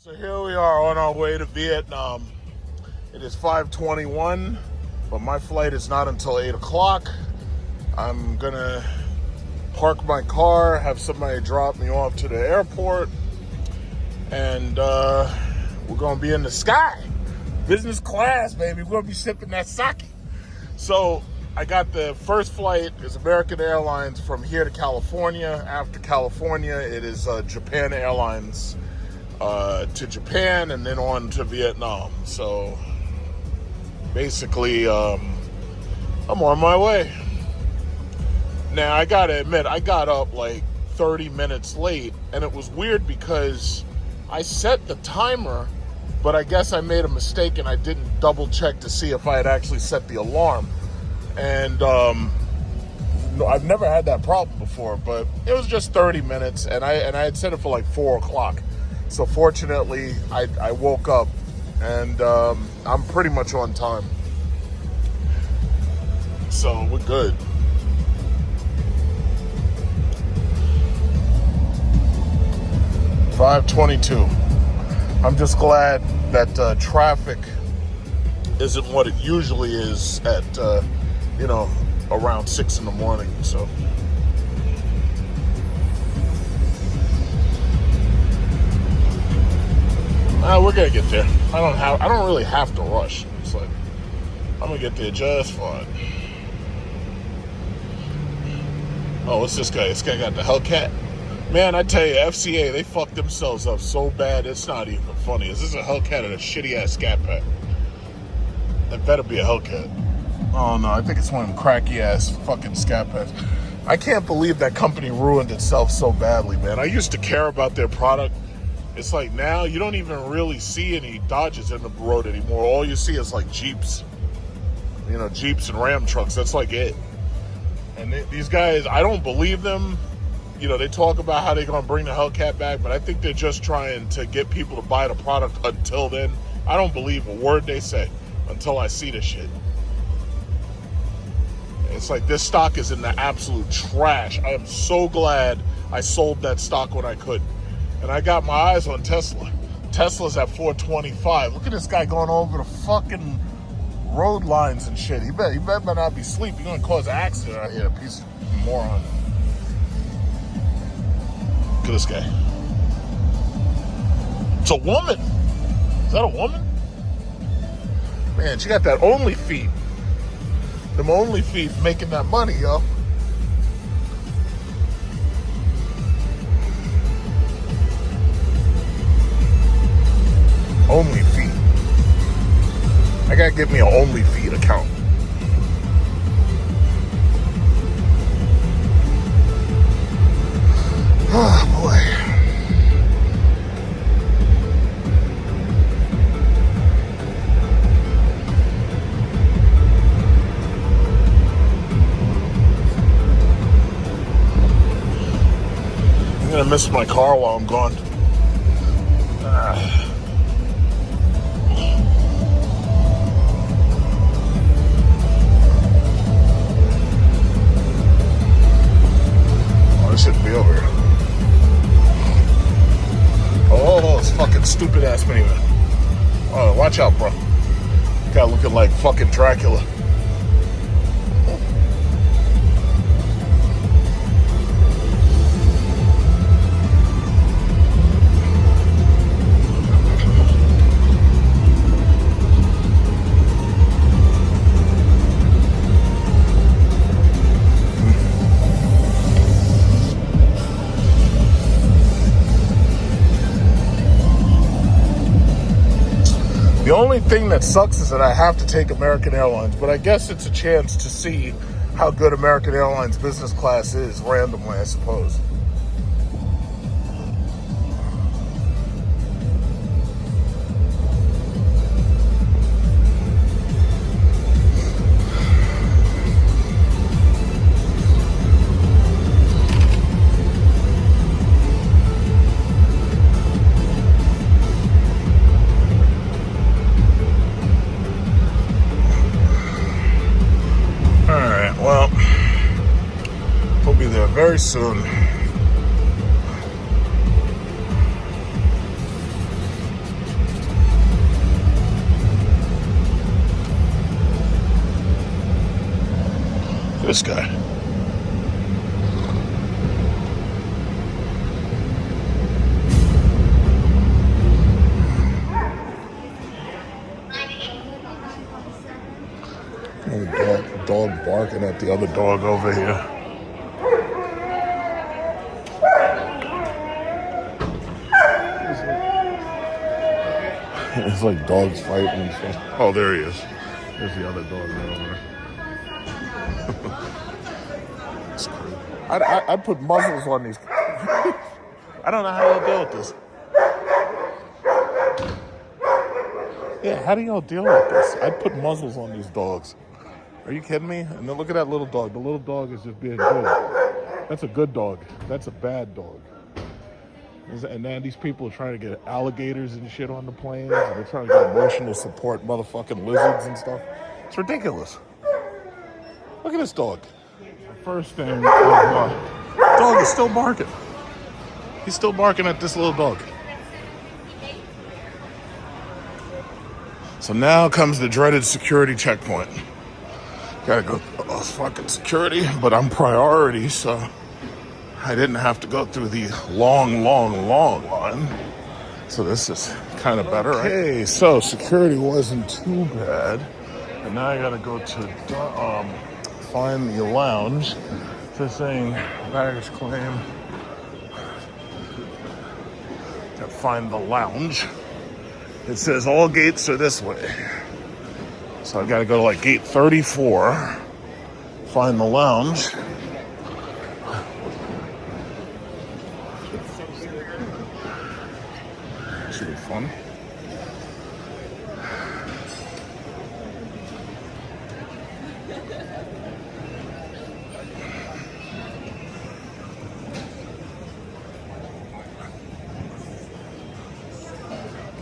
So here we are on our way to Vietnam. It is 5:21, but my flight is not until 8 o'clock. I'm gonna park my car, have somebody drop me off to the airport, and we're gonna be in the sky. Business class, baby. We're gonna be sipping that sake. So I got the first flight is American Airlines from here to California. After California, it is Japan Airlines to Japan and then on to Vietnam. So basically, I'm on my way. Now, I gotta admit, I got up like 30 minutes late, and it was weird because I set the timer, but I guess I made a mistake and I didn't double check to see if I had actually set the alarm. And I've never had that problem before, but it was just 30 minutes, and I had set it for like 4 o'clock. So fortunately, I woke up, and I'm pretty much on time. So we're good. $5:22. I'm just glad that traffic isn't what it usually is at, around 6 in the morning. So. We're gonna get there. I don't really have to rush. It's like I'm gonna get there just fine. Oh, what's this guy? This guy got the Hellcat. Man, I tell you, FCA, they fucked themselves up so bad, it's not even funny. Is this a Hellcat or a shitty-ass Scat Pack? It better be a Hellcat. Oh, no, I think it's one of them cracky-ass fucking Scat Packs. I can't believe that company ruined itself so badly, man. I used to care about their product. It's like now you don't even really see any Dodges in the road anymore. All you see is like Jeeps. Jeeps and Ram trucks. That's like it. And these guys, I don't believe them. They talk about how they're going to bring the Hellcat back, but I think they're just trying to get people to buy the product until then. I don't believe a word they say until I see the shit. It's like this stock is in the absolute trash. I am so glad I sold that stock when I could. And I got my eyes on Tesla. Tesla's at 425. Look at this guy going over the fucking road lines and shit. He better not be asleep. He's going to cause an accident out here, a piece of moron. Look at this guy. It's a woman. Is that a woman? Man, she got that only feet. Them only feet making that money, yo. Only feet. I gotta get me an only feet account. Oh boy. I'm gonna miss my car while I'm gone. Shouldn't be over here. Oh, it's fucking stupid ass minivan. Oh, watch out, bro. Guy looking like fucking Dracula. The only thing that sucks is that I have to take American Airlines, but I guess it's a chance to see how good American Airlines business class is randomly, I suppose. Very soon. This guy. Dog barking at the other dog over here. It's like dogs fighting and stuff. Oh, there he is. There's the other dog there. It's crazy. I'd put muzzles on these. I don't know how y'all deal with this. Yeah, how do y'all deal with this? I'd put muzzles on these dogs. Are you kidding me? And then look at that little dog. The little dog is just being good. That's a good dog. That's a bad dog. And now these people are trying to get alligators and shit on the planes. And they're trying to get emotional support motherfucking lizards and stuff. It's ridiculous. Look at this dog. The first thing, dog is still barking. He's still barking at this little dog. So now comes the dreaded security checkpoint. Gotta go through fucking security, but I'm priority, so I didn't have to go through the long line. So this is kind of better. Okay, right? So security wasn't too bad. And now I gotta go to find the lounge. It's saying baggage claim. Gotta find the lounge. It says all gates are this way. So I gotta go to like gate 34, find the lounge. Should be fun.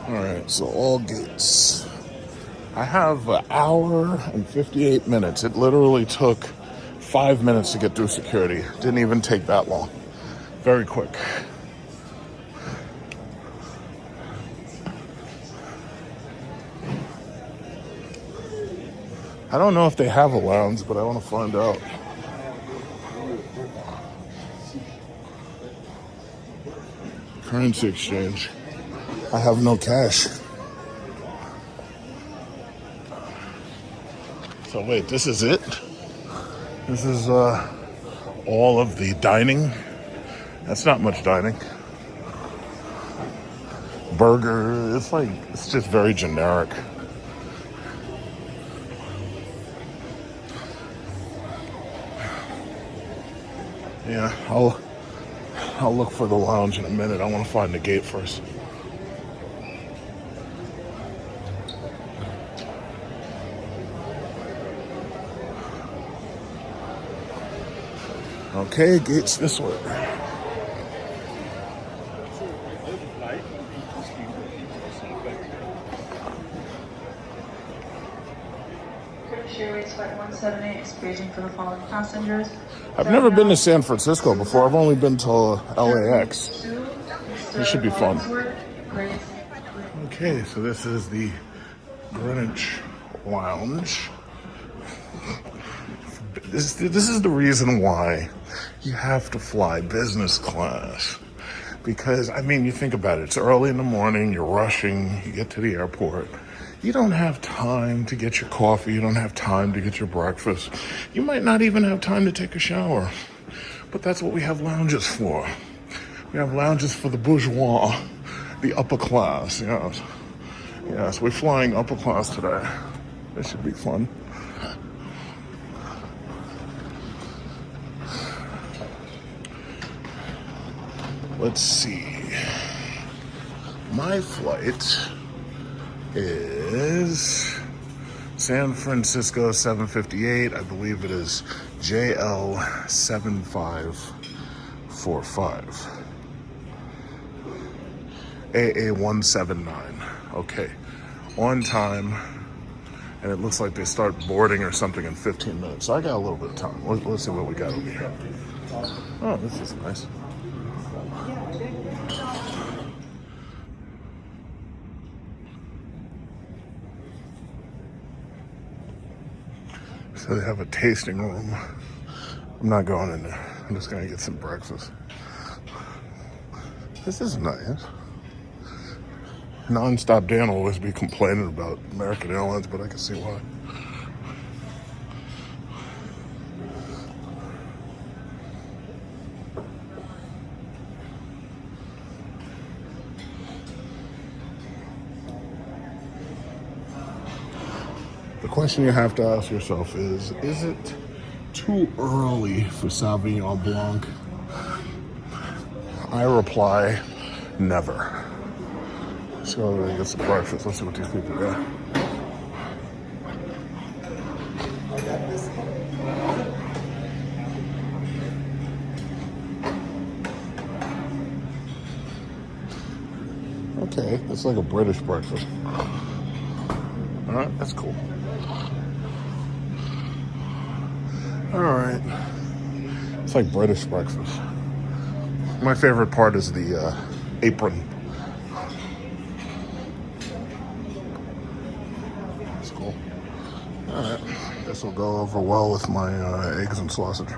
All right, so all gates. I have an hour and 58 minutes. It literally took 5 minutes to get through security. Didn't even take that long. Very quick. I don't know if they have a lounge, but I want to find out. Currency exchange. I have no cash. So wait, this is it? This is all of the dining. That's not much dining. Burger, it's just very generic. Yeah, I'll look for the lounge in a minute. I want to find the gate first. Okay, gates this way. Airways Flight 178 is staging for the following passengers. I've never been to San Francisco before. I've only been to LAX. This should be fun. Okay, so this is the Greenwich Lounge. This is the reason why you have to fly business class. Because, I mean, you think about it. It's early in the morning, you're rushing, you get to the airport. You don't have time to get your coffee. You don't have time to get your breakfast. You might not even have time to take a shower. But that's what we have lounges for. We have lounges for the bourgeois, the upper class. Yes, yes, we're flying upper class today. This should be fun. Let's see. My flight is San Francisco 758. I believe it is JL 7545. AA 179. Okay. On time. And it looks like they start boarding or something in 15 minutes. So I got a little bit of time. Let's see what we got over here. Oh, this is nice. So they have a tasting room. I'm not going in there. I'm just gonna get some breakfast. This is nice. Non-stop Dan will always be complaining about American Airlines, but I can see why. The question you have to ask yourself is it too early for Sauvignon Blanc? I reply, never. Let's go over and get some breakfast. Let's see what these people got. Okay, it's like a British breakfast. All right, that's cool. All right, it's like British breakfast. My favorite part is the apron. That's cool. All right, this will go over well with my eggs and sausage.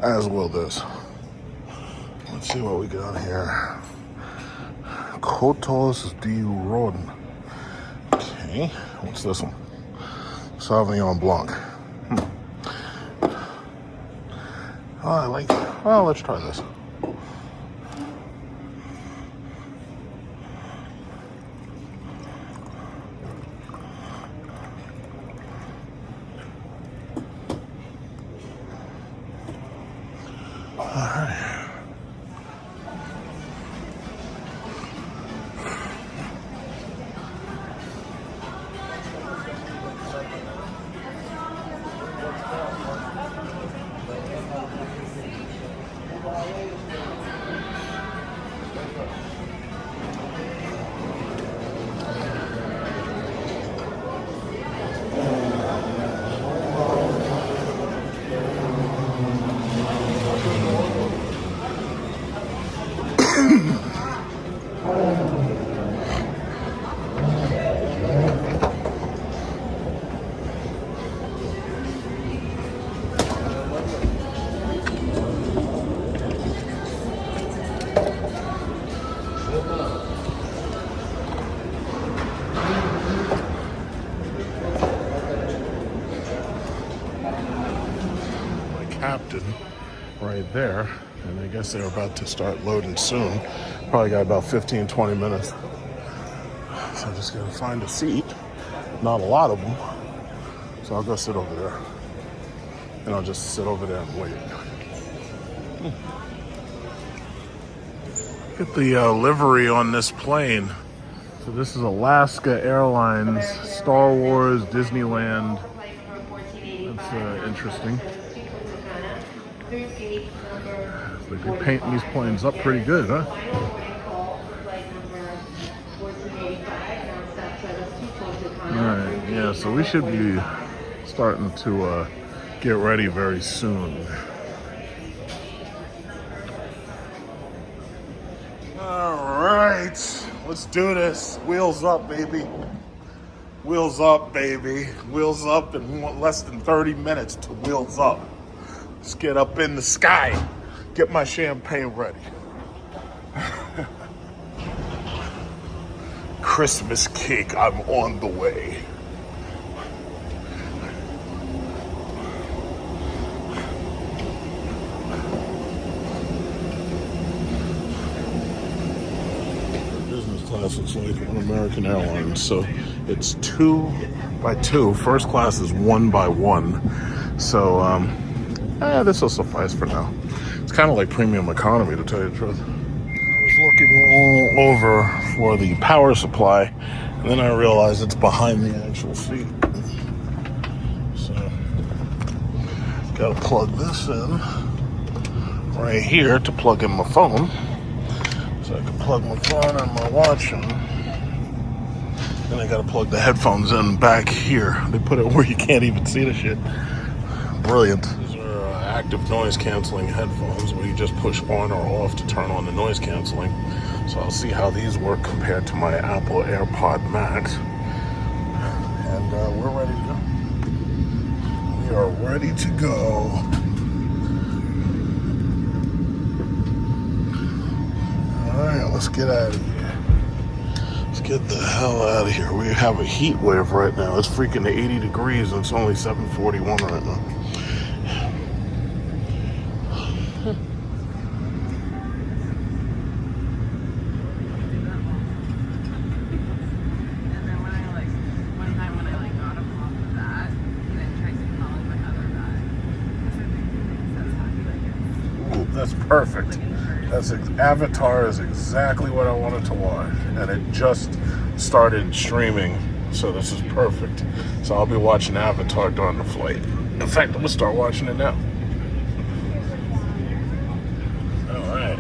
As will this. Let's see what we got here. Cotos de Ron. Okay, what's this one? Sauvignon Blanc. Oh, I like it. Well, let's try this. Captain right there, and I guess they're about to start loading soon. Probably got about 15-20 minutes, so I just gotta find a seat. Not a lot of them, so I'll go sit over there, and I'll just sit over there and wait. Look at the livery on this plane. So this is Alaska Airlines, Star Wars, Disneyland. That's interesting. They're painting these planes up pretty good, huh? Alright, yeah, so we should be starting to get ready very soon. Alright, let's do this. Wheels up, baby. Wheels up, baby. Wheels up in less than 30 minutes to wheels up. Let's get up in the sky. Get my champagne ready. Christmas cake, I'm on the way. Business class looks like on American Airlines, so it's 2 by 2. First class is 1 by 1. So, this will suffice for now. It's kind of like premium economy, to tell you the truth. I was looking all over for the power supply, and then I realized it's behind the actual seat. So, gotta plug this in right here to plug in my phone. So I can plug my phone and my watch in. Then I gotta plug the headphones in back here. They put it where you can't even see the shit. brilliant. These are active noise canceling headphones where you just push on or off to turn on the noise canceling. So I'll see how these work compared to my Apple AirPod Max. And we're ready to go. We are ready to go. Alright, let's get out of here. Let's get the hell out of here. We have a heat wave right now. It's freaking 80 degrees and it's only 7:41 right now. Ooh, that's perfect. Avatar is exactly what I wanted to watch, and it just started streaming, so this is perfect. So I'll be watching Avatar during the flight. In fact, I'm gonna start watching it now. All right.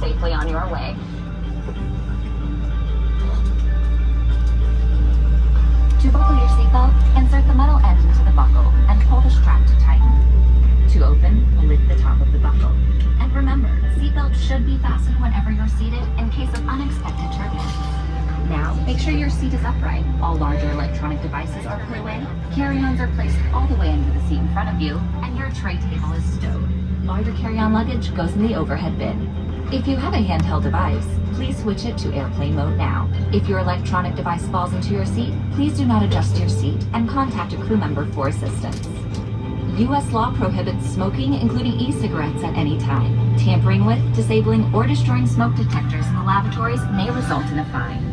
Safely on your way. To buckle your seatbelt, insert the metal end into the buckle and pull the strap to tighten. To open, lift the top of the buckle. And remember, seatbelts should be fastened whenever you're seated in case of unexpected turbulence. Now, make sure your seat is upright. All larger electronic devices are put away. Carry-ons are placed all the way under the seat in front of you, and your tray table is stowed. Larger carry-on luggage goes in the overhead bin. If you have a handheld device, please switch it to airplane mode now. If your electronic device falls into your seat, please do not adjust your seat and contact a crew member for assistance. U.S. law prohibits smoking, including e-cigarettes, at any time. Tampering with, disabling, or destroying smoke detectors in the lavatories may result in a fine.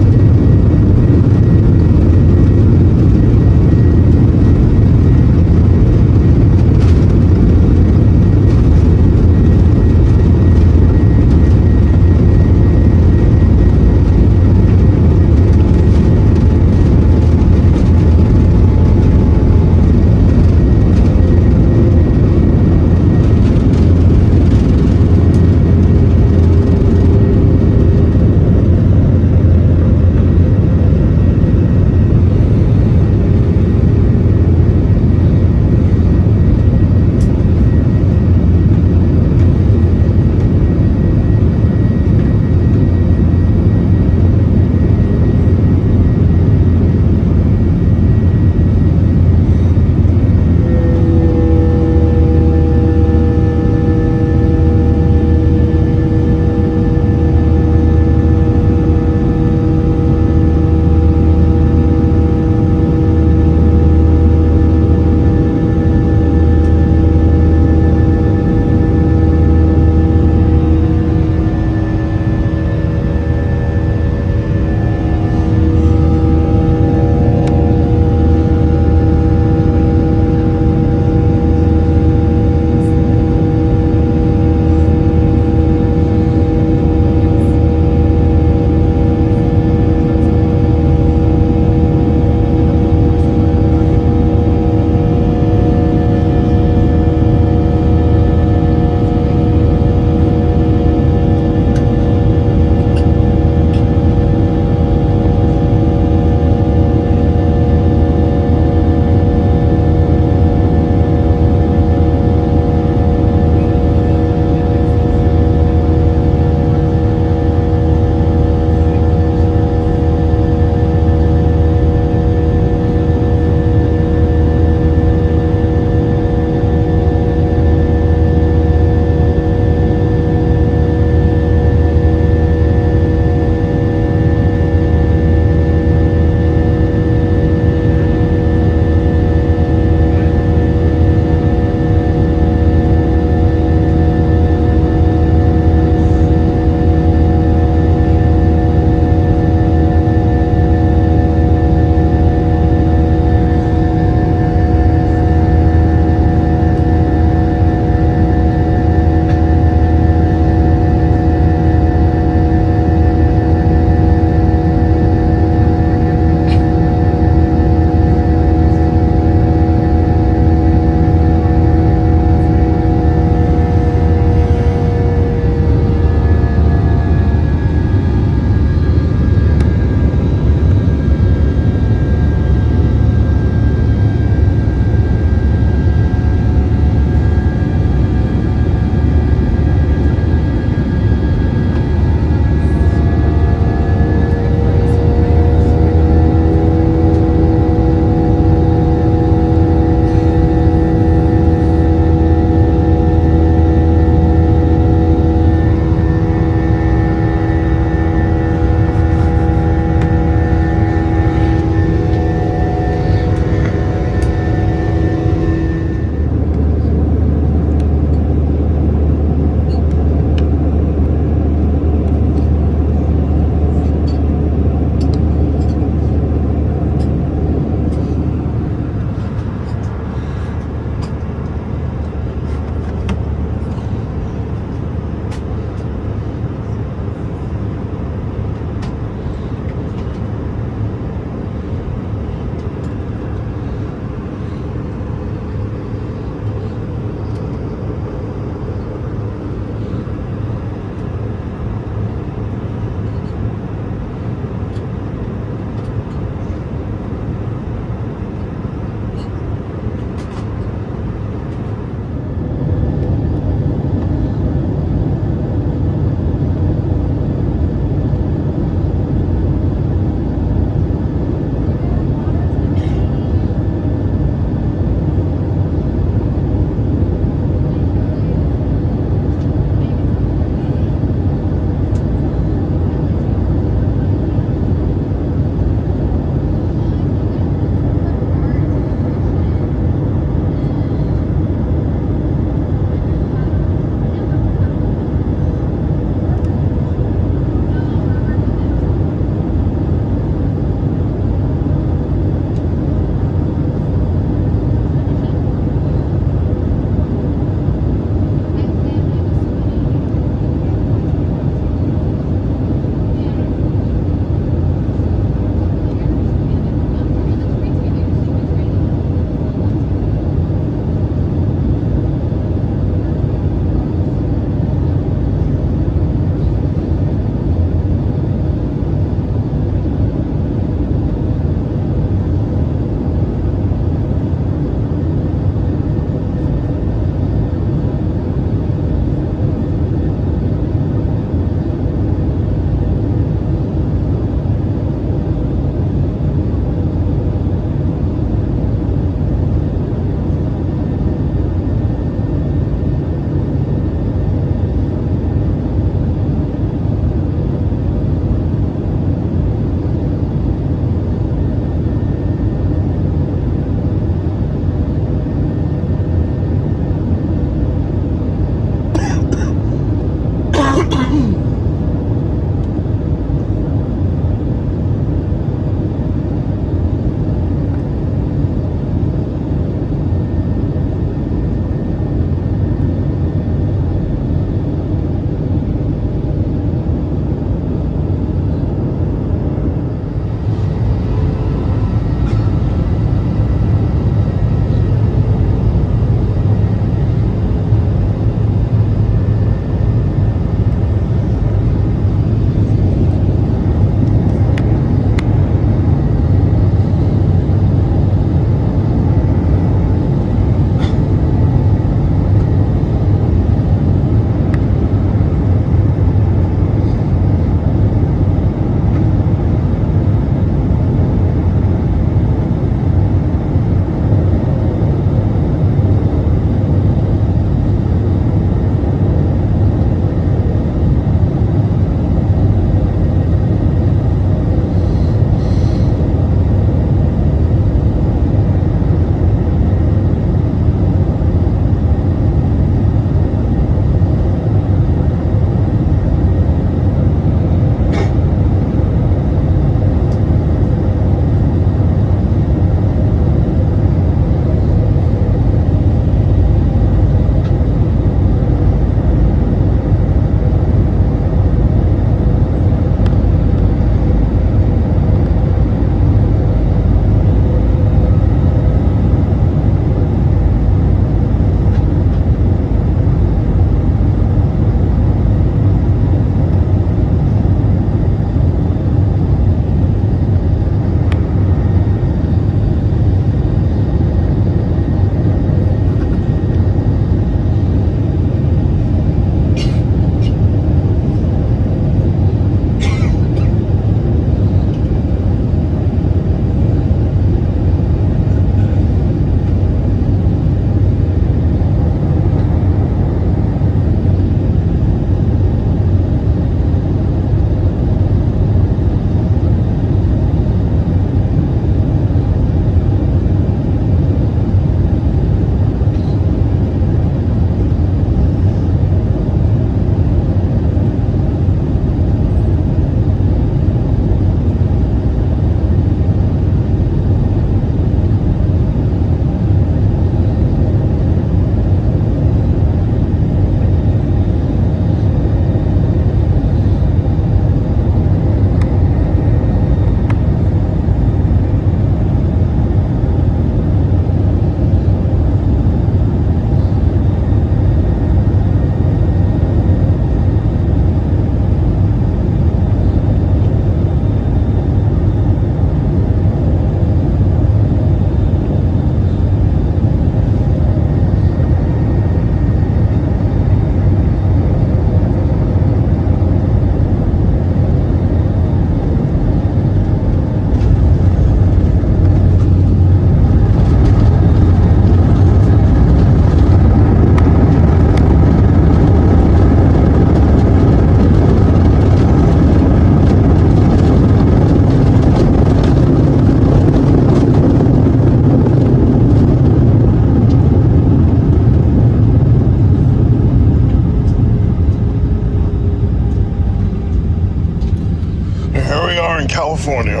California.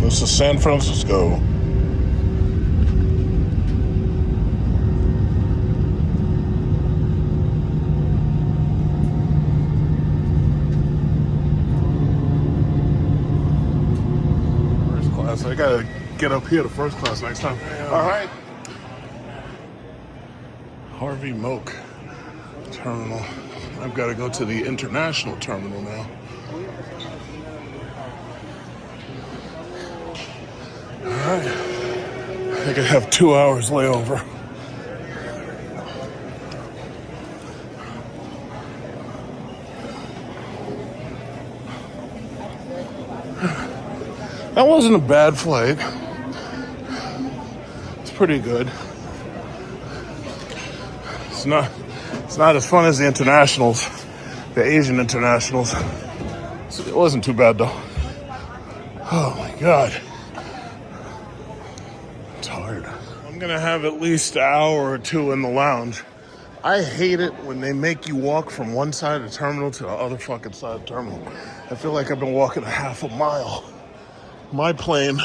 This is San Francisco. First class. I gotta get up here to first class next time. All right. Harvey Milk Terminal. I've got to go to the international terminal now. Alright. I could have 2 hours layover. That wasn't a bad flight. It's pretty good. It's not as fun as the internationals, the Asian internationals. It wasn't too bad though. Oh my God. I'm tired. I'm gonna have at least an hour or two in the lounge. I hate it when they make you walk from one side of the terminal to the other fucking side of the terminal. I feel like I've been walking a half a mile. My plane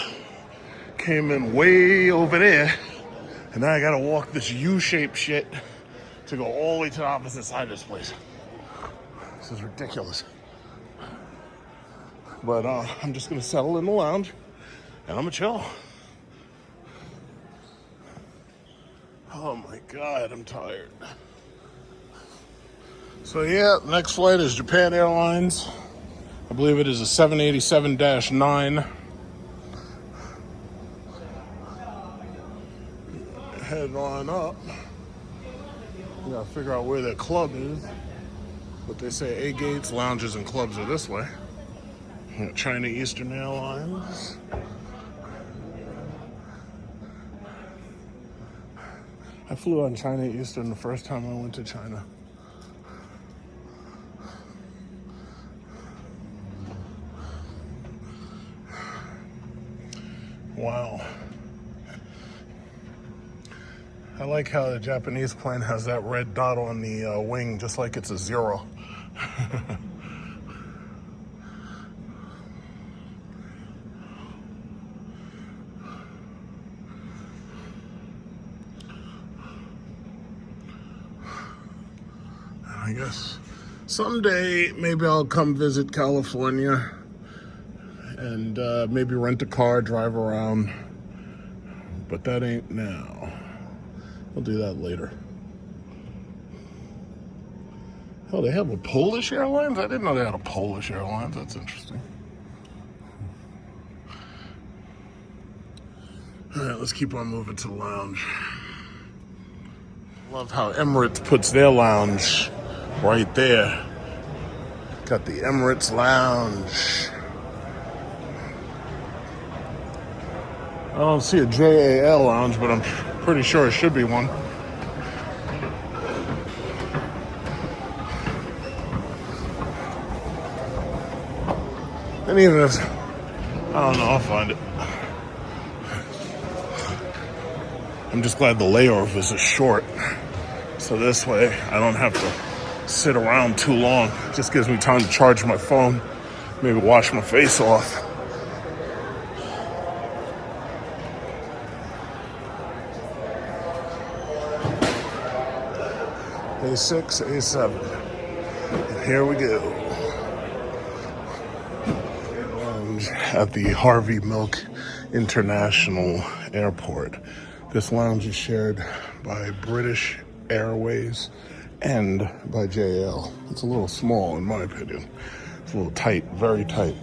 came in way over there, and now I gotta walk this U-shaped shit to go all the way to the opposite side of this place. This is ridiculous. But I'm just gonna settle in the lounge and I'm gonna chill. Oh my God, I'm tired. So yeah, next flight is Japan Airlines. I believe it is a 787-9. Head on up. We gotta figure out where their club is. But they say A gates, lounges, and clubs are this way. China Eastern Airlines. I flew on China Eastern the first time I went to China. Wow. I like how the Japanese plane has that red dot on the wing, just like it's a 0. I guess someday maybe I'll come visit California and maybe rent a car, drive around. But that ain't now. I'll do that later. Oh, they have a Polish Airlines? I didn't know they had a Polish Airlines. That's interesting. All right, let's keep on moving to the lounge. Love how Emirates puts their lounge right there. Got the Emirates Lounge. I don't see a JAL lounge, but I'm pretty sure it should be one. And even if, I don't know, I'll find it. I'm just glad the layovers are short. So this way I don't have to sit around too long. It just gives me time to charge my phone, maybe wash my face off. A6, A7. And here we go. Lounge at the Harvey Milk International Airport. This lounge is shared by British Airways and by JL. It's a little small in my opinion. It's a little tight, very tight.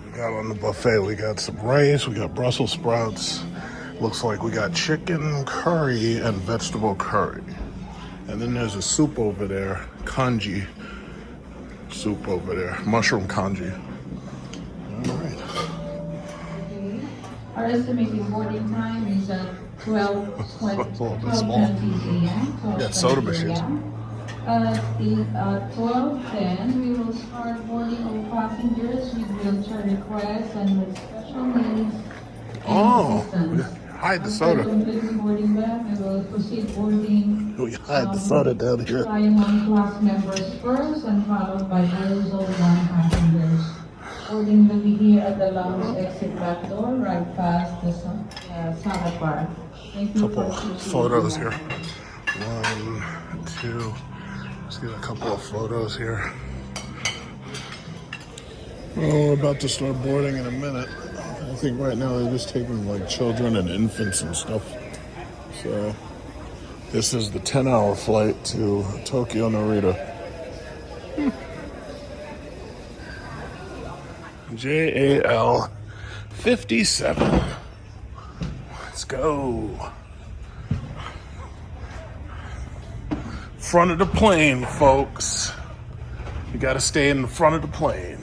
We got on the buffet, we got some rice, we got Brussels sprouts. Looks like we got chicken curry and vegetable curry. And then there's a soup over there, congee soup over there, mushroom congee. All right. Our estimated boarding time is at 12:20 a.m. We got soda machines. At 12:10, we will start boarding all passengers with wheelchair requests and with special needs and assistance. Hide the soda. Boarding back, we will proceed boarding. We hide the soda down here. Flying on class members first and followed by those of non-passengers. Boarding will be here at the lounge exit back door, right past the Santa Bar. Thank you Couple for choosing photos Avianca. here. 1, 2. Let's get a couple of photos here. Well, we're about to start boarding in a minute. I think right now they're just taking like children and infants and stuff. So this is the 10-hour flight to Tokyo Narita. JAL 57. Let's go. Front of the plane, folks. You gotta stay in the front of the plane.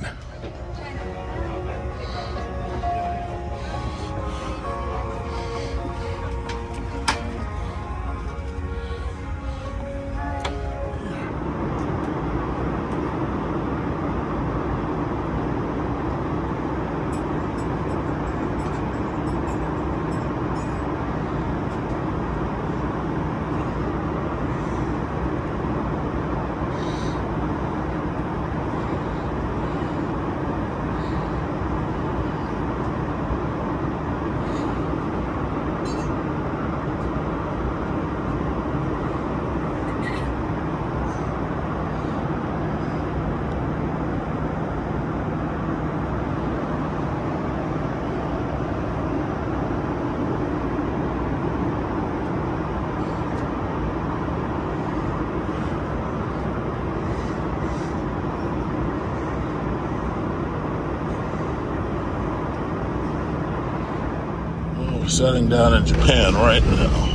We're setting down in Japan right now.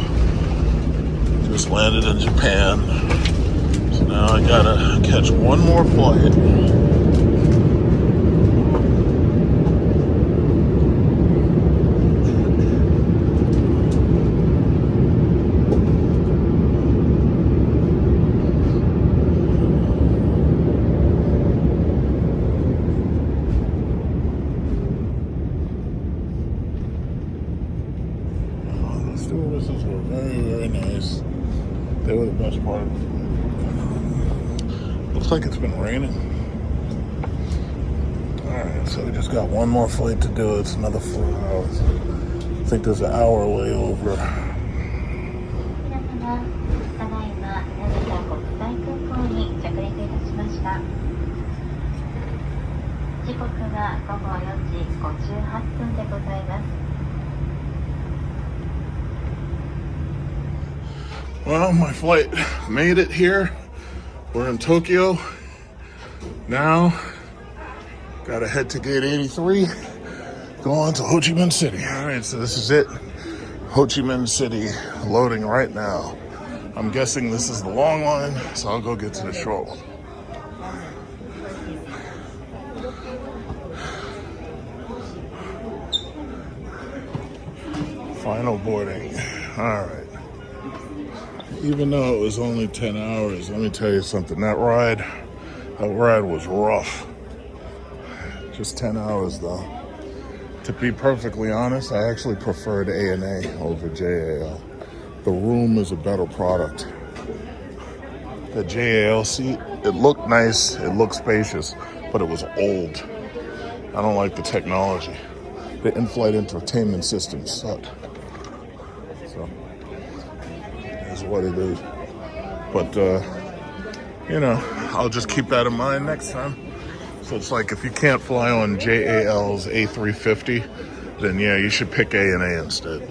Just landed in Japan. So now I gotta catch one more flight. Stewardesses were very, very nice. They were the best part of it. Looks like it's been raining. Alright, so we just got one more flight to do. It's another 4 hours. I think there's an hour layover. 皆様、ただいま成田国際空港に着陸いたしました。時刻が午後4時58分でございます。Well, my flight made it here. We're in Tokyo. Now, gotta head to gate 83. Go on to Ho Chi Minh City. Alright, so this is it. Ho Chi Minh City loading right now. I'm guessing this is the long line, so I'll go get to the short one. Final boarding. Alright. Even though it was only 10 hours, let me tell you something. That ride was rough. Just 10 hours though. To be perfectly honest, I actually preferred ANA over JAL. The room is a better product. The JAL seat, it looked nice, it looked spacious, but it was old. I don't like the technology. The in-flight entertainment system sucked. So, is what it is. But, I'll just keep that in mind next time. So it's like if you can't fly on JAL's A350, then yeah, you should pick ANA instead.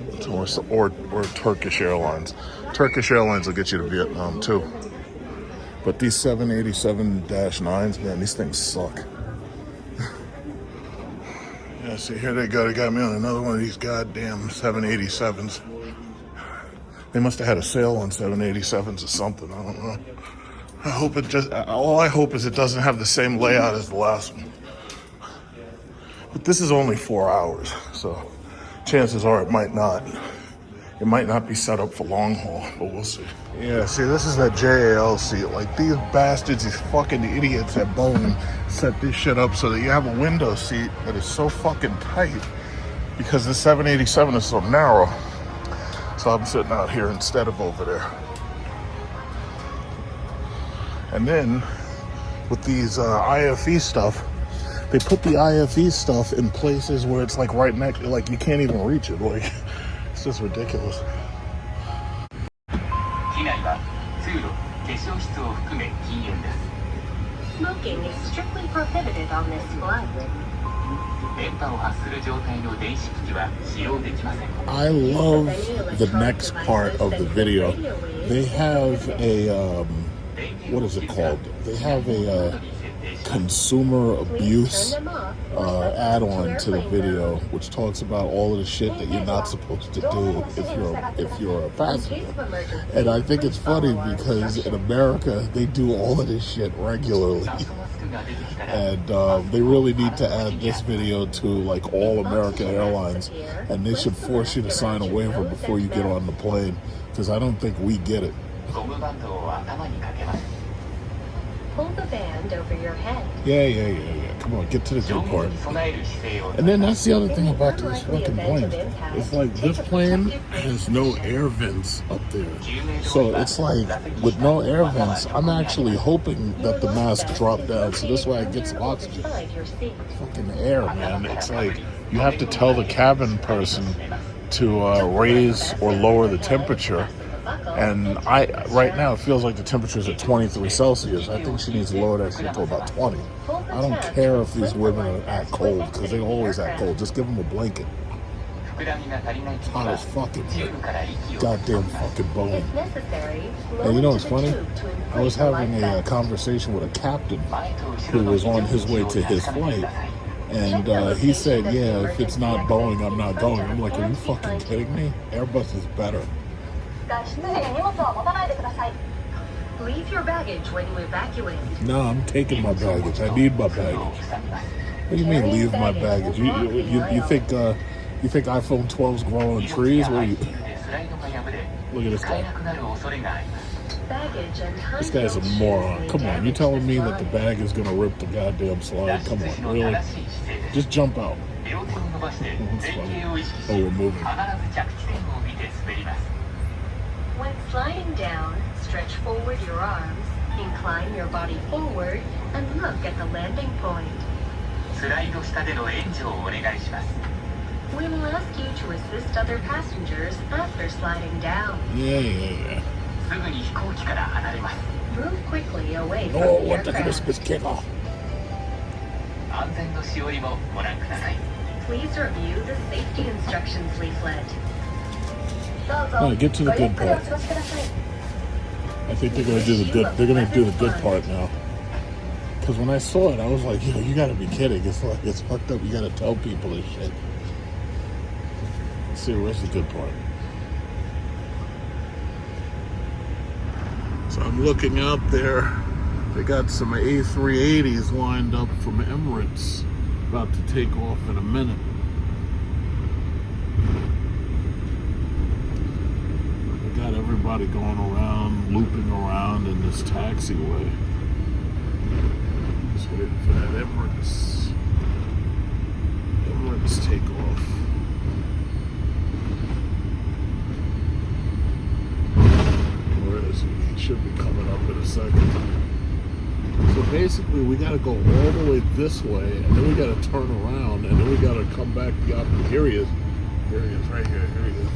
Or Turkish Airlines. Turkish Airlines will get you to Vietnam too. But these 787-9s, man, these things suck. Yeah, see, here they go. They got me on another one of these goddamn 787s. They must have had a sale on 787s or something. I don't know. All I hope is it doesn't have the same layout as the last one. But this is only 4 hours, so chances are it might not. It might not be set up for long haul, but we'll see. Yeah, see, this is that JAL seat. Like, these bastards, these fucking idiots at Boeing set this shit up so that you have a window seat that is so fucking tight because the 787 is so narrow. So I'm sitting out here instead of over there. And then with these IFE stuff, they put the IFE stuff in places where it's like right next, like you can't even reach it. Like, it's just ridiculous. 機内は通路、化粧室を含め禁煙です。 Smoking is strictly prohibited on this flight. 電波を発する状態の電子機器は使用できません。 I love the next part of the video. They have a, what is it called? They have a consumer abuse add-on to the video, which talks about all of the shit that you're not supposed to do if you're a passenger. And I think it's funny because in America they do all of this shit regularly. And they really need to add this video to like all American airlines, and they should force you to sign a waiver before you get on the plane, because I don't think we get it. ゴムバンドを頭にかけます。 Pull the band over your head. Yeah. Come on, get to the 乗 good 務 part. に備える姿勢を And then that's the other thing about this fucking plane. It's like this plane has no air vents up there. So it's like with no air vents, I'm actually hoping that the mask drop down so this way I get some oxygen. Find your seat. Fucking air, man. It's like you have to tell the cabin person to raise or lower the temperature. And right now it feels like the temperature's at 23 Celsius. I think she needs to lower that shit to about 20. I don't care if these women act cold, because they always act cold. Just give them a blanket. 膨らみが足りない時 Hot は as fucking チューブから息を goddamn fucking bone. If necessary, blow And you know what's into the funny? tube to I was inflate the having life a vest. conversation with a captain 前と後 who ろの was 非 on 常 his 口 way を to 確 his かめてく flight. ださい。 And he said, yeah, if it's not Boeing, I'm not going. I'm like, are you fucking kidding me? Airbus is better. 外出時に荷物は持たないでください。Leave your baggage when you evacuate. No, I'm taking my baggage. I need my baggage. What do you mean, leave my baggage? You think iPhone 12's growing on trees? What are you? スライドが破れ Look at this 使え guy. なくなる恐れがあります。 Baggage and This guy's a moron. Come on, you telling me that the bag is gonna rip the goddamn slide? 脱 Come 出時 on, の really? 正しい姿勢です。 Just jump out. 両手を伸ばして前傾を意識し、 Oh, 必 we're moving. ず着地点を見て滑ります。 When sliding down, stretch forward your arms, incline your body forward, and look at the landing point. スライド下での援助をお願いします。 We will ask you to assist other passengers after sliding down. Yeah. すぐに飛行機から離れます。 Move quickly away from Oh, the what the aircraft. Christmas kickoff? 安全のしおりもご覧ください。 Please review the safety instructions leaflet. No, get to the good part. I think they're gonna do the good. They're gonna do the good part now. Because when I saw it, I was like, you gotta be kidding. It's like it's fucked up. You gotta tell people this shit. Let's see, where's the good part? So I'm looking out there. They got some A380s lined up from Emirates, about to take off in a minute. They got everybody going around, looping around in this taxiway. Just waiting for that Emirates takeoff. Where is he? He should be coming up in a second. So basically, we got to go all the way this way, and then we got to turn around, and then we got to come back the opposite. Here he is. Here he is, right here. Here he is.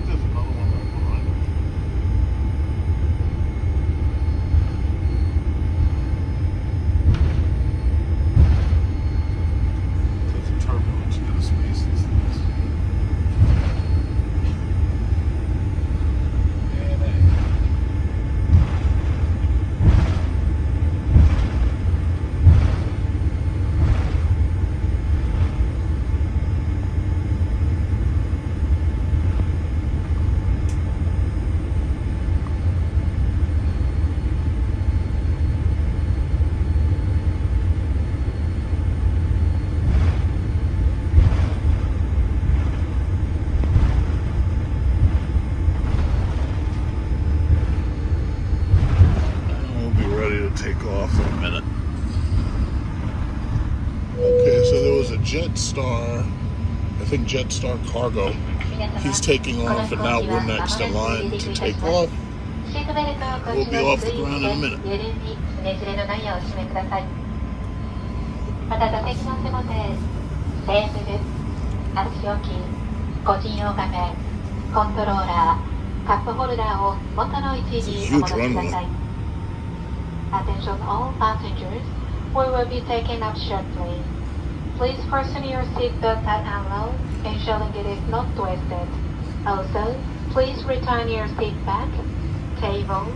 There's another one right behind him. There's a turbulence. You gotta space these things. We'll be ready to take off in a minute. Okay, so there was a Jetstar, I think Jetstar Cargo. He's taking off, and now we're next in line to take off. We'll be off the ground in a minute. また座席の背もたれ、テーブル、足置き、個人用画面、コントローラー、カップホルダーを元の位置にお戻しください。Attention all passengers, we will be taking off shortly. Please fasten your seatbelt tight and low, ensuring it is not twisted. Also, please return your seat back, table,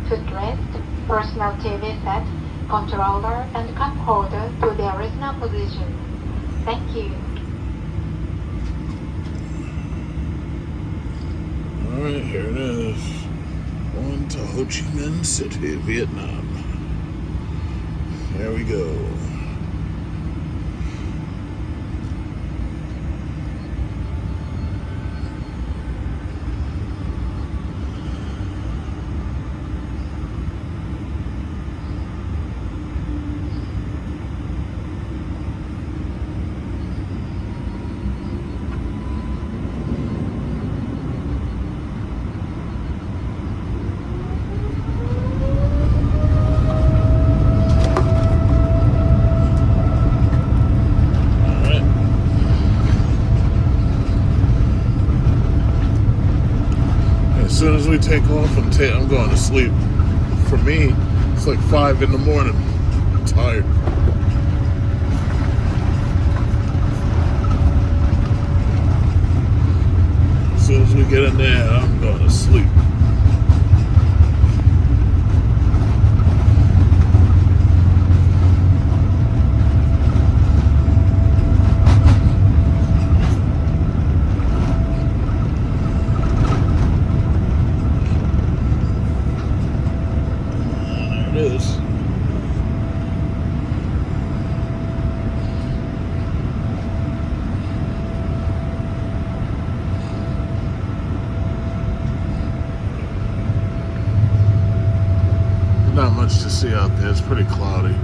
footrest, personal TV set, controller, and cup holder to their original position. Thank you. Alright, here it is. On to Ho Chi Minh City, Vietnam. There we go. As soon as we take off, I'm going to sleep. For me, it's like 5 in the morning. I'm tired. As soon as we get in there, I'm going to sleep. There it is. Not much to see out there. It's pretty cloudy.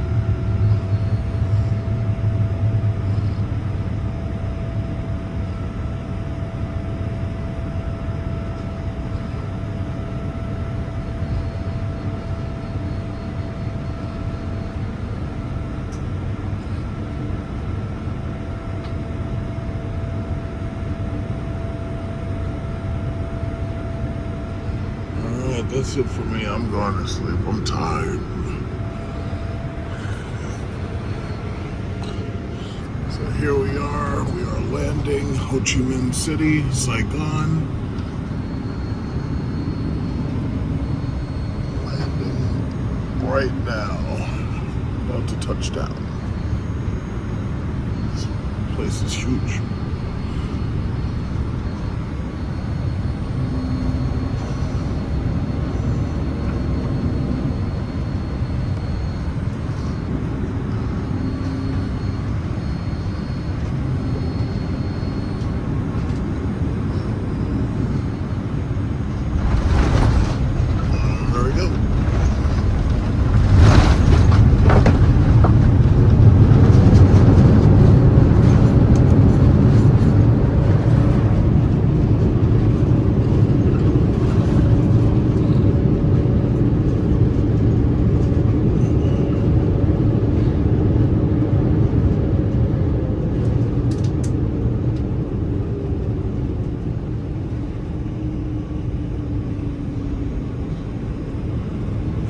That's it for me. I'm going to sleep. I'm tired. So here we are. We are landing Ho Chi Minh City, Saigon. Landing right now. About to touch down. This place is huge.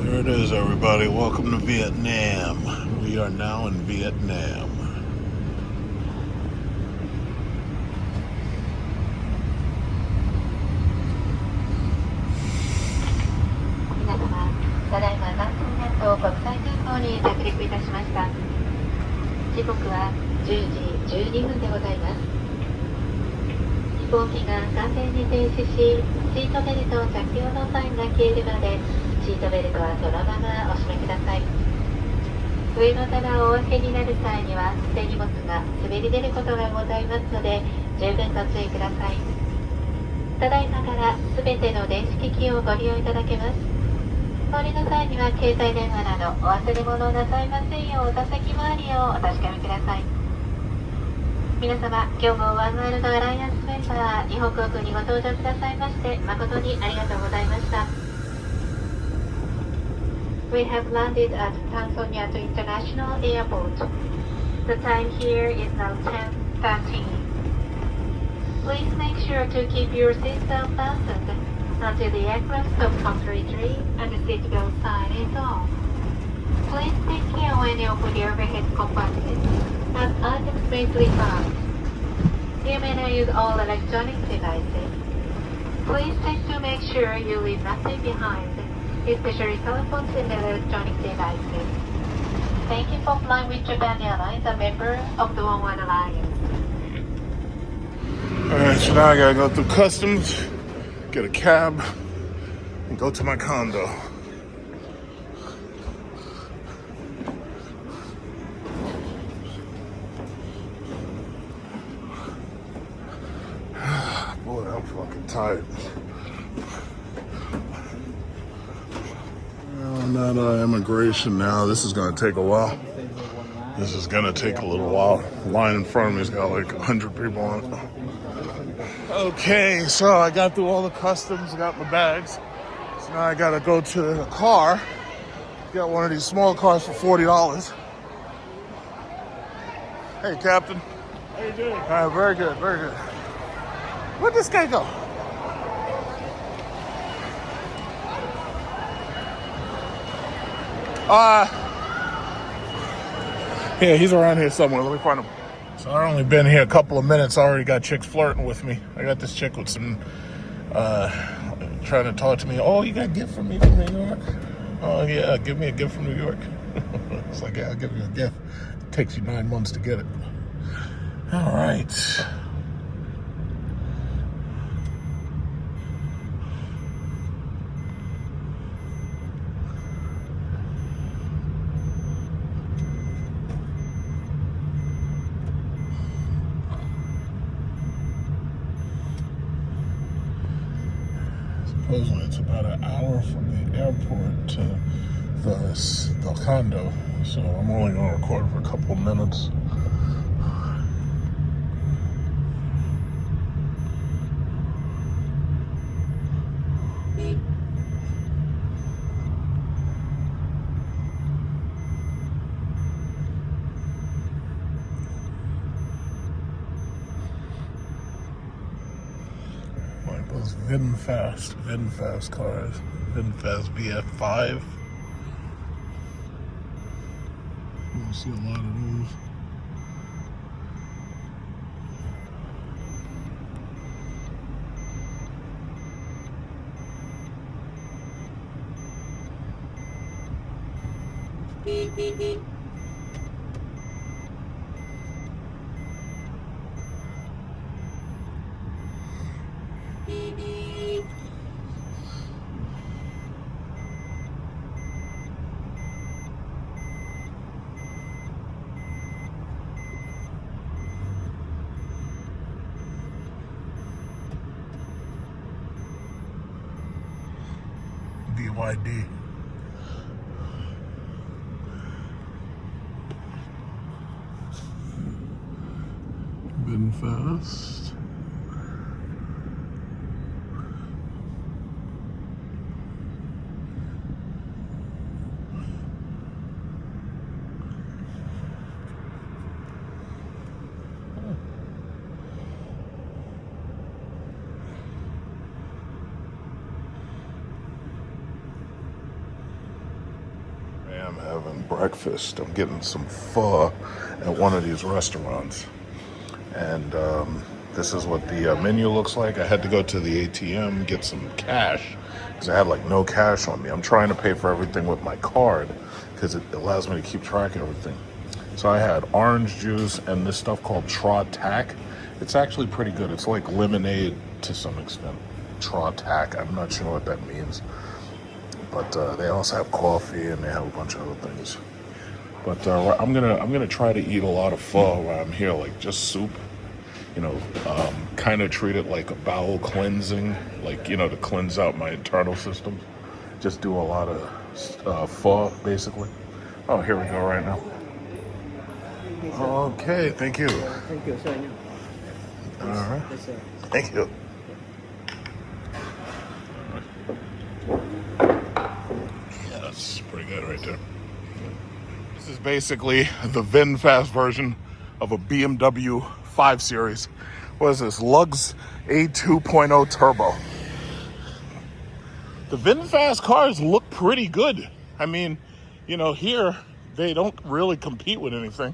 There it is, everybody. Welcome to Vietnam. We are now in Vietnam. 皆様、今日もワンワールドアライアンスメンバー日本航空にご搭乗くださいまして誠にありがとうございました。We have landed at Tanzania International Airport. The time here is now 10:13. Please make sure to keep your seatbelt fastened until the aircraft stop factory 3 and the seatbelt sign is on. Please take care when you open the overhead compartment as items may slip out. You may not use all electronic devices. Please check to make sure you leave nothing behind, especially cell phones and electronic devices. Thank you for flying with Japan Airlines, a member of the One Alliance. Alright, so now I gotta go through customs, get a cab, and go to my condo. Boy, I'm fucking tired. I'm at immigration now. This is gonna take a while. This is gonna take a little while. The line in front of me's got like 100 people on it. Okay, so I got through all the customs, got my bags. So now I gotta go to the car. Got one of these small cars for $40. Hey, Captain. How you doing? All right, very good, very good. Where'd this guy go? Yeah, he's around here somewhere. Let me find him. So I've only been here a couple of minutes. I already got chicks flirting with me. I got this chick with some, trying to talk to me. Oh, you got a gift from me from New York? Oh, yeah, give me a gift from New York. It's like, yeah, I'll give you a gift. It takes you 9 months to get it. All right. Supposedly it's about an hour from the airport to the condo, so I'm only going to record for a couple of minutes. Like those VinFast cars, VinFast VF5. You see a lot of those. BYD. VinFast. I'm having breakfast. I'm getting some pho at one of these restaurants. And this is what the menu looks like. I had to go to the ATM, get some cash, because I had like no cash on me. I'm trying to pay for everything with my card, because it allows me to keep track of everything. So I had orange juice and this stuff called Trot-Tac. It's actually pretty good. It's like lemonade to some extent. Trot-Tac. I'm not sure what that means. But they also have coffee and they have a bunch of other things. But I'm gonna try to eat a lot of pho while I'm here, like just soup. You know, kind of treat it like a bowel cleansing, like, you know, to cleanse out my internal system. Just do a lot of pho, basically. Oh, here we go right now. Okay, thank you. Thank you, sir. All right. Yes, sir. Thank you. Yeah, that's pretty good right there. This is basically the VinFast version of a BMW 5 Series. What is this? Lugs A2.0 Turbo. The VinFast cars look pretty good. I mean, you know, here they don't really compete with anything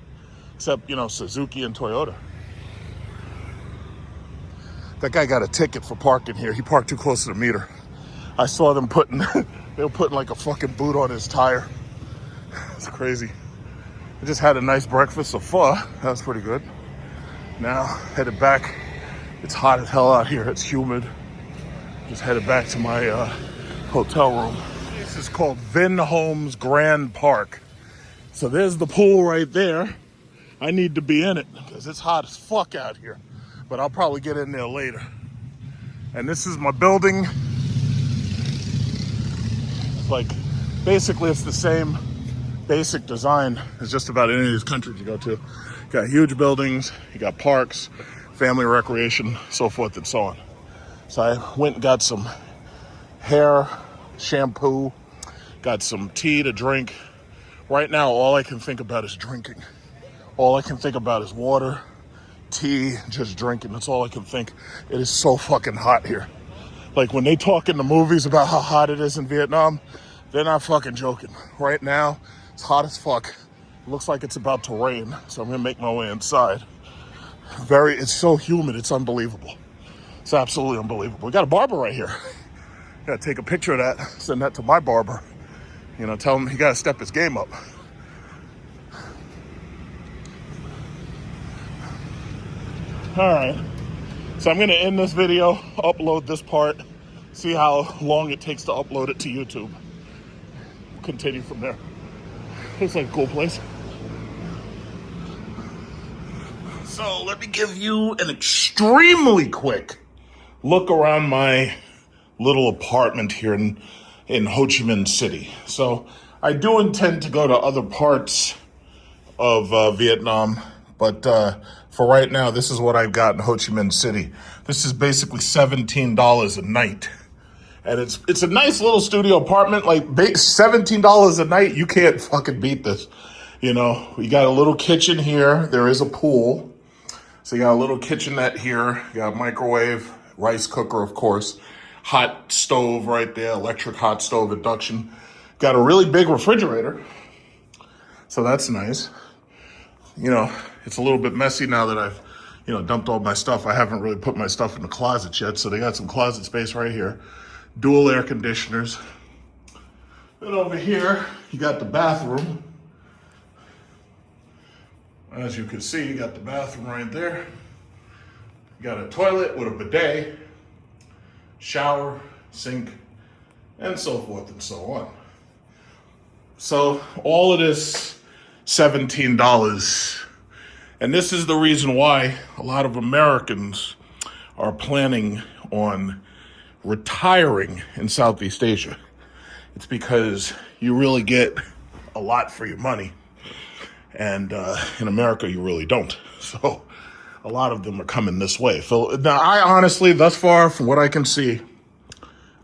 except, you know, Suzuki and Toyota. That guy got a ticket for parking here. He parked too close to the meter. I saw them putting, they were putting like a fucking boot on his tire. It's crazy. I just had a nice breakfast of pho. That was pretty good. Now, headed back. It's hot as hell out here. It's humid. Just headed back to my hotel room. This is called Vin Homes Grand Park. So there's the pool right there. I need to be in it because it's hot as fuck out here. But I'll probably get in there later. And this is my building. Like, basically it's the same basic design as just about any of these countries you go to. You got huge buildings, you got parks, family recreation, so forth and so on. So I went and got some hair shampoo, got some tea to drink. Right now, all I can think about is drinking. All I can think about is water, tea, just drinking. That's all I can think. It is so fucking hot here. Like when they talk in the movies about how hot it is in Vietnam, they're not fucking joking. Right now, it's hot as fuck. It looks like it's about to rain, so I'm gonna make my way inside. It's so humid, it's unbelievable. It's absolutely unbelievable. We got a barber right here. Gotta take a picture of that, send that to my barber. You know, tell him he gotta step his game up. All right, so I'm gonna end this video, upload this part, see how long it takes to upload it to YouTube. Continue from there. Looks like a cool place. So let me give you an extremely quick look around my little apartment here in Ho Chi Minh City. So I do intend to go to other parts of Vietnam, but for right now, this is what I've got in Ho Chi Minh City. This is basically $17 a night. And it's a nice little studio apartment, like $17 a night. You can't fucking beat this. You know, we got a little kitchen here. There is a pool. So you got a little kitchenette here. You got a microwave, rice cooker, of course. Hot stove right there, electric hot stove induction. Got a really big refrigerator. So that's nice. You know, it's a little bit messy now that I've, you know, dumped all my stuff. I haven't really put my stuff in the closet yet. So they got some closet space right here. Dual air conditioners. Then over here, you got the bathroom. As you can see, you got the bathroom right there. You got a toilet with a bidet, shower, sink, and so forth and so on. So all of this, $17. And this is the reason why a lot of Americans are planning on retiring in Southeast Asia. It's because you really get a lot for your money. And in America, you really don't. So a lot of them are coming this way. Now, I honestly, thus far, from what I can see,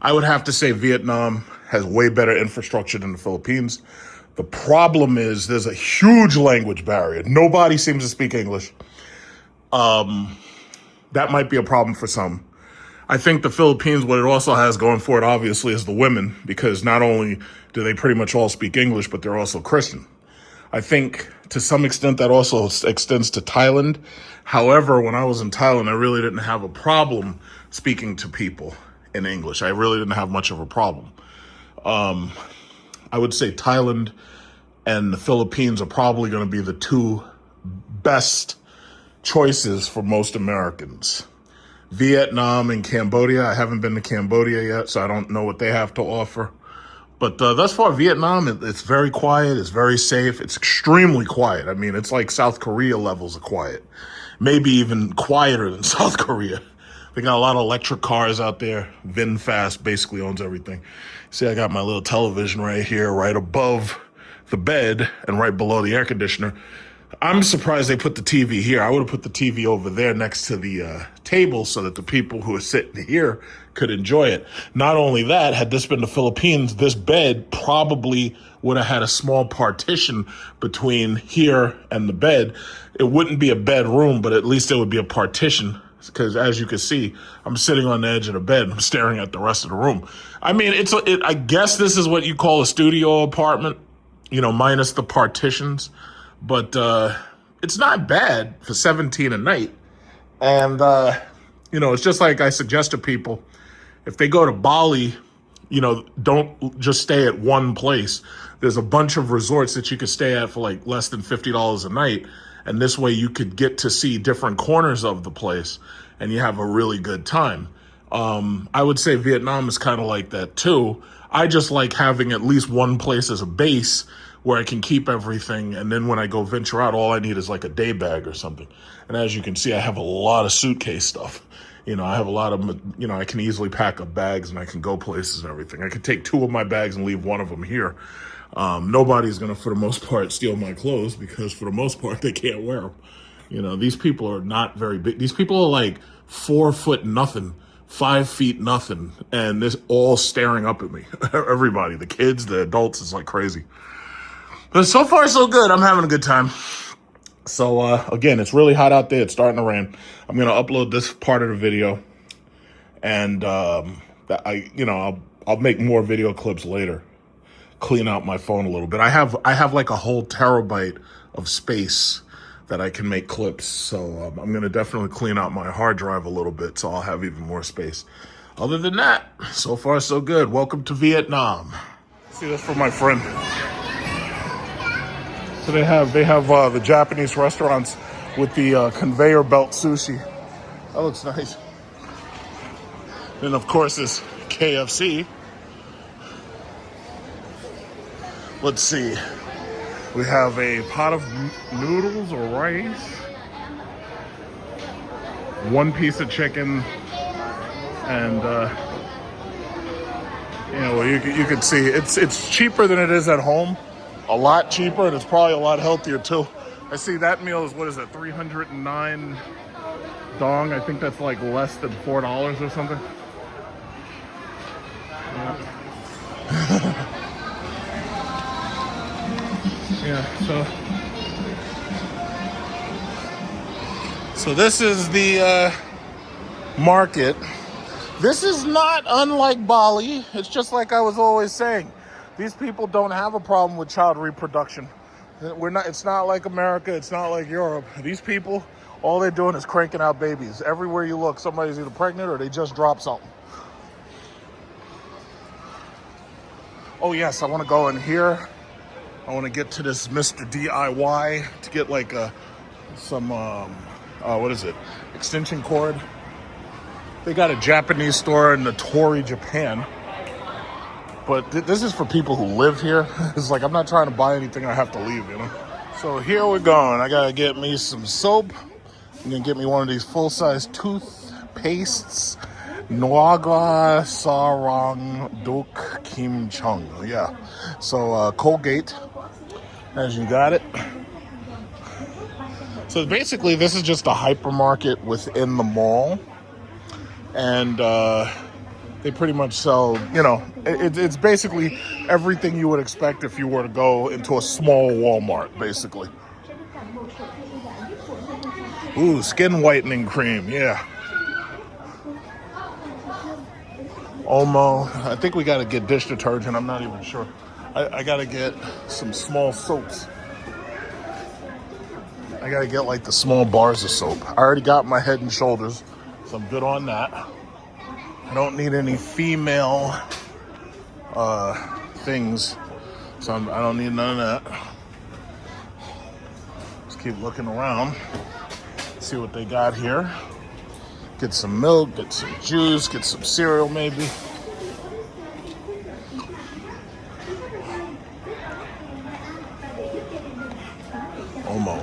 I would have to say Vietnam has way better infrastructure than the Philippines. The problem is there's a huge language barrier. Nobody seems to speak English. That might be a problem for some. I think the Philippines, what it also has going for it, obviously, is the women, because not only do they pretty much all speak English, but they're also Christian. I think to some extent that also extends to Thailand. However, when I was in Thailand, I really didn't have a problem speaking to people in English. I really didn't have much of a problem. I would say Thailand and the Philippines are probably going to be the two best choices for most Americans. Vietnam and Cambodia. I haven't been to Cambodia yet, so I don't know what they have to offer. But thus far, Vietnam, it's very quiet. It's very safe. It's extremely quiet. I mean, it's like South Korea levels of quiet. Maybe even quieter than South Korea. They got a lot of electric cars out there. VinFast basically owns everything. See, I got my little television right here, right above the bed and right below the air conditioner. I'm surprised they put the TV here. I would have put the TV over there next to the table so that the people who are sitting here could enjoy it. Not only that, had this been the Philippines, this bed probably would have had a small partition between here and the bed. It wouldn't be a bedroom, but at least it would be a partition. Because as you can see, I'm sitting on the edge of the bed and I'm staring at the rest of the room. I mean, I guess this is what you call a studio apartment, you know, minus the partitions. But it's not bad for $17 a night. And, you know, it's just like I suggest to people, if they go to Bali, you know, don't just stay at one place. There's a bunch of resorts that you could stay at for like less than $50 a night. And this way you could get to see different corners of the place and you have a really good time. I would say Vietnam is kind of like that too. I just like having at least one place as a base where I can keep everything. And then when I go venture out, all I need is like a day bag or something. And as you can see, I have a lot of suitcase stuff. You know, I have a lot of, you know, I can easily pack up bags and I can go places and everything. I could take 2 of my bags and leave 1 of them here. Nobody's going to, for the most part, steal my clothes because for the most part, they can't wear them. You know, these people are not very big. These people are like 4 foot nothing, 5 feet nothing. And this all staring up at me. Everybody, the kids, the adults, it's like crazy. But so far, so good. I'm having a good time. So, again, it's really hot out there. It's starting to rain. I'm going to upload this part of the video. And, I'll make more video clips later. Clean out my phone a little bit. I have like a whole terabyte of space that I can make clips. So I'm going to definitely clean out my hard drive a little bit so I'll have even more space. Other than that, so far so good. Welcome to Vietnam. See, that's for my friend. So they have the Japanese restaurants with the conveyor belt sushi. That looks nice. Then of course this KFC. Let's see. We have a pot of noodles or rice, 1 piece of chicken, and you can see it's cheaper than it is at home, a lot cheaper, and it's probably a lot healthier too. I see that meal is, what is it, 309 dong? I think that's like less than $4 or something. Yeah. Yeah, so this is the market. This is not unlike Bali. It's just like I was always saying. These people don't have a problem with child reproduction. It's not like America. It's not like Europe. These people, all they're doing is cranking out babies. Everywhere you look, somebody's either pregnant or they just dropped something. Oh yes, I want to go in here. I want to get to this Mr. DIY to get like some what is it? Extension cord. They got a Japanese store in Notori, Japan. But this is for people who live here. It's like I'm not trying to buy anything I have to leave, you know? So here we're going. I got to get me some soap. I'm going to get me one of these full-size toothpastes. Noaga Sarang Duk Kim Chung. Yeah. So Colgate, as you got it. So basically this is just a hypermarket within the mall. And they pretty much sell, you know, it's basically everything you would expect if you were to go into a small Walmart, basically. Ooh, skin whitening cream, yeah. Omo. I think we got to get dish detergent. I'm not even sure. I got to get some small soaps. I got to get like the small bars of soap. I already got my Head and Shoulders, so I'm good on that. I don't need any female things, so I don't need none of that. Just keep looking around, see what they got here. Get some milk, get some juice, get some cereal maybe. Omo.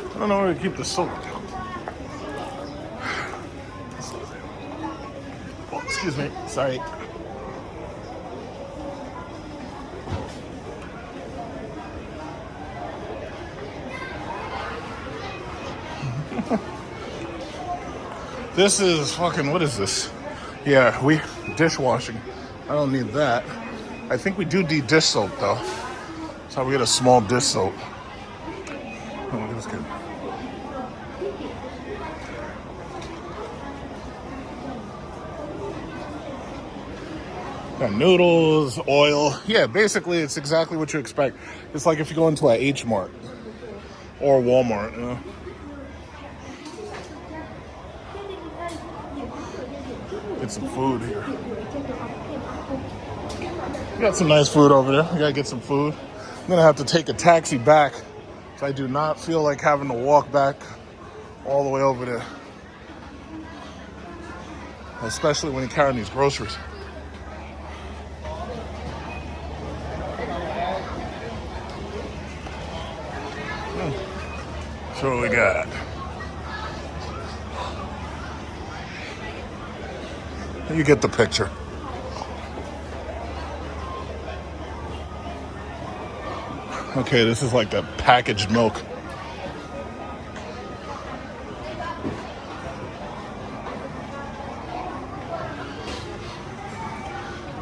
I don't know where to keep the soap. Oh, excuse me, sorry. This is fucking, what is this? Yeah, dishwashing. I don't need that. I think we do need dish soap though. That's how we get a small dish soap. Oh, look at this kid. Got noodles, oil. Yeah, basically it's exactly what you expect. It's like if you go into a H Mart or Walmart, you know. Get some food here. We got some nice food over there. We gotta get some food. I'm gonna have to take a taxi back. So I do not feel like having to walk back all the way over there. Especially when you're carrying these groceries. So what we got? You get the picture. Okay, this is like the packaged milk.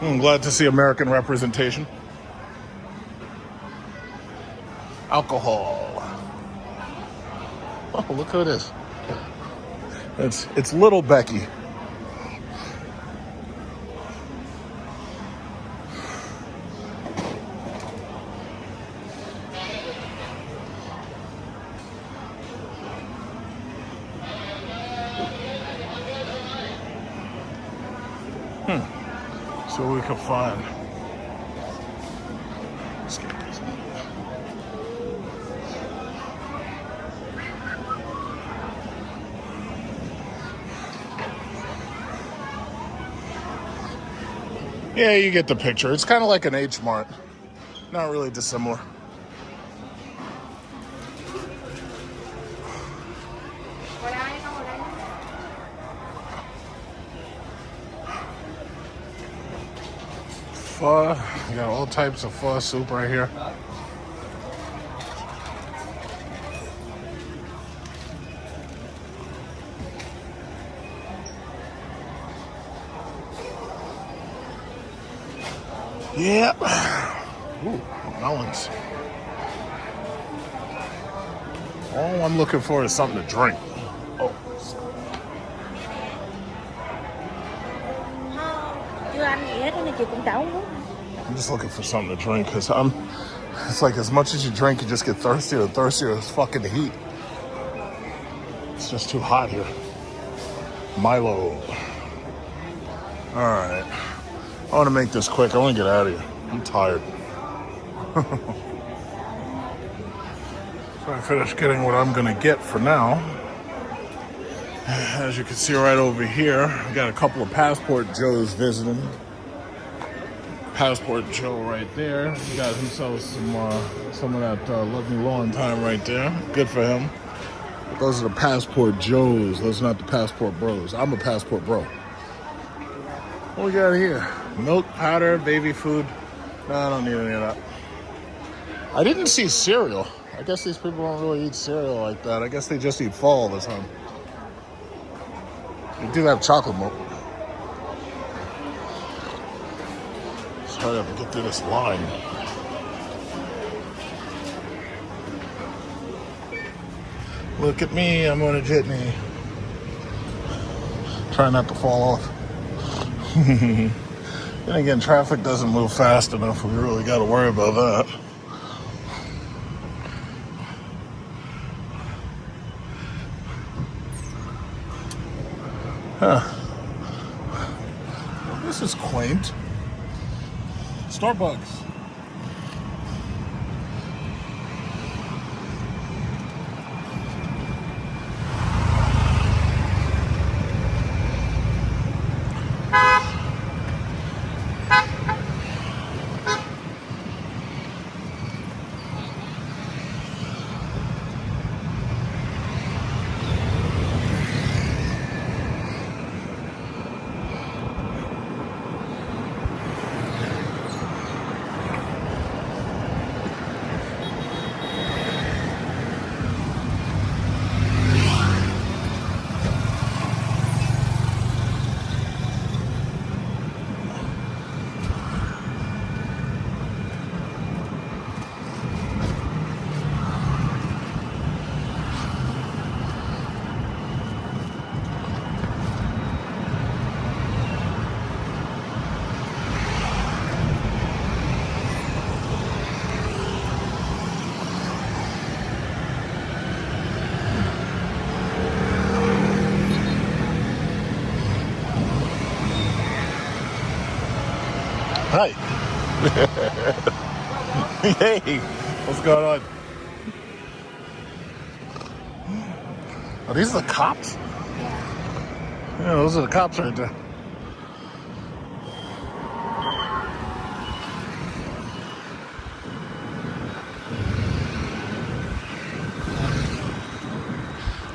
I'm glad to see American representation. Alcohol. Oh, look who it is. It's little Becky. See what we can find. Let's get this. Yeah, you get the picture. It's kind of like an H Mart. Not really dissimilar. Pho. You got all types of pho soup right here. Yep. Ooh, melons. All I'm looking for is something to drink. Oh. I'm just looking for something to drink because it's like as much as you drink, you just get thirstier and thirstier. It's fucking heat. It's just too hot here. Milo. All right. I want to make this quick. I want to get out of here. I'm tired. So I finished getting what I'm going to get for now. As you can see right over here, I got a couple of Passport Joes visiting. Passport Joe right there. He got himself some of that Love Me Long Time right there. Good for him. But those are the Passport Joes. Those are not the Passport Bros. I'm a Passport Bro. What we got here? Milk, powder, baby food. No, I don't need any of that. I didn't see cereal. I guess these people don't really eat cereal like that. I guess they just eat pho all the time. They do have chocolate milk. Let's hurry up and get through this line. Look at me, I'm on a jitney. Try not to fall off. Then again, traffic doesn't move fast enough. We really got to worry about that. Huh. Well, this is quaint. Starbucks. Hi. Hey, what's going on? Are these the cops? Yeah, those are the cops right there.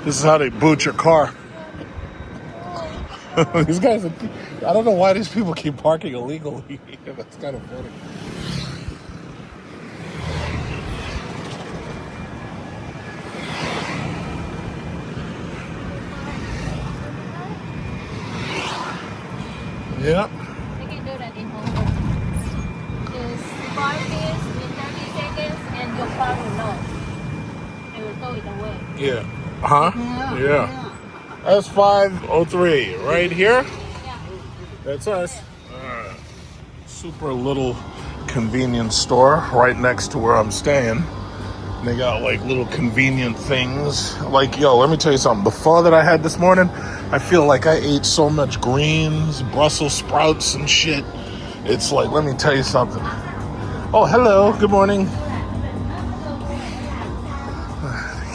This is how they boot your car. These guys, I don't know why these people keep parking illegally. That's kind of funny. Yeah. You can do that in home. Just park this in 30 seconds and your car will know. It will throw it away. Yeah. Huh? Yeah. That's 503 right here. Yeah. That's us. Super little convenience store right next to where I'm staying. And they got like little convenient things. Like, yo, let me tell you something. The pho that I had this morning, I feel like I ate so much greens, Brussels sprouts and shit. It's like, let me tell you something. Oh, hello. Good morning.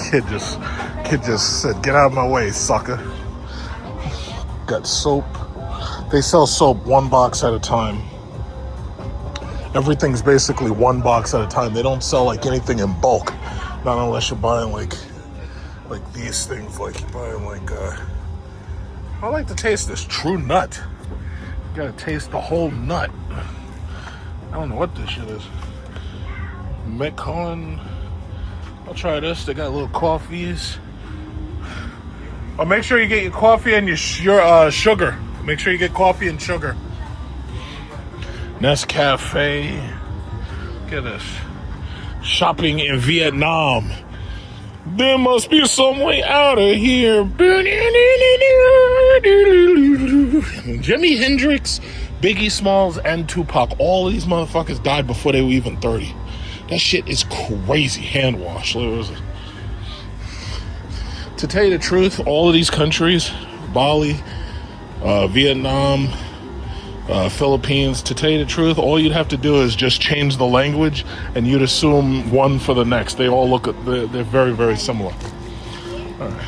Kid just said, get out of my way, sucker. Got soap. They sell soap one box at a time. Everything's basically one box at a time. They don't sell like anything in bulk. Not unless you're buying like these things. Like you're buying like, I like to taste this True Nut. You gotta taste the whole nut. I don't know what this shit is. Mekon. I'll try this. They got little coffees. Oh, make sure you get your coffee and your sugar. Make sure you get coffee and sugar. Nescafe. Look at this. Shopping in Vietnam. There must be some way out of here. Jimi Hendrix, Biggie Smalls, and Tupac. All of these motherfuckers died before they were even 30. That shit is crazy. Hand wash. To tell you the truth, all of these countries, Bali, Vietnam, Philippines, to tell you the truth, all you'd have to do is just change the language and you'd assume one for the next. They all look at, they're very, very similar. All right.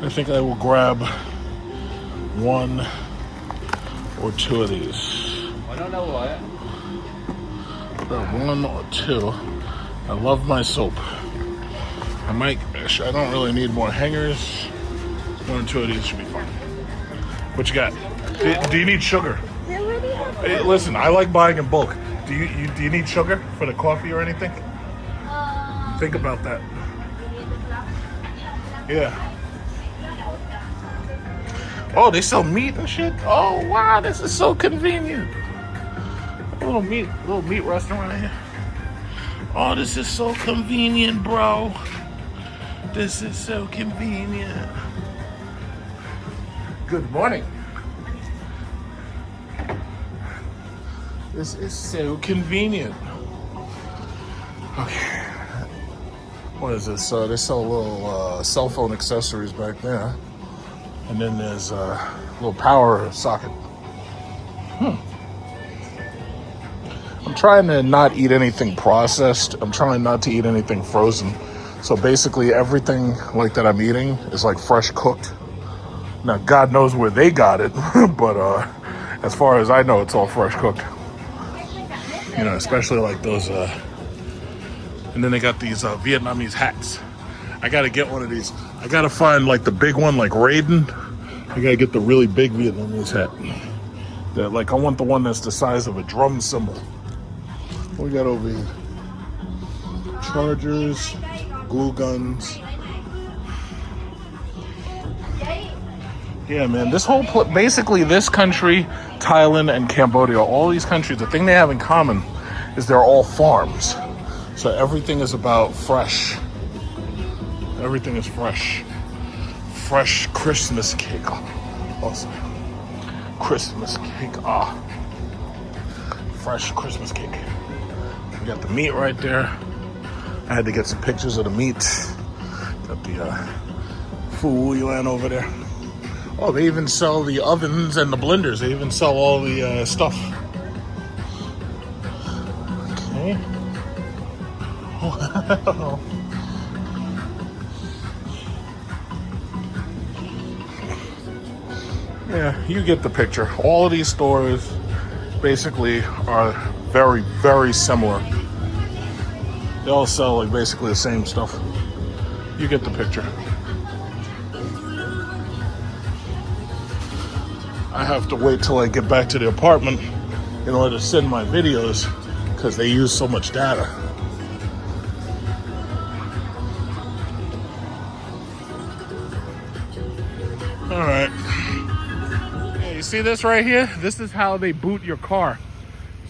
I think I will grab one or two of these. One or two. I love my soap. I don't really need more hangers. One or two of these should be fine. What you got? Do you need sugar? Hey, listen, I like buying in bulk. Do you need sugar for the coffee or anything? Think about that. Yeah. Oh, they sell meat and shit? Oh, wow, this is so convenient. A little meat restaurant here. Oh, this is so convenient, bro. This is so convenient. Good morning. This is so convenient. Okay. What is this? They sell little cell phone accessories back there. And then there's a little power socket. I'm trying to not eat anything processed. I'm trying not to eat anything frozen. So basically everything like that I'm eating is like fresh cooked. Now, God knows where they got it, but as far as I know, it's all fresh cooked. You know, especially like those, and then they got these Vietnamese hats. I gotta get one of these. I gotta find like the big one, like Raiden. I gotta get the really big Vietnamese hat. That, like, I want the one that's the size of a drum cymbal. What we got over here? Chargers, glue guns. Yeah, man, this whole, basically this country, Thailand and Cambodia, all these countries, the thing they have in common is they're all farms. So everything is about fresh. Everything is fresh. Fresh Christmas cake. Awesome. Christmas cake. Fresh Christmas cake. We got the meat right there. I had to get some pictures of the meat. Got the Phu Yuan over there. Oh, they even sell the ovens and the blenders. They even sell all the stuff. See? Wow. Yeah, you get the picture. All of these stores basically are very, very similar. They all sell like basically the same stuff. You get the picture. I have to wait till I get back to the apartment in order to send my videos because they use so much data. All right. Yeah, you see this right here? This is how they boot your car.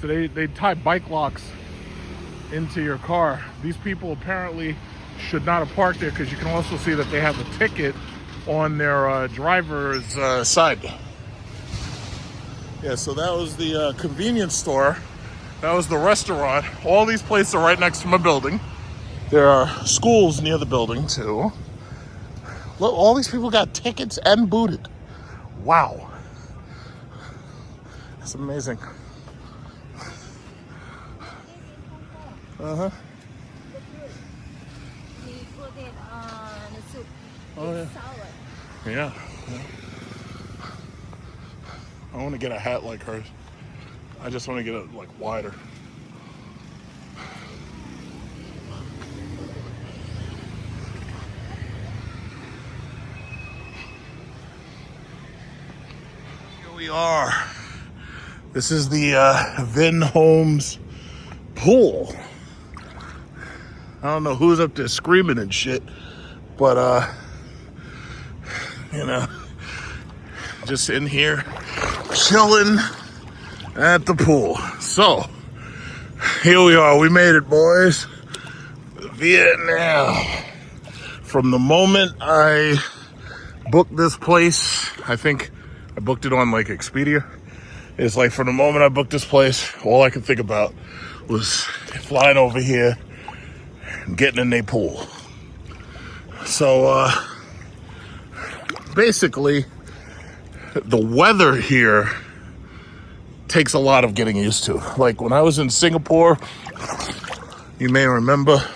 So they tie bike locks into your car. These people apparently should not have parked there because you can also see that they have a ticket on their driver's side. Yeah, so that was the convenience store. That was the restaurant. All these places are right next to my building. There are schools near the building too. Look, all these people got tickets and booted. Wow. That's amazing. Uh-huh. We put it on the soup. Oh, It's yeah. sour. Yeah. I want to get a hat like hers. I just want to get it like wider. Here we are. This is the Vin Homes pool. I don't know who's up there screaming and shit, but you know, just in here chilling at the pool. So here we are. We made it, boys. Vietnam. From the moment I booked this place, I think I booked it on like Expedia. It's like from the moment I booked this place, all I could think about was flying over here and getting in their pool. So basically, the weather here takes a lot of getting used to. Like when I was in Singapore, you may remember,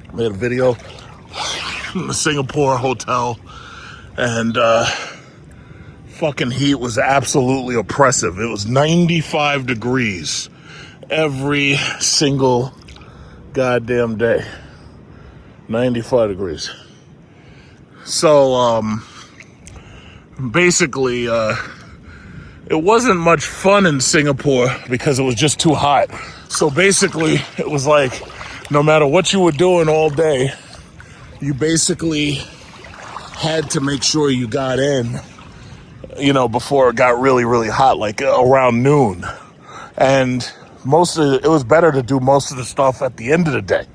I made a video in the Singapore hotel, and fucking heat was absolutely oppressive. It was 95 degrees every single goddamn day. 95 degrees. So basically it wasn't much fun in Singapore because it was just too hot. So basically it was like no matter what you were doing all day, you basically had to make sure you got in, you know, before it got really, really hot, like around noon. And it was better to do most of the stuff at the end of the day.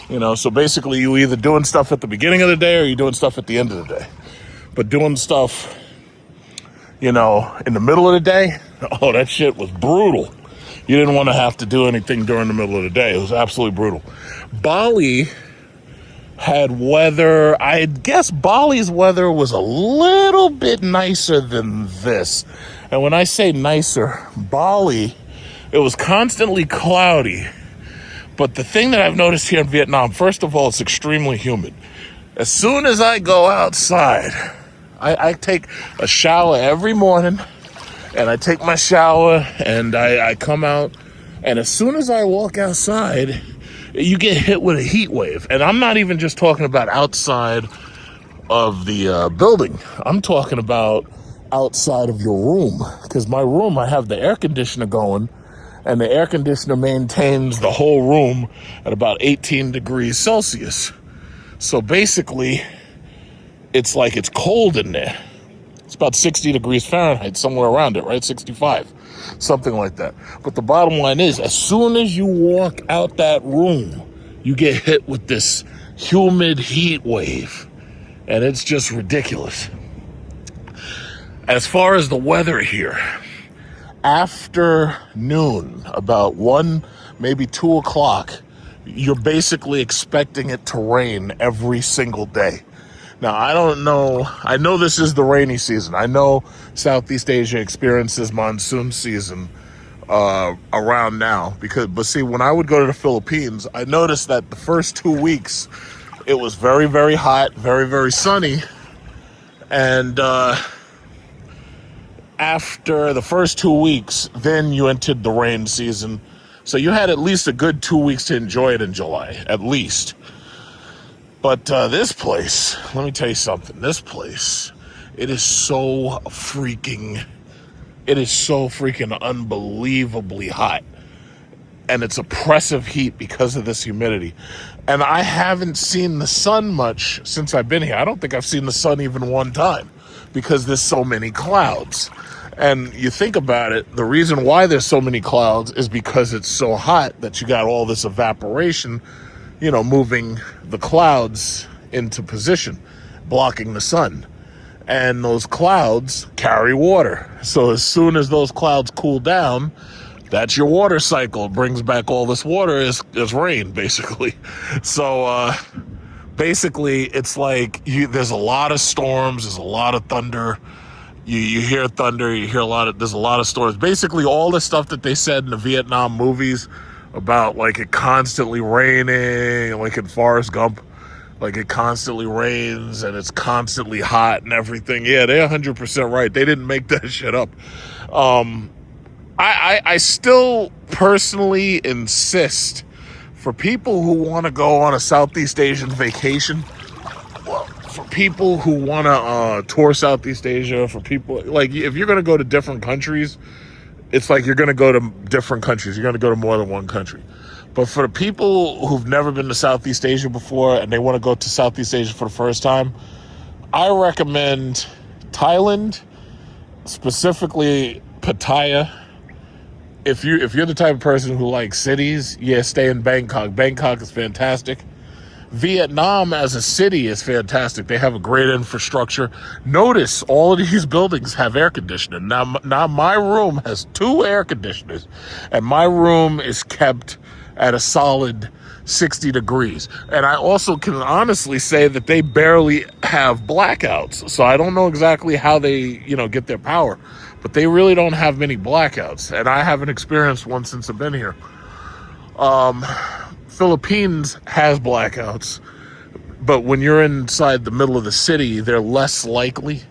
You know, so basically you either doing stuff at the beginning of the day or you doing stuff at the end of the day. But doing stuff, you know, in the middle of the day, oh, that shit was brutal. You didn't want to have to do anything during the middle of the day. It was absolutely brutal. Bali had weather. I guess Bali's weather was a little bit nicer than this. And when I say nicer, Bali, it was constantly cloudy. But the thing that I've noticed here in Vietnam, first of all, it's extremely humid. As soon as I go outside, I take a shower every morning, and I take my shower, and I come out, and as soon as I walk outside, you get hit with a heat wave. And I'm not even just talking about outside of the building. I'm talking about outside of your room. Because my room, I have the air conditioner going, and the air conditioner maintains the whole room at about 18 degrees Celsius. So basically, it's like it's cold in there. It's about 60 degrees Fahrenheit, somewhere around it, right? 65, something like that. But the bottom line is, as soon as you walk out that room, you get hit with this humid heat wave. And it's just ridiculous. As far as the weather here, after noon, about 1, maybe 2 o'clock, you're basically expecting it to rain every single day. Now, I don't know. I know this is the rainy season. I know Southeast Asia experiences monsoon season around now. But see, when I would go to the Philippines, I noticed that the first 2 weeks, it was very, very hot, very, very sunny. And after the first 2 weeks, then you entered the rain season. So you had at least a good 2 weeks to enjoy it in July, at least. But this place, let me tell you something. This place, it is so freaking unbelievably hot. And it's oppressive heat because of this humidity. And I haven't seen the sun much since I've been here. I don't think I've seen the sun even one time because there's so many clouds. And you think about it, the reason why there's so many clouds is because it's so hot that you got all this evaporation, moving the clouds into position, blocking the sun. And those clouds carry water. So as soon as those clouds cool down, that's your water cycle. It brings back all this water as rain, basically. So basically, it's like there's a lot of storms, there's a lot of thunder. You hear thunder, you hear there's a lot of storms. Basically, all the stuff that they said in the Vietnam movies about like it constantly raining, like in Forrest Gump, like it constantly rains and it's constantly hot and everything. Yeah, they're 100% right. They didn't make that shit up. I still personally insist for people who want to go on a Southeast Asian vacation, for people who want to tour Southeast Asia, for people, like if you're going to go to different countries, it's like you're going to go to different countries. You're going to go to more than one country. But for the people who've never been to Southeast Asia before and they want to go to Southeast Asia for the first time, I recommend Thailand, specifically Pattaya. If you're the type of person who likes cities, stay in Bangkok. Bangkok is fantastic. Vietnam as a city is fantastic. They have a great infrastructure. Notice all of these buildings have air conditioning. Now my room has 2 air conditioners, and my room is kept at a solid 60 degrees. And I also can honestly say that they barely have blackouts. So I don't know exactly how they, get their power, but they really don't have many blackouts. And I haven't experienced one since I've been here. Philippines has blackouts, but when you're inside the middle of the city, they're less likely.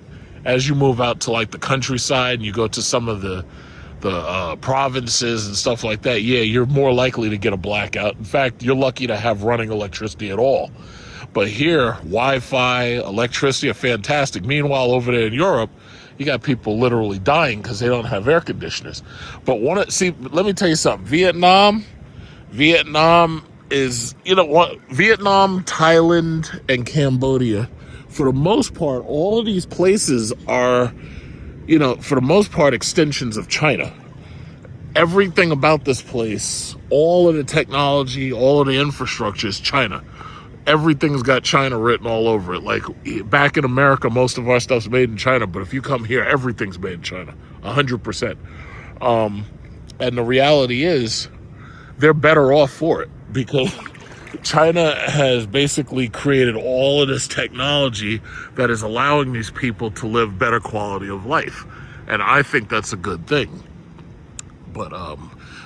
As you move out to like the countryside and you go to some of the provinces and stuff like that, you're more likely to get a blackout. In fact, you're lucky to have running electricity at all. But here, Wi-Fi, electricity are fantastic. Meanwhile, over there in Europe, you got people literally dying because they don't have air conditioners. But let me tell you something. Vietnam is, Vietnam, Thailand, and Cambodia, for the most part, all of these places are, for the most part, extensions of China. Everything about this place, all of the technology, all of the infrastructure is China. Everything's got China written all over it. Like back in America, most of our stuff's made in China, but if you come here, everything's made in China, 100%. And the reality is, they're better off for it because China has basically created all of this technology that is allowing these people to live better quality of life. And I think that's a good thing. But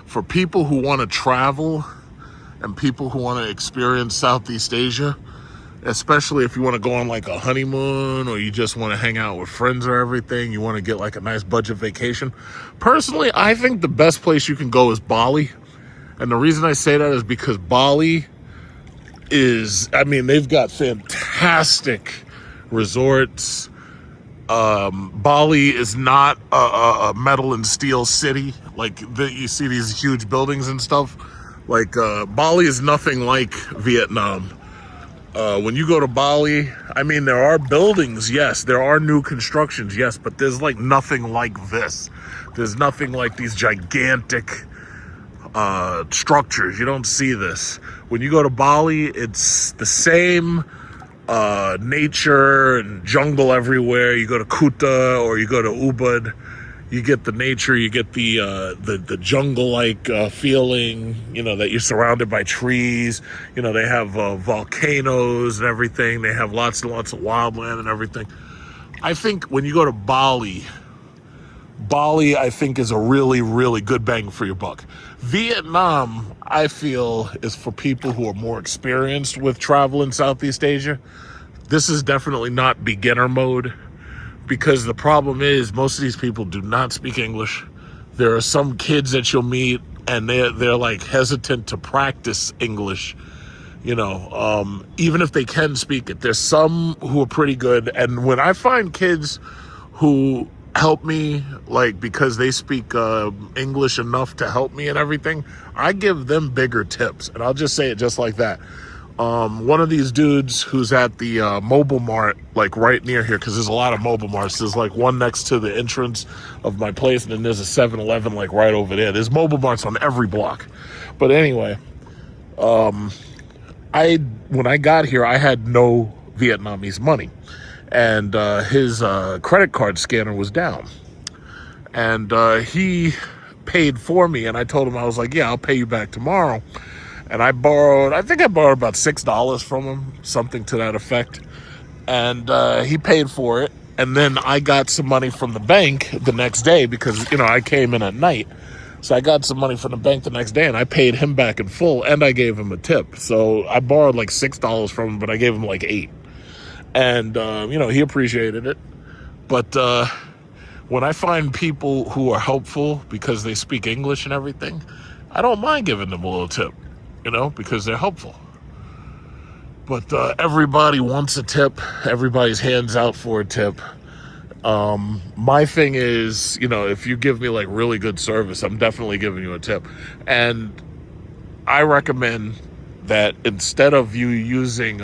for people who want to travel and people who want to experience Southeast Asia, especially if you want to go on like a honeymoon or you just want to hang out with friends or everything, you want to get like a nice budget vacation. Personally, I think the best place you can go is Bali. And the reason I say that is because Bali they've got fantastic resorts. Bali is not a metal and steel city. Like you see these huge buildings and stuff. Like Bali is nothing like Vietnam. When you go to Bali, there are buildings, yes. There are new constructions, yes. But there's like nothing like this. There's nothing like these gigantic structures. You don't see this. When you go to Bali, it's the same nature and jungle everywhere. You go to Kuta or you go to Ubud, you get the nature, you get the jungle-like feeling, that you're surrounded by trees. They have volcanoes and everything. They have lots and lots of wildland and everything. I think when you go to Bali Bali, I think, is a really, really good bang for your buck. Vietnam, I feel, is for people who are more experienced with travel in Southeast Asia. This is definitely not beginner mode, because the problem is most of these people do not speak English. There are some kids that you'll meet and they're like hesitant to practice English, you know, even if they can speak it. There's some who are pretty good, and when I find kids who help me, like, because they speak English enough to help me and everything, I give them bigger tips. And I'll just say it just like that. One of these dudes who's at the Mobile Mart, like right near here, because there's a lot of Mobile Marts. There's like one next to the entrance of my place, and then there's a 7-Eleven like right over there. There's Mobile Marts on every block. But anyway, when I got here, I had no Vietnamese money, and his credit card scanner was down, and he paid for me, and I told him, I was like, yeah, I'll pay you back tomorrow. And I borrowed about $6 from him, something to that effect. And he paid for it. And then I got some money from the bank the next day because, you know, I came in at night. So I got some money from the bank the next day, and I paid him back in full, and I gave him a tip. So I borrowed like $6 from him, but I gave him like $8. And, you know, he appreciated it. But when I find people who are helpful because they speak English and everything, I don't mind giving them a little tip. You know, because they're helpful. But everybody wants a tip. Everybody's hands out for a tip. My thing is, you know, if you give me like really good service, I'm definitely giving you a tip. And I recommend that instead of you using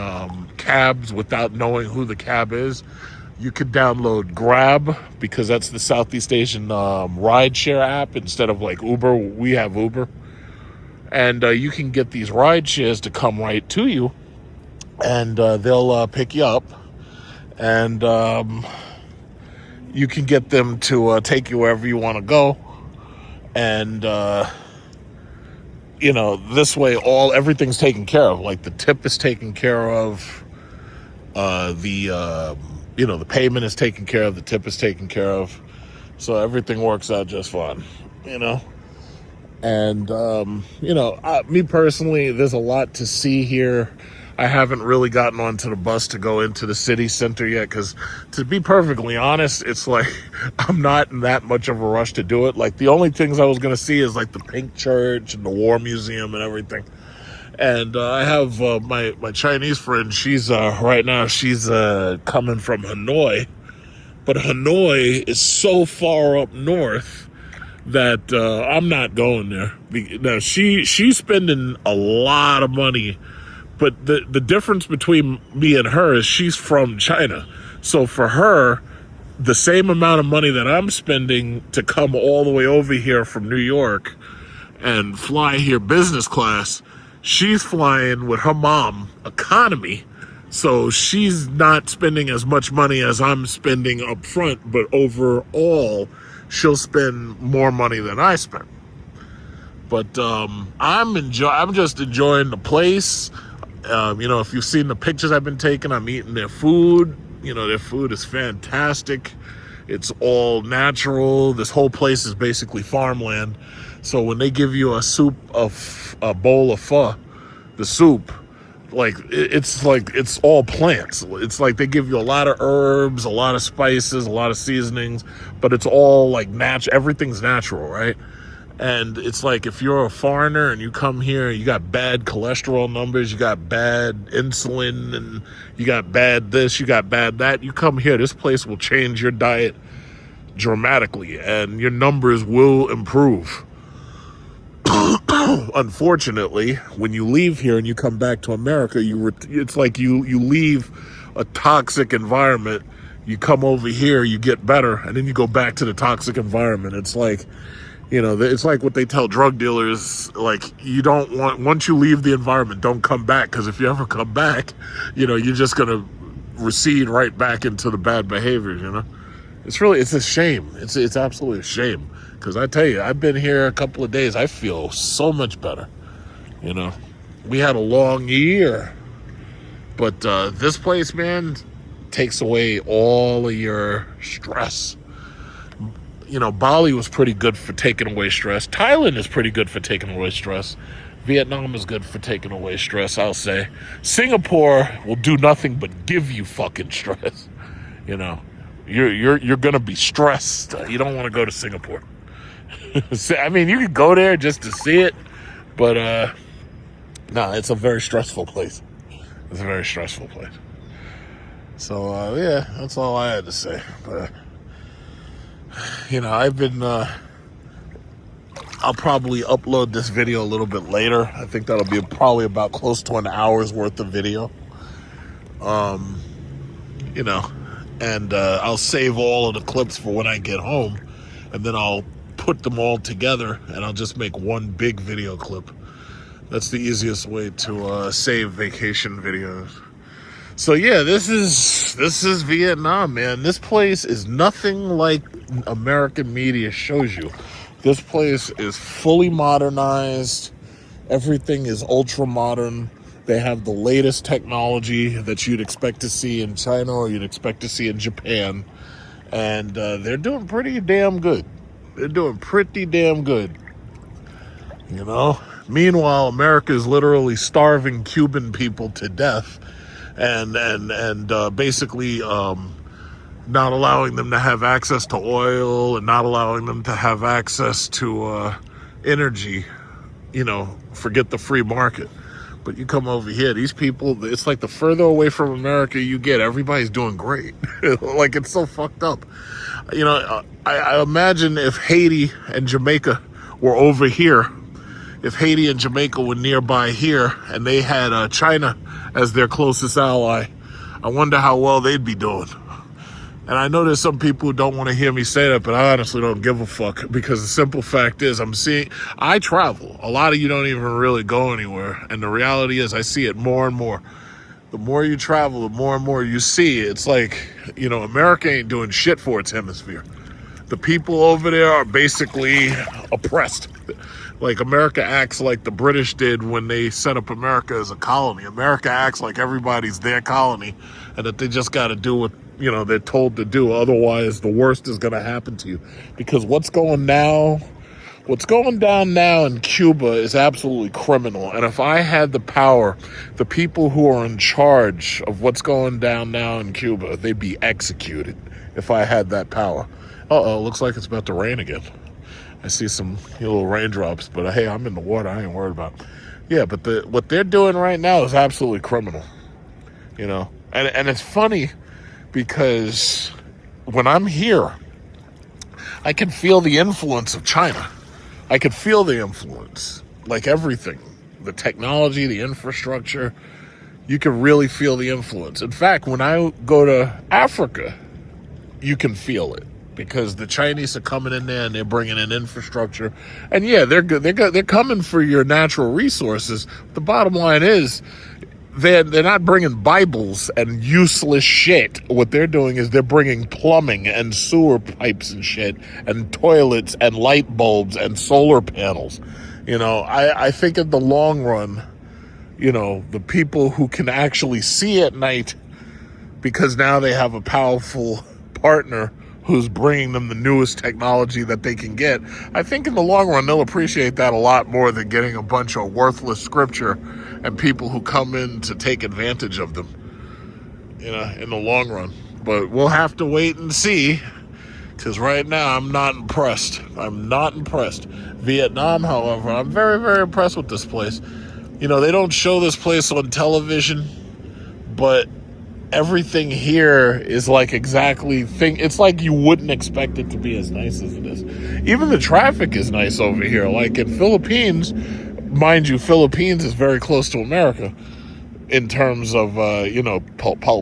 cabs without knowing who the cab is, you could download Grab, because that's the Southeast Asian rideshare app. Instead of like Uber, we have Uber. And you can get these ride shares to come right to you, and they'll pick you up, and you can get them to take you wherever you want to go. And you know, this way everything's taken care of. Like the tip is taken care of, you know, the payment is taken care of, the tip is taken care of, so everything works out just fine, you know. And, you know, me personally, there's a lot to see here. I haven't really gotten onto the bus to go into the city center yet, because to be perfectly honest, it's like I'm not in that much of a rush to do it. Like the only things I was going to see is like the Pink Church and the War Museum and everything. And I have my Chinese friend, she's right now, she's coming from Hanoi. But Hanoi is so far up north that I'm not going there. Now she's spending a lot of money, but the difference between me and her is she's from China. So for her, the same amount of money that I'm spending to come all the way over here from New York and fly here business class, she's flying with her mom economy. So she's not spending as much money as I'm spending up front, but overall she'll spend more money than I spend. But I'm just enjoying the place. You know, if you've seen the pictures I've been taking, I'm eating their food. You know, their food is fantastic. It's all natural. This whole place is basically farmland. So when they give you a bowl of pho, the soup, it's all plants. It's like they give you a lot of herbs, a lot of spices, a lot of seasonings, but it's all like natural. Everything's natural, right? And it's like if you're a foreigner and you come here, you got bad cholesterol numbers, you got bad insulin, and you got bad this, you got bad that. You come here, this place will change your diet dramatically, and your numbers will improve. Unfortunately, when you leave here and you come back to America, it's like you leave a toxic environment, you come over here, you get better, and then you go back to the toxic environment. It's like, you know, it's like what they tell drug dealers, like, you don't want, once you leave the environment, don't come back, because if you ever come back, you know, you're just going to recede right back into the bad behaviors, you know. It's a shame. It's absolutely a shame. Because I tell you, I've been here a couple of days. I feel so much better. You know, we had a long year. But this place, man, takes away all of your stress. Bali was pretty good for taking away stress. Thailand is pretty good for taking away stress. Vietnam is good for taking away stress, I'll say. Singapore will do nothing but give you fucking stress. You're gonna be stressed. You don't want to go to Singapore. I mean, you could go there just to see it, but no, it's a very stressful place. It's a very stressful place. So yeah, that's all I had to say. But I've been. I'll probably upload this video a little bit later. I think that'll be probably about close to an hour's worth of video. And I'll save all of the clips for when I get home, and then I'll put them all together, and I'll just make one big video clip. That's the easiest way to save vacation videos. So yeah, this is Vietnam, man. This place is nothing like American media shows you. This place is fully modernized. Everything is ultra modern. They have the latest technology that you'd expect to see in China or you'd expect to see in Japan. And they're doing pretty damn good. They're doing pretty damn good. Meanwhile, America is literally starving Cuban people to death and basically not allowing them to have access to oil and not allowing them to have access to energy. Forget the free market. But you come over here, these people, it's like the further away from America you get, everybody's doing great. Like, it's so fucked up. I imagine if Haiti and Jamaica were over here, if Haiti and Jamaica were nearby here and they had China as their closest ally, I wonder how well they'd be doing. And I know there's some people who don't want to hear me say that, but I honestly don't give a fuck, because the simple fact is I travel. A lot of you don't even really go anywhere. And the reality is I see it more and more. The more you travel, the more and more you see. It's like, America ain't doing shit for its hemisphere. The people over there are basically oppressed. Like, America acts like the British did when they set up America as a colony. America acts like everybody's their colony and that they just got to do what they're told to do. Otherwise, the worst is going to happen to you. Because what's going down now in Cuba is absolutely criminal. And if I had the power, the people who are in charge of what's going down now in Cuba, they'd be executed if I had that power. Looks like it's about to rain again. I see some little raindrops, but hey, I'm in the water. I ain't worried about it. Yeah, but what they're doing right now is absolutely criminal. And it's funny, because when I'm here, I can feel the influence of China. I can feel the influence, like everything, the technology, the infrastructure. You can really feel the influence. In fact, when I go to Africa, you can feel it, because the Chinese are coming in there and they're bringing in infrastructure. And yeah, they're good. They're coming for your natural resources. The bottom line is, they're not bringing Bibles and useless shit. What they're doing is they're bringing plumbing and sewer pipes and shit and toilets and light bulbs and solar panels. I think in the long run, the people who can actually see at night, because now they have a powerful partner who's bringing them the newest technology that they can get, I think in the long run they'll appreciate that a lot more than getting a bunch of worthless scripture and people who come in to take advantage of them, in the long run. But we'll have to wait and see, because right now I'm not impressed. Vietnam, however, I'm very, very impressed with this place. They don't show this place on television, but everything here is like it's like you wouldn't expect it to be as nice as it is. Even the traffic is nice over here. Like in Philippines, mind you, Philippines is very close to America in terms of,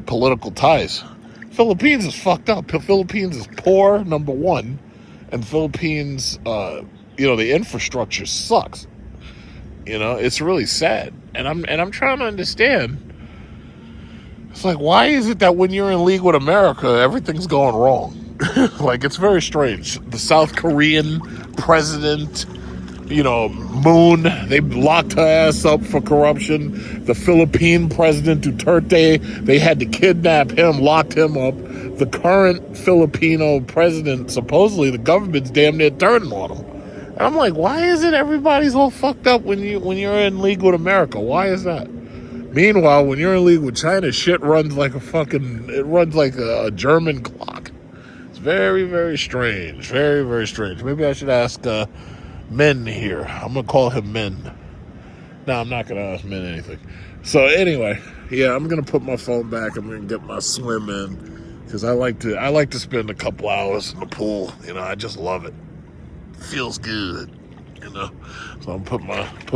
political ties. Philippines is fucked up. Philippines is poor, number one. And Philippines, the infrastructure sucks. It's really sad. And I'm trying to understand. It's like, why is it that when you're in league with America, everything's going wrong? Like, it's very strange. The South Korean president Moon, they locked her ass up for corruption. The Philippine president Duterte, they had to kidnap him, locked him up. The current Filipino president, supposedly the government's damn near turning on him. And I'm like, why is it everybody's all fucked up when you're in league with America? Why is that? Meanwhile, when you're in league with China, shit runs like a German clock. It's very, very strange. Very, very strange. Maybe I should ask Men here. I'm going to call him Men. No, I'm not going to ask Men anything. So anyway, yeah, I'm going to put my phone back. I'm going to get my swim in because I like to spend a couple hours in the pool. I just love it. Feels good. So I'm put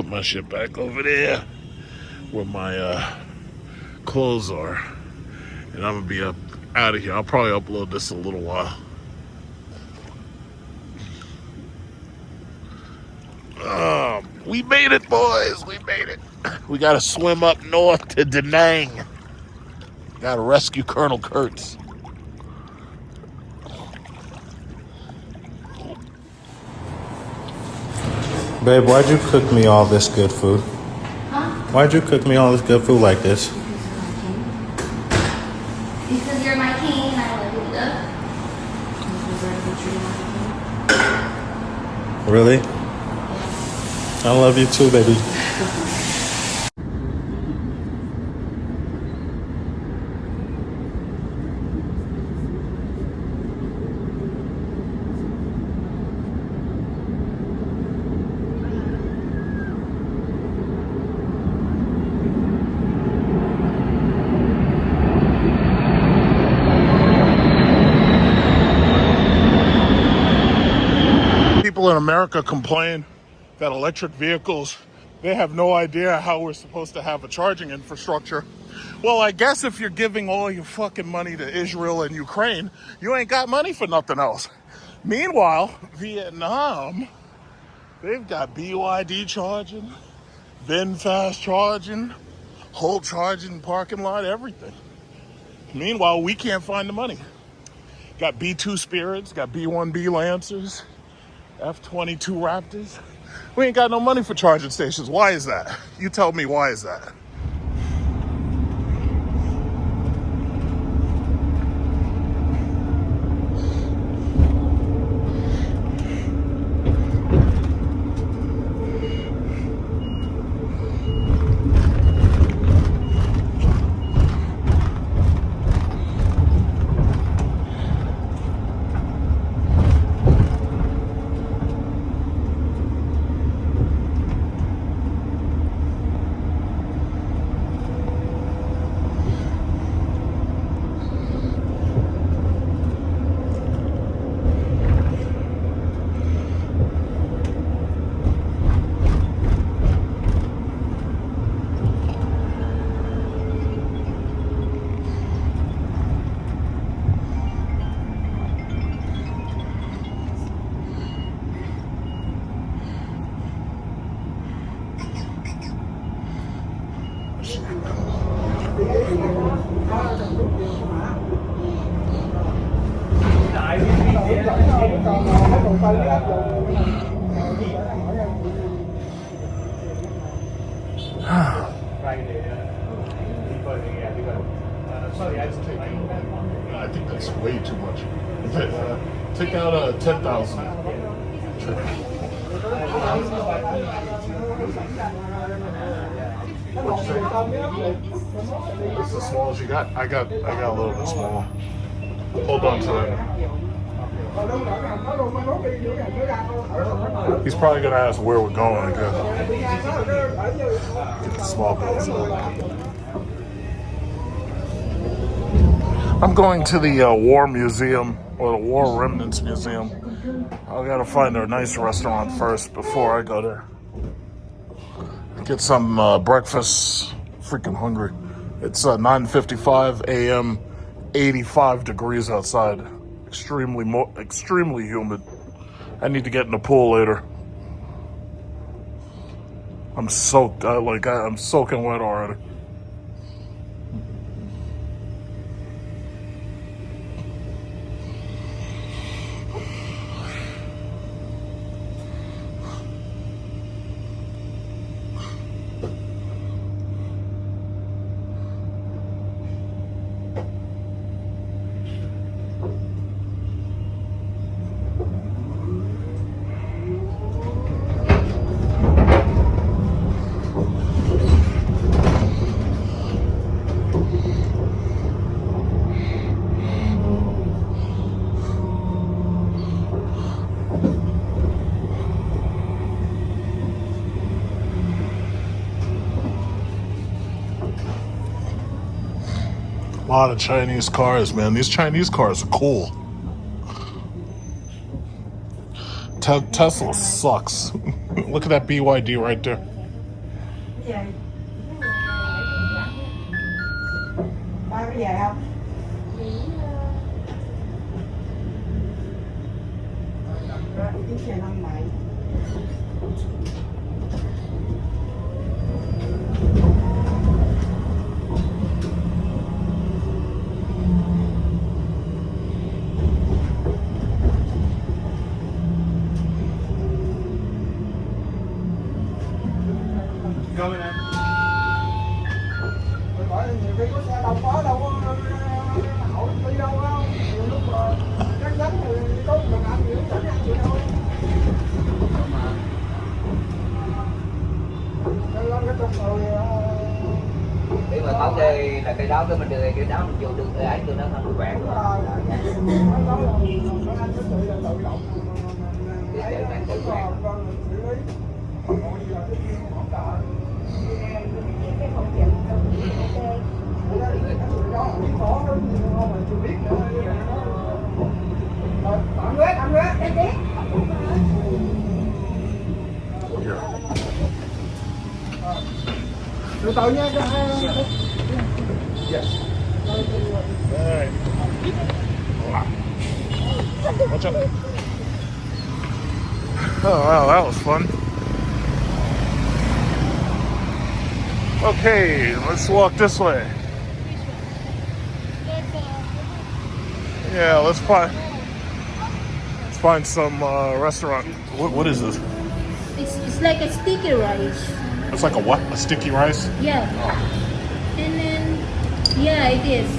my shit back over there where my clothes are. And I'm going to be out of here. I'll probably upload this in a little while. We made it, boys. We made it. We got to swim up north to Da Nang. Got to rescue Colonel Kurtz. Babe, why'd you cook me all this good food? Huh? Why'd you cook me all this good food like this? Because you're my king, I love you. Really? I love you too, baby. People in America complain that electric vehicles, they have no idea how we're supposed to have a charging infrastructure. Well, I guess if you're giving all your fucking money to Israel and Ukraine, you ain't got money for nothing else. Meanwhile, Vietnam, they've got BYD charging, VinFast charging, whole charging parking lot, everything. Meanwhile, we can't find the money. Got B2 Spirits, got B1B Lancers, F-22 Raptors. We ain't got no money for charging stations. Why is that? You tell me, why is that? I think that's way too much. Take out 10,000. What'd you say? This is as small as you got. I got a little bit small. Hold on to that. He's probably gonna ask where we're going again. Get the small bills out. I'm going to the War Museum, or the War Remnants Museum. I gotta find a nice restaurant first before I go there. Get some breakfast. Freaking hungry. It's 9:55 a.m. 85 degrees outside. Extremely humid. I need to get in the pool later. I'm soaked. I'm soaking wet already. lot of Chinese cars, man. These Chinese cars are cool. Tesla sucks. Look at that BYD right there. Nhiều khi có xe đông quá đâu có nổi đi đâu đâu. Nhiều lúc mà chắc chắn thì có mình ăn gì cũng chẳng ăn gì đâu. Lên cái trong rồi để mà có cái đó cái mình đưa cái đó mình vô được cái ấy cho nó không khỏe. từ từ nha. Watch out. Oh, wow, that was fun. Okay, let's walk this way. Yeah, let's find some restaurant. What is this? It's like a sticky rice. It's like a what? A sticky rice? Yeah. And then, yeah, it is.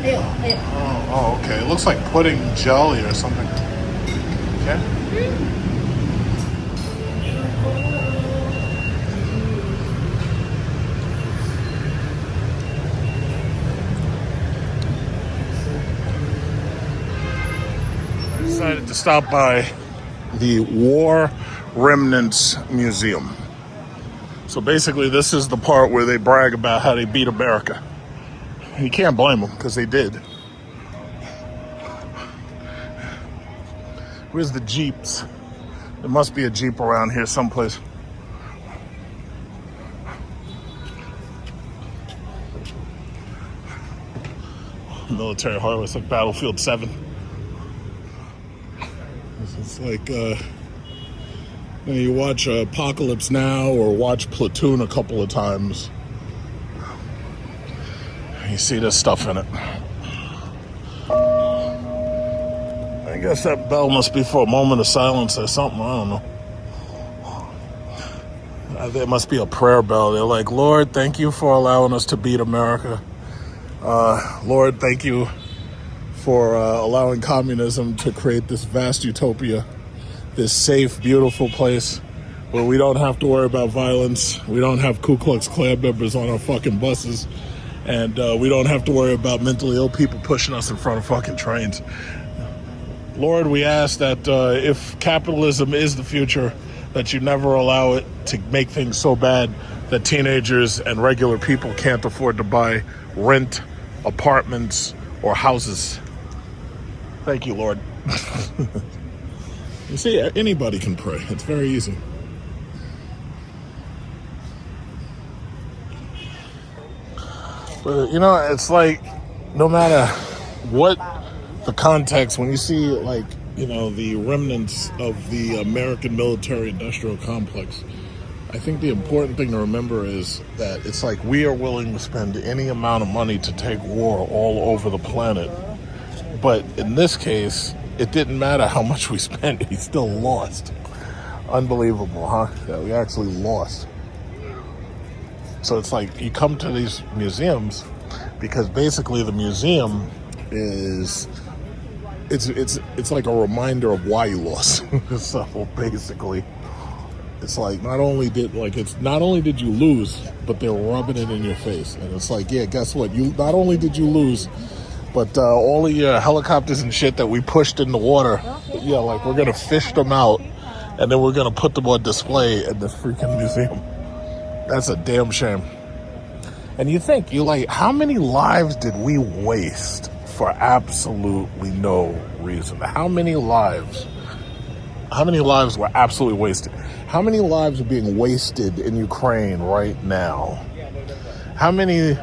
Oh, okay. It looks like pudding jelly or something. Okay. Decided to stop by the War Remnants Museum. So basically, this is the part where they brag about how they beat America. You can't blame them, because they did. Where's the Jeeps? There must be a Jeep around here someplace. Military hardware, it's like Battlefield 7. It's like, you watch Apocalypse Now or watch Platoon a couple of times. You see this stuff in it. I guess that bell must be for a moment of silence or something. I don't know. There must be a prayer bell. They're like, Lord, thank you for allowing us to beat America. Lord, thank you for allowing communism to create this vast utopia, this safe, beautiful place where we don't have to worry about violence. We don't have Ku Klux Klan members on our fucking buses. And we don't have to worry about mentally ill people pushing us in front of fucking trains. Lord, we ask that if capitalism is the future, that you never allow it to make things so bad that teenagers and regular people can't afford to buy rent apartments or houses. Thank you, Lord. You see, anybody can pray. It's very easy. But, you know, it's like, no matter what the context, when you see, like, you know, the remnants of the American military-industrial complex, I think the important thing to remember is that it's like we are willing to spend any amount of money to take war all over the planet. But in this case, it didn't matter how much we spent, he still lost. Unbelievable, huh? That we actually lost. So it's like you come to these museums because basically the museum is it's like a reminder of why you lost. So basically, it's like not only did you lose, but they're rubbing it in your face, and it's like, yeah, guess what? You not only did you lose, but all of your helicopters and shit that we pushed in the water, yeah, like we're gonna fish them out, and then we're gonna put them on display in this freaking museum. That's a damn shame. And you think, how many lives did we waste for absolutely no reason? How many lives were absolutely wasted? How many lives are being wasted in Ukraine right now? How many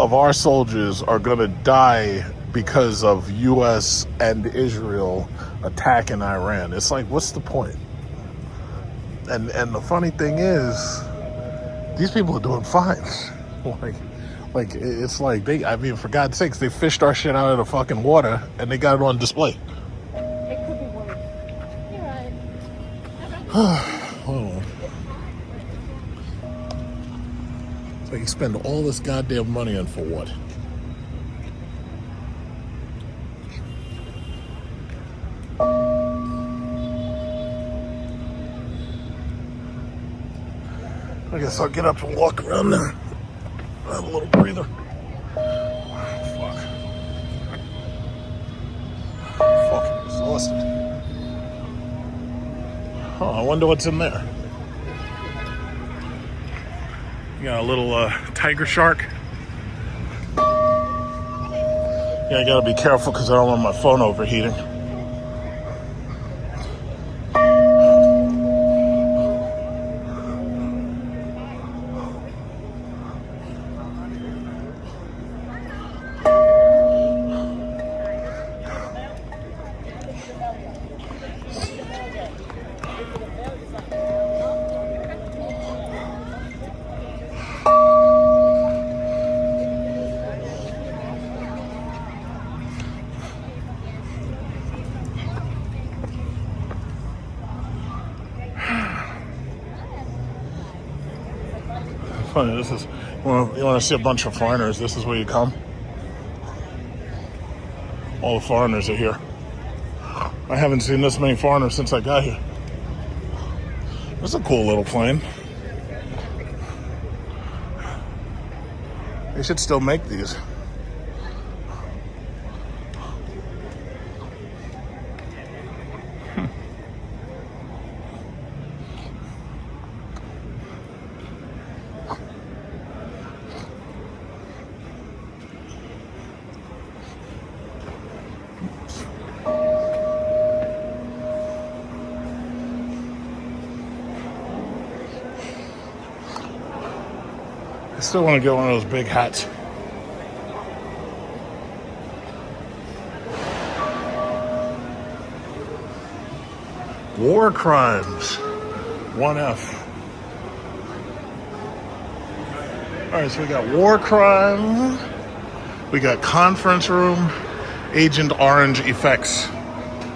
of our soldiers are going to die because of U.S. and Israel attacking Iran? It's like, what's the point? And the funny thing is, these people are doing fine. It's like for God's sakes, they fished our shit out of the fucking water and they got it on display. It could be worse. You're right. Hold on. So you spend all this goddamn money on for what? I guess I'll get up and walk around there. Have a little breather. Fuck. Fucking exhausted. Oh, I wonder what's in there. You got a little tiger shark. Yeah, I gotta be careful because I don't want my phone overheating. Funny, this is, you want to see a bunch of foreigners, this is where you come. All the foreigners are here. I haven't seen this many foreigners since I got here. This is a cool little plane. They should still make these. I still want to get one of those big hats. War crimes. 1F. Alright, so we got war crimes. We got conference room. Agent Orange effects.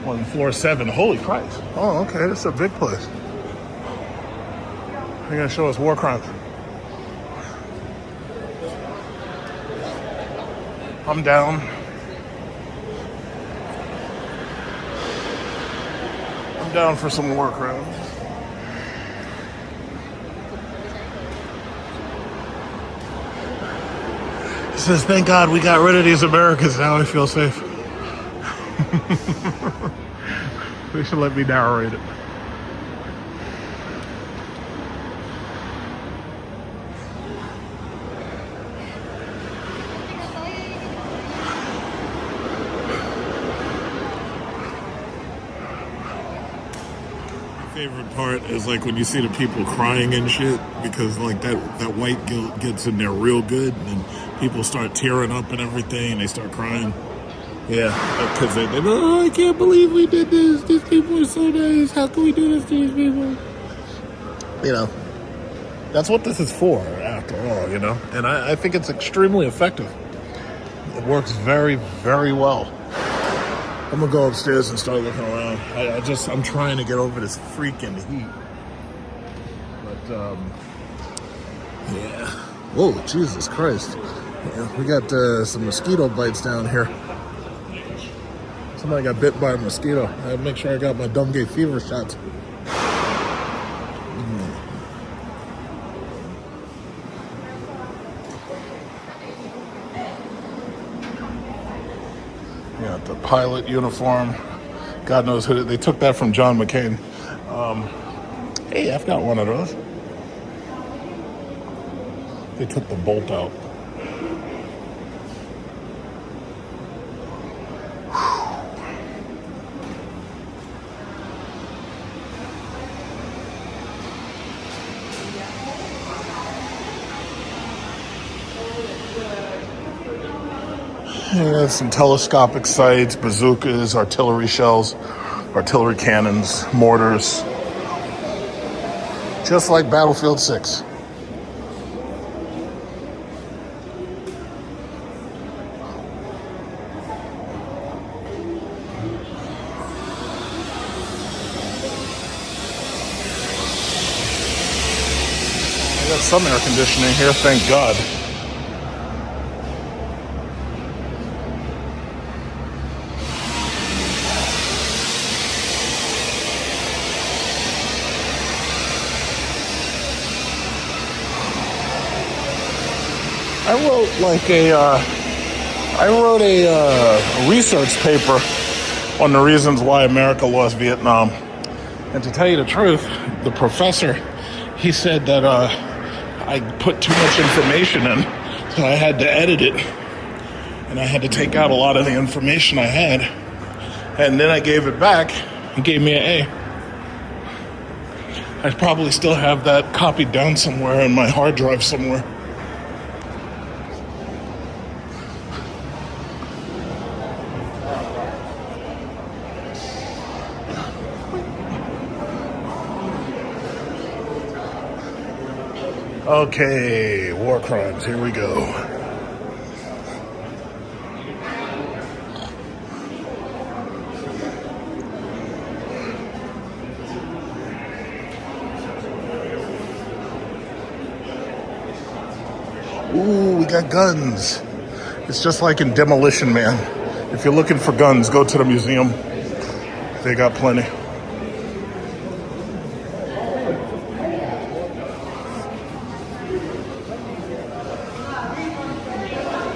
On floor 7. Holy Christ. Oh, okay. This is a big place. They're going to show us war crimes. I'm down. I'm down for some war crimes. He says, thank God we got rid of these Americans. Now I feel safe. They should let me narrate it. Favorite part is like when you see the people crying and shit, because like that white guilt gets in there real good and people start tearing up and everything and they start crying. Yeah, because they I can't believe we did this. These people are so nice. How can we do this to these people? You know, that's what this is for, after all, you know? And I think it's extremely effective. It works very, very well. I'm gonna go upstairs and start looking around. I'm trying to get over this freaking heat. But, yeah. Whoa, Jesus Christ. Yeah, we got some mosquito bites down here. Somebody got bit by a mosquito. I had to make sure I got my Dumgay fever shots. Yeah, the pilot uniform. God knows who they took that from John McCain. Hey, I've got one of those. They took the bolt out. Yeah, some telescopic sights, bazookas, artillery shells, artillery cannons, mortars. Just like Battlefield 6. I got some air conditioning here, thank God. I wrote a research paper on the reasons why America lost Vietnam. And to tell you the truth, the professor, he said that I put too much information in, so I had to edit it. And I had to take out a lot of the information I had. And then I gave it back and gave me an A. I probably still have that copied down somewhere in my hard drive somewhere. Okay, war crimes, here we go. Ooh, we got guns. It's just like in Demolition Man. If you're looking for guns, go to the museum. They got plenty.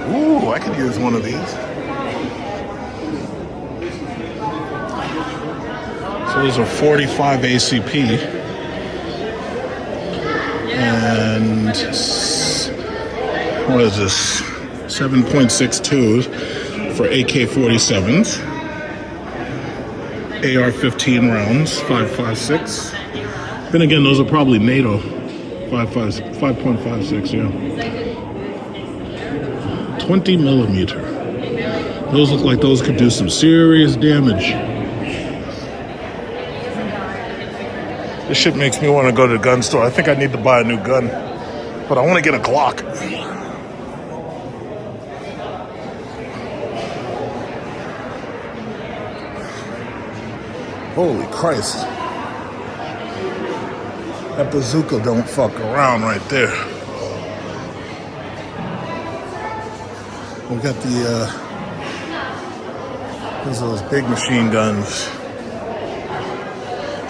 Ooh, I could use one of these. So these are 45 ACP. And what is this? 7.62 for AK-47s. AR-15 rounds, 5.56. Then again, those are probably NATO. 5.56, yeah. 20 millimeter. Those look like those could do some serious damage. This shit makes me want to go to the gun store. I think I need to buy a new gun, but I want to get a Glock. Holy Christ. That bazooka don't fuck around right there. We got those big machine guns.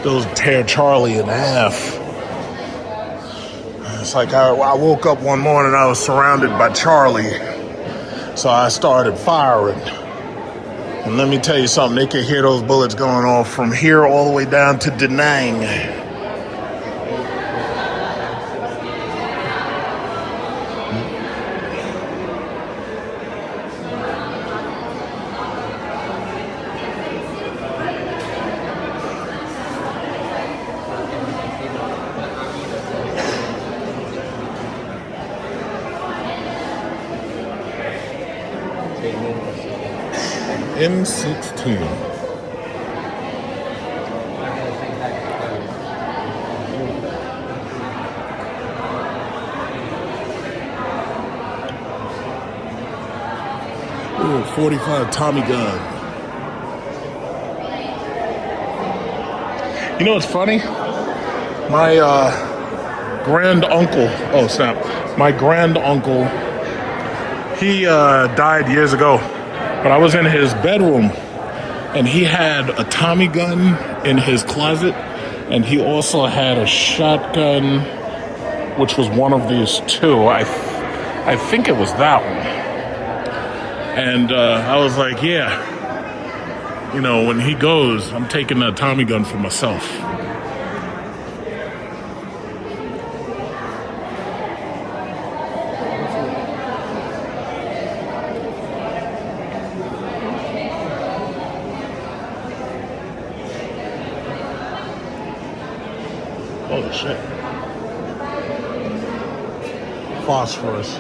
Those tear Charlie in half. It's like I woke up one morning, I was surrounded by Charlie. So I started firing. And let me tell you something, they can hear those bullets going off from here all the way down to Da Nang. M16. Ooh, 45 Tommy gun. You know what's funny? My grand uncle, oh snap, my grand uncle, he died years ago. But I was in his bedroom, and he had a Tommy gun in his closet, and he also had a shotgun, which was one of these two. I think it was that one. And I was like, yeah, you know, when he goes, I'm taking a Tommy gun for myself. Holy shit. Phosphorus.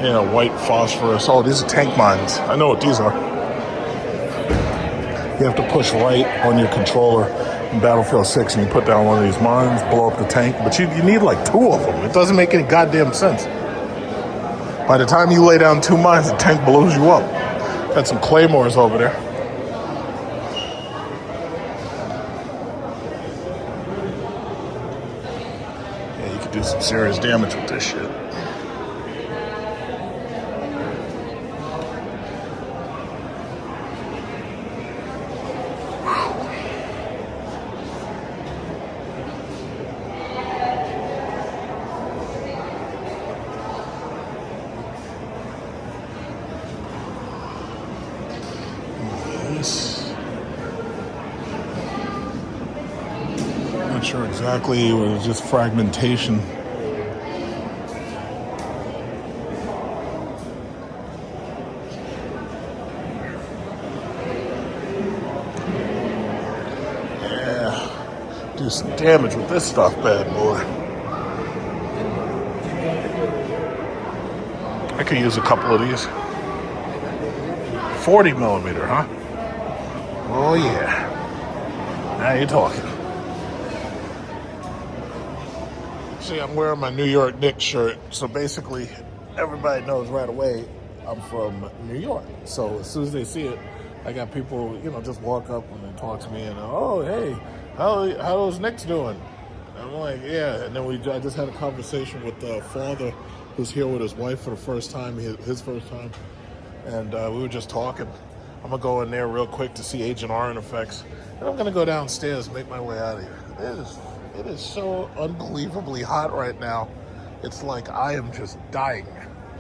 Yeah, white phosphorus. Oh, these are tank mines. I know what these are. You have to push right on your controller in Battlefield 6 and you put down one of these mines, blow up the tank. But you need like 2 of them. It doesn't make any goddamn sense. By the time you lay down 2 mines, the tank blows you up. Got some claymores over there. Yeah, you could do some serious damage with this shit. Not sure exactly, it was just fragmentation. Yeah, do some damage with this stuff, bad boy. I could use a couple of these. 40 millimeter, huh? Oh yeah. Now you're talking. See, I'm wearing my New York Knicks shirt, so basically everybody knows right away I'm from New York. So as soon as they see it, I got people, just walk up and they talk to me and, oh, hey, how those Knicks doing? And I'm like, yeah. And then I just had a conversation with the father who's here with his wife for the first time, his first time. And we were just talking. I'm going to go in there real quick to see Agent Orange effects. And I'm going to go downstairs and make my way out of here. It is so unbelievably hot right now. It's like I am just dying.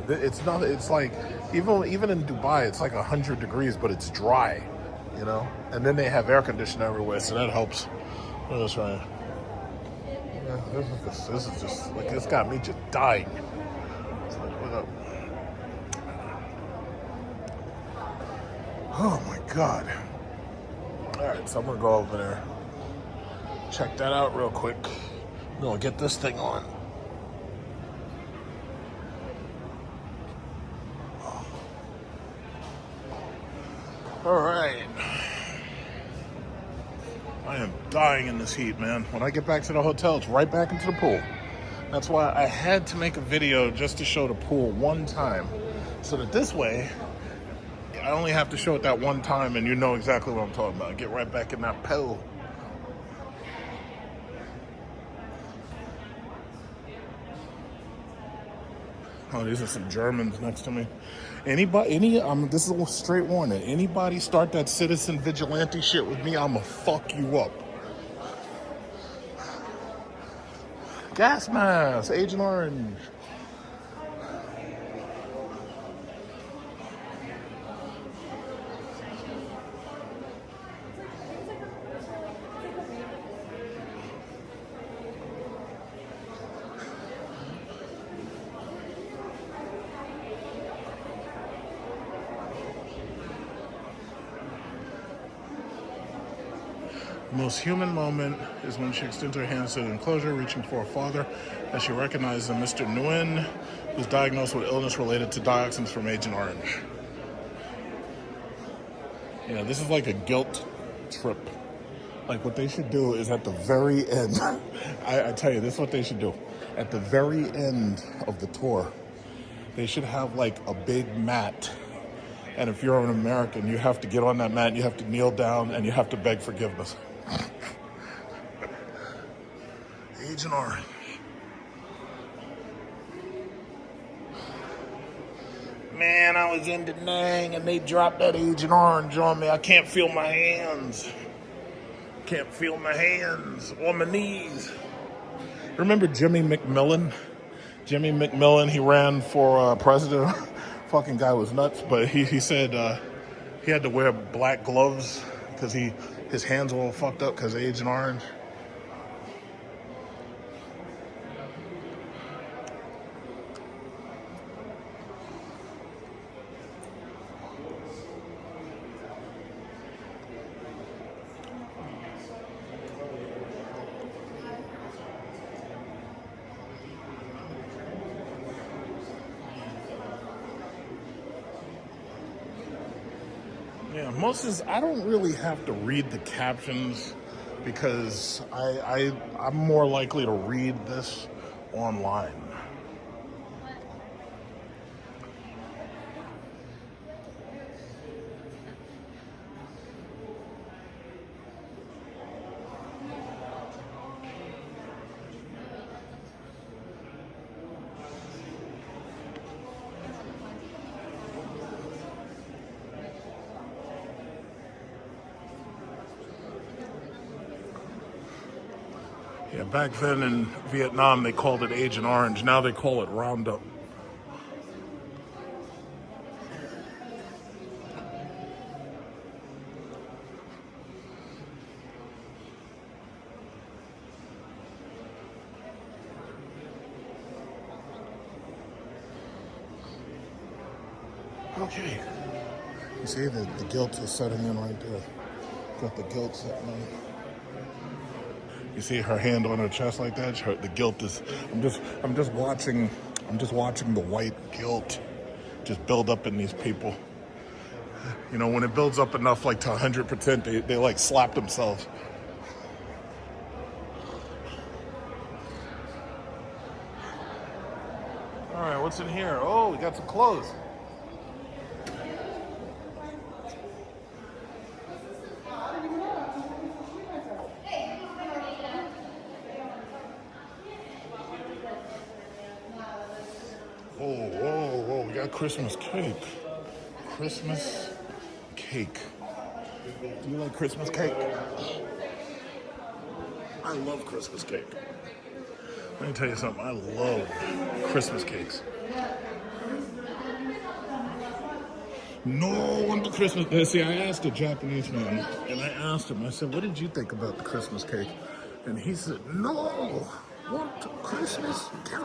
It's not. It's like even in Dubai, it's like 100 degrees, but it's dry, And then they have air conditioning everywhere, so that helps. Look at this right here. Yeah, this is just like it's got me just dying. It's like, look up. Oh my God. All right, so I'm gonna go over there. Check that out real quick. I'm gonna get this thing on. All right. I am dying in this heat, man. When I get back to the hotel, it's right back into the pool. That's why I had to make a video just to show the pool one time. So that this way, I only have to show it that one time and you know exactly what I'm talking about. Get right back in that pool. Oh, these are some Germans next to me. This is a straight warning. Anybody start that citizen vigilante shit with me, I'ma fuck you up. Gas mask, Agent Orange. The most human moment is when she extends her hands to the enclosure, reaching for her father, as she recognizes Mr. Nguyen, who's diagnosed with illness related to dioxins from Agent Orange. Yeah, this is like a guilt trip. Like, what they should do is at the very end, I tell you, this is what they should do. At the very end of the tour, they should have like a big mat. And if you're an American, you have to get on that mat, you have to kneel down, and you have to beg forgiveness. Agent Orange. Man, I was in Da Nang and they dropped that Agent Orange on me. I can't feel my hands. Can't feel my hands or my knees. Remember Jimmy McMillan? Jimmy McMillan, he ran for president. Fucking guy was nuts, but he said he had to wear black gloves because his hands were all fucked up because of Agent Orange. Yeah, I don't really have to read the captions because I'm more likely to read this online. Yeah, back then in Vietnam, they called it Agent Orange. Now they call it Roundup. Okay. You see, the guilt is setting in right there. Got the guilt setting in. You see her hand on her chest like that? The guilt is. I'm just watching the white guilt just build up in these people. You know, when it builds up enough, like to 100%, they like slap themselves. All right, what's in here? Oh, we got some clothes. Whoa, we got Christmas cake. Christmas cake. Do you like Christmas cake? I love Christmas cake. Let me tell you something, I love Christmas cakes. No one to Christmas. See, I asked a Japanese man, and I asked him, I said, what did you think about the Christmas cake? And he said, no, want Christmas cake.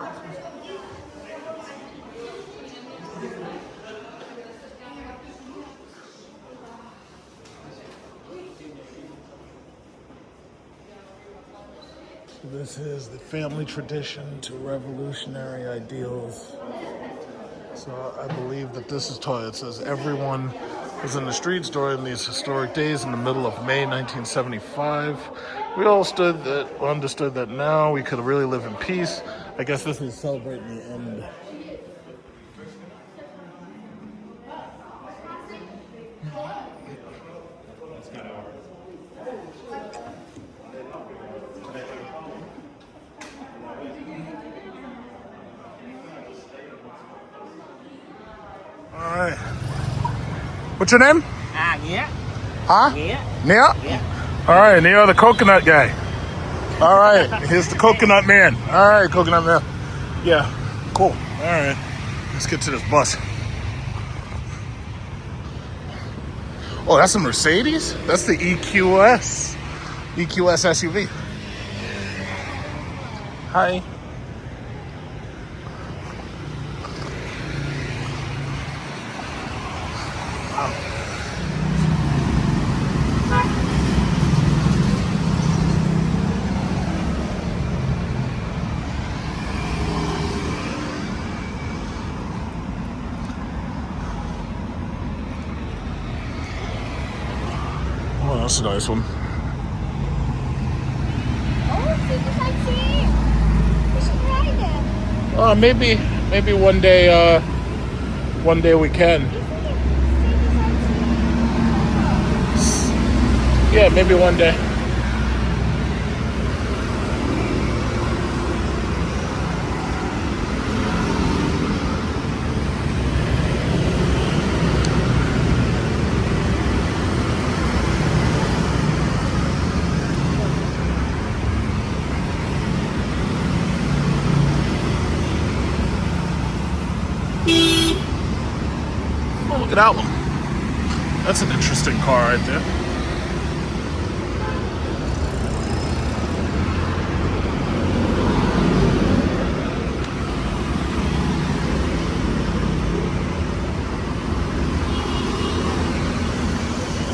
This is the family tradition to revolutionary ideals. So I believe that this is taught. It says everyone was in the streets during these historic days in the middle of May 1975. We all understood that now we could really live in peace. I guess this is celebrating the end. All right. What's your name? Nghĩa. Huh? Nghĩa. Nia? Yeah. All right, Nia, the coconut guy. All right, here's the coconut man. All right, coconut man. Yeah, cool. All right, let's get to this bus. Oh, that's a Mercedes? That's the EQS SUV. Hi. Oh, that's a nice one. Oh, city sightseeing. We should ride it. Maybe one day we can. Yeah, maybe one day. Oh, look at that one. That's an interesting car right there.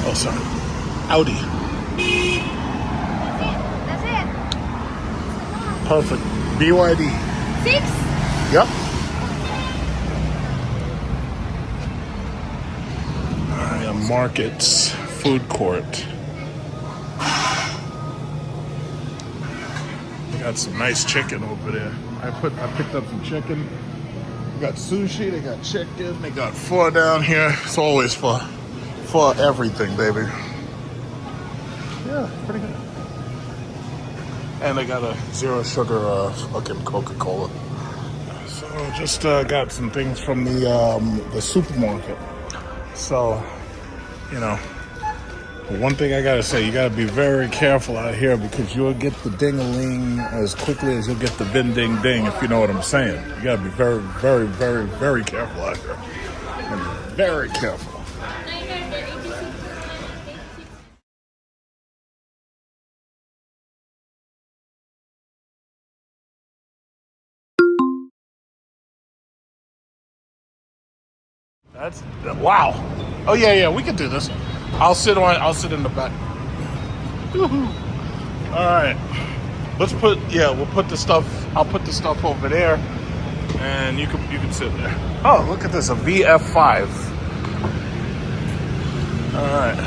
Oh, sorry. Audi. That's it. Perfect. BYD. 6? Yep. Alright, Yeah, Markets food court. They got some nice chicken over there. I picked up some chicken. They got sushi, they got chicken, they got pho down here. It's always for everything, baby. Yeah, pretty good. And they got a zero sugar fucking Coca-Cola. So just got some things from the supermarket. So, you know, one thing I gotta say, you gotta be very careful out here because you'll get the ding-a-ling as quickly as you'll get the bin-ding-ding, if you know what I'm saying. You gotta be very, very, very, very careful out here. Very careful. That's wow. Oh yeah, we can do this. I'll sit in the back. All right. We'll put the stuff. I'll put the stuff over there, and you can sit there. Oh, look at this, a VF5. All right.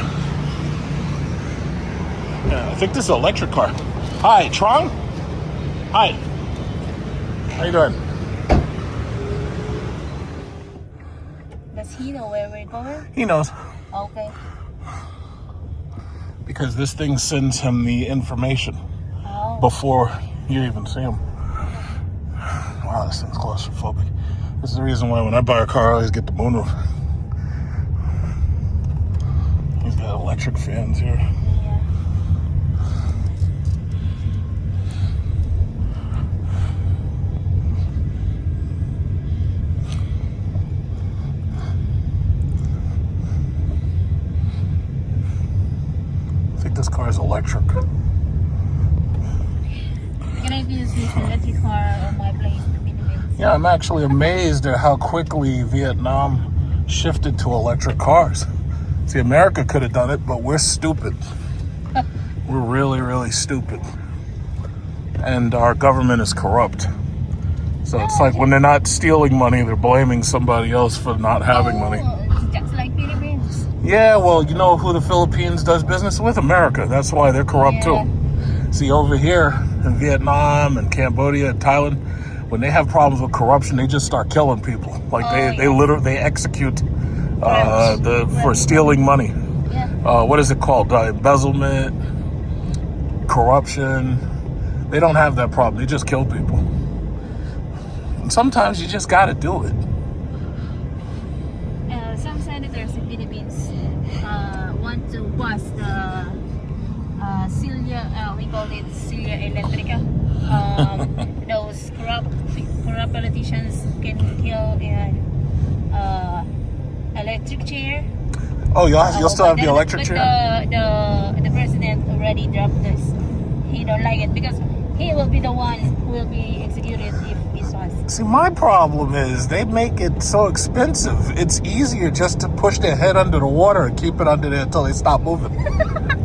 Yeah, I think this is an electric car. Hi, Tron. Hi. How you doing? Does he know where we're going? He knows. Okay. Because this thing sends him the information Oh. before you even see him. Wow, this thing's claustrophobic. This is the reason why when I buy a car, I always get the moonroof. He's got electric fans here. Yeah. I think this car is electric. Can I use this electric car on my place in the Philippines? Yeah, I'm actually amazed at how quickly Vietnam shifted to electric cars. See, America could have done it, but we're stupid. We're really, really stupid. And our government is corrupt. So it's like when they're not stealing money, they're blaming somebody else for not having money. Oh, just like Philippines. Yeah, well, you know who the Philippines does business with? America. That's why they're corrupt Yeah. too. See, over here in Vietnam and Cambodia and Thailand, when they have problems with corruption, they just start killing people. Like they literally execute for stealing money. Yeah. What is it called? Embezzlement, corruption. They don't have that problem. They just kill people. And sometimes you just got to do it. Some senators in Philippines want to pass the we call it Celia Electrica. Those corrupt politicians can kill an electric chair. Oh, you'll still have the electric chair? The president already dropped this. He don't like it because he will be the one who will be executed if he was. See, my problem is they make it so expensive. It's easier just to push their head under the water and keep it under there until they stop moving.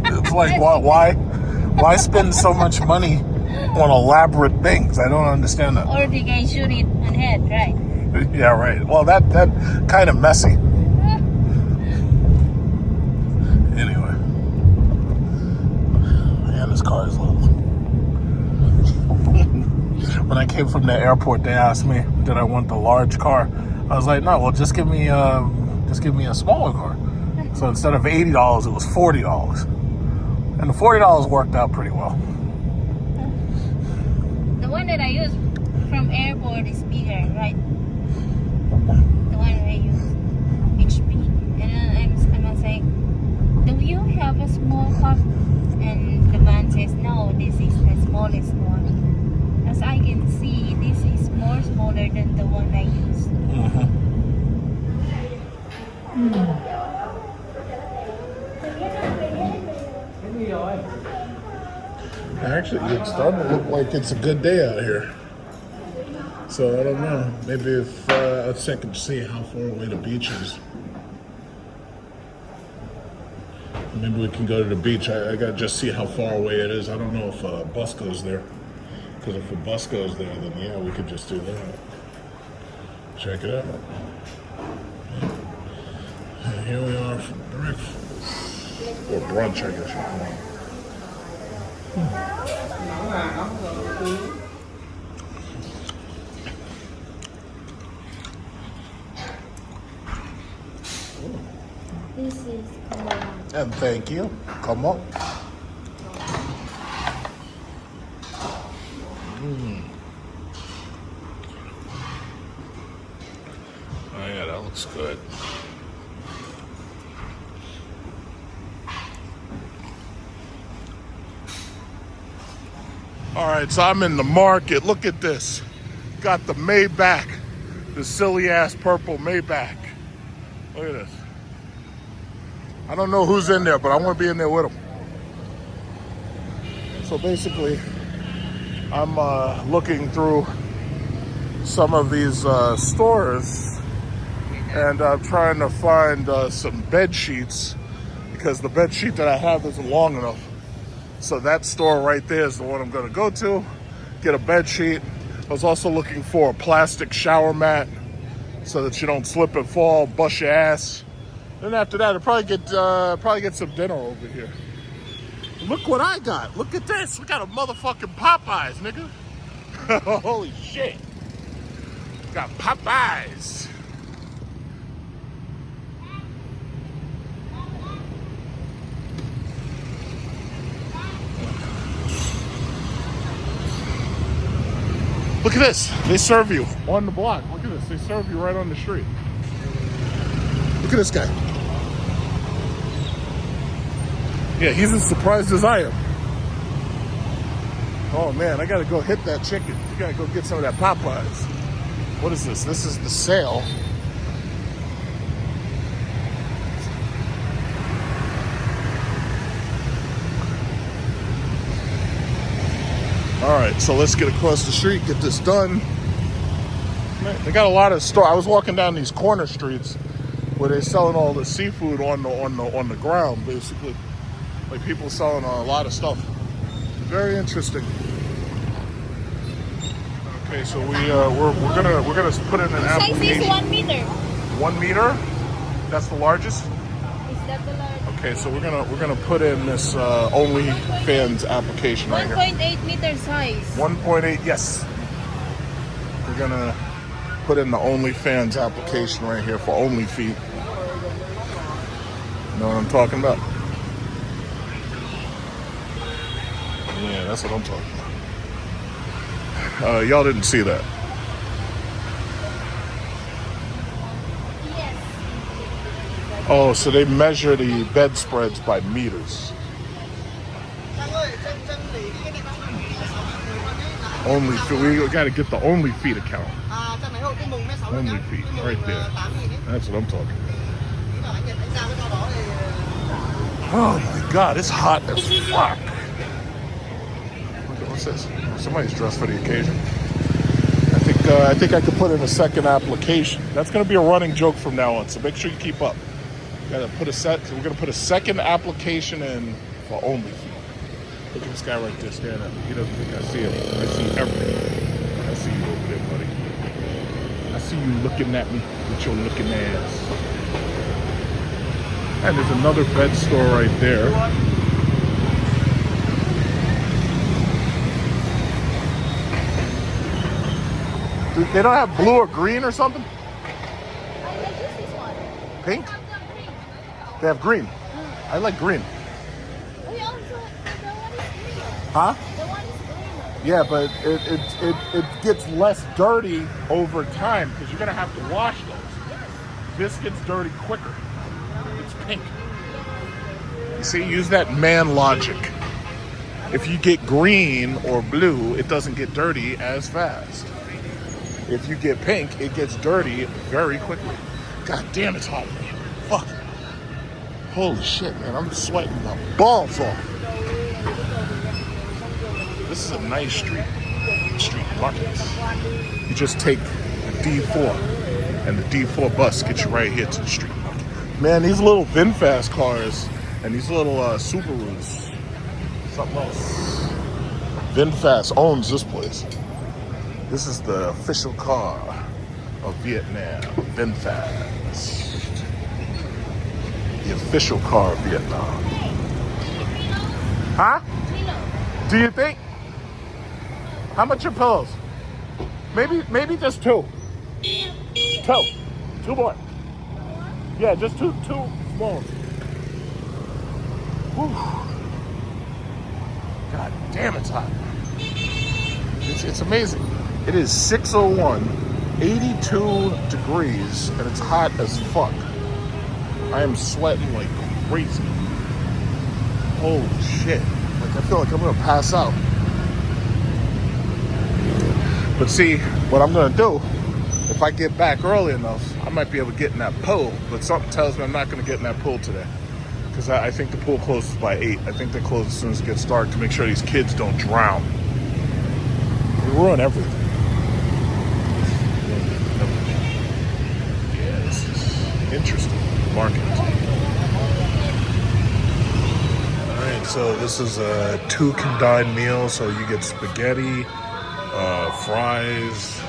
It's like, why spend so much money on elaborate things? I don't understand that. Or they can shoot it on head, right? Yeah, right. Well, that kind of messy. Anyway, man, this car is little. When I came from the airport, they asked me, did I want the large car? I was like, no, well, just give me a smaller car. So instead of $80, it was $40. And the $40 worked out pretty well. The one that I use from airport is bigger, right? The one I use, HP. And I'm saying, do you have a small car? And the man says, no, this is the smallest one. As I can see, this is more smaller than the one I used. Actually, it's starting to look like it's a good day out here. So I don't know. Maybe if let's check and see how far away the beach is. Maybe we can go to the beach. I gotta just see how far away it is. I don't know if a bus goes there. Because if a bus goes there, then yeah, we could just do that. Check it out. And here we are for breakfast. Or brunch, I guess you call it. This is Korean. And thank you. Come on. Oh yeah, that looks good. All right, so I'm in the market. Look at this. Got the Maybach, the silly ass purple Maybach. Look at this. I don't know who's in there, but I want to be in there with them. So basically, I'm looking through some of these stores, and I'm trying to find some bed sheets because the bed sheet that I have isn't long enough. So that store right there is the one I'm going to go to, get a bed sheet. I was also looking for a plastic shower mat so that you don't slip and fall, bust your ass. Then after that, I'll probably get some dinner over here. Look what I got. Look at this. We got a motherfucking Popeyes, nigga. Holy shit. Got Popeyes. Look at this. They serve you on the block. Look at this. They serve you right on the street. Look at this guy. Yeah, he's as surprised as I am. Oh man, I gotta go hit that chicken. You gotta go get some of that Popeyes. What is this? This is the sale. All right, so let's get across the street, get this done. Man, they got a lot of store. I was walking down these corner streets where they're selling all the seafood on the ground, basically. Like people selling a lot of stuff. Very interesting. Okay, so we're gonna put in an application. Size is 1 meter. 1 meter? That's the largest? Is that the large? Okay, so we're gonna put in this OnlyFans application right here. 1.8 meter size. 1.8, yes. We're gonna put in the OnlyFans application right here for OnlyFeet. You know what I'm talking about? Yeah, that's what I'm talking about. Y'all didn't see that. Oh, so they measure the bedspreads by meters. OnlyFeet. We gotta get the OnlyFeet account. OnlyFeet, right there. That's what I'm talking about. Oh my God, it's hot as fuck. What's this? Somebody's dressed for the occasion. I think I could put in a second application. That's gonna be a running joke from now on, so make sure you keep up. We're gonna put a second application in for OnlyFeet. Look at this guy right there staring at me. He doesn't think I see him. I see everything. I see you over there, buddy. I see you looking at me with your looking ass. And there's another bed store right there. They don't have blue or green or something? Pink? They have green. I like green. Huh? Yeah, but it gets less dirty over time because you're gonna have to wash those. This gets dirty quicker. It's pink. You see, use that man logic. If you get green or blue, it doesn't get dirty as fast. If you get pink, it gets dirty very quickly. God damn, it's hot in here. Fuck. Holy shit, man, I'm sweating my balls off. This is a nice street market. You just take the D4, and the D4 bus gets you right here to the street market. Man, these little VinFast cars and these little Subarus, something else. VinFast owns this place. This is the official car of Vietnam, VinFast. The official car of Vietnam. Huh? Do you think? How much are pillows? Maybe just two. Two more. Yeah, just two small. Whew. God damn, it's hot. It's amazing. It is 6:01, 82 degrees, and it's hot as fuck. I am sweating like crazy. Holy shit. Like, I feel like I'm gonna pass out. But see, what I'm gonna do, if I get back early enough, I might be able to get in that pool, but something tells me I'm not gonna get in that pool today. Because I think the pool closes by 8. I think they close as soon as it gets dark to make sure these kids don't drown. They ruin everything. Yeah, this is interesting. Market. Alright, so this is a 2 can dine meal. So you get spaghetti, fries,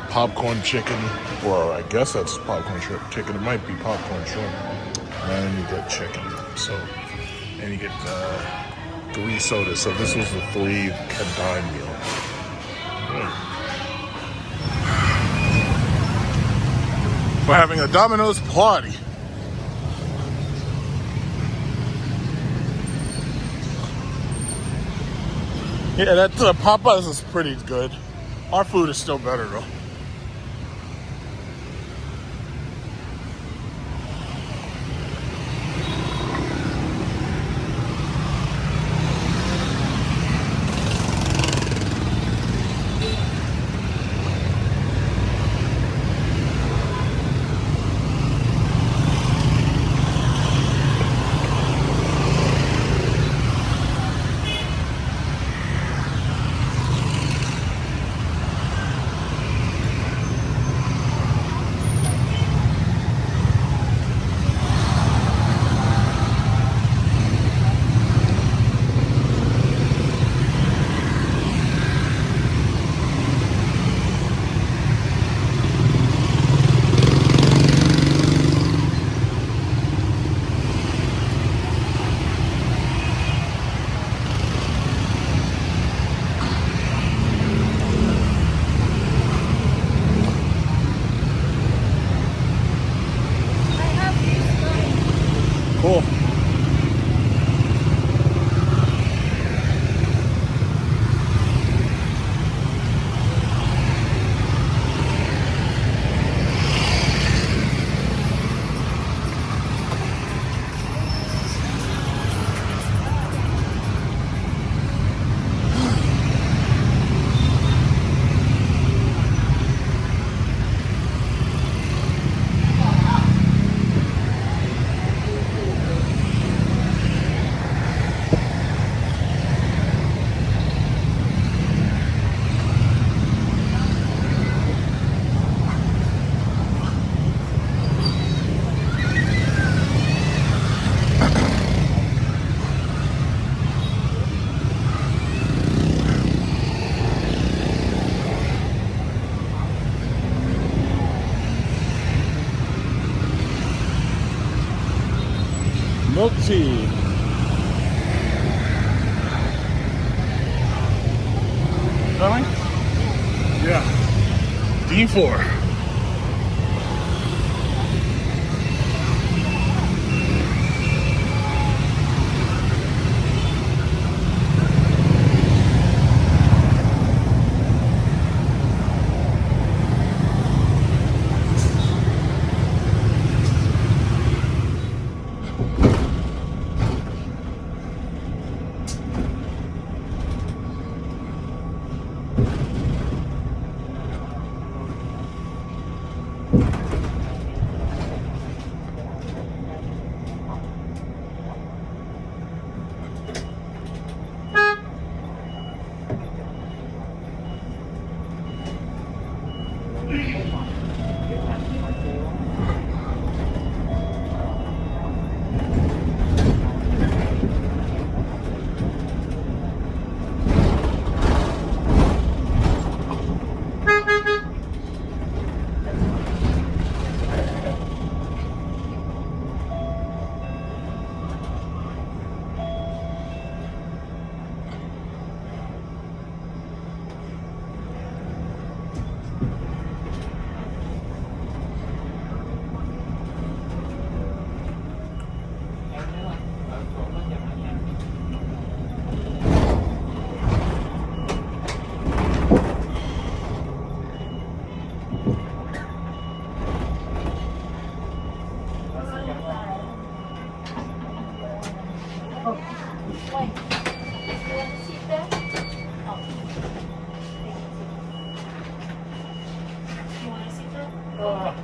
popcorn chicken, or I guess that's popcorn chicken. It might be popcorn shrimp. And then you get chicken. So, and you get 3 sodas. So this was the 3 can dine meal. We're having a Domino's party. Yeah, that Popeyes is pretty good. Our food is still better though. Cool. Milk tea. Coming? Yeah. D4.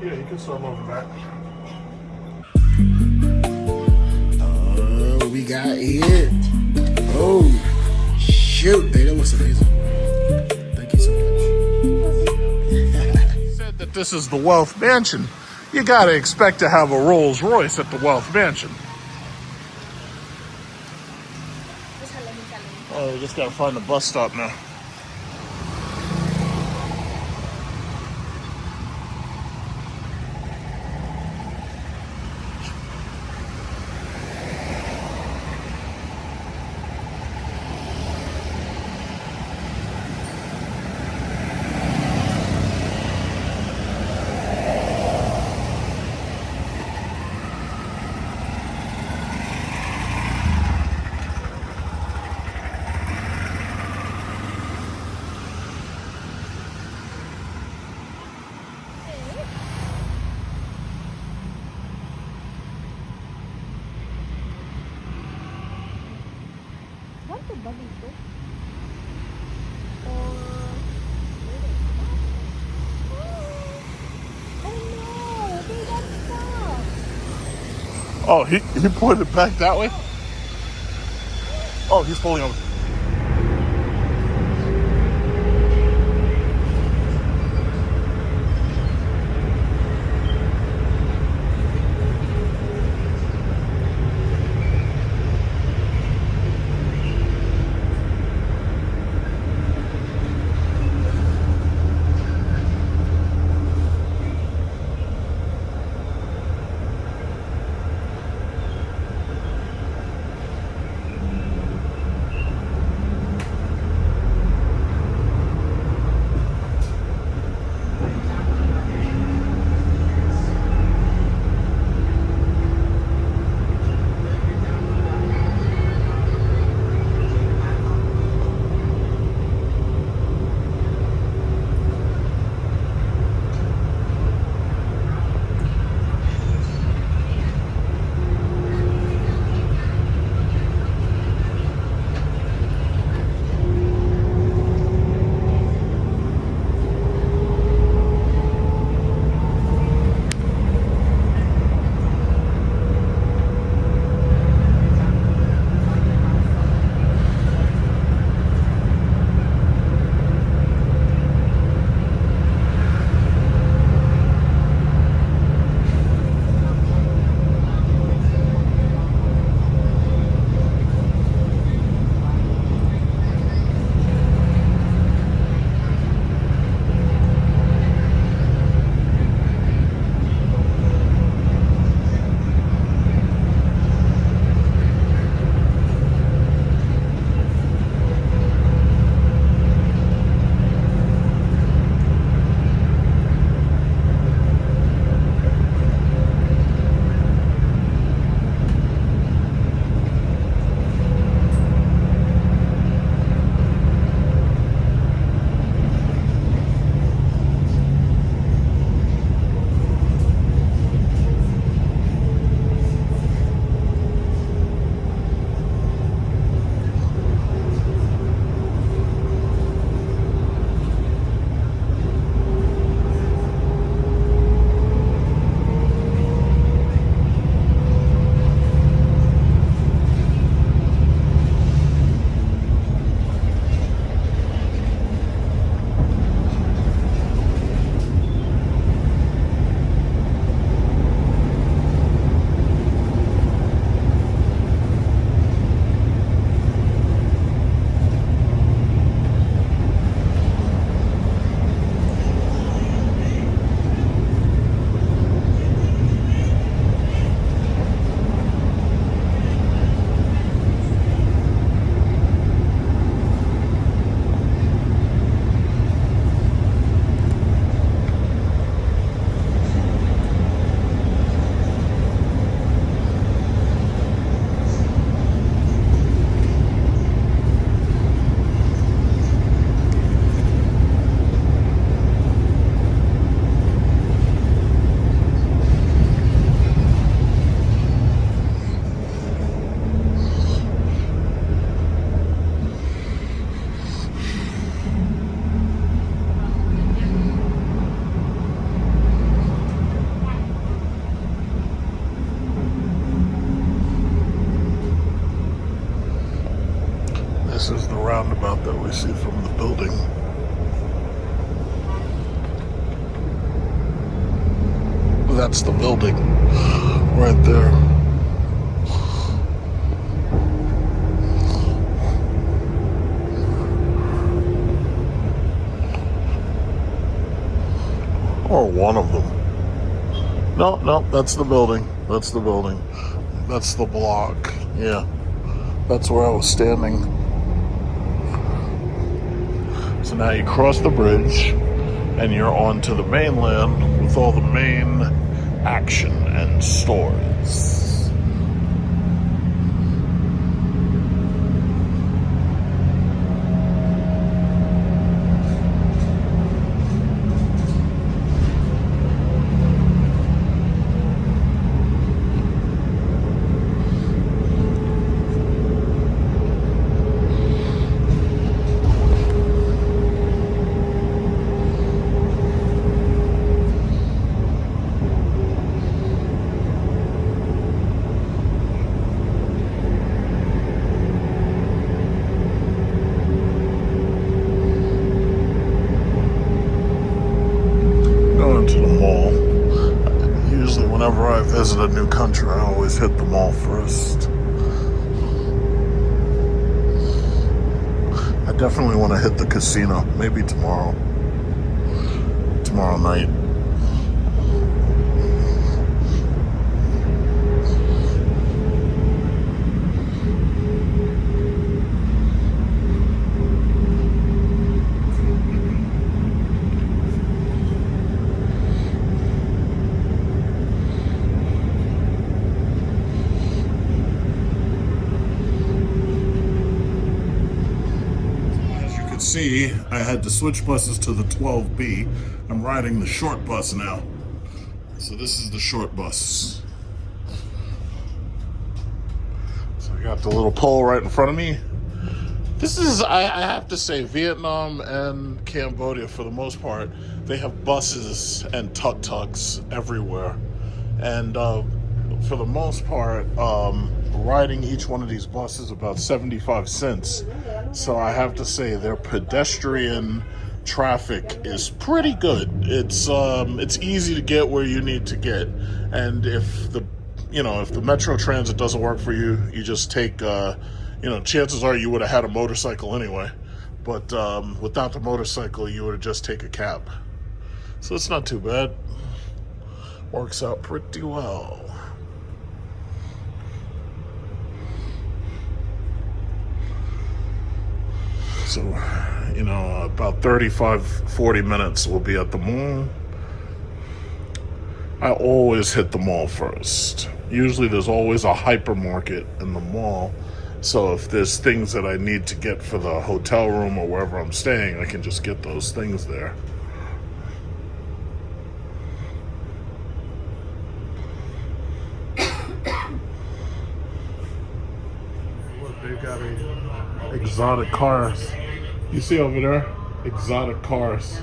Yeah, you can swim over back. We got it. Oh, shoot. Hey, that was amazing. Thank you so much. Said that this is the Wealth Mansion. You gotta expect to have a Rolls Royce at the Wealth Mansion. Oh, we just gotta find the bus stop now. Bakit ba dito? Oh, he pointed back that way? Oh, he's pulling over. see from the building. That's the building right there. Or one of them. No, that's the building. That's the building. That's the block. Yeah. That's where I was standing. So now you cross the bridge and you're on to the mainland with all the main action and stores. To the mall. Usually whenever I visit a new country, I always hit the mall first. I definitely want to hit the casino, maybe tomorrow night. See, I had to switch buses to the 12B. I'm riding the short bus now. So this is the short bus. So I got the little pole right in front of me. This is, I have to say, Vietnam and Cambodia, for the most part, they have buses and tuk-tuks everywhere. And for the most part, riding each one of these buses about 75 cents. So I have to say their pedestrian traffic is pretty good. It's easy to get where you need to get. And if the Metro Transit doesn't work for you, you just take chances are you would have had a motorcycle anyway. But without the motorcycle, you would just take a cab. So it's not too bad. Works out pretty well. So, about 35-40 minutes we'll be at the mall. I always hit the mall first. Usually there's always a hypermarket in the mall. So if there's things that I need to get for the hotel room or wherever I'm staying, I can just get those things there. Look, they've got exotic cars. You see over there? Exotic cars.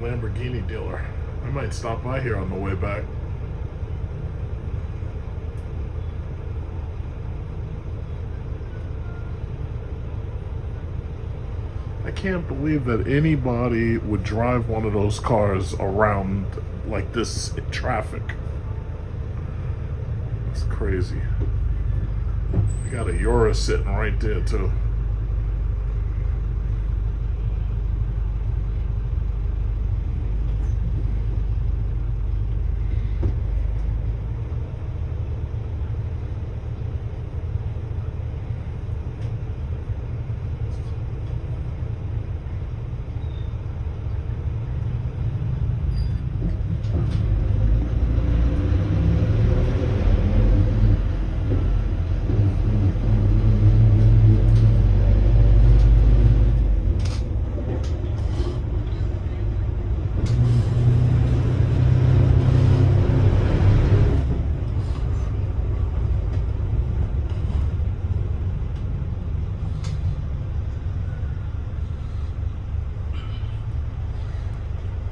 Lamborghini dealer. I might stop by here on the way back. I can't believe that anybody would drive one of those cars around like this in traffic. It's crazy. I got a Urus sitting right there too.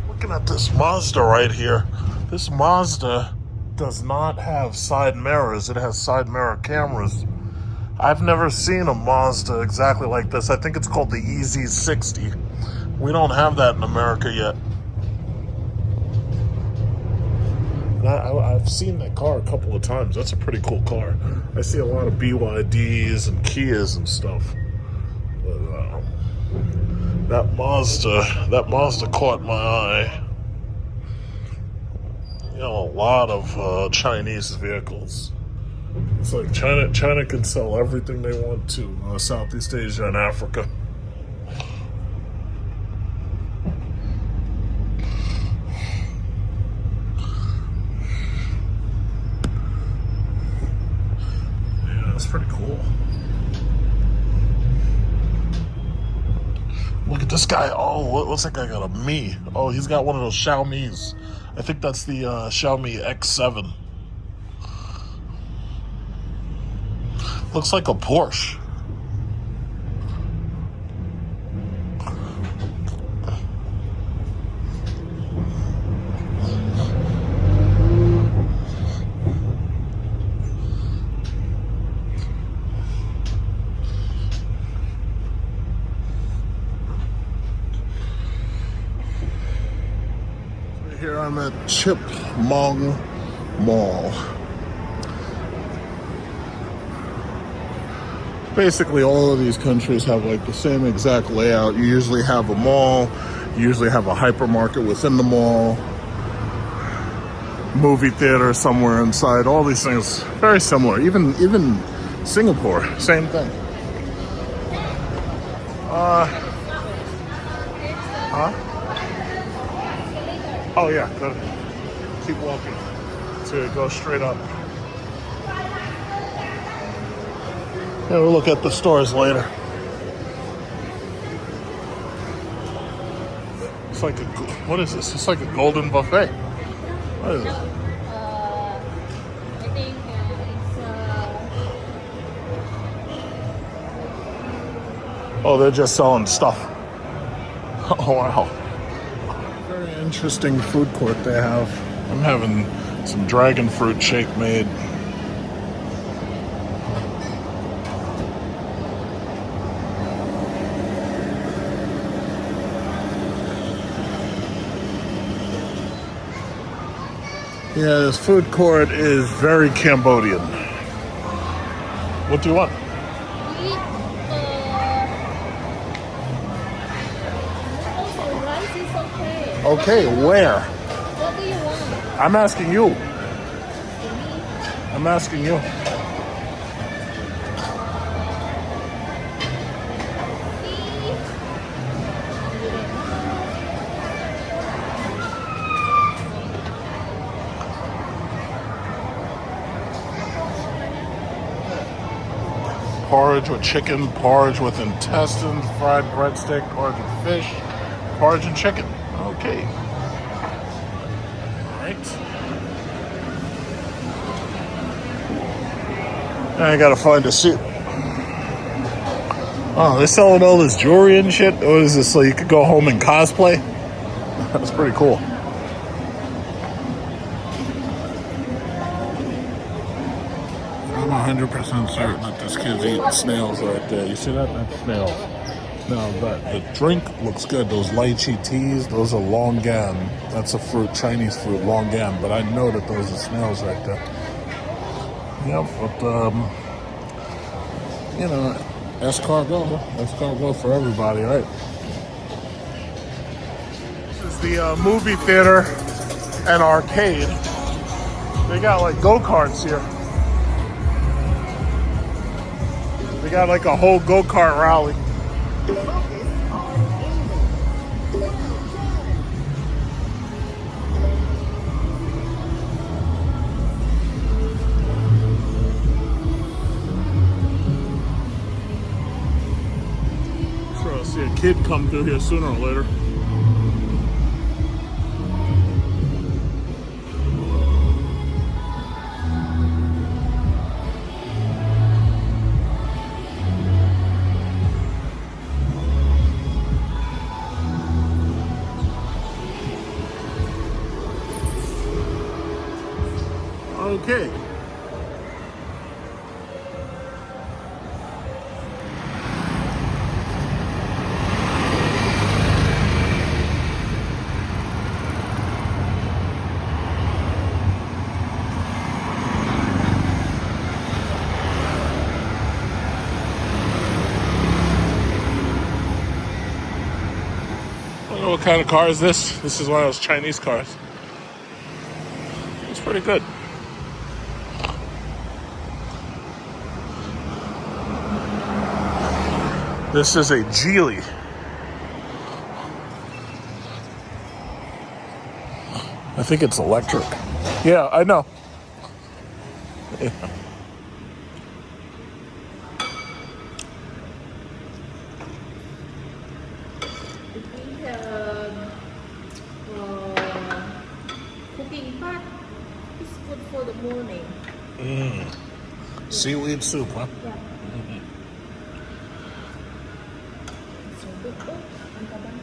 Looking at this Mazda right here. This Mazda does not have side mirrors. It has side mirror cameras. I've never seen a Mazda exactly like this. I think it's called the EZ60. We don't have that in America yet. And I've seen that car a couple of times. That's a pretty cool car. I see a lot of BYDs and Kias and stuff. But that Mazda caught my eye. You know, a lot of Chinese vehicles. It's like China can sell everything they want to Southeast Asia and Africa. Yeah, that's pretty cool. Look at this guy. Oh, what's that guy got? A Mi. Oh, he's got one of those Xiaomi's. I think that's the Xiaomi X7. Looks like a Porsche. Here I'm at Chipmong Mall. Basically, all of these countries have like the same exact layout. You usually have a mall, you usually have a hypermarket within the mall, movie theater somewhere inside. All these things very similar. Even Singapore, same thing. Oh yeah, good. Keep walking. So go straight up. Yeah, we'll look at the stores later. It's like what is this? It's like a golden buffet. What is it? I think it's Oh, they're just selling stuff. Oh wow. Very interesting food court they have. I'm having some dragon fruit shake made. Yeah, this food court is very Cambodian. What do you want? rice is okay. Okay, where? What do you want? I'm asking you. I'm asking you. Porridge with chicken, porridge with intestines, fried breadstick, porridge with fish, porridge and chicken. Okay. Alright. Now I gotta find a suit. Oh, they're selling all this jewelry and shit? What is this, so you could go home and cosplay? That's pretty cool. I'm 100% certain that this kid's eating snails right there. You see that? That's snails. Now, the drink looks good. Those lychee teas, those are longan. That's a fruit, Chinese fruit, longan. But I know that those are snails right there. Yep, but, you know, escargot for everybody, right? This is the movie theater and arcade. They got like go-karts here. They got like a whole go-kart rally. Sure, I'll see a kid come through here sooner or later. Okay. know what kind of car is this? This is one of those Chinese cars. It's pretty good. This is a Geely. I think it's electric. Yeah, I know. Yeah. We have cooking pot. It's good for the morning. Seaweed soup, huh? Yeah. So good. Oh, ang tabang.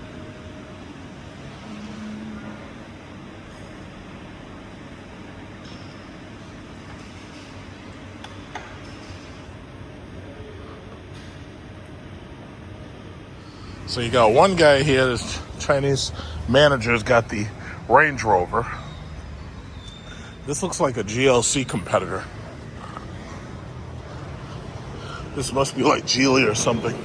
So you got one guy here, this Chinese manager's got the Range Rover. This looks like a GLC competitor. This must be like Geely or something.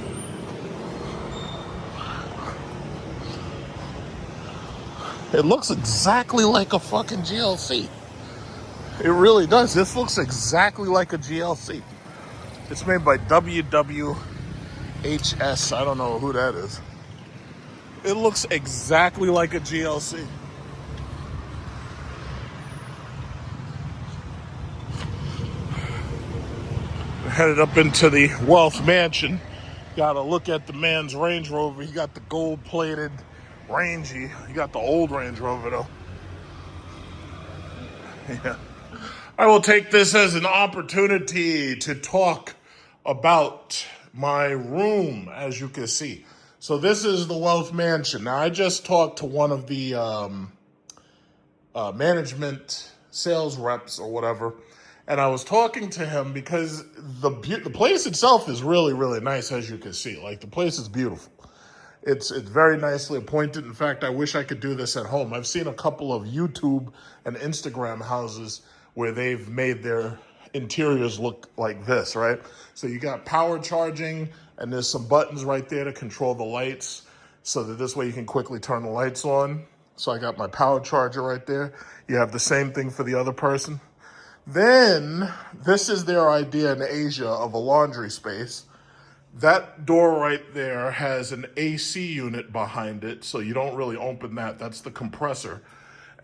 It looks exactly like a fucking GLC. It really does. This looks exactly like a GLC. It's made by WWHS. I don't know who that is. It looks exactly like a GLC. Headed up into the Wealth Mansion. Gotta look at the man's Range Rover. He got the gold-plated Rangy. He got the old Range Rover though. Yeah. I will take this as an opportunity to talk about my room, as you can see. So this is the Wealth Mansion. Now, I just talked to one of the management sales reps or whatever, and I was talking to him because the place itself is really, really nice, as you can see. Like, the place is beautiful. It's very nicely appointed. In fact, I wish I could do this at home. I've seen a couple of YouTube and Instagram houses where they've made their interiors look like this, right? So you got power charging, and there's some buttons right there to control the lights so that this way you can quickly turn the lights on. So I got my power charger right there. You have the same thing for the other person. Then, this is their idea in Asia of a laundry space. That door right there has an AC unit behind it, so you don't really open that. That's the compressor.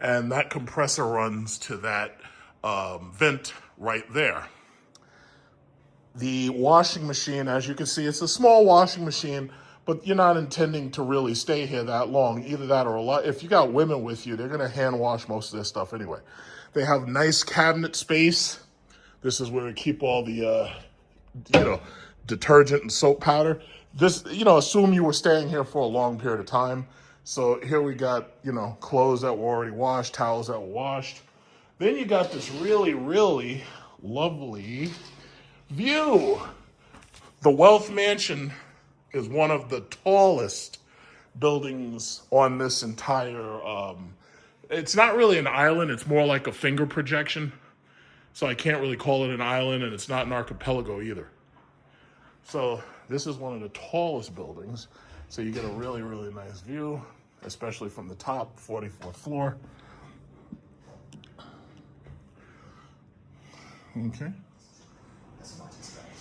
And that compressor runs to that vent right there. The washing machine, as you can see, it's a small washing machine, but you're not intending to really stay here that long. Either that or a lot. If you got women with you, they're going to hand wash most of their stuff anyway. They have nice cabinet space. This is where we keep all the, detergent and soap powder. This, assume you were staying here for a long period of time. So here we got, clothes that were already washed, towels that were washed. Then you got this really, really lovely view. The Wealth Mansion is one of the tallest buildings on this entire, it's not really an island, it's more like a finger projection. So I can't really call it an island, and it's not an archipelago either. So this is one of the tallest buildings. So you get a really, really nice view, especially from the top, 44th floor. Okay. As you might expect.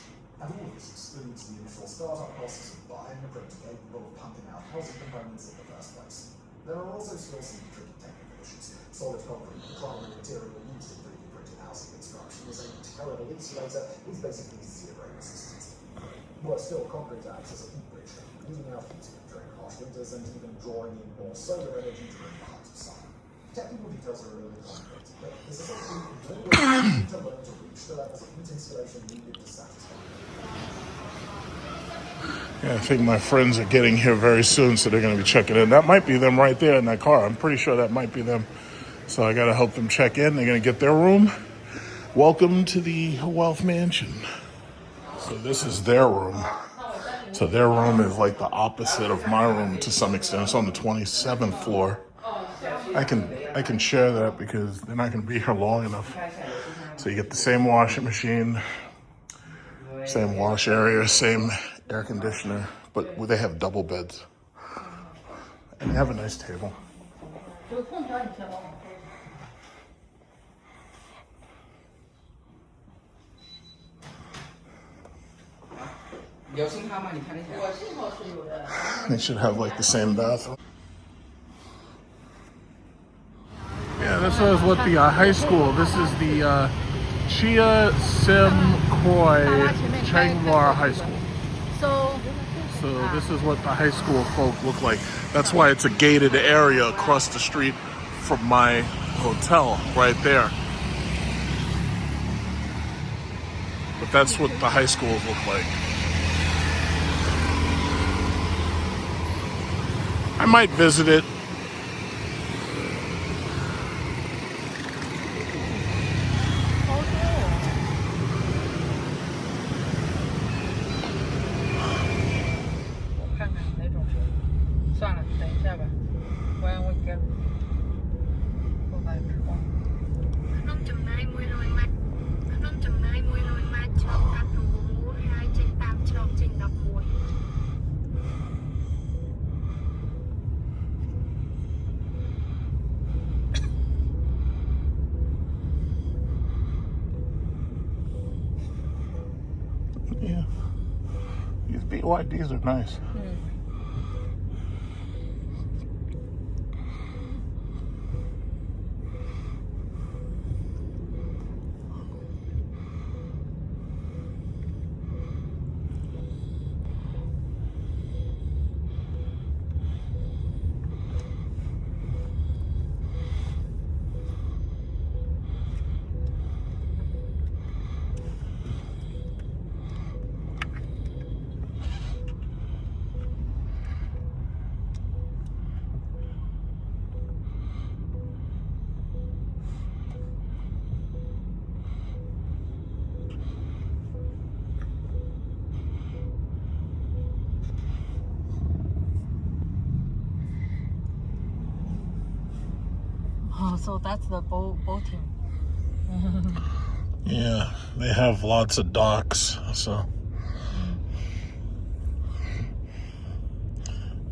And all of this excludes the initial startup costs of buying a printer capable of pumping out housing components in the first place. There are also still some tricky technical issues. Solid concrete, the primary material used in 3D printed housing construction, is a terrible insulator with basically zero resistance. Worse still, concrete acts as a heat bridge, leaving out heating during harsh winters and even drawing in more solar energy during the height of summer. Technical details are a little complicated, but this is something you need to learn to reach the levels of heat insulation needed to satisfy. Yeah, I think my friends are getting here very soon, so they're going to be checking in. That might be them right there in that car. I'm pretty sure that might be them. So I got to help them check in. They're going to get their room. Welcome to the Wealth Mansion. So this is their room. So their room is like the opposite of my room to some extent. It's on the 27th floor. I can share that because they're not going to be here long enough. So you get the same washing machine, same wash area, same air conditioner, but they have double beds. And they have a nice table. They should have like the same bathroom. Yeah, this is what the high school. This is the Chia Sim Koi Changhua High School. So this is what the high school folk look like. That's why it's a gated area across the street from my hotel right there. But that's what the high schools look like. I might visit it. Yeah, these BYDs are nice. Oh, so that's the boating. Yeah, they have lots of docks, so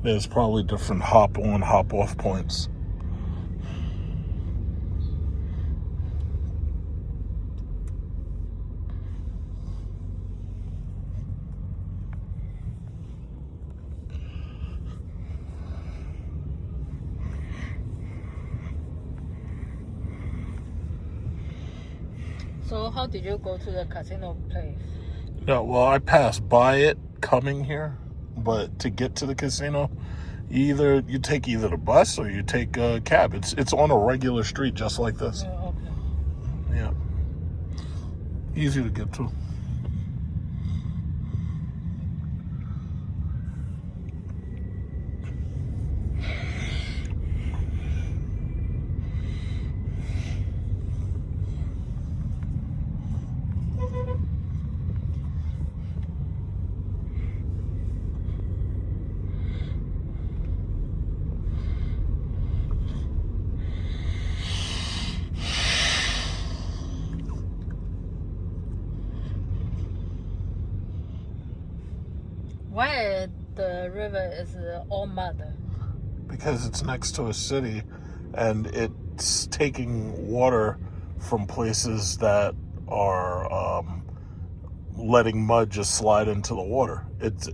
there's probably different hop on, hop off points. So how did you go to the casino place? No, well, I passed by it coming here, but to get to the casino, you take either the bus or you take a cab. It's on a regular street just like this. Oh, okay. Yeah, easy to get to. Why the river is all mud? Because it's next to a city and it's taking water from places that are letting mud just slide into the water. It's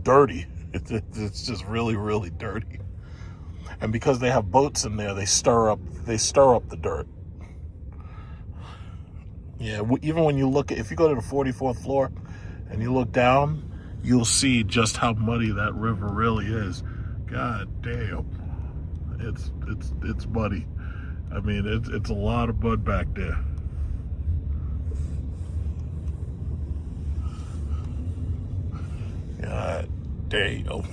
dirty. It's just really, really dirty. And because they have boats in there, they stir up the dirt. Yeah, even when you look if you go to the 44th floor and you look down, you'll see just how muddy that river really is. God damn. It's muddy. I mean, it's a lot of mud back there. God damn.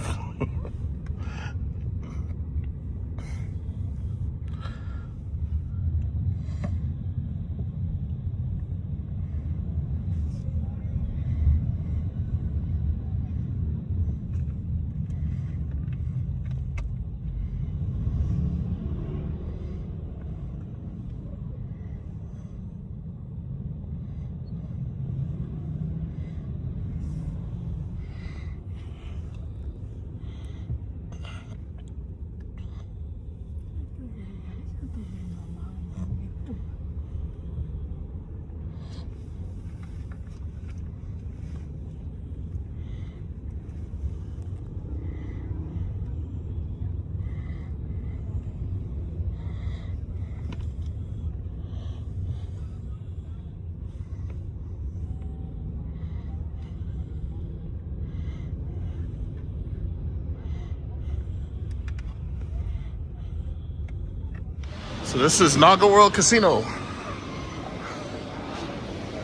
So this is Naga World Casino.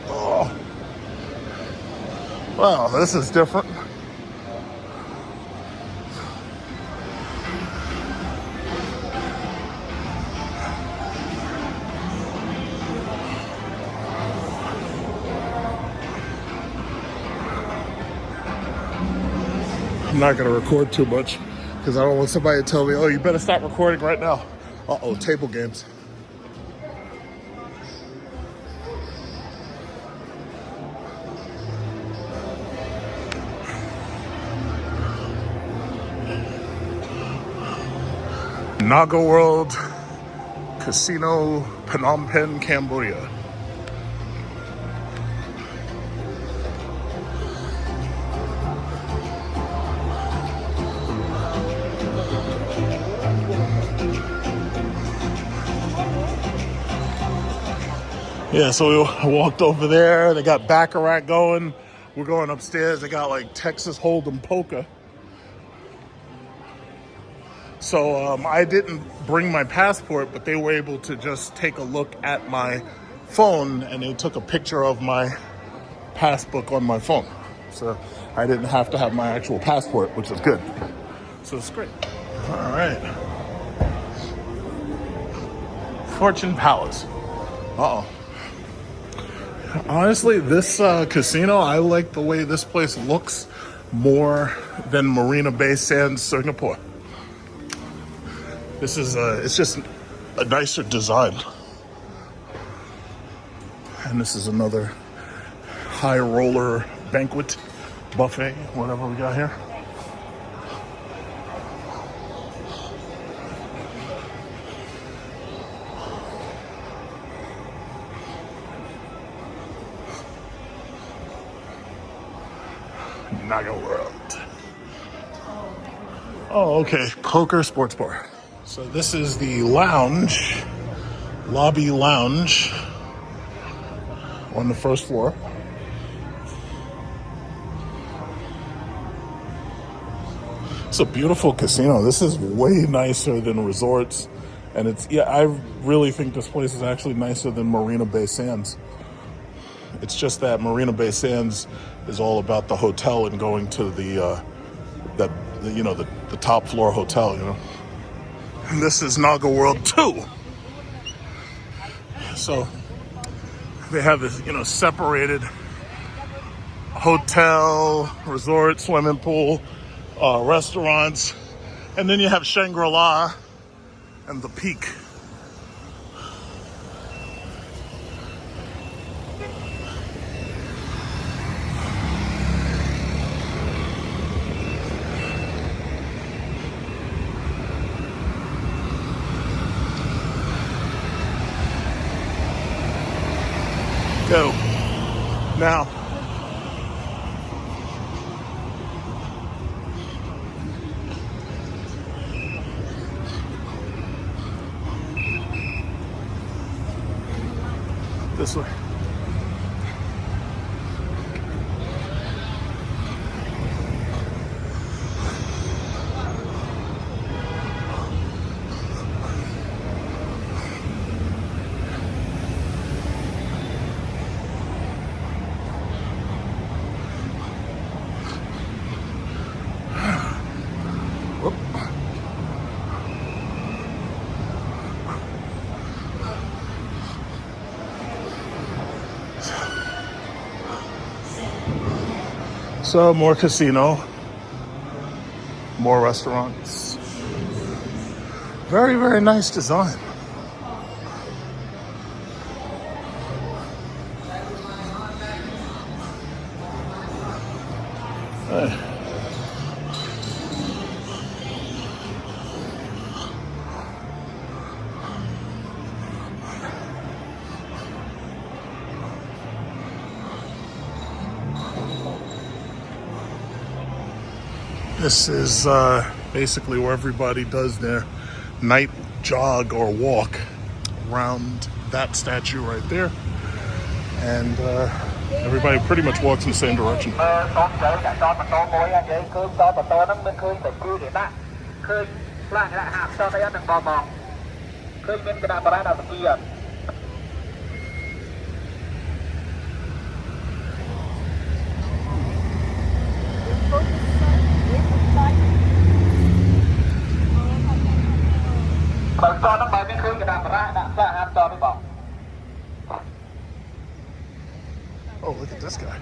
Oh. Wow, this is different. I'm not gonna record too much because I don't want somebody to tell me, oh, you better stop recording right now. Uh-oh, table games. Naga World Casino, Phnom Penh, Cambodia. Yeah, so we walked over there. They got Baccarat going. We're going upstairs. They got like Texas Hold'em poker. So I didn't bring my passport, but they were able to just take a look at my phone and they took a picture of my passbook on my phone. So I didn't have to have my actual passport, which is good. So it's great. All right. Fortune Palace. Uh-oh. Honestly, this casino, I like the way this place looks more than Marina Bay Sands, Singapore. This is it's just a nicer design. And this is another high roller banquet buffet, whatever we got here. Naga World. Oh, okay. Poker sports bar. So this is the lounge, lobby lounge on the first floor. It's a beautiful casino. This is way nicer than resorts. And it's, yeah, I really think this place is actually nicer than Marina Bay Sands. It's just that Marina Bay Sands is all about the hotel and going to the top floor hotel, you know. And this is Naga World 2. So they have this, you know, separated hotel, resort, swimming pool, restaurants, and then you have Shangri-La and the Peak. Go. Now. This way. So more casino, more restaurants. Very, very nice design. Hey. This is basically where everybody does their night jog or walk around that statue right there. And everybody pretty much walks in the same direction. ឃើញមានគណៈបរាដល់ស្គីអត់ បើតដល់បើមានឃើញគណៈបរាដាក់សាហាតតទៅបង Oh, look at this guy.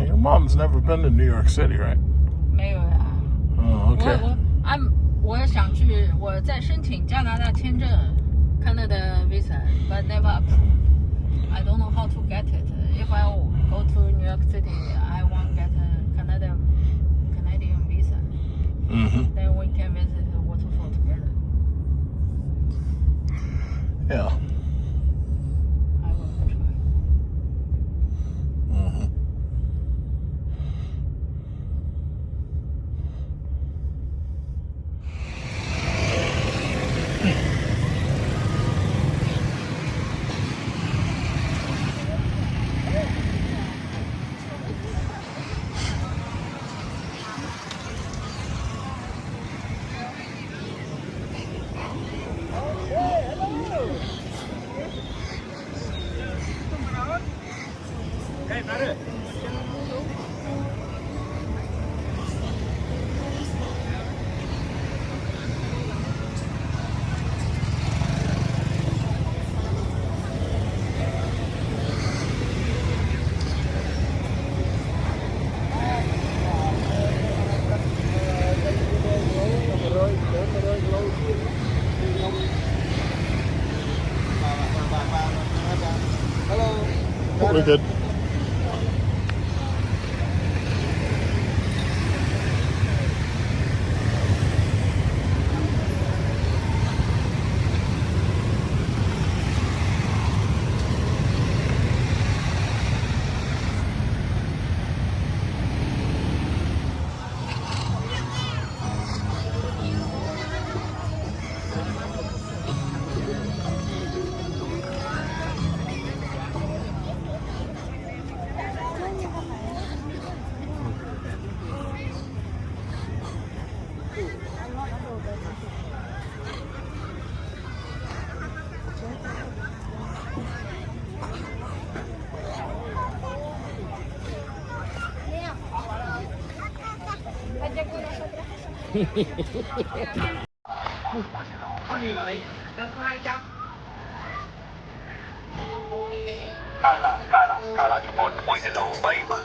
Your mom's never been to New York City, right? 没有呀。 Oh, okay. 我想去，我在申请加拿大签证 ，Canada visa, but never approved. I don't know how to get it. If I go to New York City, I want get a Canadian visa. Mm-hmm. Then we can visit the waterfall together. Yeah. I will try. Mm-hmm. We're good. Cả là những món quay từ đầu bay mà.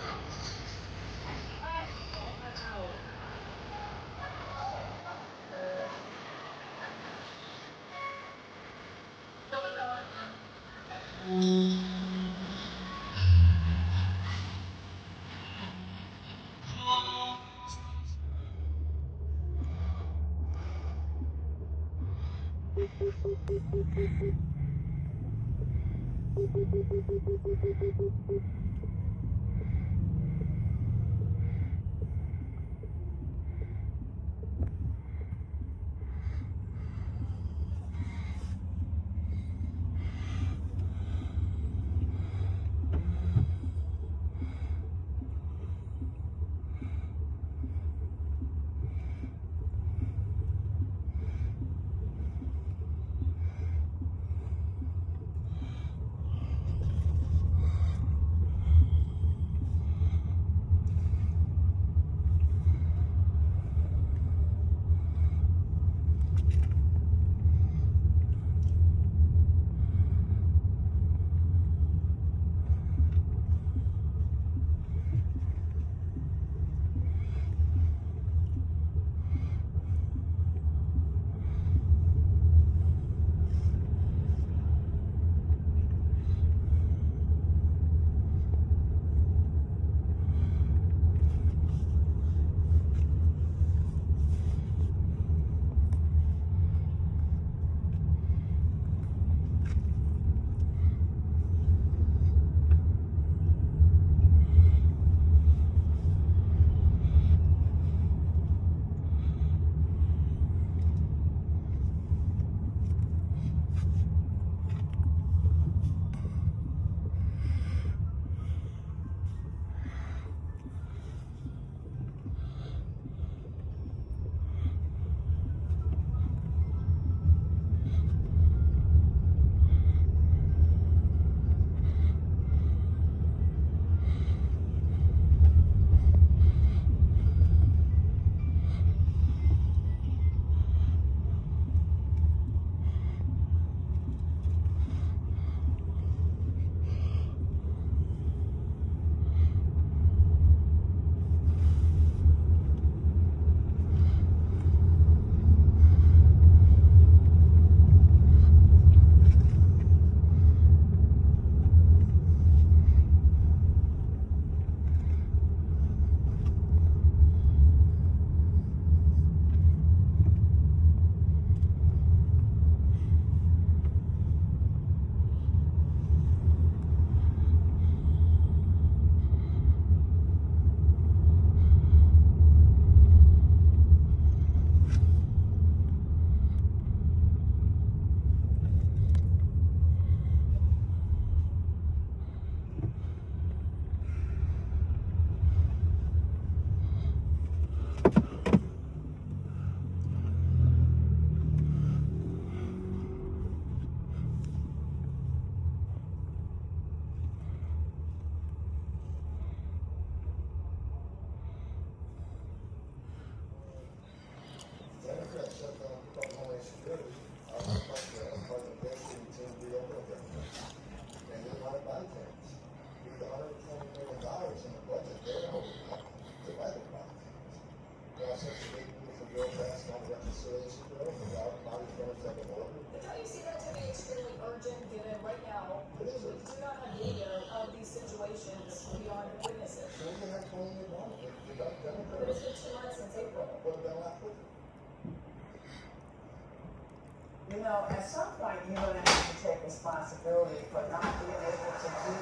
You know, at some point, you're going to have to take responsibility for not being able to do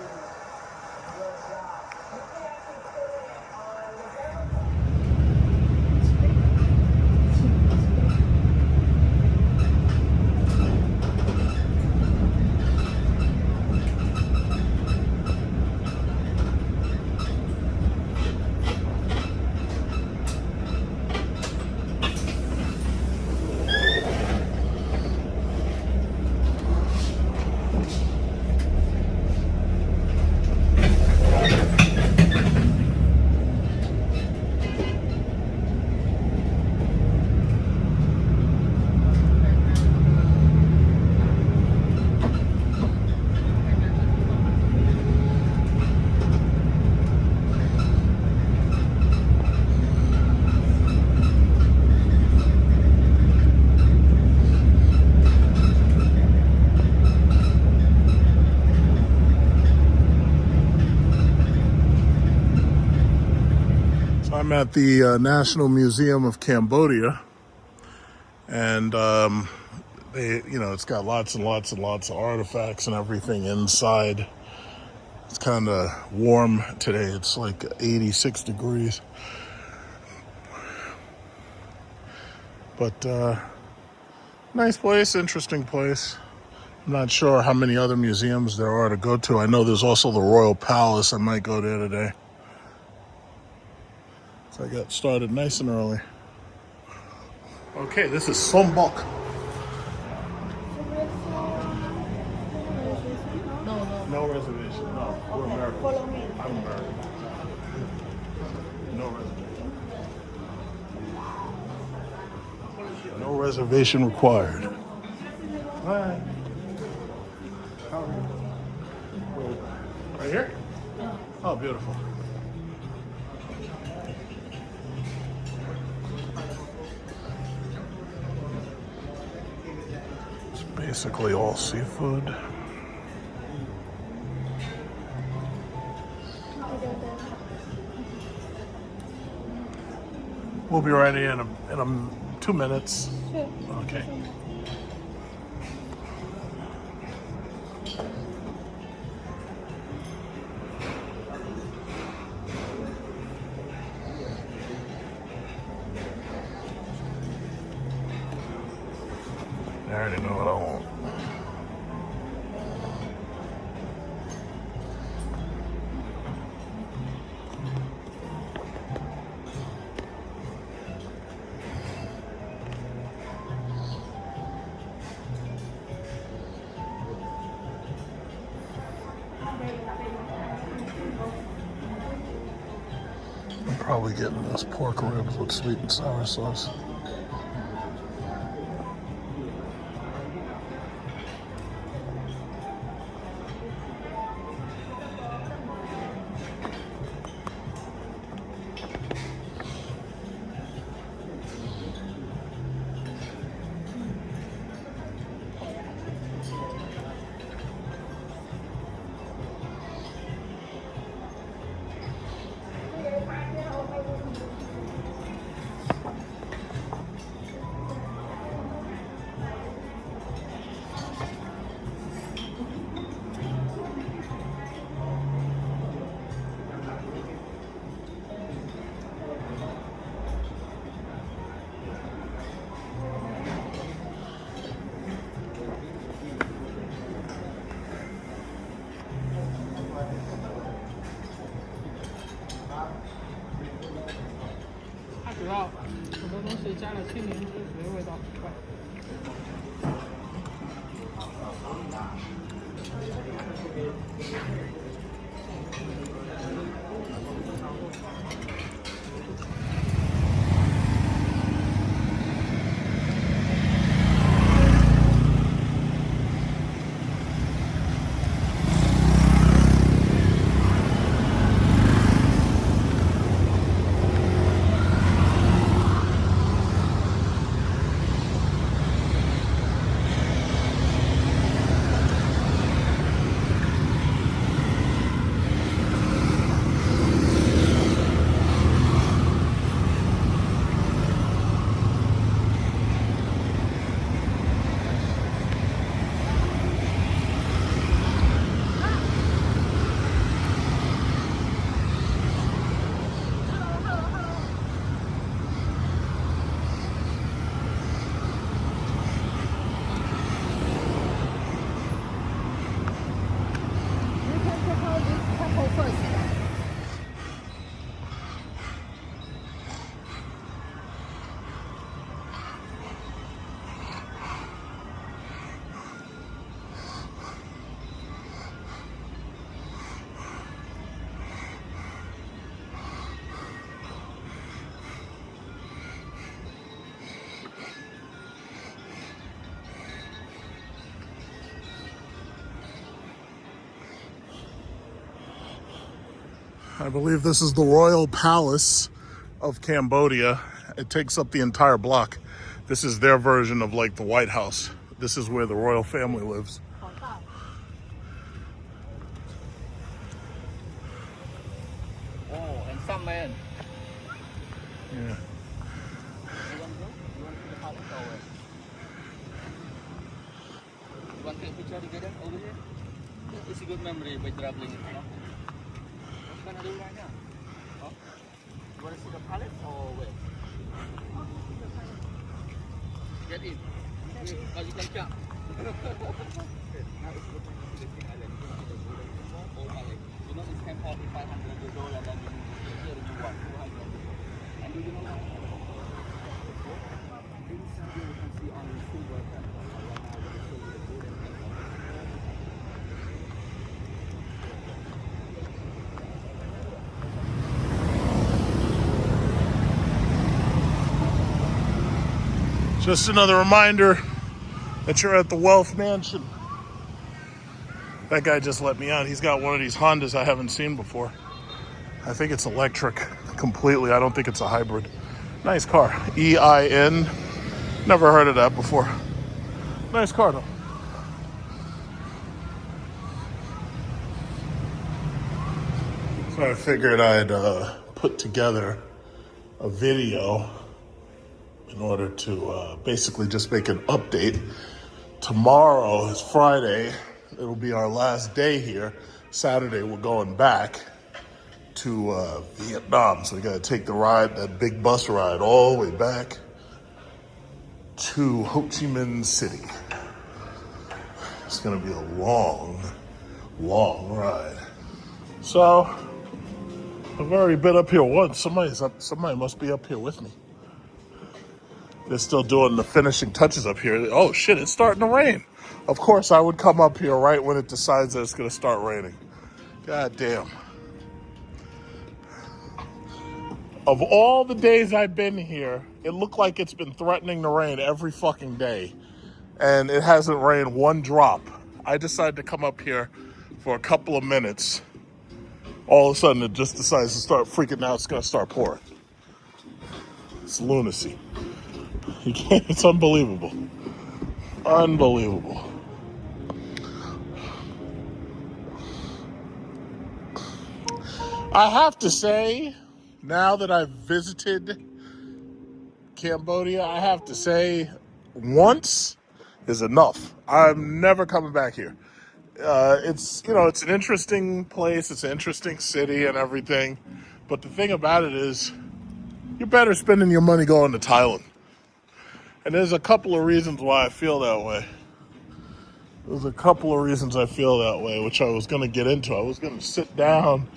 your job. You can't keep putting it on the government. I'm at the National Museum of Cambodia, and it's got lots and lots and lots of artifacts and everything inside. It's kind of warm today. It's like 86 degrees. But nice place, interesting place. I'm not sure how many other museums there are to go to. I know there's also the Royal Palace. I might go there today. So I got started nice and early. Okay, this is Sombok. No reservation. No, we're Americans. Follow me. I'm American. No reservation. No reservation required. Hi. How are you? Right here? Oh, beautiful. It's basically all seafood. We'll be ready in 2 minutes. Sure. Okay. I already know what I want. I'm probably getting those pork ribs with sweet and sour sauce.它主要很多东西加了青柠汁，所以味道很快。I believe this is the Royal Palace of Cambodia. It takes up the entire block. This is their version of like the White House. This is where the royal family lives. Oh, and some man. Yeah. You want to take a picture together over here? It's a good memory by traveling. What you gonna do right now? Huh? You wanna see the palace or where? Get in. Oh, you can jump. Now it's good to see the King Island. Old palace. You know it's 1040, 500 years old, and then you here the new one, 200. And do you know what? Inside here you can see only silver temple. Right now I'm going to show you the golden temple. Just another reminder that you're at the Wealth Mansion. That guy just let me out. He's got one of these Hondas I haven't seen before. I think it's electric completely. I don't think it's a hybrid. Nice car. EIN. Never heard of that before. Nice car though. So I figured I'd put together a video in order to basically just make an update. Tomorrow is Friday. It'll be our last day here. Saturday, we're going back to Vietnam. So we got to take the ride, that big bus ride, all the way back to Ho Chi Minh City. It's going to be a long, long ride. So I've already been up here once. Somebody must be up here with me. They're still doing the finishing touches up here. Oh shit, it's starting to rain. Of course I would come up here right when it decides that it's gonna start raining. God damn. Of all the days I've been here, it looked like it's been threatening to rain every fucking day. And it hasn't rained one drop. I decided to come up here for a couple of minutes. All of a sudden it just decides to start freaking out. It's gonna start pouring. It's lunacy. You can't, it's unbelievable. Unbelievable. I have to say, now that I've visited Cambodia, I have to say once is enough. I'm never coming back here. It's an interesting place. It's an interesting city and everything. But the thing about it is, you're better spending your money going to Thailand. And there's a couple of reasons why I feel that way. Which I was going to get into. I was going to sit down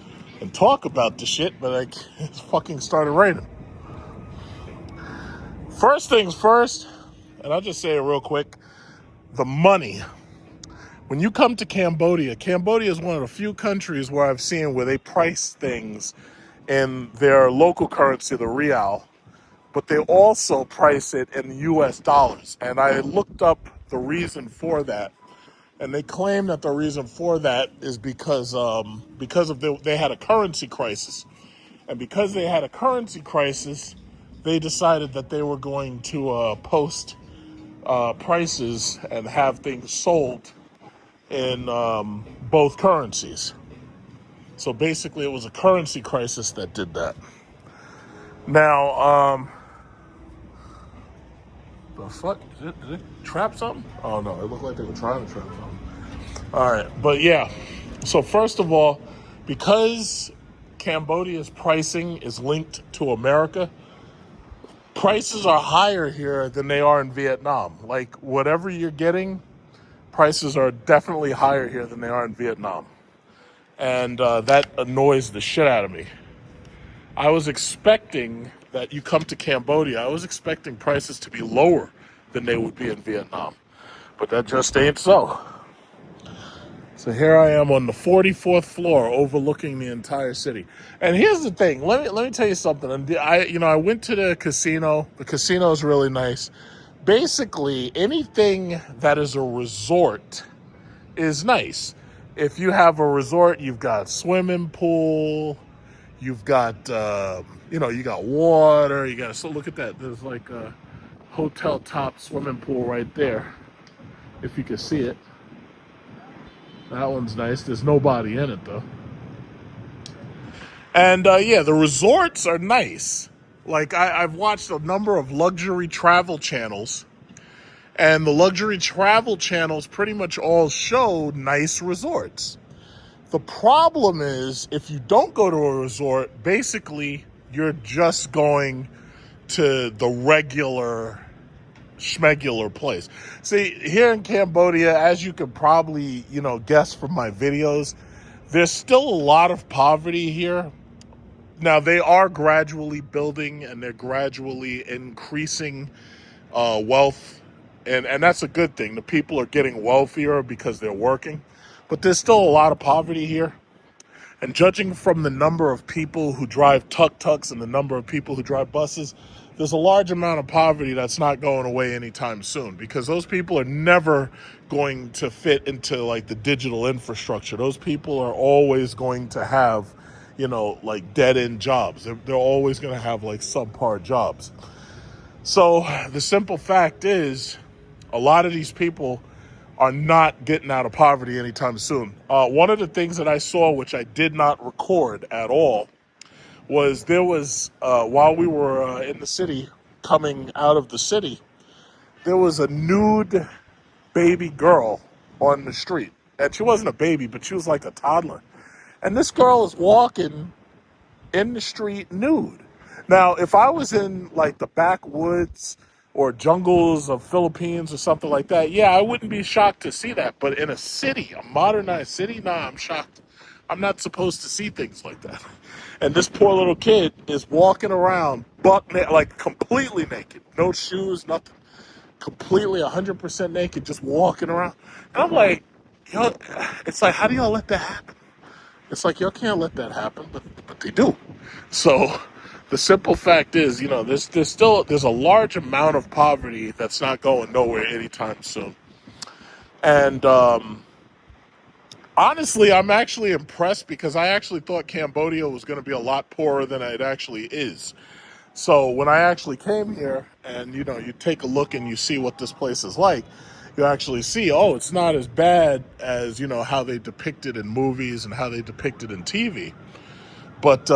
and talk about the shit, but it fucking started raining. First things first, and I'll just say it real quick, the money. When you come to Cambodia, Cambodia is one of the few countries where I've seen where they price things in their local currency, the real, but they also price it in US dollars. And I looked up the reason for that. And they claim that the reason for that is because they had a currency crisis. And because they had a currency crisis, they decided that they were going to post prices and have things sold in both currencies. So basically it was a currency crisis that did that. Now, the fuck? Did it trap something? Oh no, it looked like they were trying to trap something. All right, but yeah. So first of all, because Cambodia's pricing is linked to America, prices are higher here than they are in Vietnam. Like whatever you're getting, prices are definitely higher here than they are in Vietnam. And that annoys the shit out of me. I was expecting that you come to Cambodia, I was expecting prices to be lower than they would be in Vietnam. But that just ain't so. So here I am on the 44th floor overlooking the entire city. And here's the thing, let me tell you something. I went to the casino. The casino is really nice. Basically, anything that is a resort is nice. If you have a resort, you've got swimming pool, You've got, you got water. You got, so look at that. There's like a hotel top swimming pool right there. If you can see it. That one's nice. There's nobody in it though. And yeah, the resorts are nice. Like I've watched a number of luxury travel channels, and the luxury travel channels pretty much all show nice resorts. The problem is, if you don't go to a resort, basically you're just going to the regular schmegular place. See, here in Cambodia, as you could probably, guess from my videos, there's still a lot of poverty here. Now, they are gradually building and they're gradually increasing wealth. And that's a good thing. The people are getting wealthier because they're working. But there's still a lot of poverty here. And judging from the number of people who drive tuk-tuks and the number of people who drive buses, there's a large amount of poverty that's not going away anytime soon, because those people are never going to fit into like the digital infrastructure. Those people are always going to have, like dead-end jobs. They're always going to have like subpar jobs. So the simple fact is, a lot of these people are not getting out of poverty anytime soon. One of the things that I saw, which I did not record at all, was there was, while we were in the city, coming out of the city, there was a nude baby girl on the street. And she wasn't a baby, but she was like a toddler. And this girl is walking in the street nude. Now, if I was in like the backwoods or jungles of Philippines or something like that, yeah, I wouldn't be shocked to see that. But in a city, a modernized city, nah, I'm shocked. I'm not supposed to see things like that. And this poor little kid is walking around like completely naked, no shoes, nothing, completely 100% naked, just walking around. And I'm like, it's like, how do y'all let that happen? It's like, y'all can't let that happen, but they do. So the simple fact is, there's a large amount of poverty that's not going nowhere anytime soon. And honestly, I'm actually impressed, because I actually thought Cambodia was going to be a lot poorer than it actually is. So when I actually came here and, you take a look and you see what this place is like, you actually see, oh, it's not as bad as, how they depict it in movies and how they depict it in TV. But,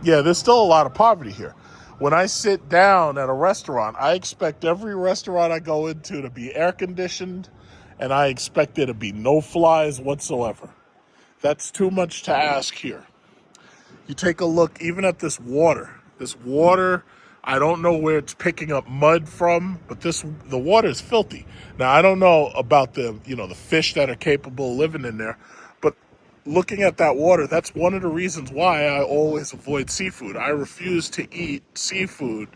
yeah, there's still a lot of poverty here. When I sit down at a restaurant, I expect every restaurant I go into to be air conditioned, and I expect there to be no flies whatsoever. That's too much to ask here. You take a look even at this water. This water, I don't know where it's picking up mud from, but the water is filthy. Now, I don't know about the fish that are capable of living in there, but looking at that water, that's one of the reasons why I always avoid seafood. I refuse to eat seafood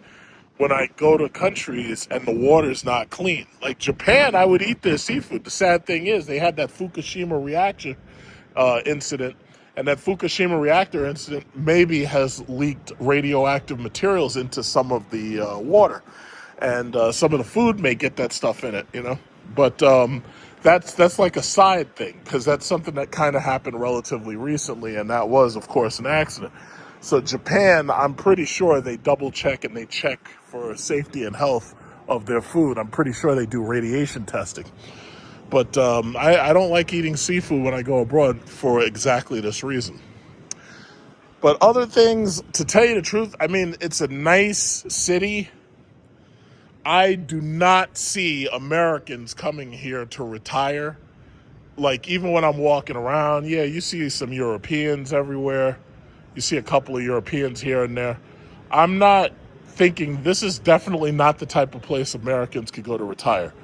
when I go to countries and the water's not clean. Like Japan, I would eat their seafood. The sad thing is they had that Fukushima reactor incident, and that Fukushima reactor incident maybe has leaked radioactive materials into some of the water. And some of the food may get that stuff in it, But that's like a side thing, because that's something that kind of happened relatively recently, and that was, of course, an accident. So Japan, I'm pretty sure they double check and they check for safety and health of their food. I'm pretty sure they do radiation testing. But I don't like eating seafood when I go abroad for exactly this reason. But other things, to tell you the truth, I mean, it's a nice city. I do not see Americans coming here to retire. Like, even when I'm walking around, yeah, you see some Europeans everywhere. You see a couple of Europeans here and there. I'm not thinking, this is definitely not the type of place Americans could go to retire.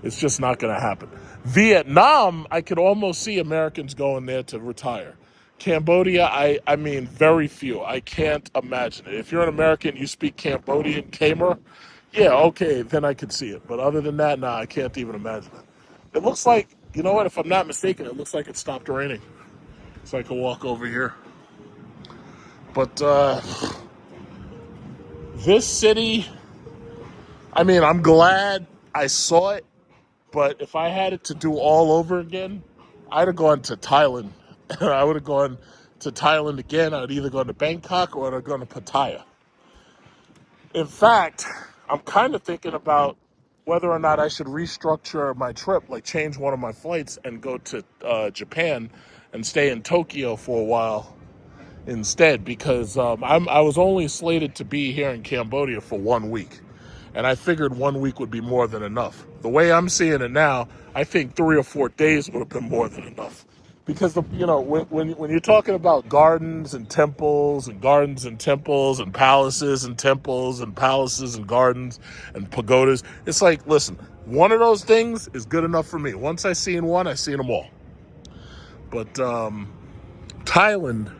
It's just not going to happen. Vietnam, I could almost see Americans going there to retire. Cambodia, I mean, very few. I can't imagine it. If you're an American, you speak Cambodian, Khmer, yeah, okay, then I could see it. But other than that, nah, I can't even imagine it. It looks like, you know what, if I'm not mistaken, it looks like it stopped raining. So I can walk over here. But this city, I mean, I'm glad I saw it. But if I had it to do all over again, I'd have gone to Thailand. I would have gone to Thailand again, I'd either go to Bangkok or I'd go to Pattaya. In fact, I'm kind of thinking about whether or not I should restructure my trip, like change one of my flights and go to Japan and stay in Tokyo for a while instead, because I was only slated to be here in Cambodia for 1 week, and I figured 1 week would be more than enough. The way I'm seeing it now, I think 3 or 4 days would have been more than enough, because when you're talking about gardens and temples and gardens and temples and palaces and temples and palaces and gardens and pagodas, it's like, listen, one of those things is good enough for me. Once I seen one, I seen them all. But Thailand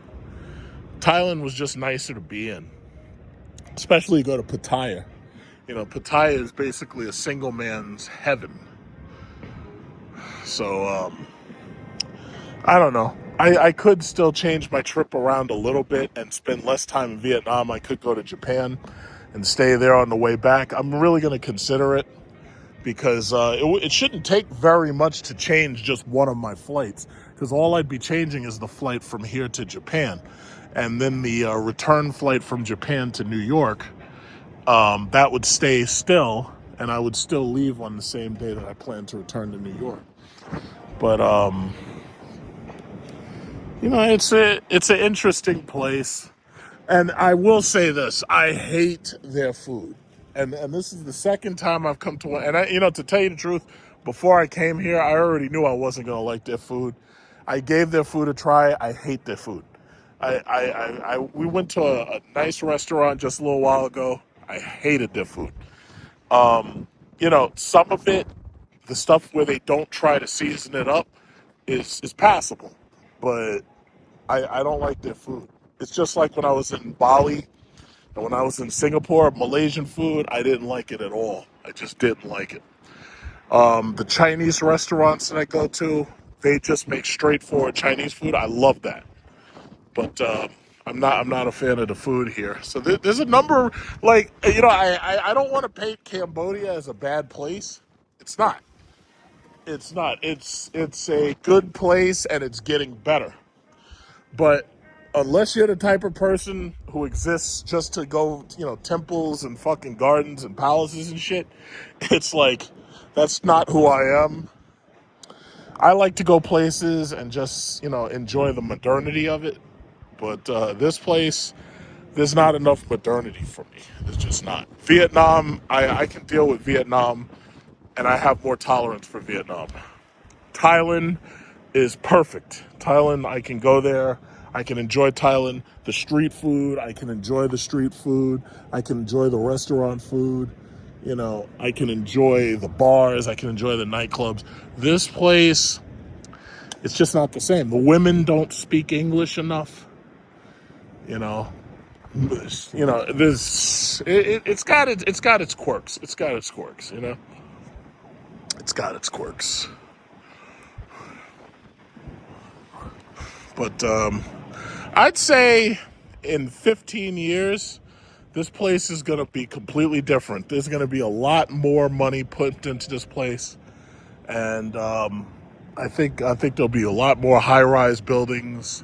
was just nicer to be in, especially go to Pattaya. Pattaya is basically a single man's heaven. So I don't know. I could still change my trip around a little bit and spend less time in Vietnam. I could go to Japan and stay there on the way back. I'm really going to consider it, because it shouldn't take very much to change just one of my flights, because all I'd be changing is the flight from here to Japan. And then the return flight from Japan to New York, that would stay still, and I would still leave on the same day that I plan to return to New York. But it's an interesting place, and I will say this: I hate their food, and this is the second time I've come to one. And to tell you the truth, before I came here, I already knew I wasn't gonna like their food. I gave their food a try. I hate their food. We went to a nice restaurant just a little while ago. I hated their food. Some of it, the stuff where they don't try to season it up, is passable, but I don't like their food. It's just like when I was in Bali and when I was in Singapore, Malaysian food, I didn't like it at all. I just didn't like it. The Chinese restaurants that I go to, they just make straightforward Chinese food. I love that. But I'm not a fan of the food here. So there's a number, I don't want to paint Cambodia as a bad place. It's not. It's not. It's a good place, and it's getting better. But unless you're the type of person who exists just to go, temples and fucking gardens and palaces and shit, it's like, that's not who I am. I like to go places and just, enjoy the modernity of it. But this place, there's not enough modernity for me. There's just not. Vietnam, I can deal with Vietnam, and I have more tolerance for Vietnam. Thailand is perfect. Thailand, I can go there. I can enjoy Thailand. The street food, I can enjoy the street food. I can enjoy the restaurant food. I can enjoy the bars. I can enjoy the nightclubs. This place, it's just not the same. The women don't speak English enough. It's got its quirks. It's got its quirks. It's got its quirks. But I'd say in 15 years, this place is going to be completely different. There's going to be a lot more money put into this place, and I think there'll be a lot more high-rise buildings.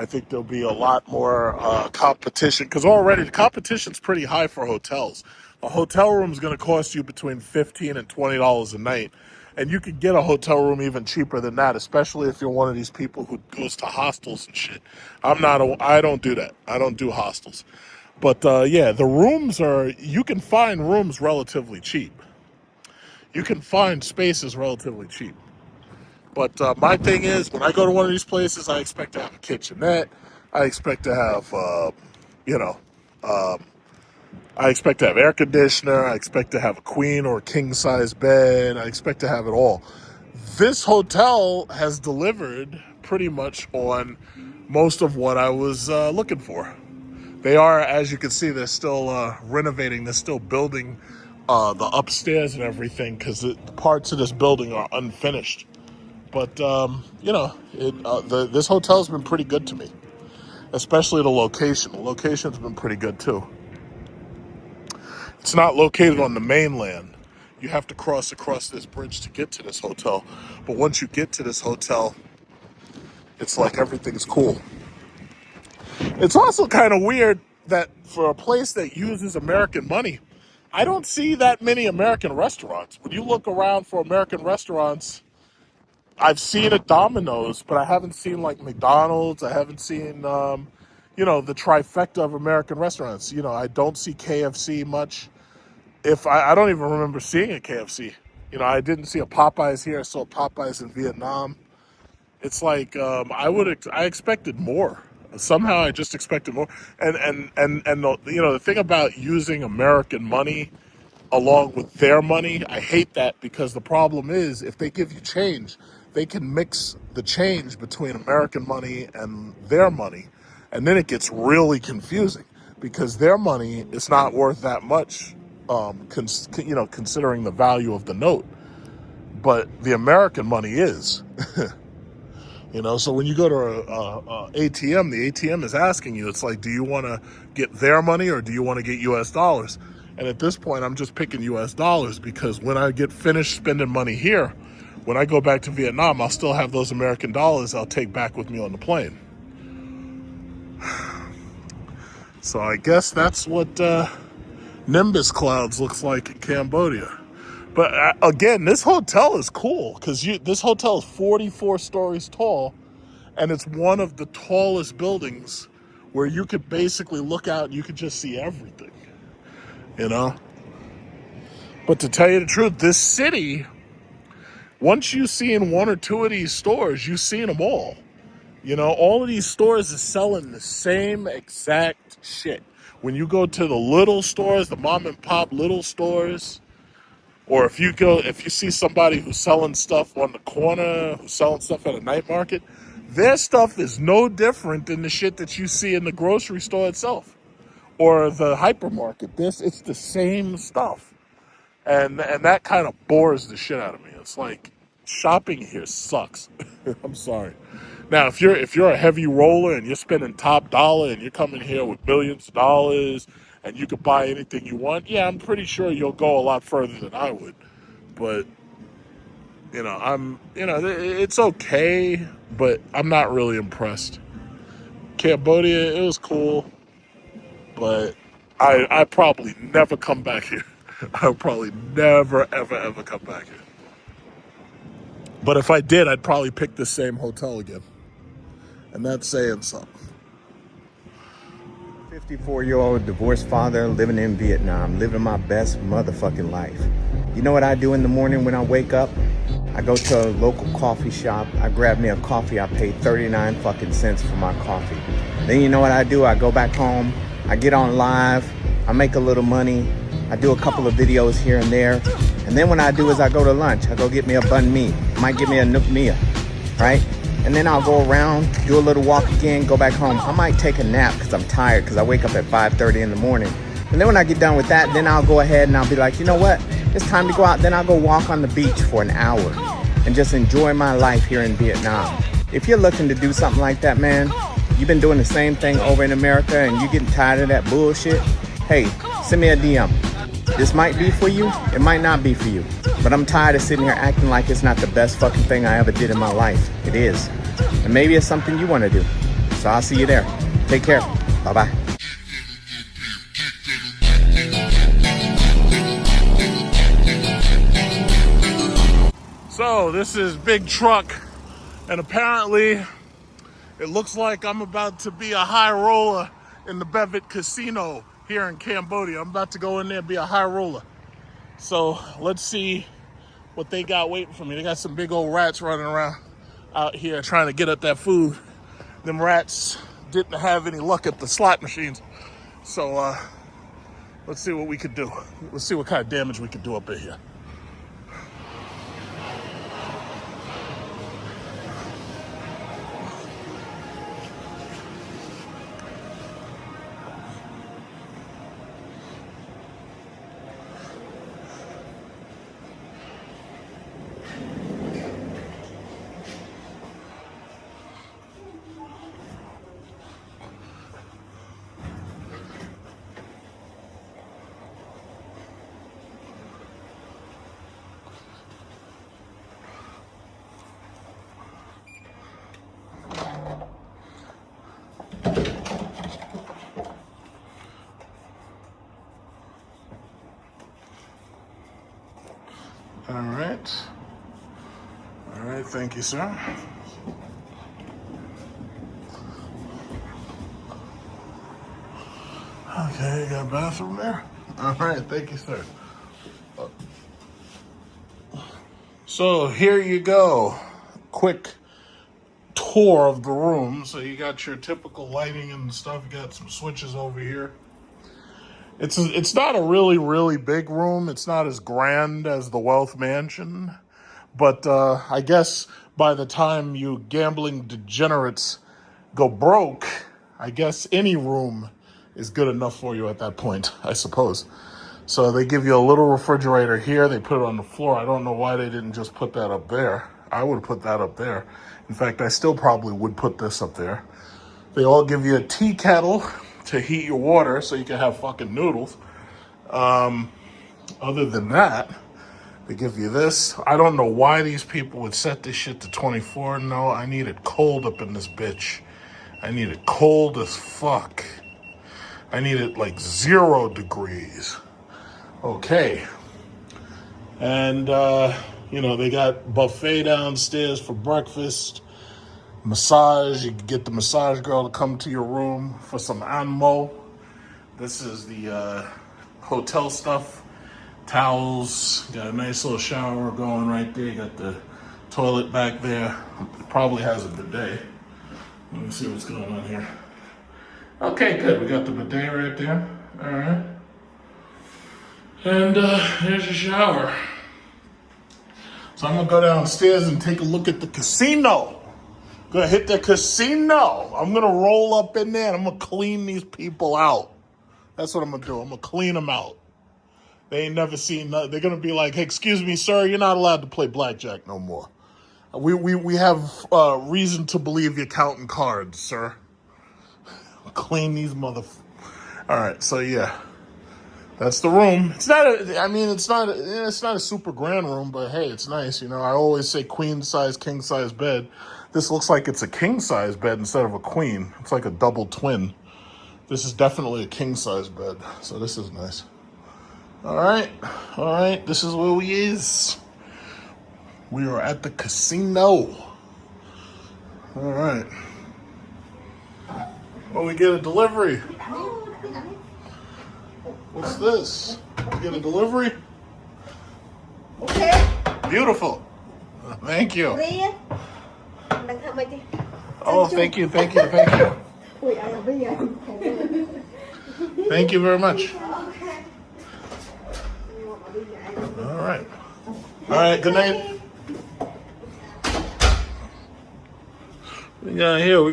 I think there'll be a lot more competition, because already the competition's pretty high for hotels. A hotel room is going to cost you between $15 and $20 a night, and you could get a hotel room even cheaper than that, especially if you're one of these people who goes to hostels and shit. I don't do that. I don't do hostels. But the rooms you can find rooms relatively cheap. You can find spaces relatively cheap. But my thing is, when I go to one of these places, I expect to have a kitchenette. I expect to have, I expect to have air conditioner. I expect to have a queen or king size bed. I expect to have it all. This hotel has delivered pretty much on most of what I was looking for. They are, as you can see, they're still renovating. They're still building the upstairs and everything, because the parts of this building are unfinished. But, this hotel's been pretty good to me, especially the location. The location's been pretty good, too. It's not located on the mainland. You have to cross across this bridge to get to this hotel. But once you get to this hotel, it's like everything's cool. It's also kind of weird that for a place that uses American money, I don't see that many American restaurants. When you look around for American restaurants, I've seen a Domino's, but I haven't seen like McDonald's. I haven't seen, the trifecta of American restaurants. I don't see KFC much. I don't even remember seeing a KFC. I didn't see a Popeyes here. I saw Popeyes in Vietnam. It's like I expected more. Somehow I just expected more. And the thing about using American money along with their money, I hate that, because the problem is if they give you change, they can mix the change between American money and their money, and then it gets really confusing because their money is not worth that much, considering the value of the note, but the American money is. So when you go to a ATM, the ATM is asking you, it's like, do you want to get their money or do you want to get US dollars? And at this point, I'm just picking US dollars, because when I get finished spending money here, when I go back to Vietnam, I'll still have those American dollars I'll take back with me on the plane. So I guess that's what Nimbus clouds looks like in Cambodia. But again, this hotel is cool, because this hotel is 44 stories tall, and it's one of the tallest buildings where you could basically look out and you could just see everything, But to tell you the truth, this city, once you've seen one or two of these stores, you've seen them all. All of these stores are selling the same exact shit. When you go to the little stores, the mom and pop little stores, or if you see somebody who's selling stuff on the corner, who's selling stuff at a night market, their stuff is no different than the shit that you see in the grocery store itself or the hypermarket. It's the same stuff. And that kind of bores the shit out of me. It's like, shopping here sucks. I'm sorry. Now, if you're a heavy roller and you're spending top dollar and you're coming here with millions of dollars and you could buy anything you want, yeah, I'm pretty sure you'll go a lot further than I would. But, it's okay, but I'm not really impressed. Cambodia, it was cool, but I'd probably never come back here. I'll probably never, ever, ever come back here. But if I did, I'd probably pick the same hotel again. And that's saying something. 54-year-old divorced father living in Vietnam, living my best motherfucking life. You know what I do in the morning when I wake up? I go to a local coffee shop. I grab me a coffee. I pay 39 fucking cents for my coffee. Then you know what I do? I go back home. I get on live. I make a little money. I do a couple of videos here and there. And then what I do is I go to lunch. I go get me a banh mi. I might get me a nook mia, right? And then I'll go around, do a little walk again, go back home. I might take a nap because I'm tired, because I wake up at 5:30 in the morning. And then when I get done with that, then I'll go ahead and I'll be like, you know what? It's time to go out. Then I'll go walk on the beach for an hour and just enjoy my life here in Vietnam. If you're looking to do something like that, man, you've been doing the same thing over in America and you're getting tired of that bullshit, hey, send me a DM. This might be for you, it might not be for you. But I'm tired of sitting here acting like it's not the best fucking thing I ever did in my life. It is. And maybe it's something you want to do. So I'll see you there. Take care. Bye-bye. So this is Big Truck, and apparently it looks like I'm about to be a high roller in the Bevet Casino here in Cambodia. I'm about to go in there and be a high roller. So let's see what they got waiting for me. They got some big old rats running around out here trying to get at that food. Them rats didn't have any luck at the slot machines. So let's see what we could do. Let's see what kind of damage we could do up in here. All right. All right, thank you, sir. Okay, you got a bathroom there? All right, thank you, sir. So here you go. Quick tour of the room. So you got your typical lighting and stuff. You got some switches over here. It's not a really big room. It's not as grand as the Wealth Mansion. But I guess by the time you gambling degenerates go broke, I guess any room is good enough for you at that point, I suppose. So they give you a little refrigerator here. They put it on the floor. I don't know why they didn't just put that up there. I would put that up there. In fact, I still probably would put this up there. They all give you a tea kettle to heat your water so you can have fucking noodles. Other than that, they give you this. I don't know why these people would set this shit to 24. No, I need it cold up in this bitch. I need it cold as fuck. I need it like 0 degrees. Okay. And, they got buffet downstairs for breakfast. Massage. You can get the massage girl to come to your room for some anmo. This is the hotel stuff. Towels. Got a nice little shower going right there. You got the toilet back there. It probably has a bidet. Let me see what's going on here. Okay, good. We got the bidet right there. All right. And here's your shower. So I'm gonna go downstairs and take a look at the casino. Gonna hit the casino. I'm gonna roll up in there and I'm gonna clean these people out. That's what I'm gonna do. I'm gonna clean them out. They ain't never seen nothing. They're gonna be like, hey, excuse me, sir, you're not allowed to play blackjack no more. We have reason to believe you're counting cards, sir. Clean these All right, so yeah. That's the room. It's not a super grand room, but hey, it's nice. I always say queen size, king size bed. This looks like it's a king size bed instead of a queen. It's like a double twin. This is definitely a king size bed. So this is nice. All right. This is where we is. We are at the casino. All right. Oh, we get a delivery. What's this? You get a delivery? Okay. Beautiful. Thank you. Oh, thank you. Thank you very much. All right, good night. We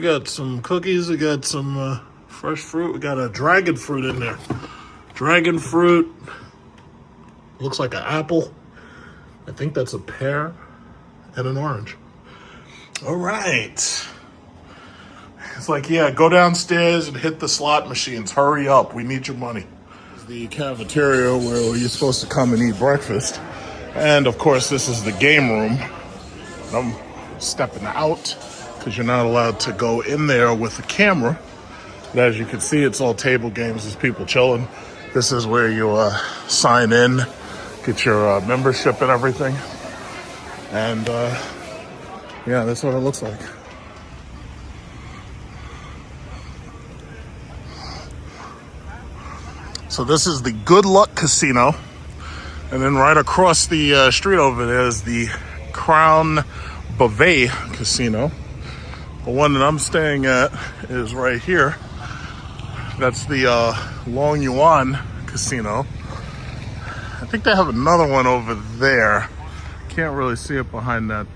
got some cookies. We got some fresh fruit. We got a dragon fruit in there. Dragon fruit. Looks like an apple. I think that's a pear and an orange. All right. It's like, yeah, go downstairs and hit the slot machines. Hurry up. We need your money. This is the cafeteria where you're supposed to come and eat breakfast. And, of course, this is the game room. I'm stepping out because you're not allowed to go in there with a camera. But as you can see, it's all table games. There's people chilling. This is where you sign in, get your membership and everything. And, yeah, that's what it looks like. So this is the Good Luck Casino. And then right across the street over there is the Crown Bavay Casino. The one that I'm staying at is right here. That's the Long Yuan Casino. I think they have another one over there. Can't really see it behind that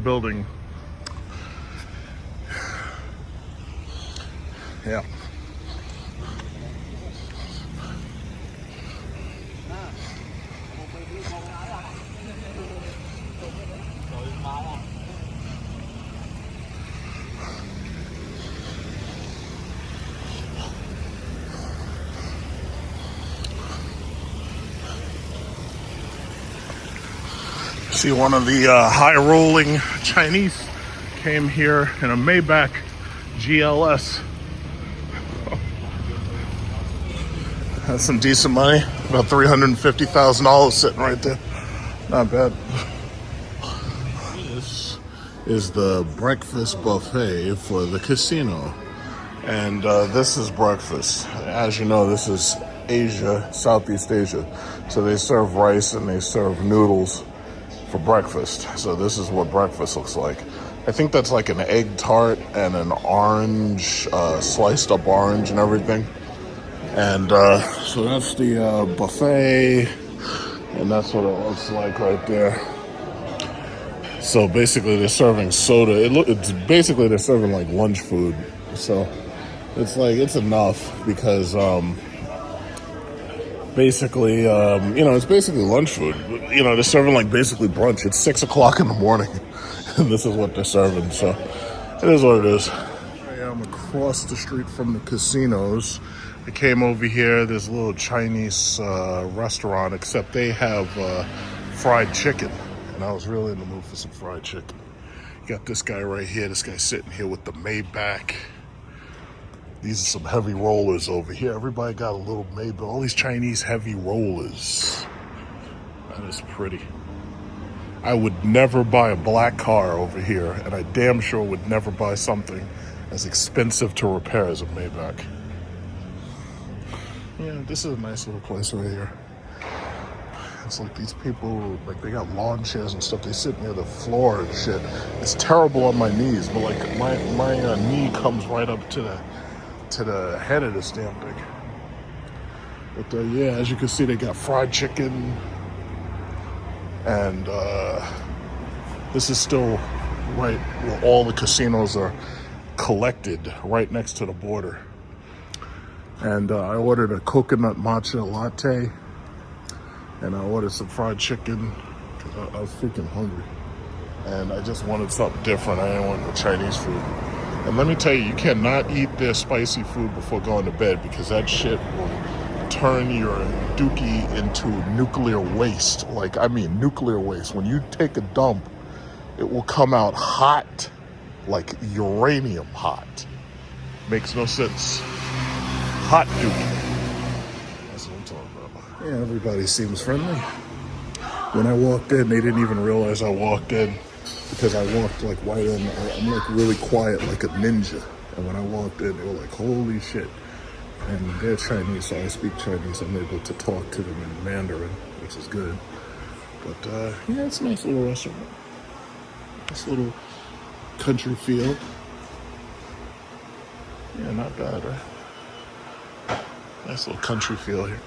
building. Yeah. See, one of the high-rolling Chinese came here in a Maybach GLS. That's some decent money. About $350,000 sitting right there. Not bad. This is the breakfast buffet for the casino. And this is breakfast. As you know, this is Asia, Southeast Asia. So they serve rice and they serve noodles for breakfast. So this is what breakfast looks like. I think that's like an egg tart and an orange, sliced up orange and everything. And so that's the buffet. And that's what it looks like right there. So basically they're serving soda. It's basically they're serving like lunch food. So it's like, it's enough because basically, it's basically lunch food. They're serving like basically brunch. It's 6 o'clock in the morning and this is what they're serving. So it is what it is. I am across the street from the casinos. I came over here. There's a little Chinese restaurant, except they have fried chicken. And I was really in the mood for some fried chicken. You got this guy right here. This guy's sitting here with the Maybach. These are some heavy rollers over here. Everybody got a little Maybach. All these Chinese heavy rollers. That is pretty. I would never buy a black car over here, and I damn sure would never buy something as expensive to repair as a Maybach. Yeah, this is a nice little place right here. It's like these people, like they got lawn chairs and stuff. They sit near the floor and shit. It's terrible on my knees, but like my knee comes right up to the head of this damn thing. But yeah, as you can see, they got fried chicken, and this is still right where all the casinos are collected, right next to the border. And I ordered a coconut matcha latte. And I ordered some fried chicken because I was freaking hungry. And I just wanted something different. I didn't want no Chinese food. And let me tell you, you cannot eat their spicy food before going to bed because that shit will turn your dookie into nuclear waste. Like, I mean nuclear waste. When you take a dump, it will come out hot, like uranium hot. Makes no sense. Hot dookie. Yeah, everybody seems friendly. When I walked in, they didn't even realize I walked in because I walked like right in. I'm like really quiet, like a ninja. And when I walked in, they were like, holy shit. And they're Chinese, so I speak Chinese. I'm able to talk to them in Mandarin, which is good. But yeah, it's a nice little restaurant. Nice little country feel. Yeah, not bad, right? Nice little country feel here.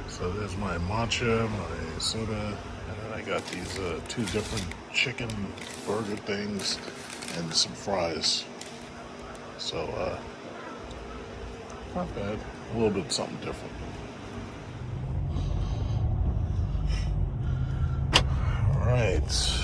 So there's my matcha, my soda, and then I got these two different chicken burger things and some fries. So, not bad. A little bit something different. All right.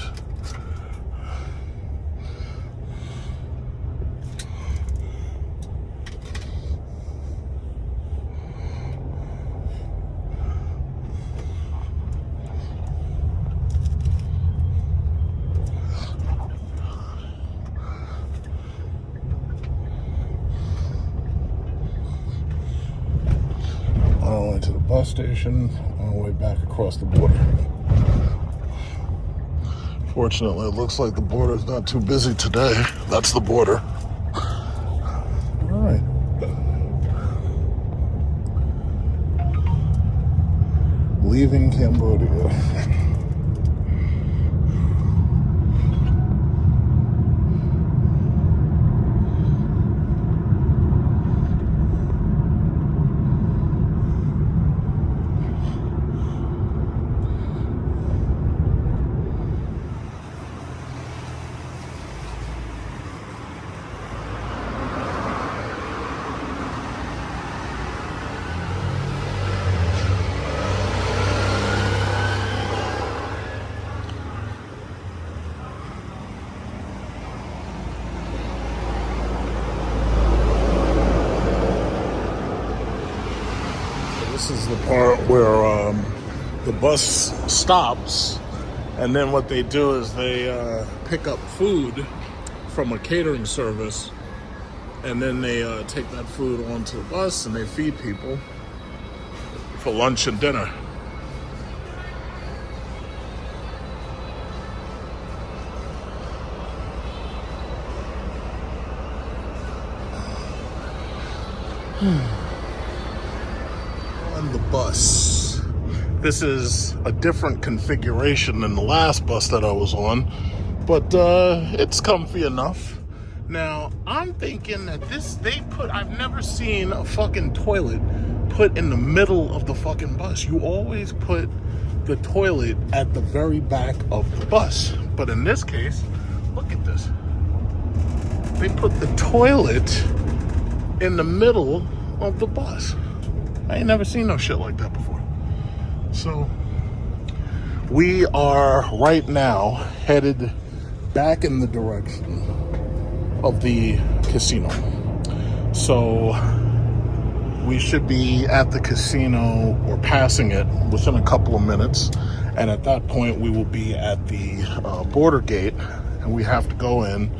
To the bus station on the way back across the border. Fortunately, it looks like the border is not too busy today. That's the border. All right. Leaving Cambodia. This is the part where the bus stops, and then what they do is they pick up food from a catering service, and then they take that food onto the bus and they feed people. for lunch and dinner. On the bus. This is a different configuration than the last bus that I was on, but it's comfy enough. Now, I'm thinking that I've never seen a fucking toilet put in the middle of the fucking bus. You always put the toilet at the very back of the bus. But in this case, look at this. They put the toilet in the middle of the bus. I ain't never seen no shit like that before. So we are right now headed back in the direction of the casino. So we should be at the casino or passing it within a couple of minutes. And at that point we will be at the border gate, and we have to go in,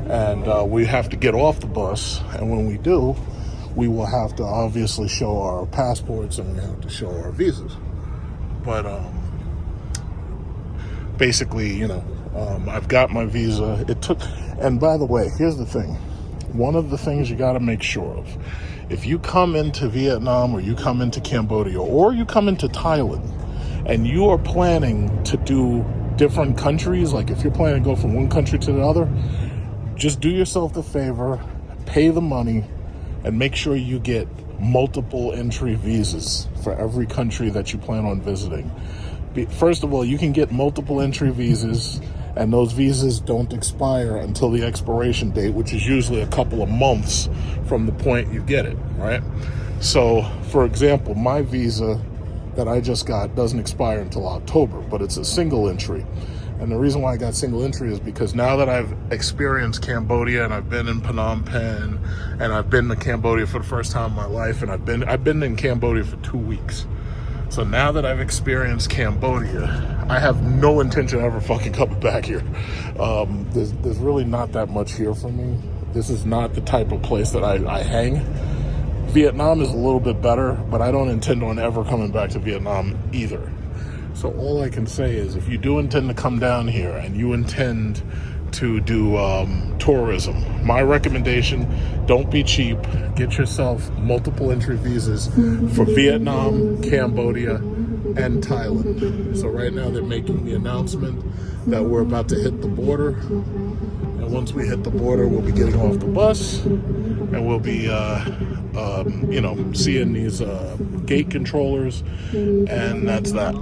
and we have to get off the bus. And when we do, we will have to obviously show our passports, and we have to show our visas. But basically, you know, I've got my visa. And by the way, here's the thing. One of the things you got to make sure of, if you come into Vietnam, or you come into Cambodia, or you come into Thailand, and you are planning to do different countries, like if you're planning to go from one country to the other, just do yourself the favor, pay the money, and make sure you get multiple entry visas for every country that you plan on visiting. First of all, you can get multiple entry visas, and those visas don't expire until the expiration date, which is usually a couple of months from the point you get it, right? So, for example, my visa that I just got doesn't expire until October, but it's a single entry. And the reason why I got single entry is because now that I've experienced Cambodia, and I've been in Phnom Penh, and I've been to Cambodia for the first time in my life, and I've been in Cambodia for 2 weeks. So now that I've experienced Cambodia, I have no intention of ever fucking coming back here. There's really not that much here for me. This is not the type of place that I hang. Vietnam is a little bit better, but I don't intend on ever coming back to Vietnam either. So all I can say is, if you do intend to come down here and you intend to do tourism, my recommendation, don't be cheap. Get yourself multiple entry visas for Vietnam, Cambodia, and Thailand. So right now they're making the announcement that we're about to hit the border. And once we hit the border, we'll be getting off the bus, and we'll be, you know, seeing these gate controllers, and that's that.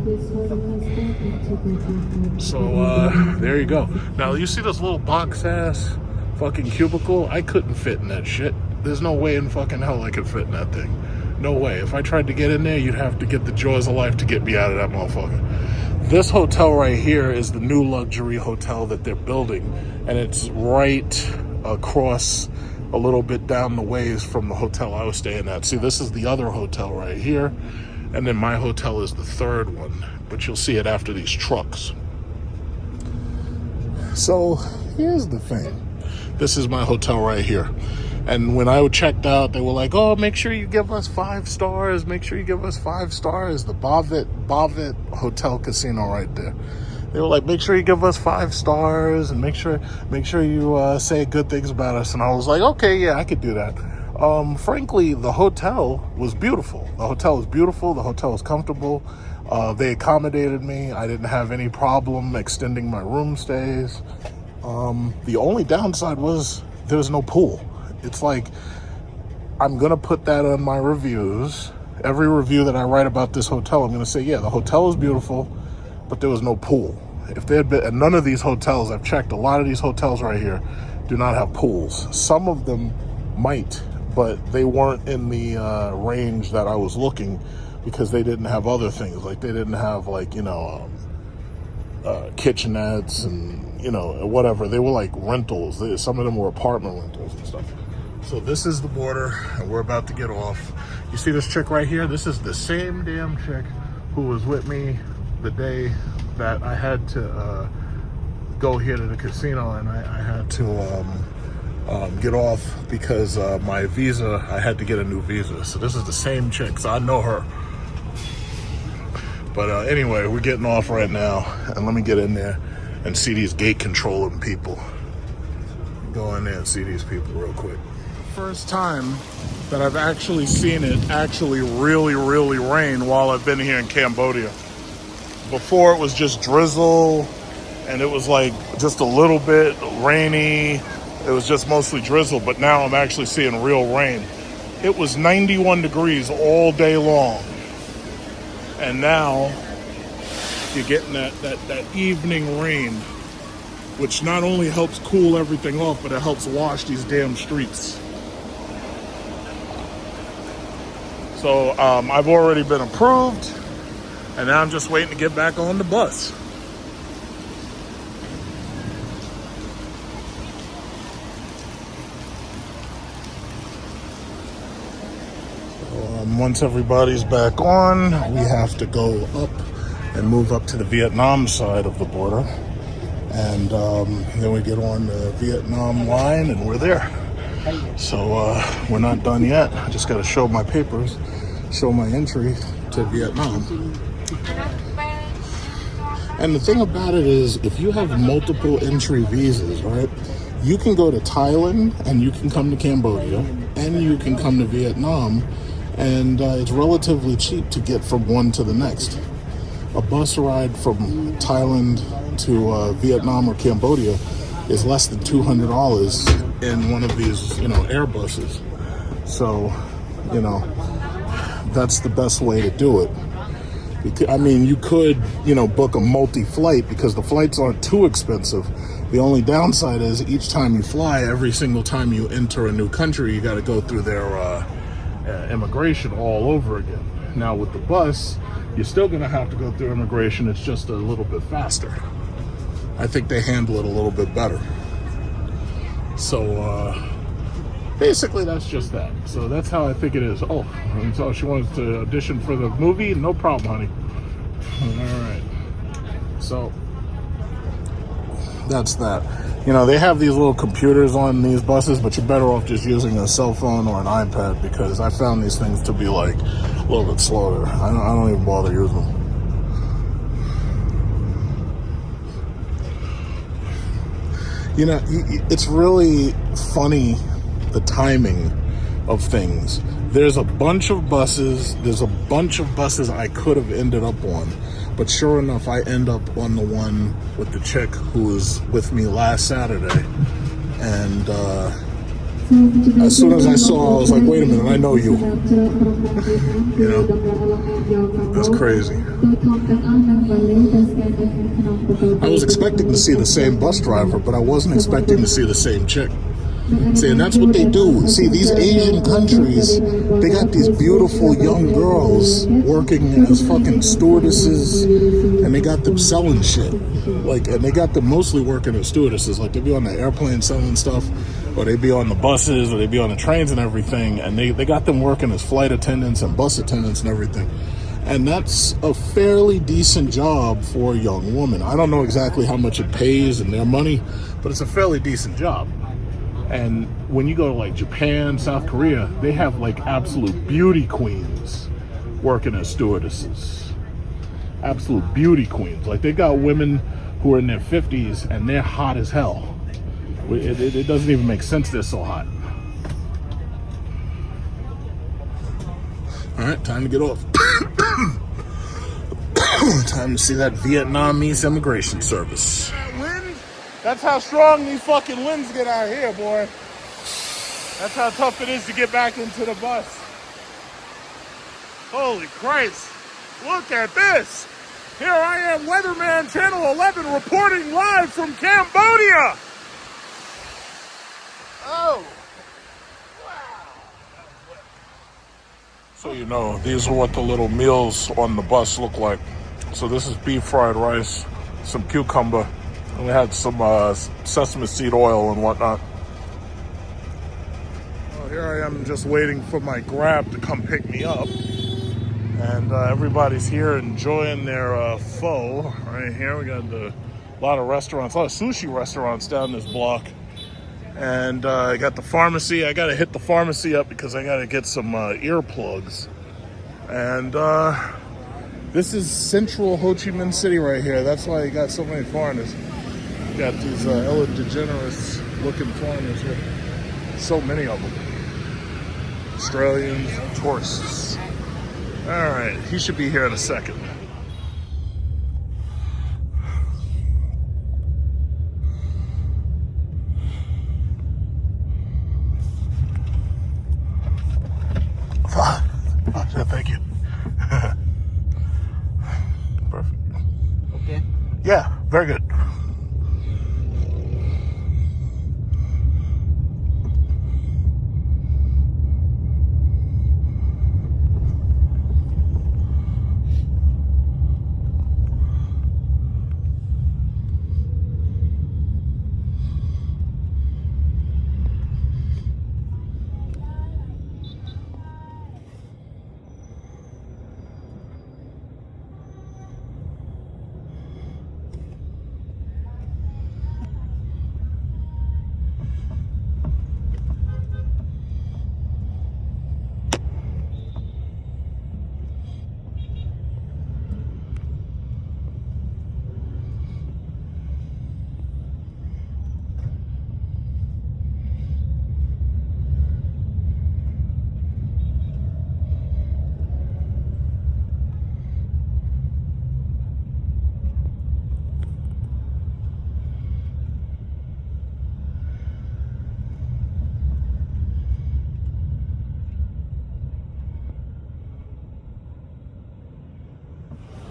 So there you go. Now you see this little box ass fucking cubicle? I couldn't fit in that shit. There's no way in fucking hell I could fit in that thing. No way. If I tried to get in there, you'd have to get the jaws of life to get me out of that motherfucker. This hotel right here is the new luxury hotel that they're building, and it's right across a little bit down the ways from the hotel I was staying at. See, this is the other hotel right here, and then my hotel is the third one, but you'll see it after these trucks. So here's the thing. This is my hotel right here. And when I checked out, they were like, oh, make sure you give us 5 stars. Make sure you give us 5 stars. The Bavit Hotel Casino right there. They were like, make sure you give us 5 stars, and make sure you say good things about us. And I was like, okay, yeah, I could do that. Frankly, the hotel was beautiful. The hotel was beautiful. The hotel was comfortable. They accommodated me. I didn't have any problem extending my room stays. The only downside was there was no pool. It's like, I'm going to put that on my reviews. Every review that I write about this hotel, I'm going to say, yeah, the hotel is beautiful, but there was no pool. If there had been, and none of these hotels, I've checked, a lot of these hotels right here do not have pools. Some of them might, but they weren't in the range that I was looking, because they didn't have other things. Like, they didn't have, like, you know, kitchenettes and, you know, whatever. They were like rentals. Some of them were apartment rentals and stuff. So this is the border, and we're about to get off. You see this chick right here? This is the same damn chick who was with me the day that I had to go here to the casino, and I had to get off because my visa, I had to get a new visa. So this is the same chick, so I know her. But anyway, we're getting off right now, and let me get in there and see these gate controlling people. Go in there and see these people real quick. First time that I've actually seen it actually really rain while I've been here in Cambodia. Before it was just drizzle, and it was like just a little bit rainy. It was just mostly drizzle, but now I'm actually seeing real rain. It was 91 degrees all day long. And now you're getting that evening rain, which not only helps cool everything off, but it helps wash these damn streets. So I've already been approved, and now I'm just waiting to get back on the bus. Once everybody's back on, we have to go up and move up to the Vietnam side of the border. And then we get on the Vietnam line and we're there. So we're not done yet. I just got to show my papers, show my entry to Vietnam. And the thing about it is, if you have multiple entry visas, right, you can go to Thailand and you can come to Cambodia and you can come to Vietnam. And it's relatively cheap to get from one to the next. A bus ride from Thailand to Vietnam or Cambodia is less than $200 in one of these, air buses. So, that's the best way to do it. I mean, you could, book a multi-flight because the flights aren't too expensive. The only downside is each time you fly, every single time you enter a new country, you got to go through their immigration all over again. Now with the bus, you're still going to have to go through immigration. It's just a little bit faster. I think they handle it a little bit better. So basically that's just that. So that's how I think it is. Oh, and so she wants to audition for the movie? No problem, honey. All right. So that's that. They have these little computers on these buses, but you're better off just using a cell phone or an iPad, because I found these things to be like a little bit slower. I don't even bother using them. It's really funny, the timing of things. There's a bunch of buses I could have ended up on, but sure enough, I end up on the one with the chick who was with me last Saturday. And as soon as I saw her, I was like, wait a minute, I know you. That's crazy. I was expecting to see the same bus driver, but I wasn't expecting to see the same chick. See, and that's what they do. See, these Asian countries, they got these beautiful young girls working as fucking stewardesses, and they got them selling shit. And they got them mostly working as stewardesses. Like, they be on the airplane selling stuff, or they be on the buses, or they be on the trains and everything, and they got them working as flight attendants and bus attendants and everything. And that's a fairly decent job for a young woman. I don't know exactly how much it pays in their money, but it's a fairly decent job. And when you go to like Japan, South Korea, they have like absolute beauty queens working as stewardesses. Absolute beauty queens. Like, they got women who are in their 50s and they're hot as hell. It doesn't even make sense they're so hot. All right, time to get off. Time to see that Vietnamese immigration service. That's how strong these fucking winds get out here, boy. That's how tough it is to get back into the bus. Holy Christ. Look at this. Here I am, Weatherman Channel 11, reporting live from Cambodia. Oh. Wow. So these are what the little meals on the bus look like. So this is beef fried rice, some cucumber, and we had some sesame seed oil and whatnot. Well, here I am just waiting for my Grab to come pick me up. And everybody's here enjoying their pho. Right here, we got a lot of restaurants, a lot of sushi restaurants down this block. And I got the pharmacy. I got to hit the pharmacy up because I got to get some earplugs. And This is central Ho Chi Minh City right here. That's why you got so many foreigners. You got these Ellen DeGeneres looking foreigners here. So many of them. Australians, tourists. All right, he should be here in a second. Thank you. Perfect. Okay. Yeah, very good.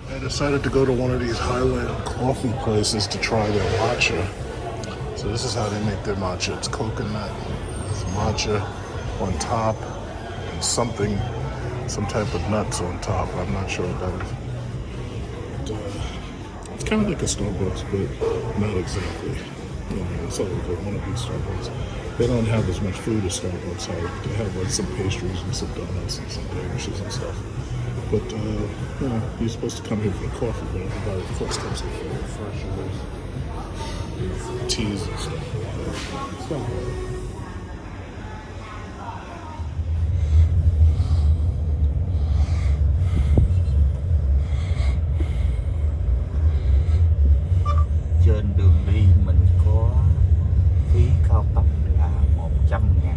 I decided to go to one of these Highland coffee places to try their matcha. So this is how they make their matcha. It's coconut with matcha on top and some type of nuts on top. I'm not sure what that is. But, it's kind of like a Starbucks, but not exactly. You know, it's all over one of these Starbucks. They don't have as much food as Starbucks have. They have like some pastries and some donuts and some dishes and stuff. But, you know, you're supposed to come here for the coffee, but everybody, of course, comes here for refreshments, teas and stuff like that. It's not bad. Trên đường đi mình có phí cao tốc là 100.000 nữa.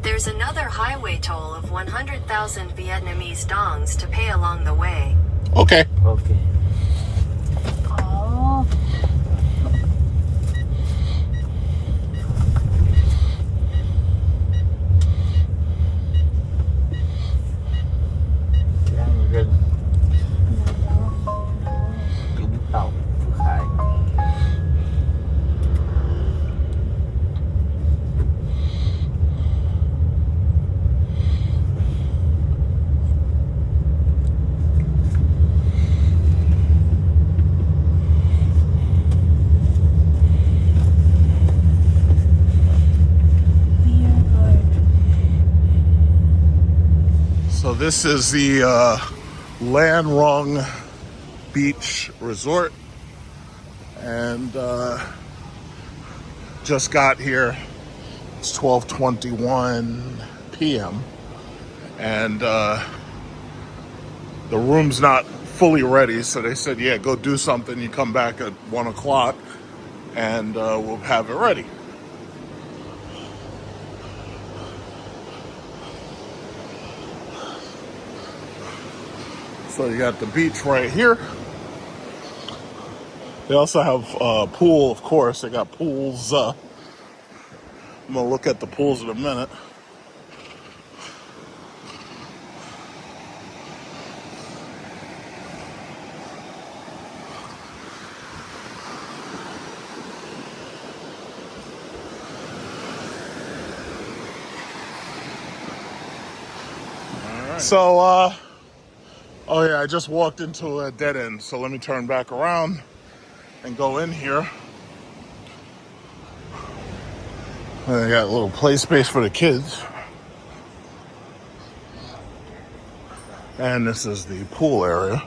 There's another highway toll of 100,000 Vietnamese dongs to pay along the way. Okay. Okay. Oh. Răng rừng. Vũng Tàu, Phước Hải. So this is the Lan Rong Beach Resort, and just got here. It's 12:21 p.m. and the room's not fully ready, so they said, yeah, go do something. You come back at 1 o'clock and we'll have it ready. So you got the beach right here. They also have a pool, of course. They got pools. I'm gonna look at the pools in a minute. All right. So, oh yeah, I just walked into a dead end, so let me turn back around and go in here. And they got a little play space for the kids. And this is the pool area.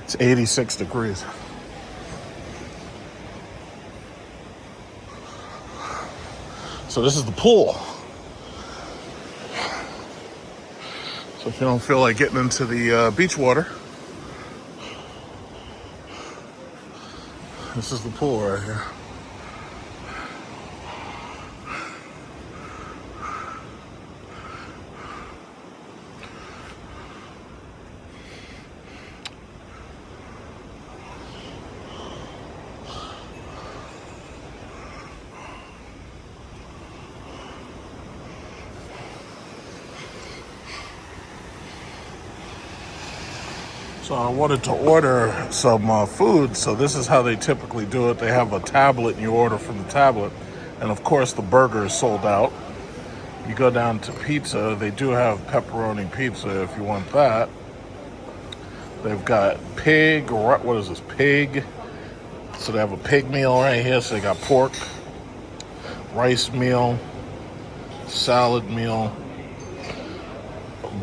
It's 86 degrees. So this is the pool. So if you don't feel like getting into the beach water, this is the pool right here. So I wanted to order some food, so this is how they typically do it. They have a tablet and you order from the tablet. And of course the burger is sold out. You go down to pizza, they do have pepperoni pizza if you want that. They've got pig, what is this, pig? So they have a pig meal right here, so they got pork, rice meal, salad meal,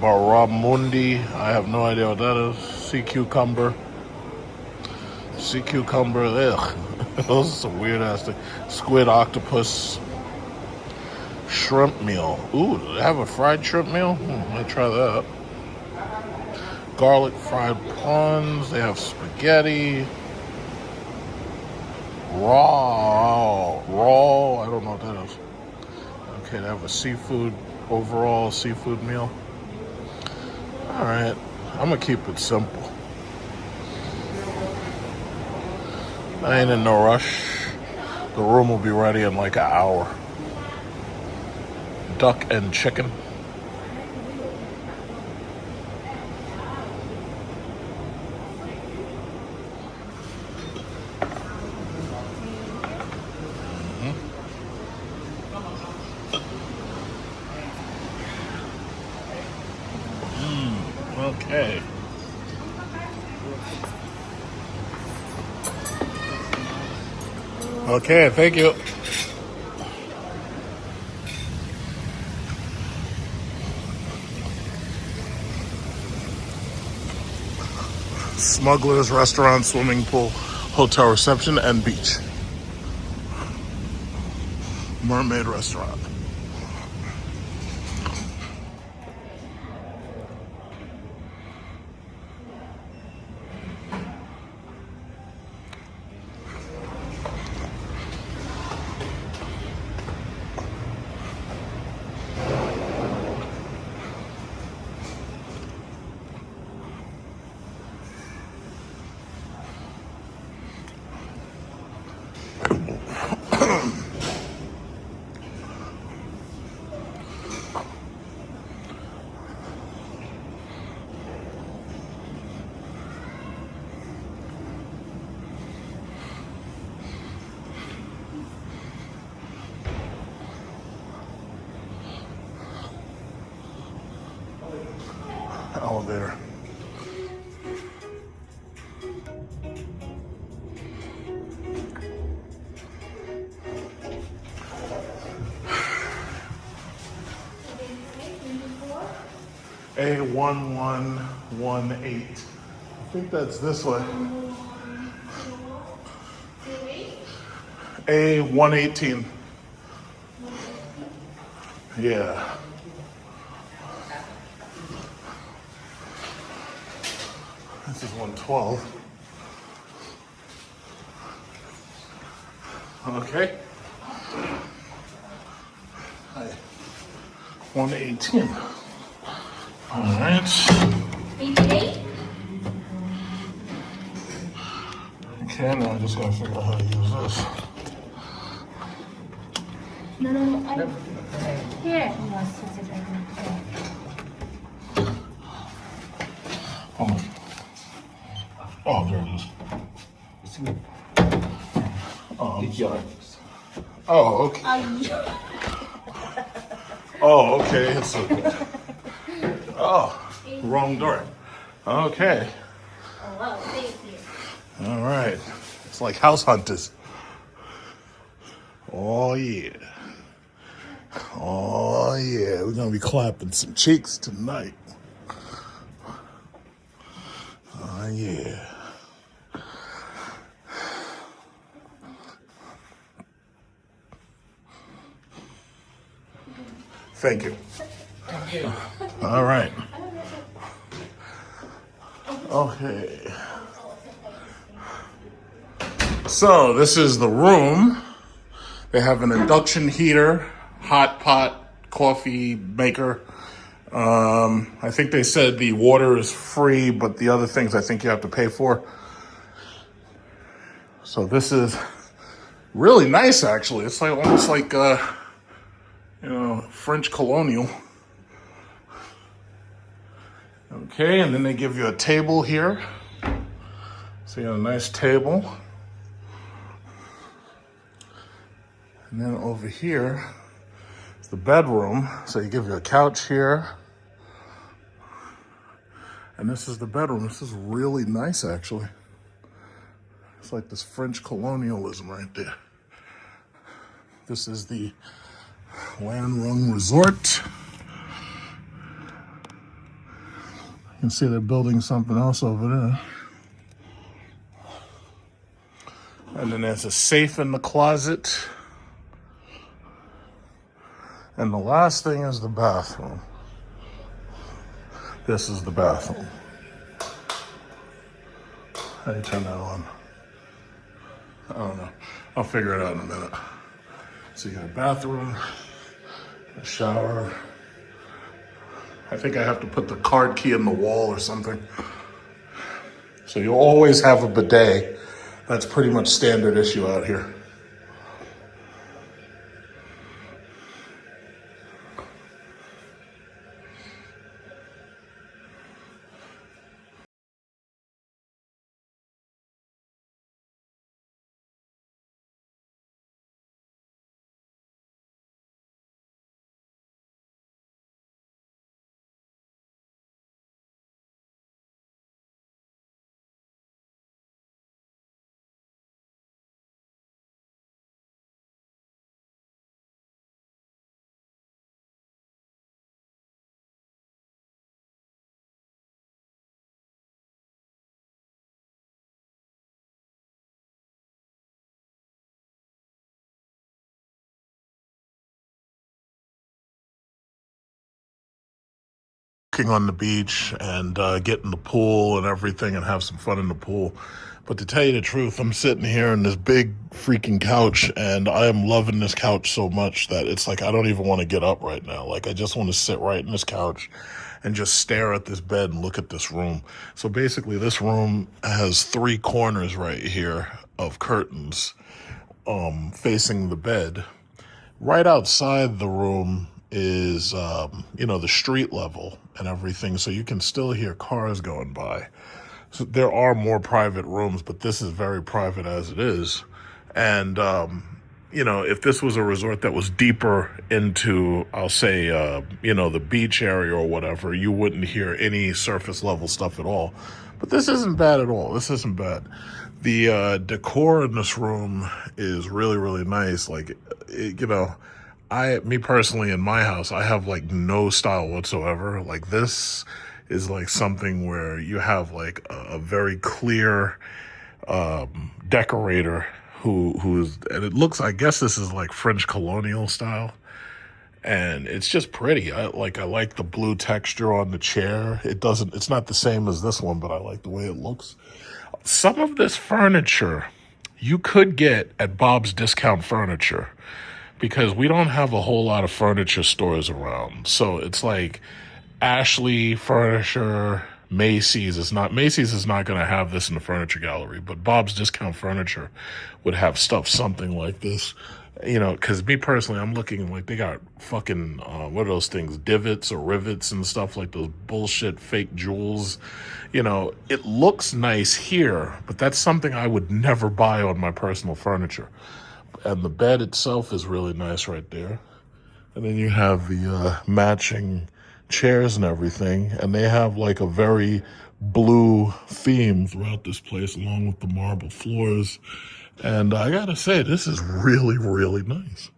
barramundi, I have no idea what that is. Sea cucumber, ugh. Those are some weird ass things. Squid, octopus, shrimp meal. Ooh, do they have a fried shrimp meal? I'll try that. Garlic fried prawns. They have spaghetti. Raw. I don't know what that is. Okay, they have a overall seafood meal. All right, I'm gonna keep it simple. I ain't in no rush. The room will be ready in like an hour. Duck and chicken. Okay. Okay, thank you. Smuggler's Restaurant, swimming pool, hotel reception, and beach. Mermaid Restaurant. Elevator. A1118. I think that's this way. A118. Yeah. This is 112. Okay. 118. All right. 88? Okay, now I just gotta figure out how to use this. No. Here. Oh, there it is. It's yours. Oh, okay. Oh, okay. It's wrong door. Okay. Oh, wow, thank you. All right. It's like house hunters. Oh, yeah. Oh, yeah. We're going to be clapping some cheeks tonight. Oh, yeah. Thank you. All right. Okay. So this is the room. They have an induction heater, hot pot, coffee maker. I think they said the water is free, but the other things I think you have to pay for. So this is really nice, actually. It's like almost like, French colonial. Okay, and then they give you a table here. So you got a nice table. And then over here is the bedroom. So you give you a couch here. And this is the bedroom. This is really nice, actually. It's like this French colonialism right there. This is the Lanrung Resort. You can see they're building something else over there. And then there's a safe in the closet. And the last thing is the bathroom. This is the bathroom. How do you turn that on? I don't know. I'll figure it out in a minute. So you got a bathroom, a shower. I think I have to put the card key in the wall or something. So you'll always have a bidet. That's pretty much standard issue out here. On the beach and get in the pool and everything and have some fun in the pool. But to tell you the truth, I'm sitting here in this big freaking couch and I am loving this couch so much that it's like I don't even want to get up right now. Like I just want to sit right in this couch and just stare at this bed and look at this room. So basically this room has 3 corners right here of curtains facing the bed. Right outside the room is, the street level and everything. So you can still hear cars going by. So there are more private rooms, but this is very private as it is. And, if this was a resort that was deeper into, I'll say, the beach area or whatever, you wouldn't hear any surface level stuff at all. But this isn't bad at all. This isn't bad. The decor in this room is really, really nice. Like, me personally, in my house, I have like no style whatsoever. Like this is like something where you have like a very clear decorator who's, and it looks, I guess this is like French colonial style. And it's just pretty. I like the blue texture on the chair. It's not the same as this one, but I like the way it looks. Some of this furniture you could get at Bob's Discount Furniture, because we don't have a whole lot of furniture stores around. So it's like Ashley Furniture, Macy's is not going to have this in the furniture gallery, but Bob's Discount Furniture would have something like this. Because me personally, I'm looking like they got fucking, what are those things, divots or rivets and stuff, like those bullshit fake jewels. It looks nice here, but that's something I would never buy on my personal furniture. And the bed itself is really nice right there. And then you have the matching chairs and everything. And they have like a very blue theme throughout this place, along with the marble floors. And I gotta say, this is really, really nice.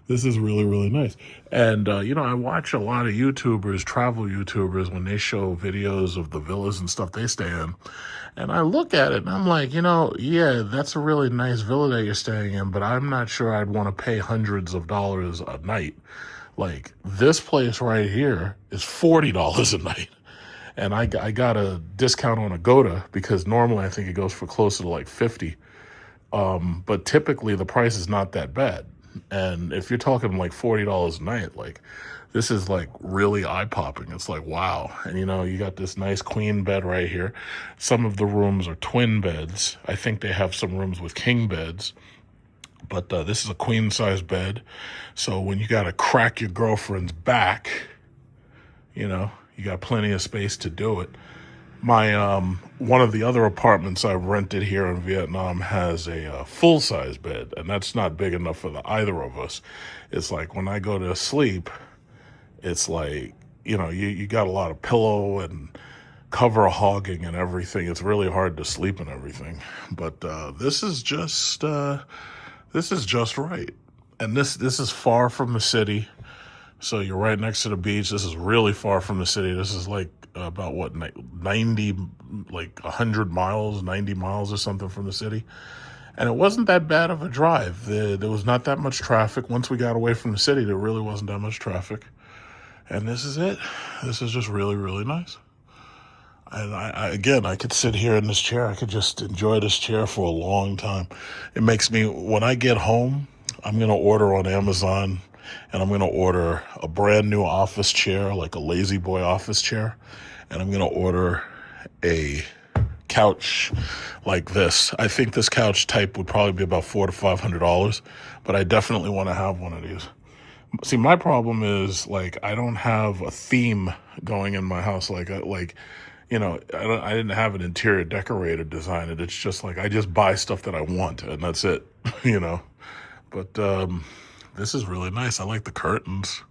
This is really, really nice. And, I watch a lot of YouTubers, travel YouTubers, when they show videos of the villas and stuff they stay in. And I look at it and I'm like, yeah, that's a really nice villa that you're staying in, but I'm not sure I'd want to pay hundreds of dollars a night. Like this place right here is $40 a night. And I got a discount on Agoda because normally I think it goes for closer to like 50. But typically the price is not that bad. And if you're talking like $40 a night, like this is like really eye-popping. It's like, wow. And you know, you got this nice queen bed right here. Some of the rooms are twin beds. I think they have some rooms with king beds. But this is a queen size bed. So when you got to crack your girlfriend's back, you know, you got plenty of space to do it. My one of the other apartments I've rented here in Vietnam has a full-size bed, and that's not big enough for either of us. It's like when I go to sleep, it's like, you know, you got a lot of pillow and cover hogging and everything. It's really hard to sleep and everything. But this is just right. And this is far from the city. So you're right next to the beach. This is really far from the city. This is like about what, 90, like 100 miles, 90 miles or something from the city. And it wasn't that bad of a drive. There was not that much traffic. Once we got away from the city, there really wasn't that much traffic. And this is it. This is just really, really nice. And I could sit here in this chair. I could just enjoy this chair for a long time. It makes me, when I get home, I'm going to order on Amazon. And I'm going to order a brand new office chair, like a Lazy Boy office chair. And I'm going to order a couch like this. I think this couch type would probably be about $400 to $500, but I definitely want to have one of these. See, my problem is, like, I don't have a theme going in my house. Like, you know, I didn't have an interior decorator design it. It's just like, I just buy stuff that I want, and that's it, you know. But, this is really nice. I like the curtains,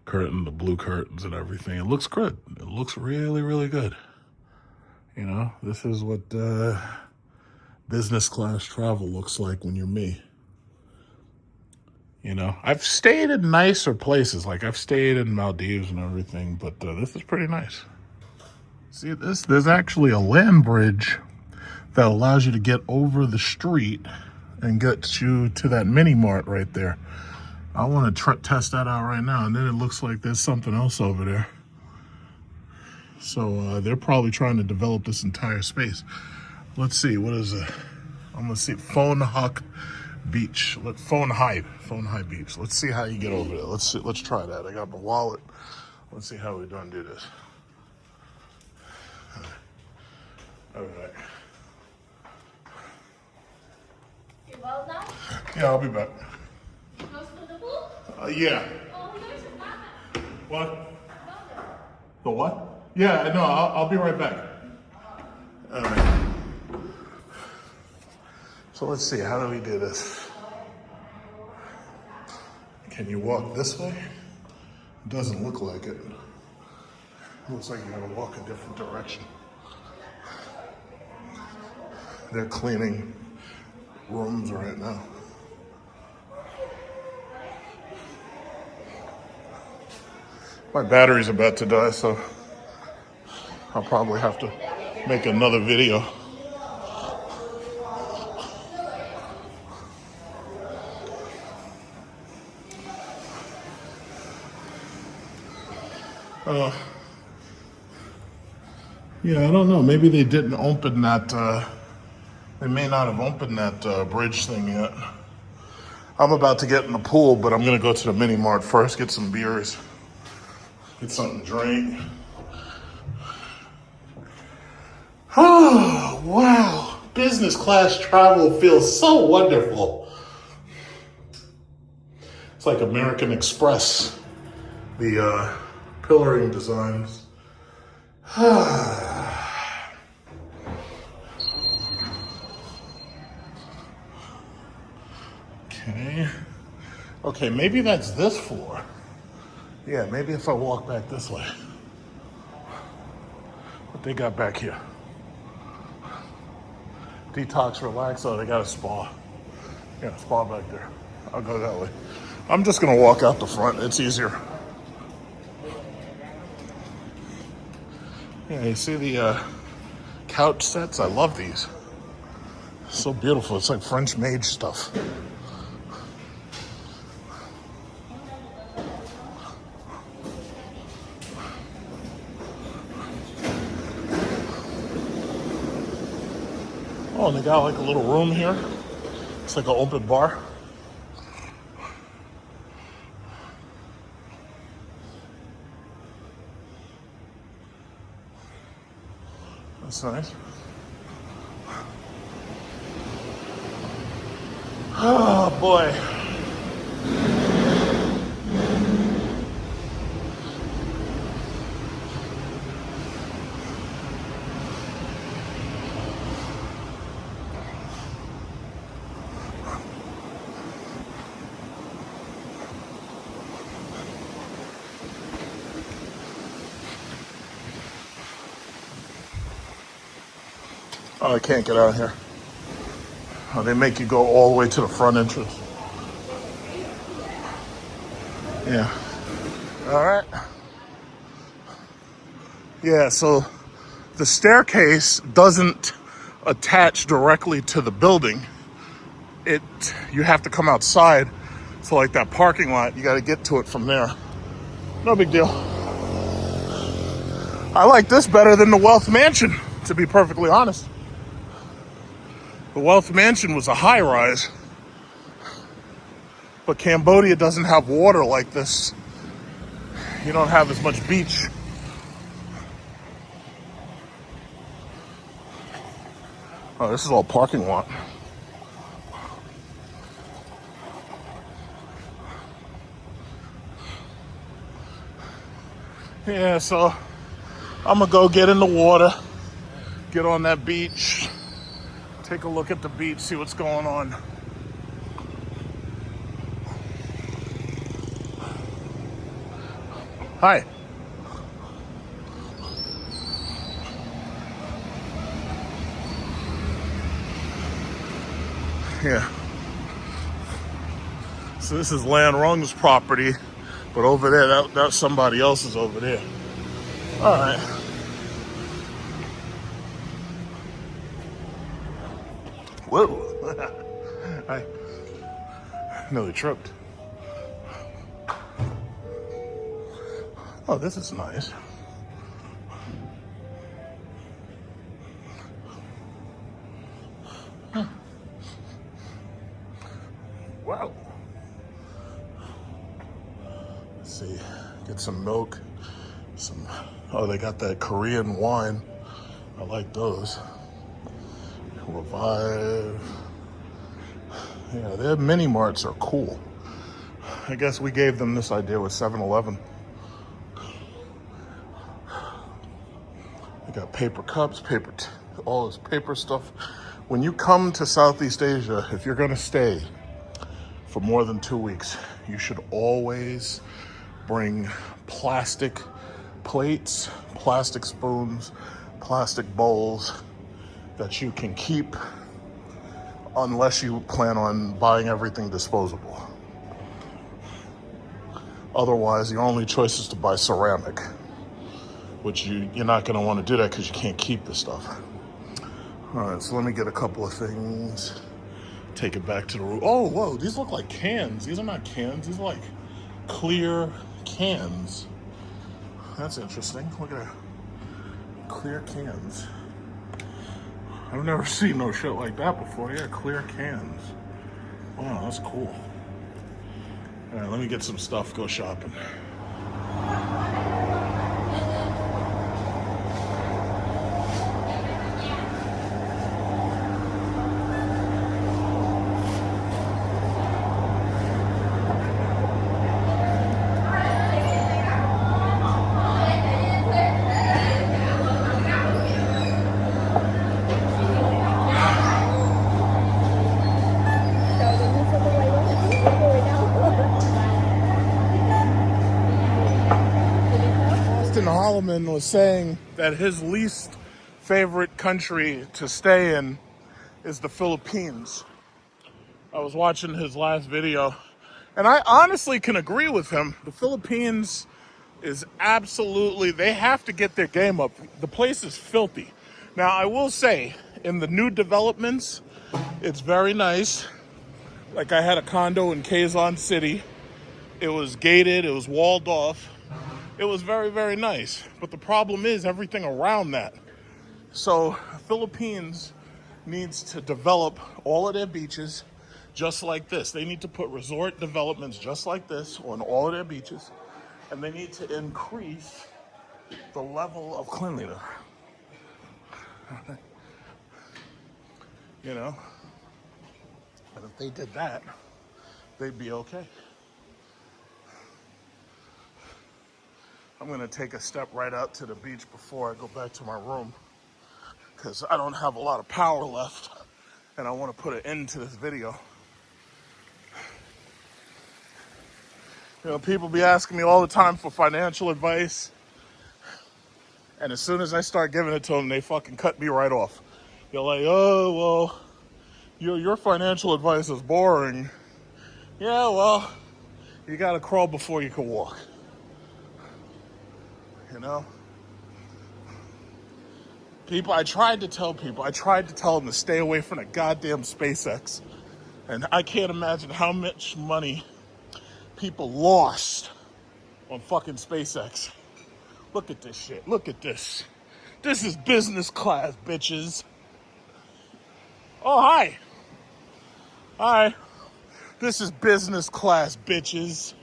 the blue curtains and everything. It looks good. It looks really, really good. You know, this is what business class travel looks like when you're me. You know, I've stayed in nicer places. Like I've stayed in Maldives and everything, but this is pretty nice. See this? There's actually a land bridge that allows you to get over the street and get you to that mini mart right there. I want to test that out right now. And then it looks like there's something else over there. So they're probably trying to develop this entire space. Let's see, what is it? I'm going to see Phone Hoc Beach. Phone High Beach. Let's see how you get over there. Let's try that. I got my wallet. Let's see how we're going to do this. All right. You well now? Yeah, I'll be back. Close to the pool? Yeah. Oh, here's a map. What? The what? Yeah, no, I'll be right back. All right. So let's see, how do we do this? Can you walk this way? It doesn't look like it. It looks like you gotta walk a different direction. They're cleaning rooms right now. My battery's about to die, so I'll probably have to make another video. Yeah, I don't know. Maybe they didn't open that, they may not have opened that bridge thing yet. I'm about to get in the pool, but I'm gonna go to the mini mart first, get some beers, get something to drink. Oh, wow. Business class travel feels so wonderful. It's like American Express, the pillaring designs. Okay, maybe that's this floor. Yeah, maybe if I walk back this way. What they got back here? Detox, relax. Oh, they got a spa. Yeah, spa back there. I'll go that way. I'm just gonna walk out the front. It's easier. Yeah, you see the couch sets? I love these. So beautiful. It's like French made stuff. Oh, and they got like a little room here. It's like an open bar. That's nice. Oh boy. Oh, I can't get out of here. Oh, they make you go all the way to the front entrance. Yeah. All right. Yeah, so the staircase doesn't attach directly to the building. You have to come outside. So like that parking lot, you got to get to it from there. No big deal. I like this better than the Wealth Mansion, to be perfectly honest. The Wealth Mansion was a high rise, but Cambodia doesn't have water like this. You don't have as much beach. Oh, this is all parking lot. Yeah, so I'm gonna go get in the water, get on that beach, take a look at the beach, see what's going on. Hi. Yeah. So this is Lan Rung's property, but over there, that's somebody else's over there. All right. Whoa. I nearly tripped. Oh, this is nice. Huh. Wow. Let's see. Get some milk. Oh, they got that Korean wine. I like those. Revive. Yeah, their mini marts are cool. I guess we gave them this idea with 7-Eleven. They got paper cups, all this paper stuff. When you come to Southeast Asia, if you're gonna stay for more than 2 weeks, you should always bring plastic plates, plastic spoons, plastic bowls that you can keep unless you plan on buying everything disposable. Otherwise, your only choice is to buy ceramic, which you're not going to want to do that because you can't keep the stuff. All right, so let me get a couple of things. Take it back to the room. Oh, whoa, these look like cans. These are not cans. These are like clear cans. That's interesting. Look at that. Clear cans. I've never seen no shit like that before. Yeah, clear cans. Wow, that's cool. All right, let me get some stuff, go shopping. Holloman was saying that his least favorite country to stay in is the Philippines. I was watching his last video, and I honestly can agree with him. The Philippines is absolutely, they have to get their game up. The place is filthy. Now, I will say, in the new developments, it's very nice. Like, I had a condo in Quezon City. It was gated, it was walled off. It was very, very nice. But the problem is everything around that. So Philippines needs to develop all of their beaches just like this. They need to put resort developments just like this on all of their beaches, and they need to increase the level of cleanliness. You know? And if they did that, they'd be okay. I'm gonna take a step right out to the beach before I go back to my room, because I don't have a lot of power left and I want to put an end to this video. You know, people be asking me all the time for financial advice, and as soon as I start giving it to them, they fucking cut me right off. You're like, oh, well, your financial advice is boring. Yeah, well, you gotta crawl before you can walk. You know? People, I tried to tell them to stay away from the goddamn SpaceX. And I can't imagine how much money people lost on fucking SpaceX. Look at this shit. Look at this. This is business class, bitches. Oh, hi. Hi. This is business class, bitches.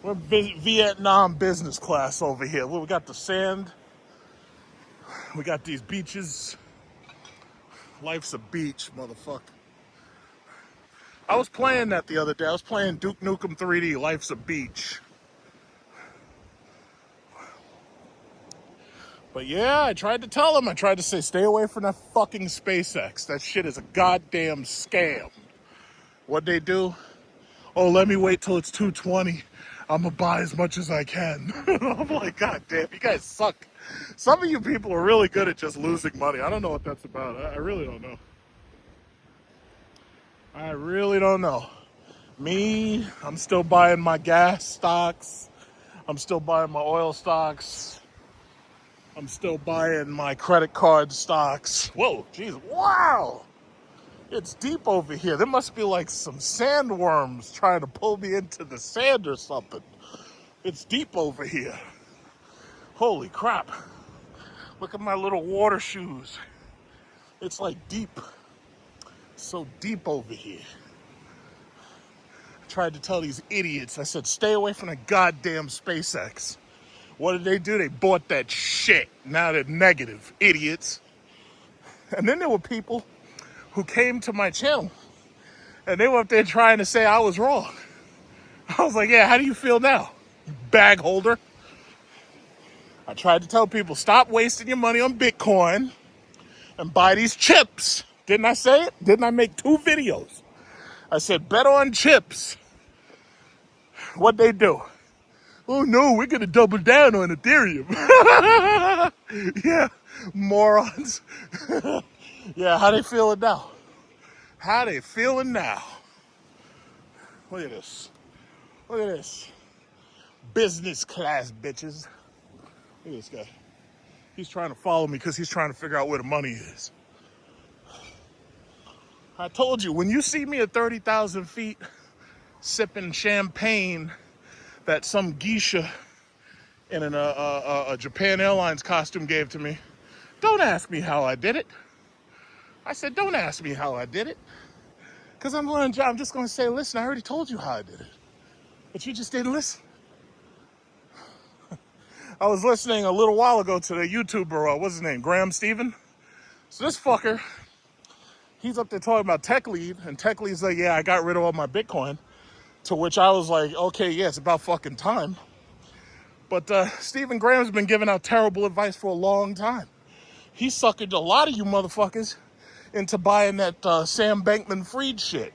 We're Vietnam business class over here. Well, we got the sand. We got these beaches. Life's a beach, motherfucker. I was playing that the other day. I was playing Duke Nukem 3D, Life's a Beach. But yeah, I tried to tell them. I tried to say, stay away from that fucking SpaceX. That shit is a goddamn scam. What'd they do? Oh, let me wait till it's 220. I'm gonna buy as much as I can. I'm like, God damn, you guys suck. Some of you people are really good at just losing money. I don't know what that's about. I really don't know. I really don't know. Me, I'm still buying my gas stocks. I'm still buying my oil stocks. I'm still buying my credit card stocks. Whoa, jeez, wow! It's deep over here. There must be like some sandworms trying to pull me into the sand or something. It's deep over here. Holy crap. Look at my little water shoes. It's like deep. So deep over here. I tried to tell these idiots, I said, stay away from the goddamn SpaceX. What did they do? They bought that shit. Now they're negative, idiots. And then there were people who came to my channel and they were up there trying to say I was wrong. I was like, yeah, how do you feel now, you bag holder? I tried to tell people, stop wasting your money on Bitcoin and buy these chips. Didn't I say it? Didn't I make 2 videos? I said, bet on chips. What'd they do? Oh no, we're gonna double down on Ethereum. Yeah, morons. Yeah, how they feeling now? How they feeling now? Look at this. Look at this. Business class, bitches. Look at this guy. He's trying to follow me because he's trying to figure out where the money is. I told you, when you see me at 30,000 feet sipping champagne that some geisha in a Japan Airlines costume gave to me, don't ask me how I did it. I said, don't ask me how I did it. Because I'm just going to say, listen, I already told you how I did it. But you just didn't listen. I was listening a little while ago to the YouTuber, what's his name, Graham Stephan? So this fucker, he's up there talking about Tech Lead, and Tech Lead's like, yeah, I got rid of all my Bitcoin. To which I was like, okay, yeah, it's about fucking time. But Stephen Graham's been giving out terrible advice for a long time. He suckered a lot of you motherfuckers into buying that Sam Bankman-Fried shit.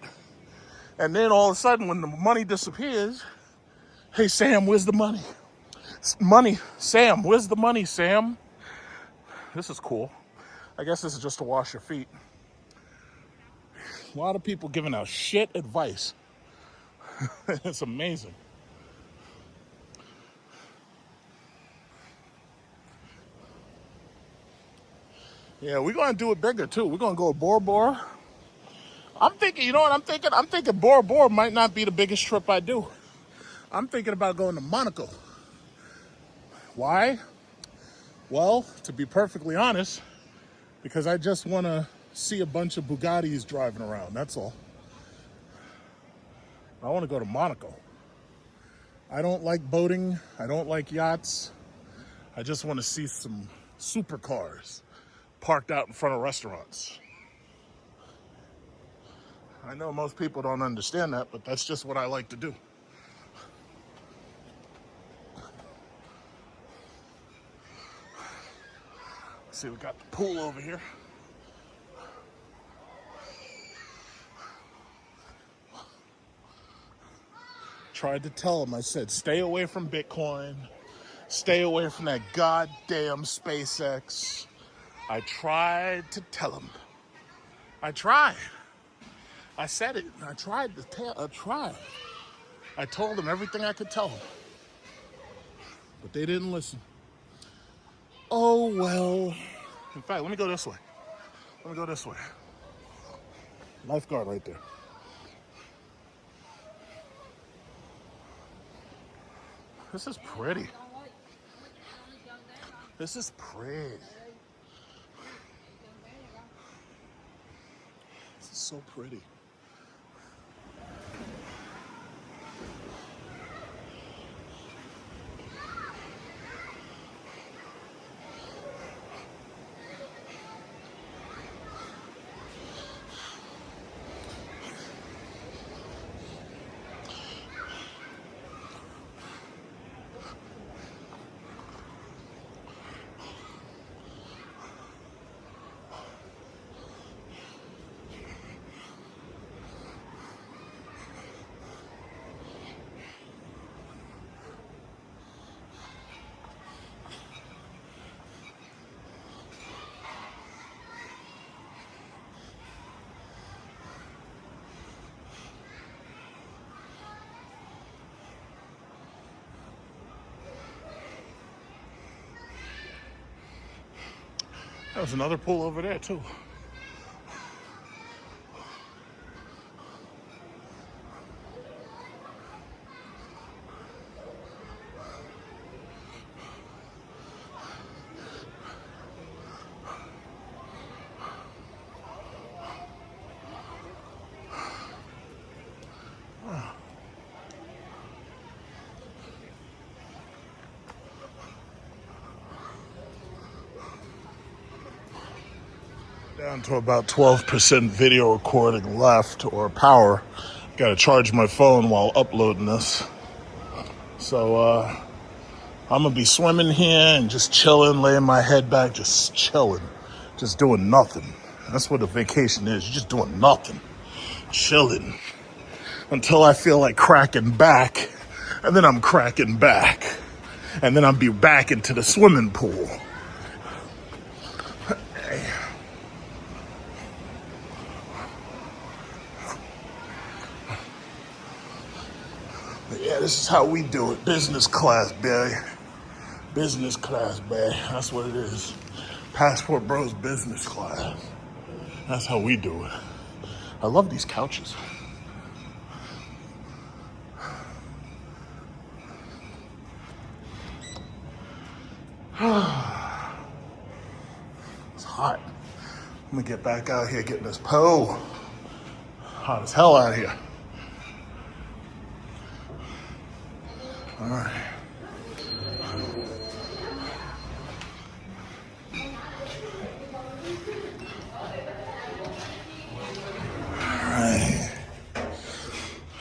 And then all of a sudden, when the money disappears, hey, Sam, where's the money? Money, Sam, where's the money, Sam? This is cool. I guess this is just to wash your feet. A lot of people giving out shit advice. It's amazing. Yeah, we're gonna do it bigger too. We're gonna go Bora Bora. I'm thinking, you know what I'm thinking? I'm thinking Bora Bora might not be the biggest trip I do. I'm thinking about going to Monaco. Why? Well, to be perfectly honest, because I just wanna see a bunch of Bugattis driving around, that's all. I want to go to Monaco. I don't like boating. I don't like yachts. I just want to see some supercars parked out in front of restaurants. I know most people don't understand that, but that's just what I like to do. See, we got the pool over here. Tried to tell him, I said, stay away from Bitcoin. Stay away from that goddamn SpaceX. I tried to tell him. I tried. I said it. I tried to tell. I tried. I told them everything I could tell them. But they didn't listen. Oh, well. In fact, let me go this way. Let me go this way. Lifeguard right there. This is pretty. This is pretty. This is so pretty. There's another pool over there too. Down to about 12% video recording left, or power. Gotta charge my phone while uploading this. So I'm gonna be swimming here and just chilling, laying my head back, just chilling, just doing nothing. That's what a vacation is. You're just doing nothing, chilling, until I feel like cracking back, and then I'm cracking back, and then I'll be back into the swimming pool. Yeah, this is how we do it. Business class, baby. Business class, baby. That's what it is. Passport Bros business class. That's how we do it. I love these couches. It's hot. I'm gonna get back out here getting this pole. Hot as hell out here. All right.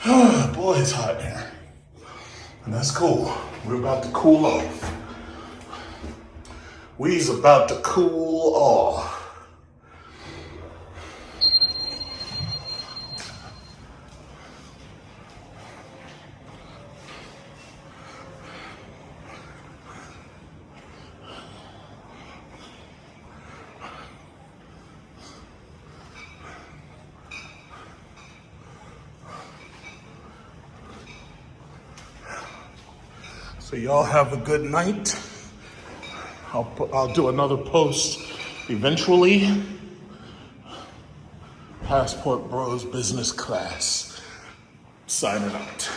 Oh, boy, it's hot here. And that's cool. We're about to cool off. We's about to cool off. So y'all have a good night. I'll do another post eventually. Passport Bros business class. Signing out.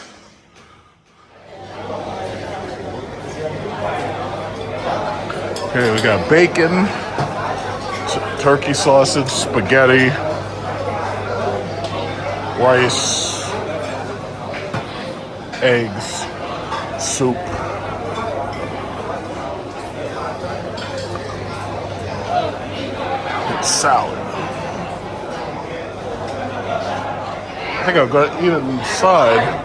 Okay, we got bacon, turkey sausage, spaghetti, rice, eggs, soup. And salad. I think I've got to eat it inside.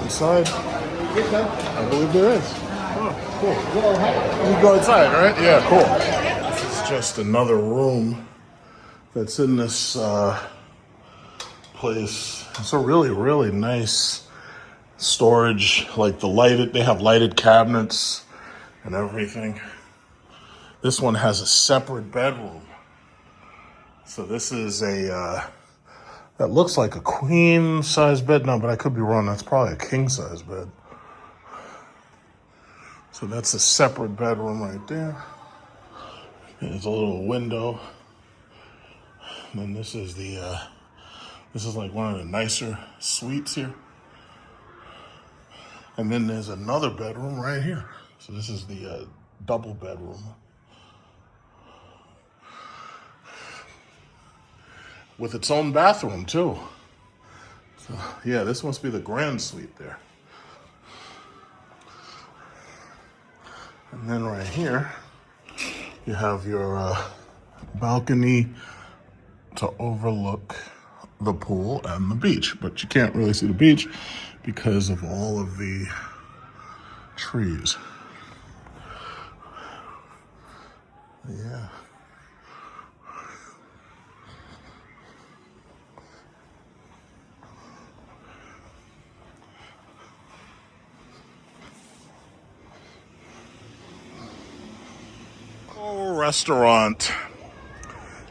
Inside? I believe there is. Oh, cool. You go inside, right? Yeah, cool. This is just another room that's in this place. It's a really, really nice storage. Like they have lighted cabinets and everything. This one has a separate bedroom. So this is that looks like a queen size bed now, but I could be wrong. That's probably a king size bed. So that's a separate bedroom right there. There's a little window. And then this is like one of the nicer suites here. And then there's another bedroom right here. So this is the double bedroom. With its own bathroom too. So yeah, this must be the grand suite there. And then right here, you have your balcony to overlook the pool and the beach. But you can't really see the beach because of all of the trees. Yeah. Restaurant,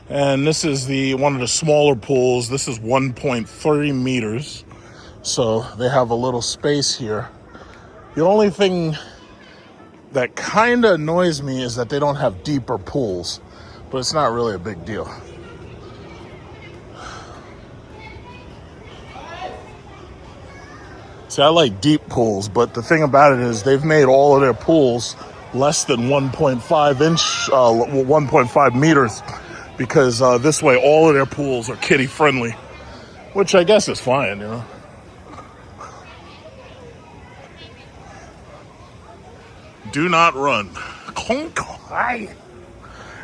and this is one of the smaller pools. This is 1.30 meters, so they have a little space here. The only thing that kind of annoys me is that they don't have deeper pools, but it's not really a big deal. See, I like deep pools, but the thing about it is they've made all of their pools less than 1.5 meters, because this way all of their pools are kiddie friendly, which I guess is fine, you know. Do not run.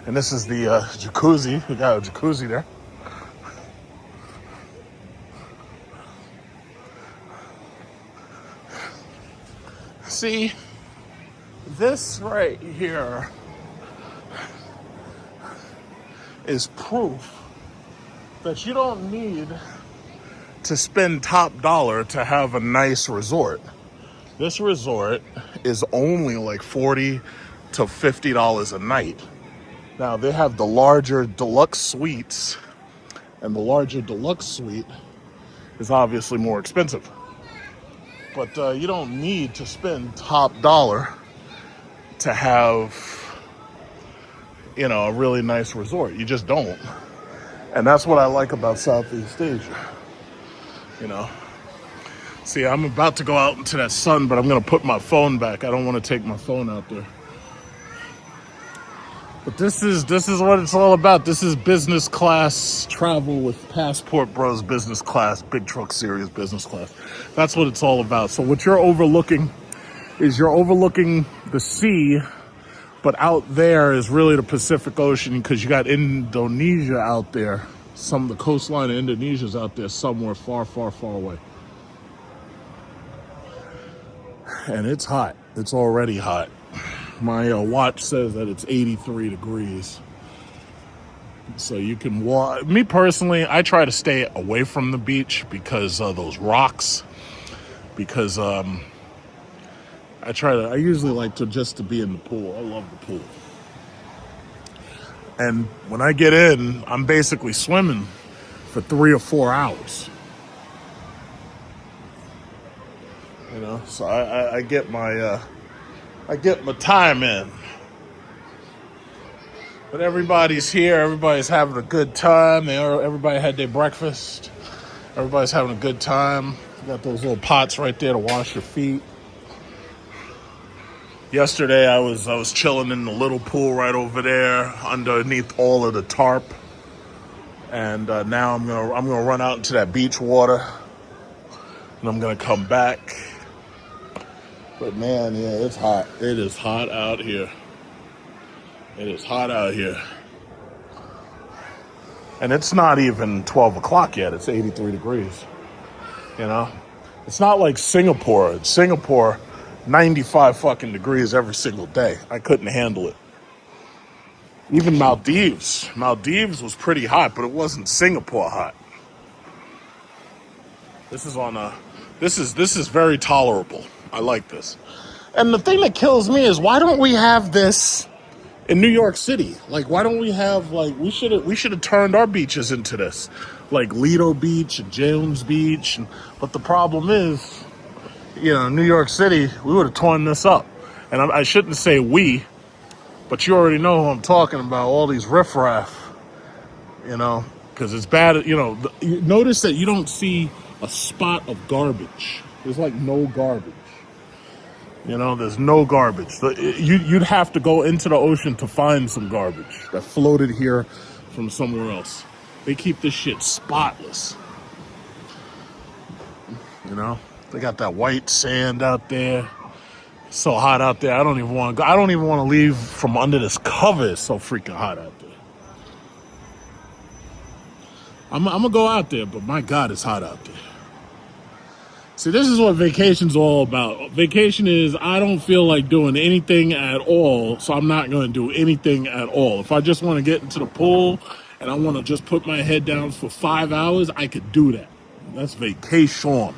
And this is the jacuzzi. We got a jacuzzi there. See, this right here is proof that you don't need to spend top dollar to have a nice resort. This resort is only like $40 to $50 a night. Now they have the larger deluxe suites, and the larger deluxe suite is obviously more expensive. But you don't need to spend top dollar to have, you know, a really nice resort. You just don't. And that's what I like about Southeast Asia, you know. See, I'm about to go out into that sun, but I'm gonna put my phone back. I don't want to take my phone out there. But this is what it's all about. This is business class travel with Passport Bros business class, Big Truck Series business class. That's what it's all about. So what you're overlooking is the sea, but out there is really the Pacific Ocean, because you got Indonesia out there. Some of the coastline of Indonesia is out there somewhere far, far, far away. And it's hot. It's already hot. My watch says that it's 83 degrees. So you can walk. Me personally, I try to stay away from the beach because of those rocks. Because I usually like to be in the pool. I love the pool. And when I get in, I'm basically swimming for 3 or 4 hours. You know, so I get my time in. But everybody's here. Everybody's having a good time. Everybody had their breakfast. Everybody's having a good time. You got those little pots right there to wash your feet. Yesterday I was chilling in the little pool right over there underneath all of the tarp. And now I'm gonna run out into that beach water. And I'm gonna come back. But man, yeah, it's hot. It is hot out here. It is hot out here. And it's not even 12 o'clock yet. It's 83 degrees. You know? It's not like Singapore. In Singapore, 95 fucking degrees every single day. I couldn't handle it. Even Maldives. Maldives was pretty hot, but it wasn't Singapore hot. This is very tolerable. I like this. And the thing that kills me is, why don't we have this in New York City? Like, why don't we have, like, we should have turned our beaches into this, like Lido Beach and Jones Beach. But the problem is, you know, New York City, we would have torn this up. And I shouldn't say we, but you already know who I'm talking about. All these riffraff, you know, because it's bad. You know, you notice that you don't see a spot of garbage. There's like no garbage. You know, there's no garbage. You'd have to go into the ocean to find some garbage that floated here from somewhere else. They keep this shit spotless. You know, they got that white sand out there. It's so hot out there. I don't even want to go. I don't even want to leave from under this cover. It's so freaking hot out there. I'm gonna go out there, but my God, it's hot out there. See, this is what vacation's all about. Vacation is, I don't feel like doing anything at all, so I'm not going to do anything at all. If I just want to get into the pool and I want to just put my head down for 5 hours, I could do that. That's vacation.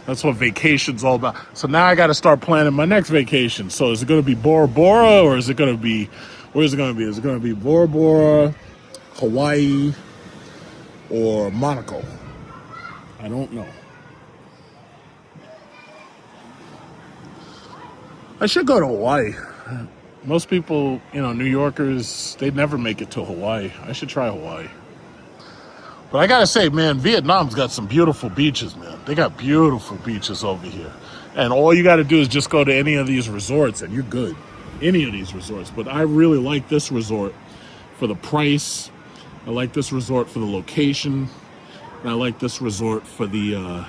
That's what vacation's all about. So now I got to start planning my next vacation. So is it going to be Bora Bora, or is it going to be, where is it going to be? Is it going to be Bora Bora, Hawaii, or Monaco? I don't know. I should go to Hawaii. Most people, you know, New Yorkers, they never make it to Hawaii. I should try Hawaii. But I gotta say, man, Vietnam's got some beautiful beaches, man. They got beautiful beaches over here. And all you gotta do is just go to any of these resorts and you're good. Any of these resorts. But I really like this resort for the price. I like this resort for the location. And I like this resort for the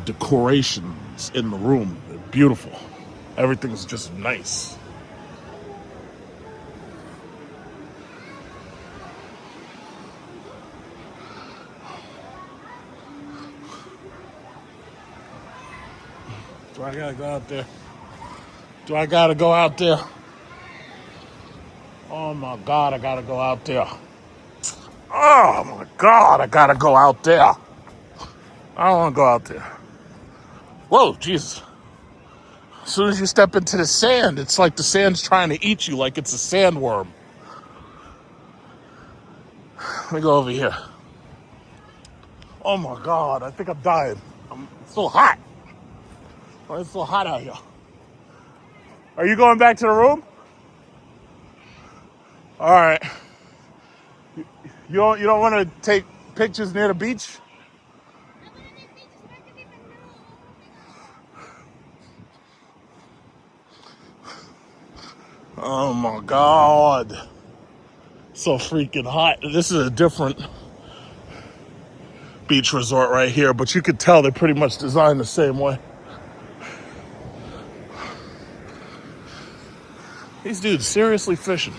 decorations in the room. They're beautiful. Everything's just nice. Do I gotta go out there? Do I gotta go out there? Oh my God, I gotta go out there. Oh my God, I gotta go out there. I don't wanna go out there. Whoa, Jesus. As soon as you step into the sand, it's like the sand's trying to eat you, like it's a sandworm. Let me go over here. Oh my God, I think I'm dying. It's so hot. Oh, it's so hot out here. Are you going back to the room? All right. You don't want to take pictures near the beach? Oh my God. So freaking hot. This is a different beach resort right here, but you could tell they're pretty much designed the same way. These dudes seriously fishing.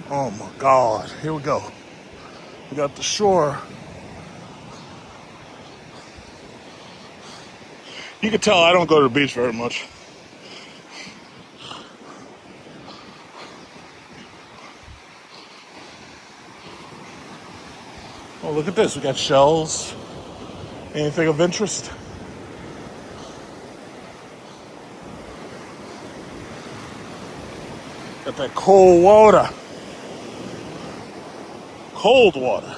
Oh my God. Here we go. We got the shore. You can tell I don't go to the beach very much. Oh, look at this. We got shells. Anything of interest? Got that cold water. Cold water.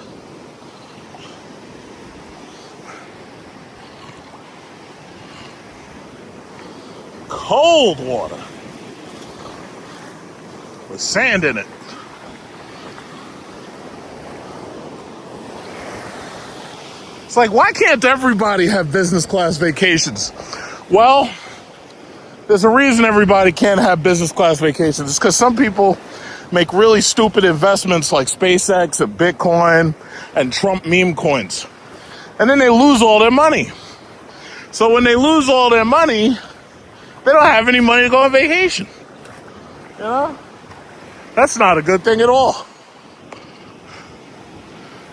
Cold water with sand in it. It's like, why can't everybody have business class vacations? Well, there's a reason everybody can't have business class vacations. It's because some people make really stupid investments like SpaceX and Bitcoin and Trump meme coins. And then they lose all their money. So when they lose all their money, they don't have any money to go on vacation. You know? That's not a good thing at all.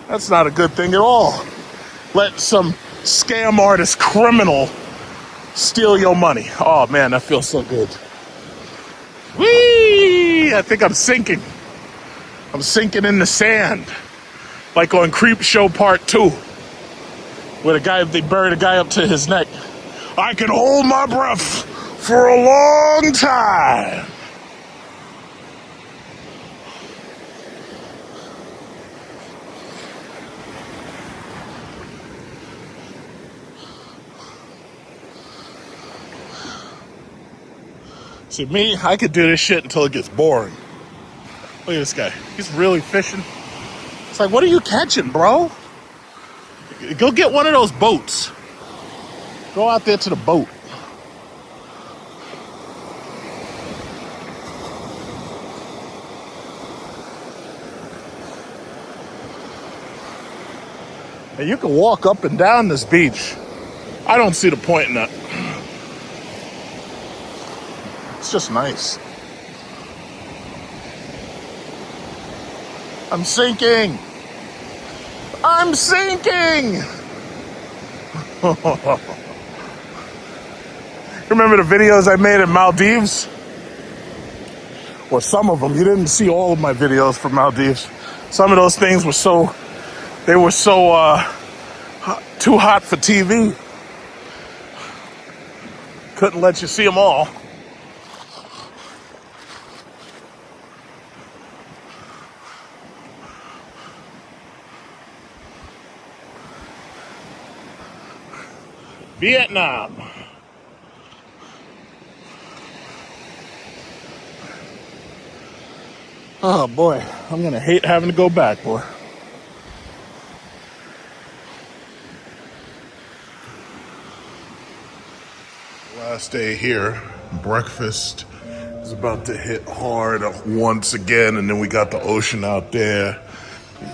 That's not a good thing at all. Let some scam artist criminal steal your money. Oh man, that feels so good. Whee! I think I'm sinking. I'm sinking in the sand. Like on Creep Show Part 2. Where they buried a guy up to his neck. I can hold my breath for a long time. See, me, I could do this shit until it gets boring. Look at this guy. He's really fishing. It's like, what are you catching, bro? Go get one of those boats. Go out there to the boat. And you can walk up and down this beach. I don't see the point in that. It's just nice. I'm sinking. I'm sinking. Remember the videos I made in Maldives? Or some of them. You didn't see all of my videos from Maldives. Some of those things were so too hot for TV. Couldn't let you see them all. Vietnam. Oh boy, I'm gonna hate having to go back, boy. Last day here, breakfast is about to hit hard once again, and then we got the ocean out there.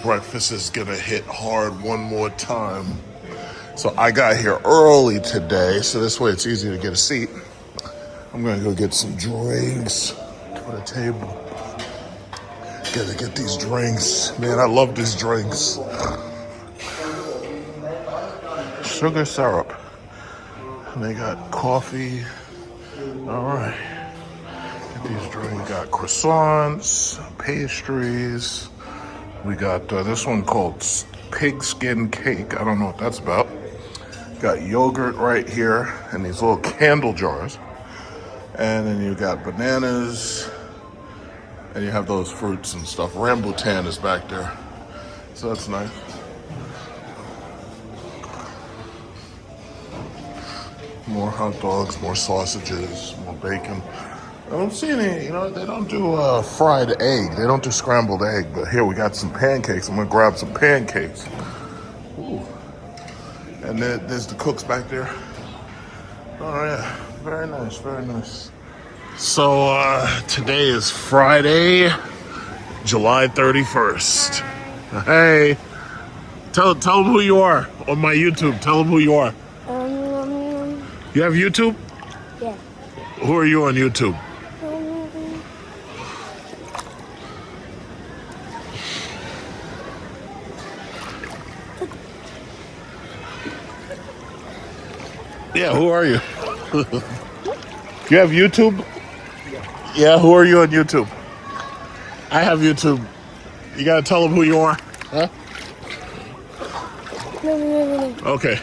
Breakfast is gonna hit hard one more time. So I got here early today, so this way it's easy to get a seat. I'm gonna go get some drinks for the table. Gotta get these drinks. Man, I love these drinks. Sugar syrup. And they got coffee. All right. Get these drinks. We got croissants, pastries. We got this one called pigskin cake. I don't know what that's about. Got yogurt right here and these little candle jars. And then you got bananas. And you have those fruits and stuff. Rambutan is back there. So that's nice. More hot dogs, more sausages, more bacon. I don't see any, they don't do fried egg. They don't do scrambled egg. But here we got some pancakes. I'm going to grab some pancakes. Ooh. And there's the cooks back there. Oh, yeah. Very nice, very nice. So today is Friday, July 31st. Hey, tell them who you are on my YouTube. Tell them who you are. You have YouTube? Yeah. Who are you on YouTube? Yeah, who are you? You have YouTube? Yeah, who are you on YouTube? I have YouTube. You gotta tell them who you are. Huh? No. Okay.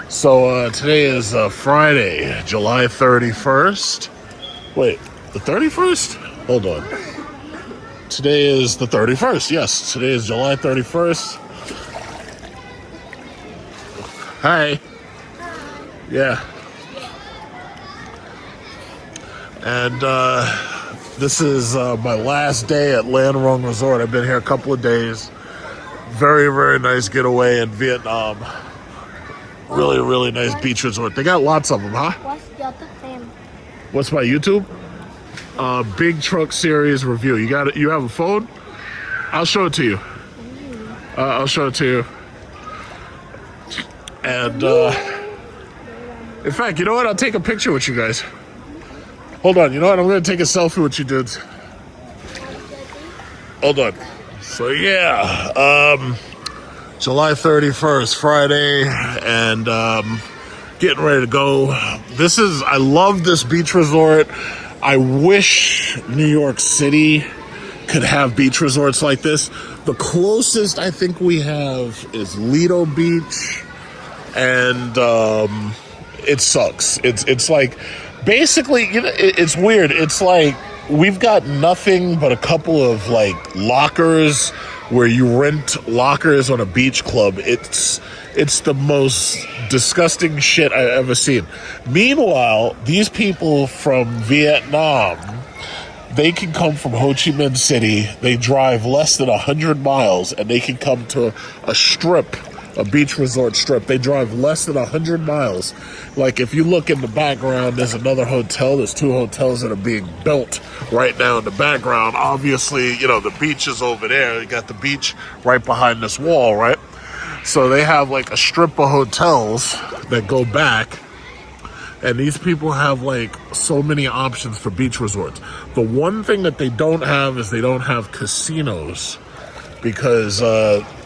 So today is Friday, July 31st. Wait, the 31st? Hold on. Today is the 31st. Yes, today is July 31st. Hi. Yeah. And this is my last day at Landerong Resort. I've been here a couple of days. Very, very nice getaway in Vietnam. Really, really nice beach resort. They got lots of them, huh? What's your name? What's my YouTube? Big Truck Series Review. You got it? You have a phone? I'll show it to you. I'll show it to you. And in fact, you know what? I'll take a picture with you guys. Hold on. You know what? I'm going to take a selfie with you dudes. Hold on. So yeah, July 31st, Friday, and getting ready to go. I love this beach resort. I wish New York City could have beach resorts like this. The closest I think we have is Lido Beach, and it sucks. It's like, basically, you know, it's weird. It's like we've got nothing but a couple of like lockers where you rent lockers on a beach club. It's the most disgusting shit I've ever seen. Meanwhile, these people from Vietnam, they can come from Ho Chi Minh City. They drive less than 100 miles and they can come to a strip, a beach resort strip. They drive less than 100 miles. Like if you look in the background, there's another hotel. There's 2 hotels that are being built right now in the background. Obviously, you know, the beach is over there. You got the beach right behind this wall, right? So they have like a strip of hotels that go back. And these people have like so many options for beach resorts. The one thing that they don't have is they don't have casinos. Because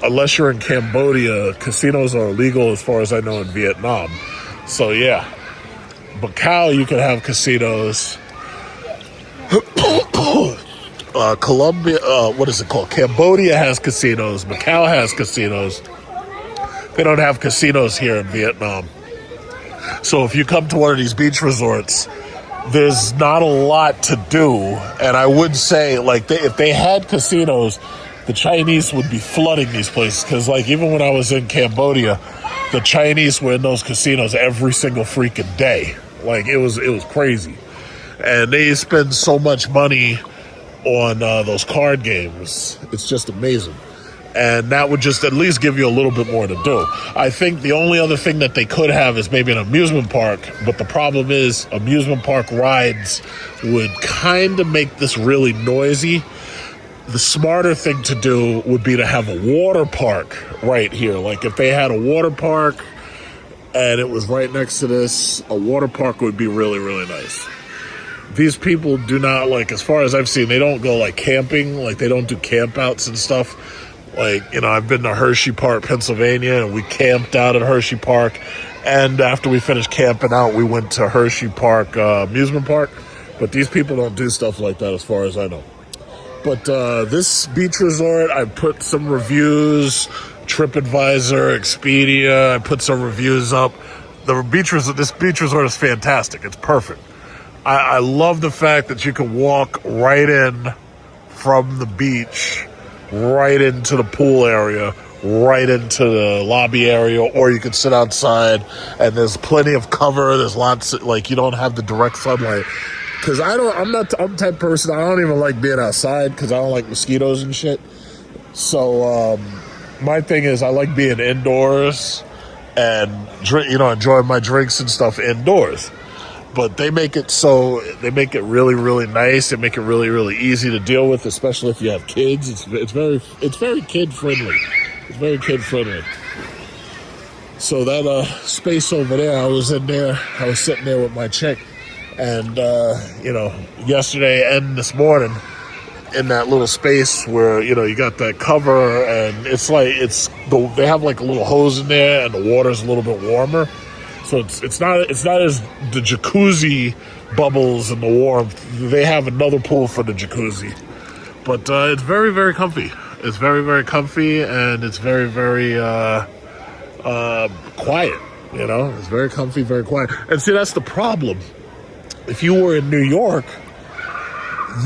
unless you're in Cambodia, casinos are illegal as far as I know in Vietnam. So yeah, Macau, you can have casinos. Colombia, what is it called? Cambodia has casinos. Macau has casinos. They don't have casinos here in Vietnam. So if you come to one of these beach resorts, there's not a lot to do. And I would say, like, if they had casinos, the Chinese would be flooding these places. Because, like, even when I was in Cambodia, the Chinese were in those casinos every single freaking day. Like, it was crazy. And they spend so much money on those card games. It's just amazing. And that would just at least give you a little bit more to do. I think the only other thing that they could have is maybe an amusement park. But the problem is amusement park rides would kind of make this really noisy. The smarter thing to do would be to have a water park right here. Like if they had a water park and it was right next to this, a water park would be really, really nice. These people do not, like, as far as I've seen, they don't go like camping. Like they don't do campouts and stuff. Like, you know, I've been to Hershey Park, Pennsylvania, and we camped out at Hershey Park. And after we finished camping out, we went to Hershey Park amusement park. But these people don't do stuff like that as far as I know. But this beach resort, I put some reviews, TripAdvisor, Expedia, I put some reviews up. This beach resort is fantastic. It's perfect. I love the fact that you can walk right in from the beach, right into the pool area, right into the lobby area, or you can sit outside and there's plenty of cover. There's lots of, like, you don't have the direct sunlight. Because I'm the type of person, I don't even like being outside because I don't like mosquitoes and shit. So my thing is I like being indoors and enjoying my drinks and stuff indoors. But they make it really, really nice. They make it really, really easy to deal with, especially if you have kids. It's very kid friendly. It's very kid friendly. So that space over there, I was sitting there with my chick. And, yesterday and this morning in that little space where, you got that cover and they have like a little hose in there and the water's a little bit warmer. So it's not as the jacuzzi bubbles and the warmth. They have another pool for the jacuzzi. But it's very, very comfy. It's very, very comfy and it's very, very quiet, It's very comfy, very quiet. And see, that's the problem. If you were in New York,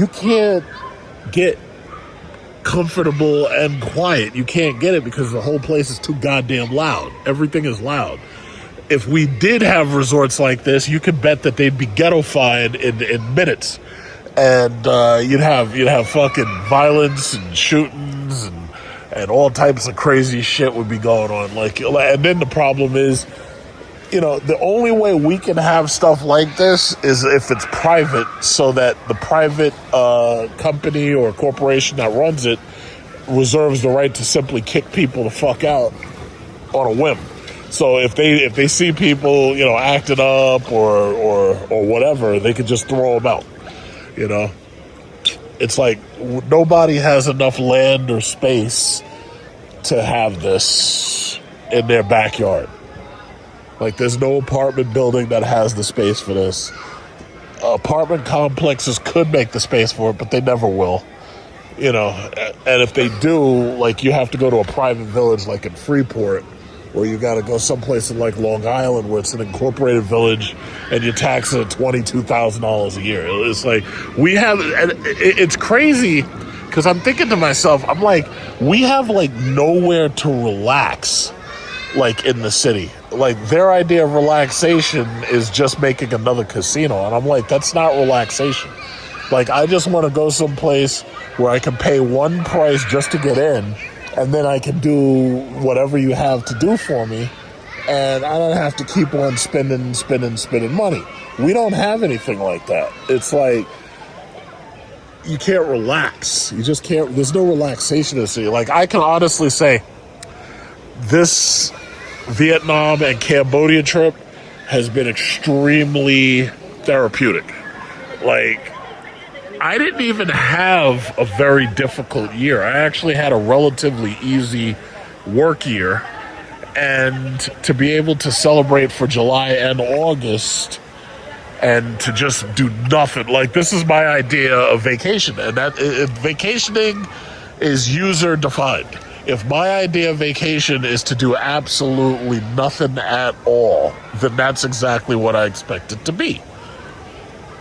you can't get comfortable and quiet. You can't get it because the whole place is too goddamn loud. Everything is loud. if we did have resorts like this, you could bet that they'd be ghettofied in minutes, and you'd have fucking violence and shootings and all types of crazy shit would be going on. Like, and then the problem is, you know, the only way we can have stuff like this is if it's private, so that the private company or corporation that runs it reserves the right to simply kick people the fuck out on a whim. So if they see people, you know, acting up or whatever, they could just throw them out. You know, it's like nobody has enough land or space to have this in their backyard. Like, there's no apartment building that has the space for this. Apartment complexes could make the space for it, but they never will. You know, and if they do, like, you have to go to a private village like in Freeport, or you got to go someplace in like Long Island where it's an incorporated village and you tax it at $22,000 a year. It's like, we have, and it's crazy because I'm thinking to myself, I'm like, we have like nowhere to relax, like in the city. Like, their idea of relaxation is just making another casino. And I'm like, that's not relaxation. Like, I just want to go someplace where I can pay one price just to get in, and then I can do whatever you have to do for me, and I don't have to keep on spending money. We don't have anything like that. It's like, you can't relax. You just can't. There's no relaxation in the city. Like, I can honestly say, this Vietnam and Cambodia trip has been extremely therapeutic. Like, I didn't even have a very difficult year. I actually had a relatively easy work year. And to be able to celebrate for July and August and to just do nothing. Like, this is my idea of vacation. And that vacationing is user defined. If my idea of vacation is to do absolutely nothing at all, then that's exactly what I expect it to be.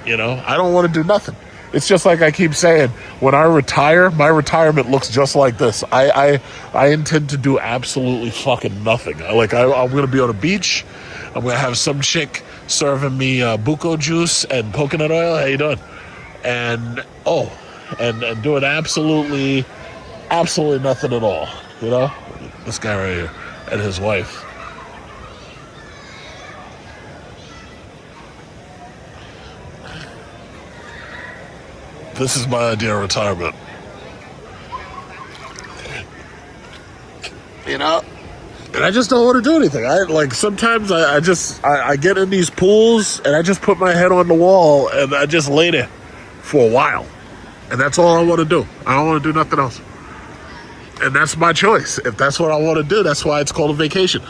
You know, I don't want to do nothing. It's just like I keep saying, when I retire, my retirement looks just like this. I intend to do absolutely fucking nothing. I'm going to be on a beach. I'm going to have some chick serving me buko juice and coconut oil. How you doing? And doing absolutely nothing at all. You know? This guy right here and his wife. This is my idea of retirement. You know? And I just don't want to do anything. Sometimes I get in these pools and I just put my head on the wall and I just lay there for a while. And that's all I want to do. I don't want to do nothing else. And that's my choice. If that's what I want to do, that's why it's called a vacation.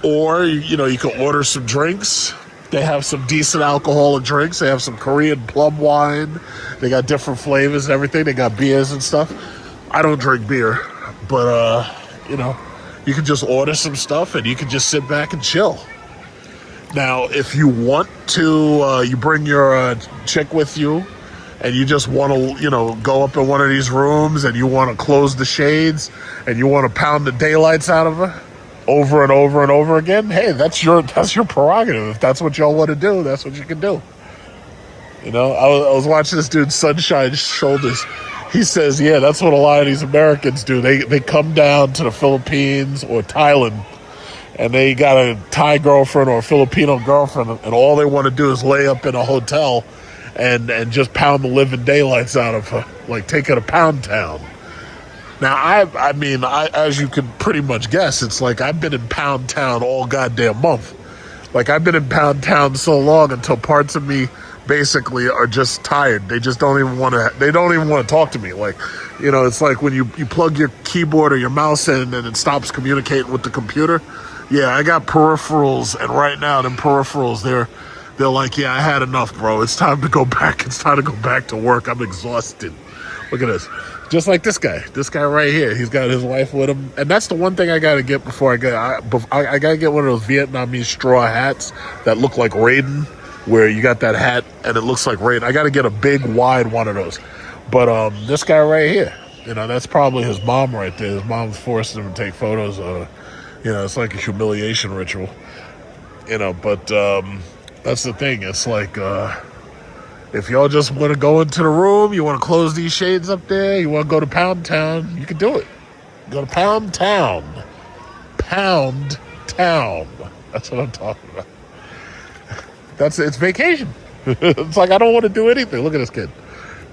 Or, you know, you can order some drinks. They have some decent alcoholic drinks. They have some Korean plum wine. They got different flavors and everything. They got beers and stuff. I don't drink beer, but, you know, you can just order some stuff and you can just sit back and chill. Now, if you want to, you bring your chick with you and you just want to, you know, go up in one of these rooms and you want to close the shades and you want to pound the daylights out of her over and over and over again, hey, that's your prerogative. If that's what y'all want to do, that's what you can do. You know, I was watching this dude, Sunshine Shoulders. He says, yeah, that's what a lot of these Americans do. They come down to the Philippines or Thailand and they got a Thai girlfriend or a Filipino girlfriend and all they want to do is lay up in a hotel and just pound the living daylights out of her, like take her to Pound Town. Now, I mean, as you can pretty much guess, it's like I've been in Pound Town all goddamn month. Like, I've been in Pound Town so long until parts of me basically are just tired. They just don't even want to talk to me. Like, you know, it's like when you plug your keyboard or your mouse in and it stops communicating with the computer. Yeah, I got peripherals, and right now, them peripherals, they're like, yeah, I had enough, bro. It's time to go back. It's time to go back to work. I'm exhausted. Look at this. Just like this guy right here. He's got his wife with him. And that's the one thing I got to get before I got to get one of those Vietnamese straw hats that look like Raiden, where you got that hat and it looks like Raiden. I got to get a big, wide one of those. But this guy right here, you know, that's probably his mom right there. His mom's forcing him to take photos of, you know, it's like a humiliation ritual. you know, but that's the thing. It's like, if y'all just want to go into the room, you want to close these shades up there, you want to go to Pound Town, you can do it. Go to Pound Town. Pound Town. That's what I'm talking about. It's vacation. It's like, I don't want to do anything. Look at this kid.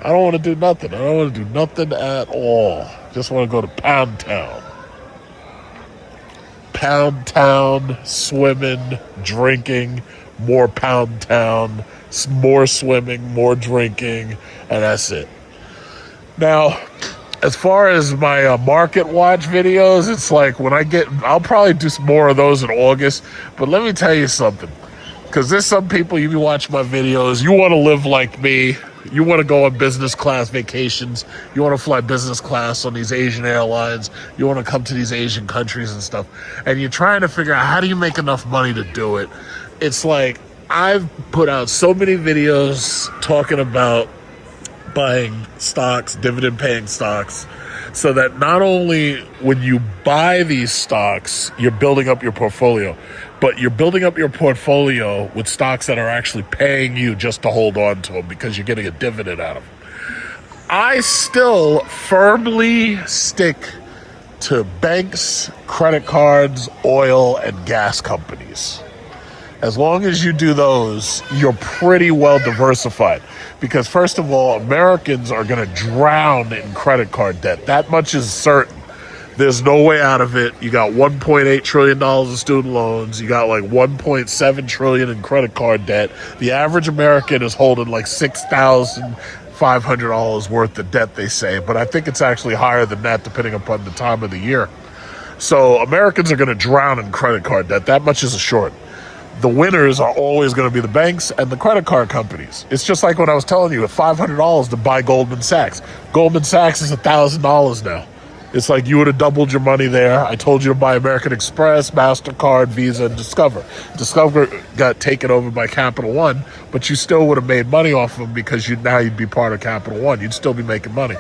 I don't want to do nothing. I don't want to do nothing at all. Just want to go to Pound Town. Pound Town, swimming, drinking, more Pound Town, more swimming, more drinking, and that's it. Now, as far as my market watch videos, it's like I'll probably do some more of those in August, but let me tell you something. Because there's some people, you watch my videos, you want to live like me, you want to go on business class vacations, you want to fly business class on these Asian airlines, you want to come to these Asian countries and stuff, and you're trying to figure out how do you make enough money to do it. It's like, I've put out so many videos talking about buying stocks, dividend paying stocks, so that not only when you buy these stocks, you're building up your portfolio, but you're building up your portfolio with stocks that are actually paying you just to hold on to them because you're getting a dividend out of them. I still firmly stick to banks, credit cards, oil, and gas companies. As long as you do those, you're pretty well diversified. Because first of all, Americans are going to drown in credit card debt. That much is certain. There's no way out of it. You got $1.8 trillion in student loans. You got like $1.7 trillion in credit card debt. The average American is holding like $6,500 worth of debt, they say. But I think it's actually higher than that depending upon the time of the year. So Americans are going to drown in credit card debt. That much is assured. The winners are always going to be the banks and the credit card companies. It's just like when I was telling you, at $500 to buy Goldman Sachs. Goldman Sachs is $1,000 now. It's like you would have doubled your money there. I told you to buy American Express, MasterCard, Visa, and Discover. Discover got taken over by Capital One, but you still would have made money off of them because now you'd be part of Capital One. You'd still be making money.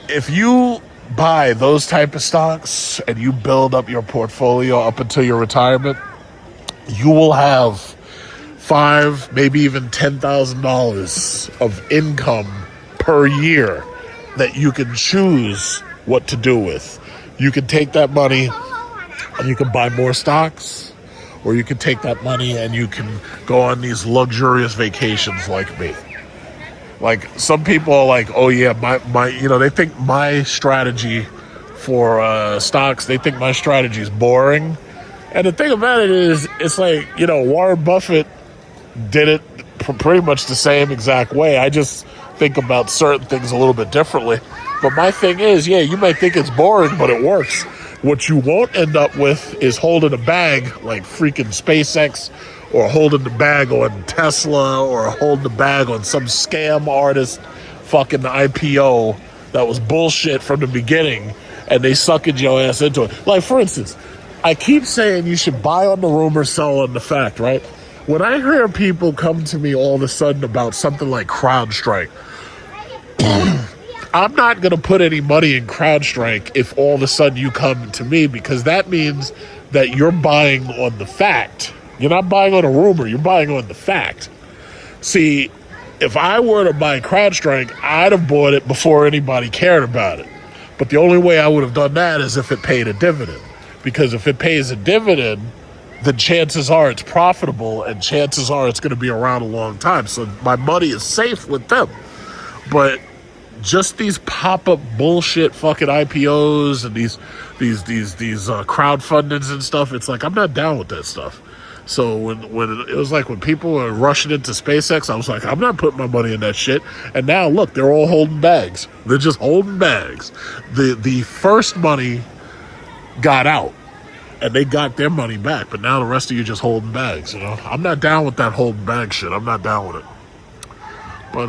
If you buy those type of stocks and you build up your portfolio up until your retirement, you will have $5,000, maybe even $10,000 of income per year that you can choose what to do with. You can take that money and you can buy more stocks, or you can take that money and you can go on these luxurious vacations like me. Like, some people are like, oh yeah, my they think my strategy for stocks, they think my strategy is boring. And the thing about it is, it's like, Warren Buffett did it pretty much the same exact way. I just think about certain things a little bit differently. But my thing is, yeah, you might think it's boring, but it works. What you won't end up with is holding a bag like freaking SpaceX, or holding the bag on Tesla, or holding the bag on some scam artist fucking IPO that was bullshit from the beginning, and they suckered your ass into it. Like, for instance, I keep saying you should buy on the rumor, sell on the fact, right? When I hear people come to me all of a sudden about something like CrowdStrike, I'm not going to put any money in CrowdStrike if all of a sudden you come to me, because that means that you're buying on the fact. You're not buying on a rumor, you're buying on the fact. See, if I were to buy CrowdStrike, I'd have bought it before anybody cared about it. But the only way I would have done that is if it paid a dividend. Because if it pays a dividend, then chances are it's profitable, and chances are it's going to be around a long time. So my money is safe with them. But just these pop-up bullshit fucking IPOs and these crowdfundings and stuff, it's like, I'm not down with that stuff. So when it was like when people were rushing into SpaceX, I was like, I'm not putting my money in that shit. And now look, they're all holding bags. They're just holding bags. The first money got out, and they got their money back, but now the rest of you just holding bags. I'm not down with that holding bag shit. I'm not down with it. But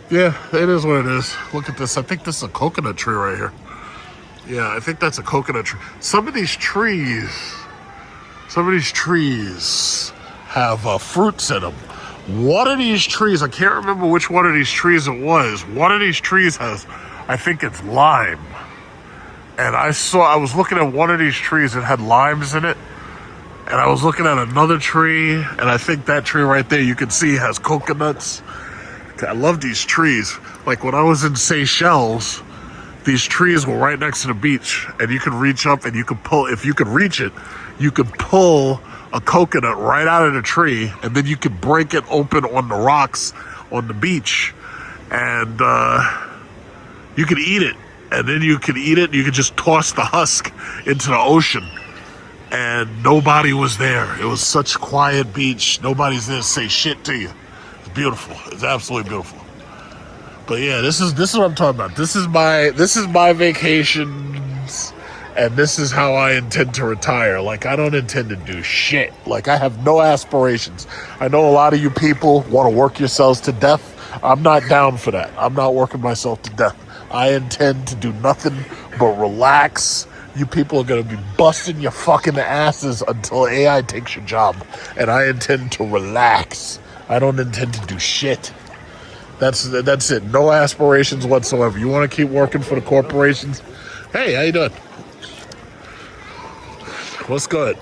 yeah, it is what it is. Look at this. I think this is a coconut tree right here. Yeah, I think that's a coconut tree. Some of these trees have fruits in them. One of these trees, I can't remember which one of these trees it was. One of these trees has, I think it's lime. And I was looking at one of these trees that had limes in it. And I was looking at another tree, and I think that tree right there, you can see has coconuts. I love these trees. Like when I was in Seychelles, these trees were right next to the beach, and you could reach up and you could pull, if you could reach it, you could pull a coconut right out of the tree, and then you could break it open on the rocks on the beach, and you could eat it. And then you could eat it, and you could just toss the husk into the ocean. And nobody was there. It was such a quiet beach. Nobody's there to say shit to you. It's beautiful. It's absolutely beautiful. But yeah, this is what I'm talking about. This is my vacations, and this is how I intend to retire. Like, I don't intend to do shit. Like, I have no aspirations. I know a lot of you people want to work yourselves to death. I'm not down for that. I'm not working myself to death. I intend to do nothing but relax. You people are going to be busting your fucking asses until AI takes your job. And I intend to relax. I don't intend to do shit. That's it. No aspirations whatsoever. You want to keep working for the corporations? Hey, how you doing? What's good?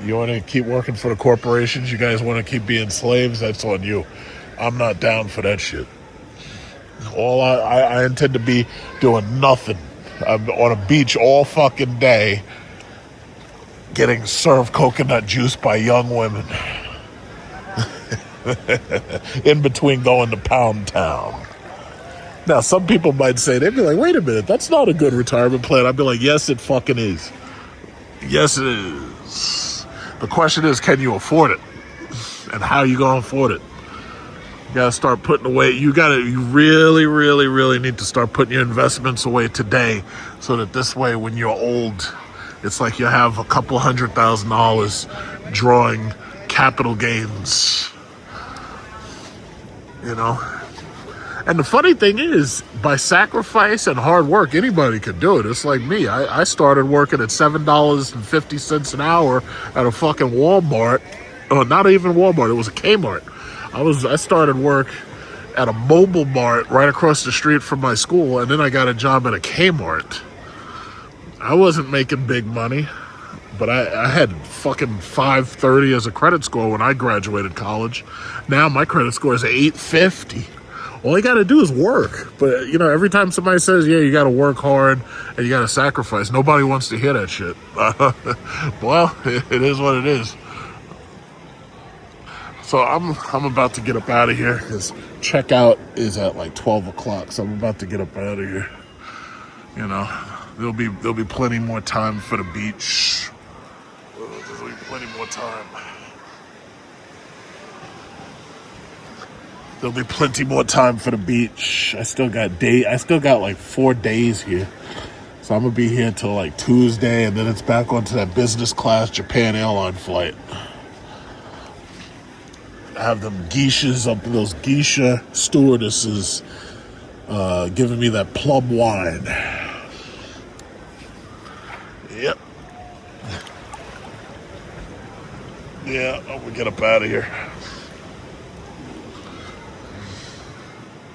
You want to keep working for the corporations? You guys want to keep being slaves? That's on you. I'm not down for that shit. All I intend to be doing nothing. I'm on a beach all fucking day getting served coconut juice by young women in between going to Pound Town. Now, some people might say, they'd be like, wait a minute, that's not a good retirement plan. I'd be like, yes, it fucking is. Yes, it is. The question is, can you afford it? And how you gonna afford it? You gotta start putting away. You really, really, really need to start putting your investments away today, so that this way, when you're old, it's like you have a couple $100,000 drawing capital gains. You know? And the funny thing is, by sacrifice and hard work, anybody could do it. It's like me. I started working at $7.50 an hour at a fucking Walmart. Oh, not even Walmart. It was a Kmart. I started work at a Mobile Mart right across the street from my school, and then I got a job at a Kmart. I wasn't making big money, but I had fucking 530 as a credit score when I graduated college. Now my credit score is 850. All you got to do is work. But, you know, every time somebody says, yeah, you got to work hard and you got to sacrifice, nobody wants to hear that shit. Well, it is what it is. So I'm about to get up out of here because checkout is at like 12 o'clock. So I'm about to get up out of here. You know, there'll be plenty more time for the beach. There'll be plenty more time. There'll be plenty more time for the beach. I still got like 4 days here. So I'm gonna be here till like Tuesday, and then it's back onto that business class Japan airline flight. I have them geishas up, those geisha stewardesses giving me that plum wine. Yep. Yeah, I'm gonna get up out of here.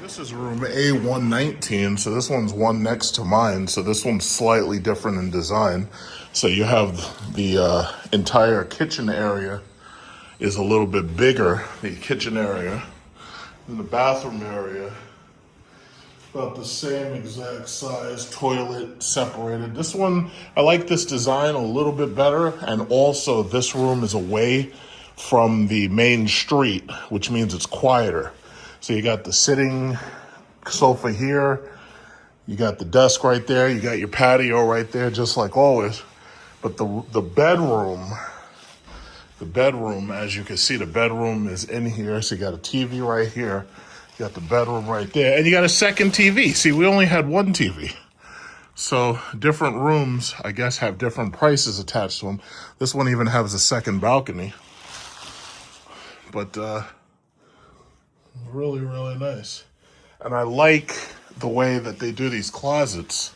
This is room A119, so this one's one next to mine, so this one's slightly different in design. So you have the entire kitchen area is a little bit bigger, the kitchen area, and the bathroom area, about the same exact size, toilet separated. This one, I like this design a little bit better, and also this room is away from the main street, which means it's quieter. So you got the sitting sofa here, you got the desk right there, you got your patio right there, just like always. But the bedroom, as you can see, the bedroom is in here. So you got a TV right here, you got the bedroom right there, and you got a second TV. See, we only had one TV. So different rooms, I guess, have different prices attached to them. This one even has a second balcony. But, really, really nice. And I like the way that they do these closets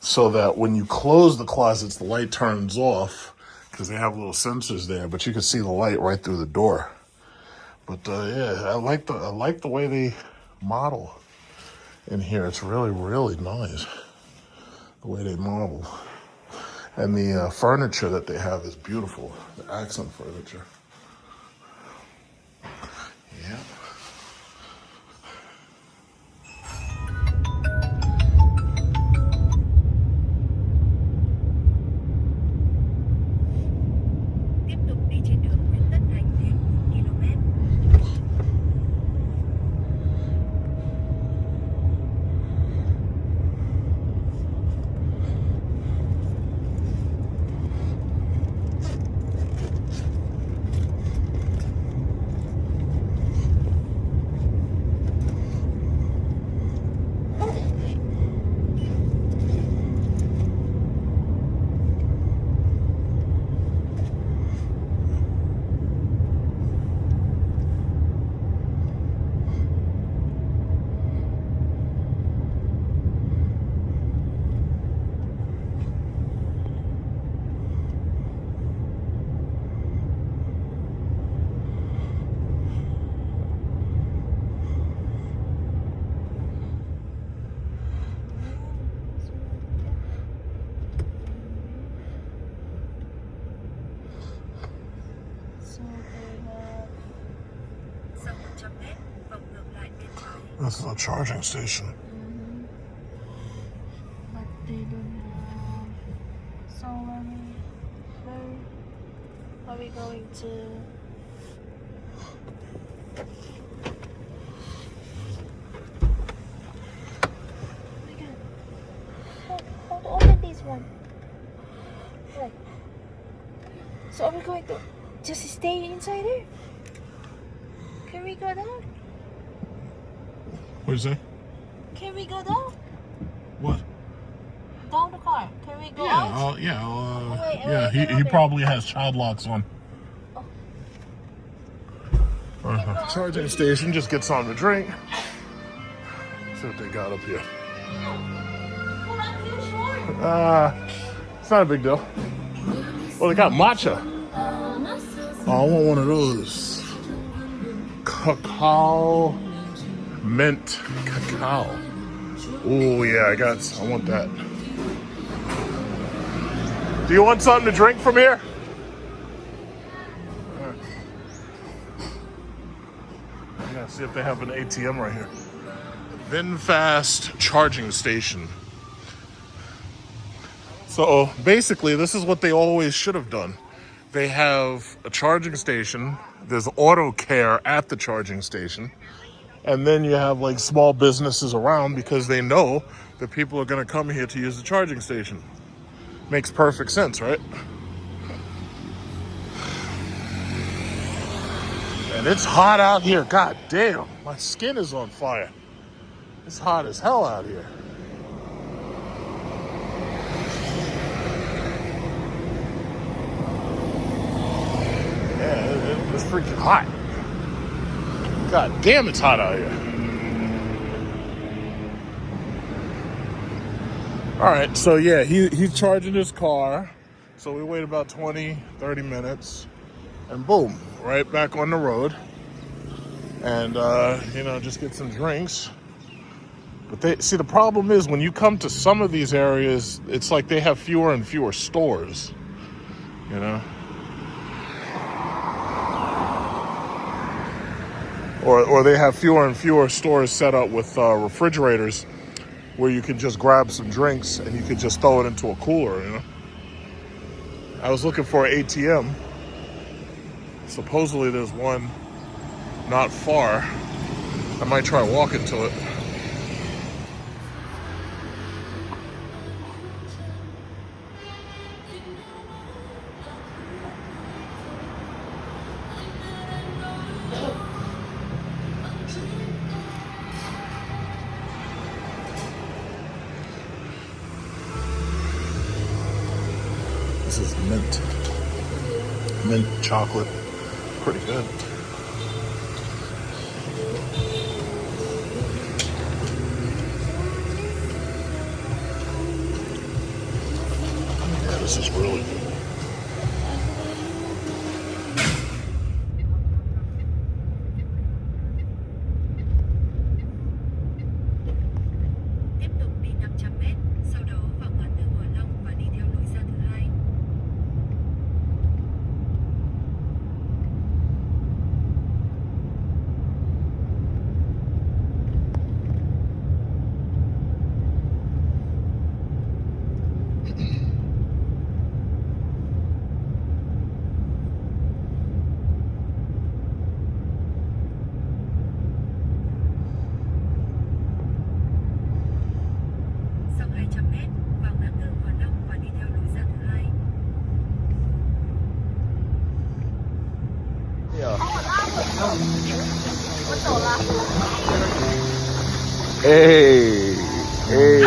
so that when you close the closets, the light turns off because they have little sensors there, but you can see the light right through the door. But yeah, I like the way they model in here. It's really, really nice. the way they marble. And the furniture that they have is beautiful, the accent furniture. Yeah. Tiếp tục đi trên đường Nguyễn Tất Thành thêm 1 km. Sau 100 mét, vòng ngược lại bên trái. This is a charging station. But they don't have. So where are we going to? Oh my god. Hold open this one. Right. So are we going to just stay inside there? Can we go down? What did you say? Can we go down? What? Down the car. Can we go Yeah, out? Wait, yeah. wait, He probably has child locks on. Oh. Charging station, just get something to drink. See what they got up here. Well, I'm too short. It's not a big deal. Well, they got matcha. Oh, I want one of those. Cacao, mint cacao. Oh yeah, I want that. Do you want something to drink from here? Yeah, see if they have an ATM right here. VinFast charging station. So basically, this is what they always should have done. They have a charging station. There's auto care at the charging station. And then you have like small businesses around because they know that people are going to come here to use the charging station. Makes perfect sense, right? And it's hot out here. God damn, my skin is on fire. It's hot as hell out here. Yeah, it's freaking hot. God damn, it's hot out here. All right, so yeah, he's charging his car. So we wait about 20, 30 minutes and boom, right back on the road. And, just get some drinks. But the problem is when you come to some of these areas, it's like they have fewer and fewer stores, you know? Or they have fewer and fewer stores set up with refrigerators where you can just grab some drinks and you can just throw it into a cooler, you know? I was looking for an ATM. Supposedly there's one not far. I might try walking to it. This is mint chocolate, pretty good. Yeah, this is really good. Tiếp tục đi 500 mét, sau đó vào ngoặt Hey, hey.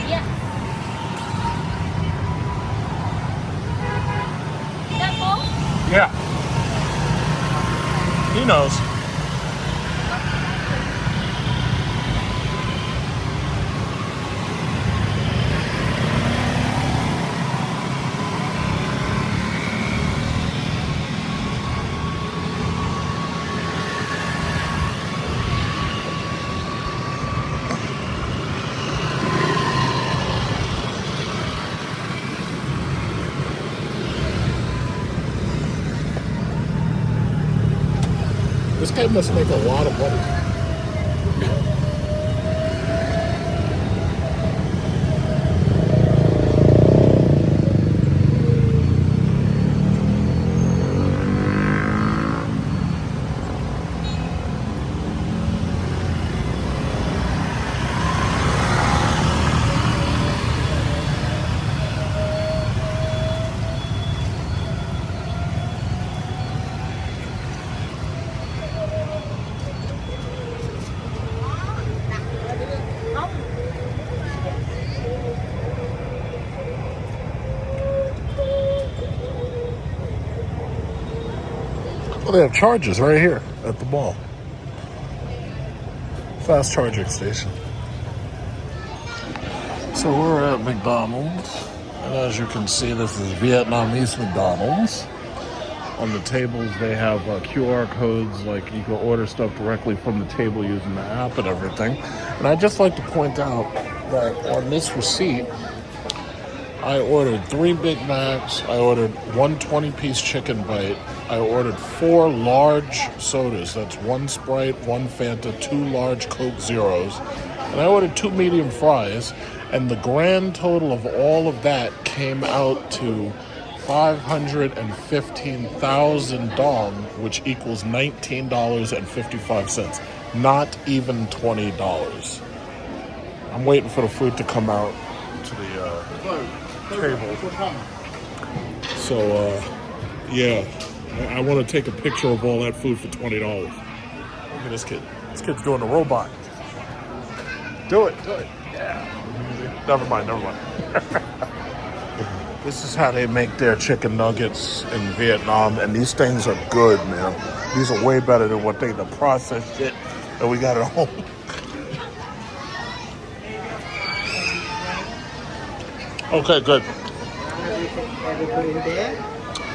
Yeah. That ball? Yeah. He knows. This guy must make a lot of money. Well, they have chargers right here at the mall. Fast charging station. So we're at McDonald's. And as you can see, this is Vietnamese McDonald's. On the tables, they have QR codes, like you can order stuff directly from the table using the app and everything. And I'd just like to point out that on this receipt, I ordered 3 Big Macs, I ordered 1 20-piece chicken bite, I ordered 4 large sodas, that's 1 Sprite, 1 Fanta, 2 large Coke Zeros, and I ordered 2 medium fries, and the grand total of all of that came out to 515,000 dong, which equals $19.55. Not even $20. I'm waiting for the food to come out to the table. So, yeah. I want to take a picture of all that food for $20. Look at this kid. This kid's doing a robot. Do it. Yeah. Never mind. This is how they make their chicken nuggets in Vietnam, and these things are good, man. These are way better than the processed shit that we got at home. Okay, good.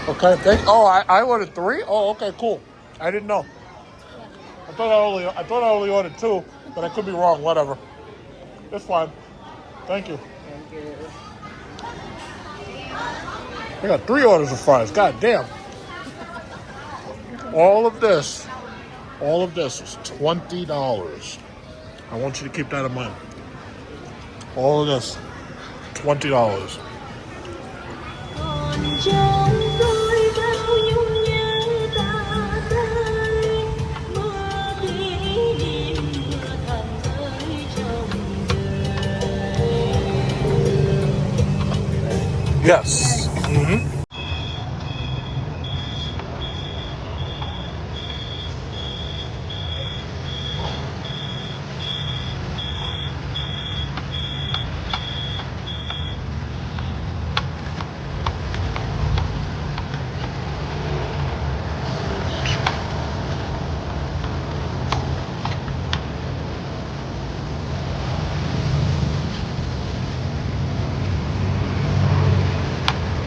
Okay, I ordered 3? Oh, okay, cool. I didn't know. I thought I only ordered 2, but I could be wrong. Whatever. It's fine. Thank you. I got 3 orders of fries. God damn. All of this is $20. I want you to keep that in mind. All of this, $20. Yes. Mm-hmm.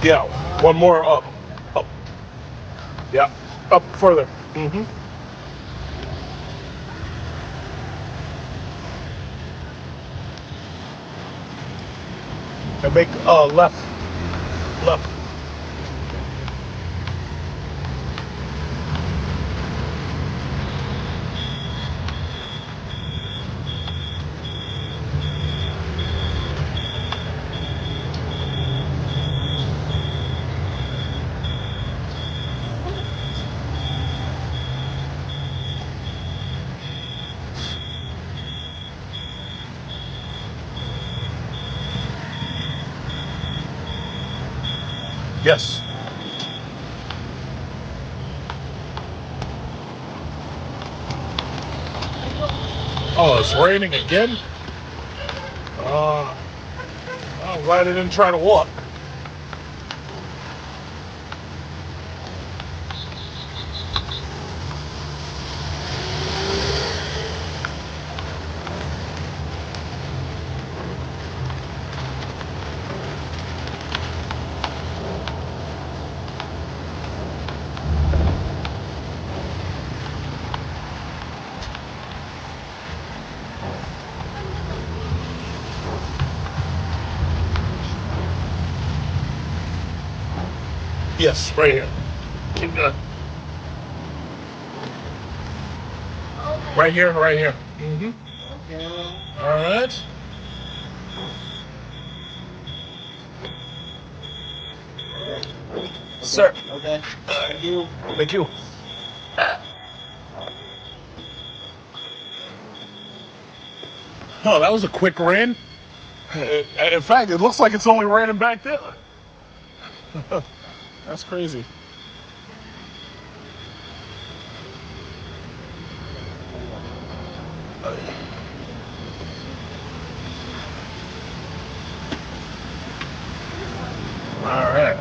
Yeah, one more up. Yeah, up further. Mm-hmm. And make left. Yes. Oh, it's raining again? I'm glad I didn't try to walk. Yes, right here. Keep going. Right here, right here. Mm-hmm. All right. Sir. Okay. Thank you. Thank you. Oh, that was a quick rain. In fact, it looks like it's only raining back there. That's crazy. All right.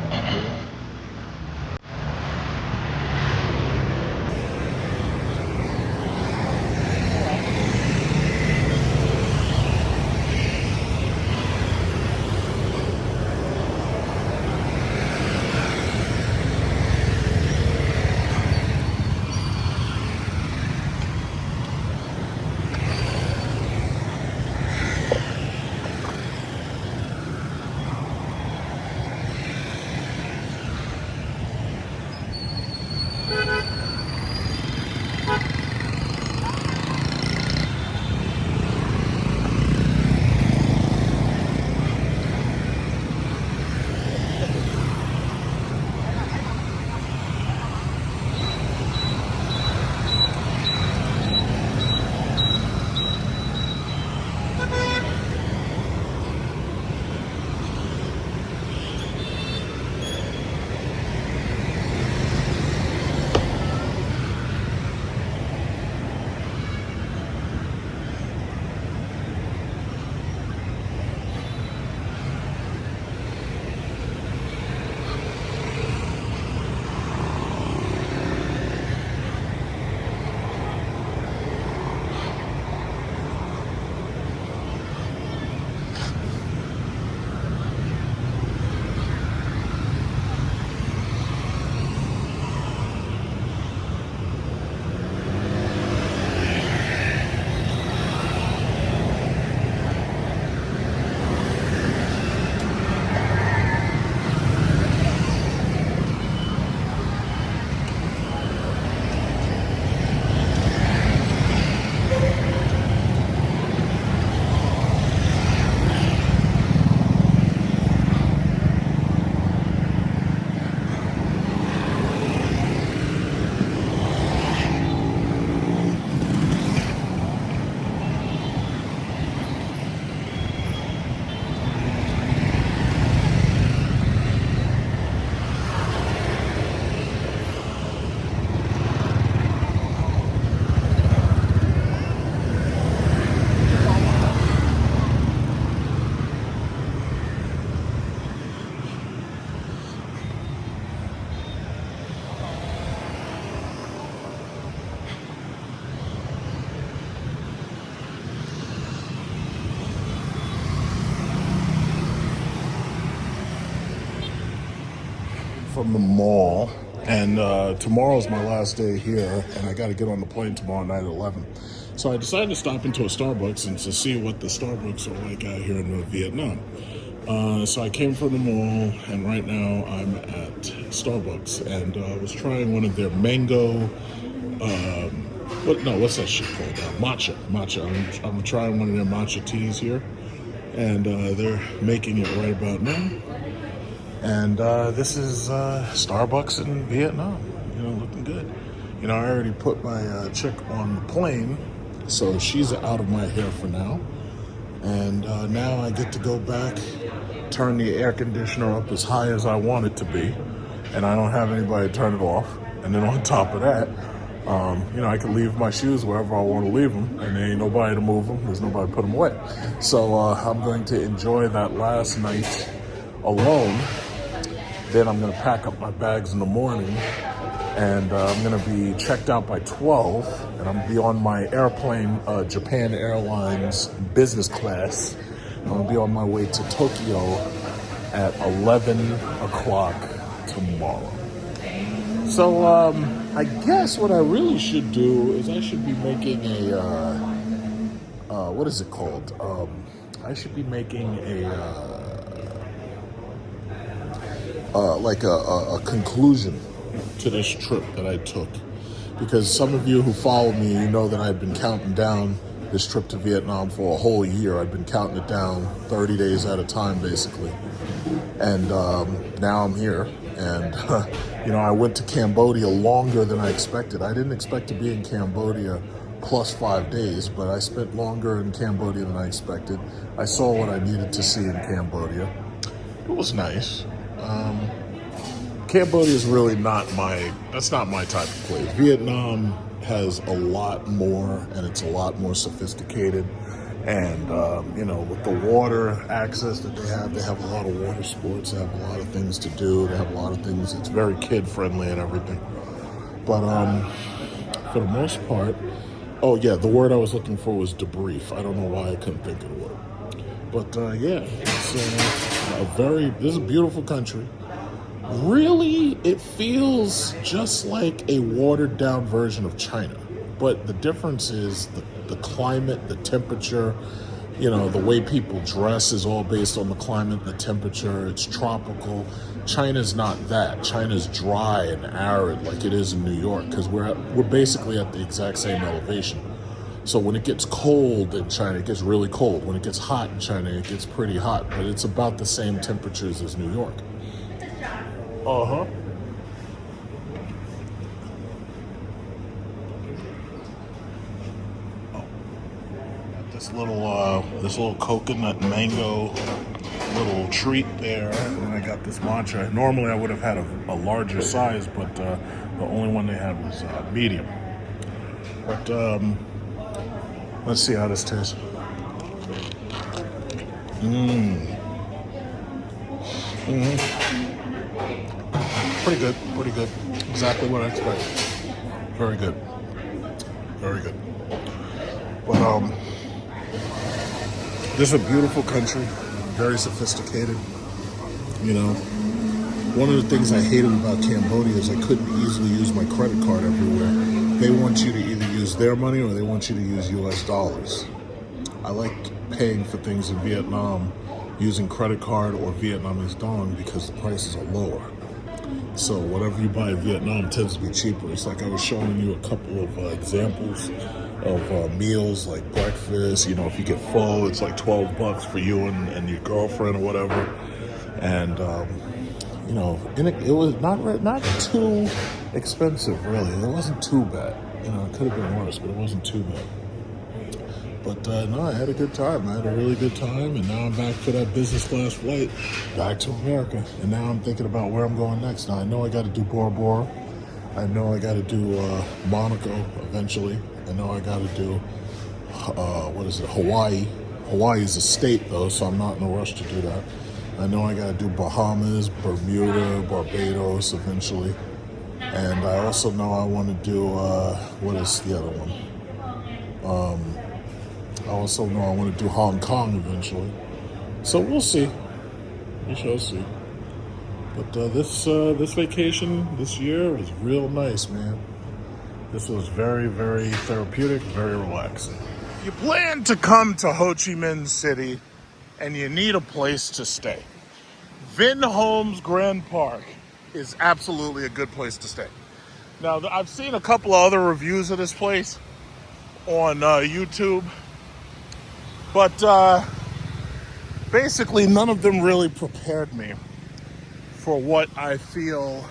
From the mall, and tomorrow's my last day here, and I got to get on the plane tomorrow night at 11. So I decided to stop into a Starbucks and to see what the Starbucks are like out here in Vietnam. So I came from the mall, and right now I'm at Starbucks, and I was trying one of their mango, what's that shit called? Matcha. I'm trying one of their matcha teas here, and they're making it right about now. And this is Starbucks in Vietnam, looking good. I already put my chick on the plane, so she's out of my hair for now. And now I get to go back turn the air conditioner up as high as I want it to be, and I don't have anybody to turn it off. And then on top of that, you know, I can leave my shoes wherever I want to leave them, and there ain't nobody to move them. There's nobody to put them away. So I'm going to enjoy that last night alone. Then I'm going to pack up my bags in the morning, and I'm going to be checked out by 12, and I'm going to be on my airplane, Japan Airlines business class. I'm going to be on my way to Tokyo at 11 o'clock tomorrow. So I guess what I really should do is I should be making a, what is it called? I should be making a conclusion to this trip that I took, because some of you who follow me, you know that I've been counting down this trip to Vietnam for a whole year. I've been counting it down 30 days at a time, basically, and now I'm here. And you know, I went to Cambodia longer than I expected. I didn't expect to be in Cambodia plus 5 days, but I spent longer in Cambodia than I expected. I saw what I needed to see in Cambodia. It was nice. Cambodia is really that's not my type of place. Vietnam has a lot more, and it's a lot more sophisticated. And, you know, with the water access that they have a lot of water sports, they have a lot of things to do, they have a lot of things, it's very kid-friendly and everything. But for the most part, oh yeah, the word I was looking for was debrief. I don't know why I couldn't think of the word. But yeah, it's this is a beautiful country. Really, it feels just like a watered-down version of China. But the difference is the climate, the temperature, you know, the way people dress is all based on the climate, the temperature. It's tropical. China's not that. China's dry and arid like it is in New York, because we're basically at the exact same elevation. So when it gets cold in China, it gets really cold. When it gets hot in China, it gets pretty hot. But it's about the same temperatures as New York. Uh-huh. This little coconut mango little treat there, and then I got this matcha. Normally I would have had a larger size, but the only one they had was medium. But let's see how this tastes. Pretty good. Exactly what I expected. Very good. But this is a beautiful country, very sophisticated. You know, one of the things I hated about Cambodia is I couldn't easily use my credit card everywhere. They want you to either use their money or they want you to use US dollars. I like paying for things in Vietnam using credit card or Vietnamese dong because the prices are lower. So whatever you buy in Vietnam tends to be cheaper. It's like I was showing you a couple of examples of meals, like breakfast. You know, if you get pho, it's like $12 for you and your girlfriend or whatever. And you know, it was not too expensive, really. It wasn't too bad. You know, it could have been worse, but it wasn't too bad. But no, I had a good time. I had a really good time, and now I'm back for that business class flight back to America. And now I'm thinking about where I'm going next. Now I know I got to do Bora Bora. I know I got to do Monaco eventually. I know I got to do Hawaii. Hawaii is a state though, so I'm not in a rush to do that. I know I got to do Bahamas, Bermuda, Barbados eventually. And I also know I want to do, what is the other one? I also know I want to do Hong Kong eventually. So we'll see. We shall see. But this vacation this year was real nice, man. This was very, very therapeutic, very relaxing. If you plan to come to Ho Chi Minh City and you need a place to stay, Vinhomes Grand Park is absolutely a good place to stay. Now, I've seen a couple of other reviews of this place on YouTube, but basically none of them really prepared me for what I feel,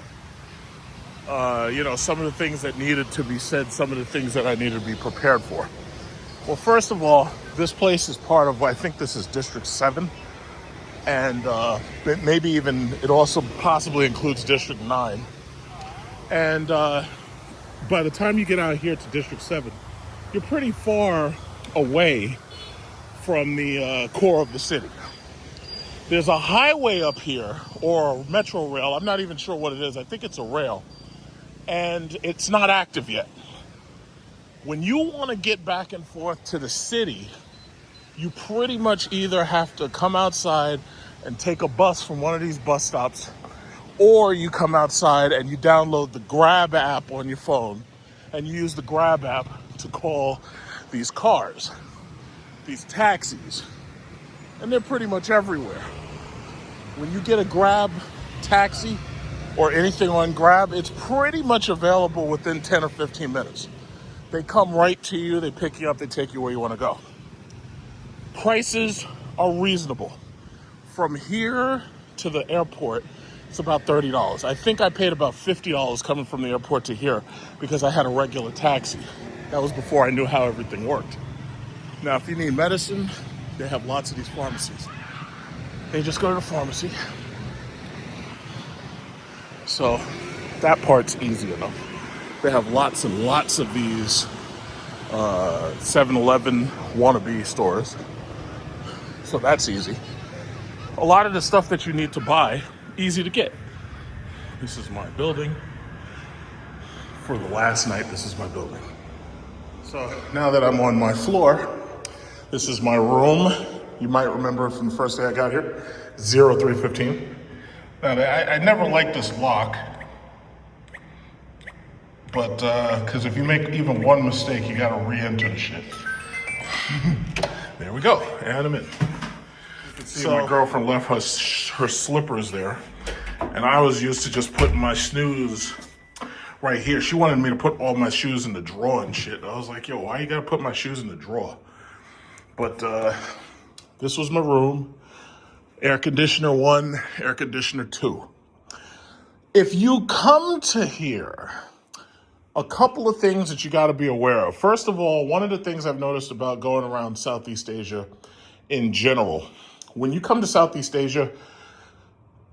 you know, some of the things that needed to be said, some of the things that I needed to be prepared for. Well, first of all, this place is part of, I think this is District 7. and maybe even it also possibly includes District 9. And by the time you get out here to District 7, you're pretty far away from the core of the city. There's a highway up here, or a metro rail. I'm not even sure what it is. I think it's a rail. And it's not active yet. When you want to get back and forth to the city, you pretty much either have to come outside and take a bus from one of these bus stops, or you come outside and you download the Grab app on your phone and you use the Grab app to call these cars, these taxis. And they're pretty much everywhere. When you get a Grab taxi or anything on Grab, it's pretty much available within 10 or 15 minutes. They come right to you, they pick you up, they take you where you want to go. Prices are reasonable. From here to the airport, it's about $30. I think I paid about $50 coming from the airport to here because I had a regular taxi. That was before I knew how everything worked. Now, if you need medicine, they have lots of these pharmacies. They just go to the pharmacy. So that part's easy enough. They have lots and lots of these 7-Eleven wannabe stores. So that's easy. A lot of the stuff that you need to buy, easy to get. This is my building. For the last night, this is my building. So now that I'm on my floor, this is my room. You might remember from the first day I got here, 0315. Now, I never liked this lock, but because if you make even one mistake, you gotta re-enter the shit. There we go, and I'm in. You can see my girlfriend left her slippers there, and I was used to just putting my shoes right here. She wanted me to put all my shoes in the drawer and shit. I was like, yo, why you gotta put my shoes in the drawer? But this was my room. Air conditioner 1, air conditioner 2. If you come to here, a couple of things that you got to be aware of. First of all, one of the things I've noticed about going around Southeast Asia in general, when you come to Southeast Asia,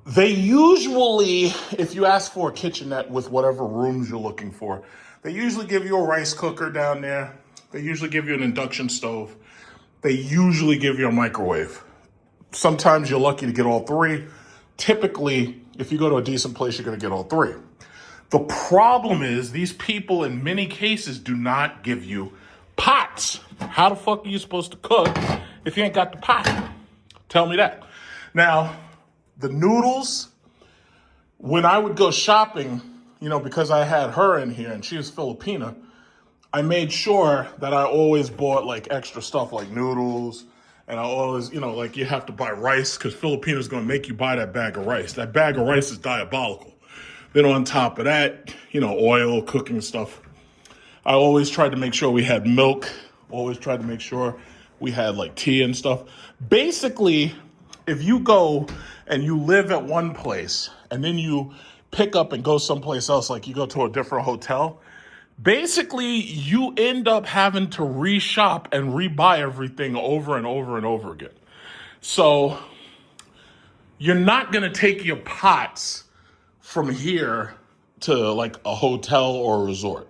they usually, if you ask for a kitchenette with whatever rooms you're looking for, they usually give you a rice cooker down there. They usually give you an induction stove. They usually give you a microwave. Sometimes you're lucky to get all three. Typically, if you go to a decent place, you're gonna get all three. The problem is these people in many cases do not give you pots. How the fuck are you supposed to cook if you ain't got the pot? Tell me that. Now, the noodles, when I would go shopping, you know, because I had her in here and she was Filipina, I made sure that I always bought like extra stuff like noodles, and I always, you know, like you have to buy rice because Filipino's gonna make you buy that bag of rice. That bag of rice is diabolical. Then on top of that, you know, oil, cooking stuff. I always tried to make sure we had milk, always tried to make sure we had like tea and stuff. Basically, if you go and you live at one place and then you pick up and go someplace else, like you go to a different hotel, basically you end up having to reshop and rebuy everything over and over and over again. So you're not gonna take your pots from here to like a hotel or a resort.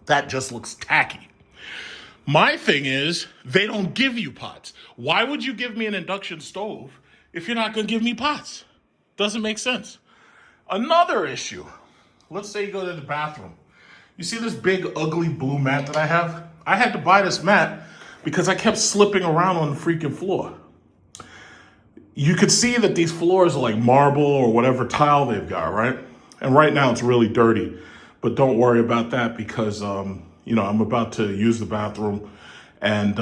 That just looks tacky. My thing is, they don't give you pots. Why would you give me an induction stove if you're not gonna give me pots? Doesn't make sense. Another issue, let's say you go to the bathroom. You see this big ugly blue mat that I have? I had to buy this mat because I kept slipping around on the freaking floor. You could see that these floors are like marble or whatever tile they've got, right? And right now it's really dirty, but don't worry about that because, you know, I'm about to use the bathroom and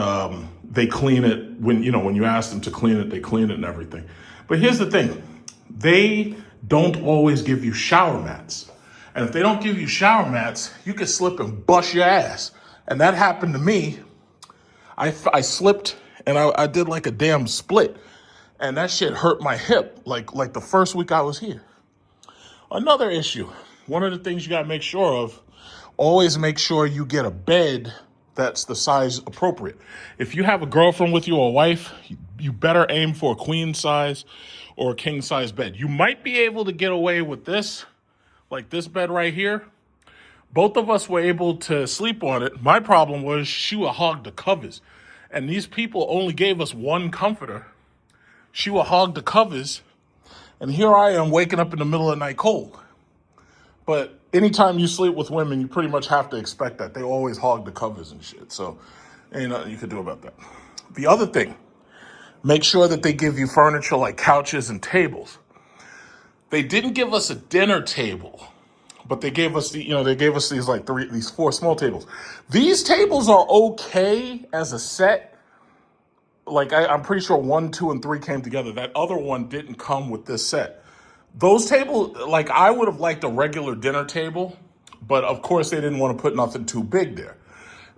they clean it when you ask them to clean it, they clean it and everything. But here's the thing, they don't always give you shower mats. And if they don't give you shower mats, you can slip and bust your ass. And that happened to me. I slipped and I did like a damn split. And that shit hurt my hip like the first week I was here. Another issue, one of the things you gotta make sure of, always make sure you get a bed that's the size appropriate. If you have a girlfriend with you or a wife, you better aim for a queen size or a king size bed. You might be able to get away with this, like this bed right here. Both of us were able to sleep on it. My problem was she would hog the covers. And these people only gave us one comforter. She would hog the covers. And here I am waking up in the middle of the night cold. But anytime you sleep with women, you pretty much have to expect that. They always hog the covers and shit. So ain't nothing you can do about that. The other thing, make sure that they give you furniture like couches and tables. They didn't give us a dinner table, but they gave us these 4 small tables. These tables are okay as a set. Like I'm pretty sure 1, 2, and 3 came together. That other one didn't come with this set. Those tables, like I would have liked a regular dinner table, but of course they didn't want to put nothing too big there.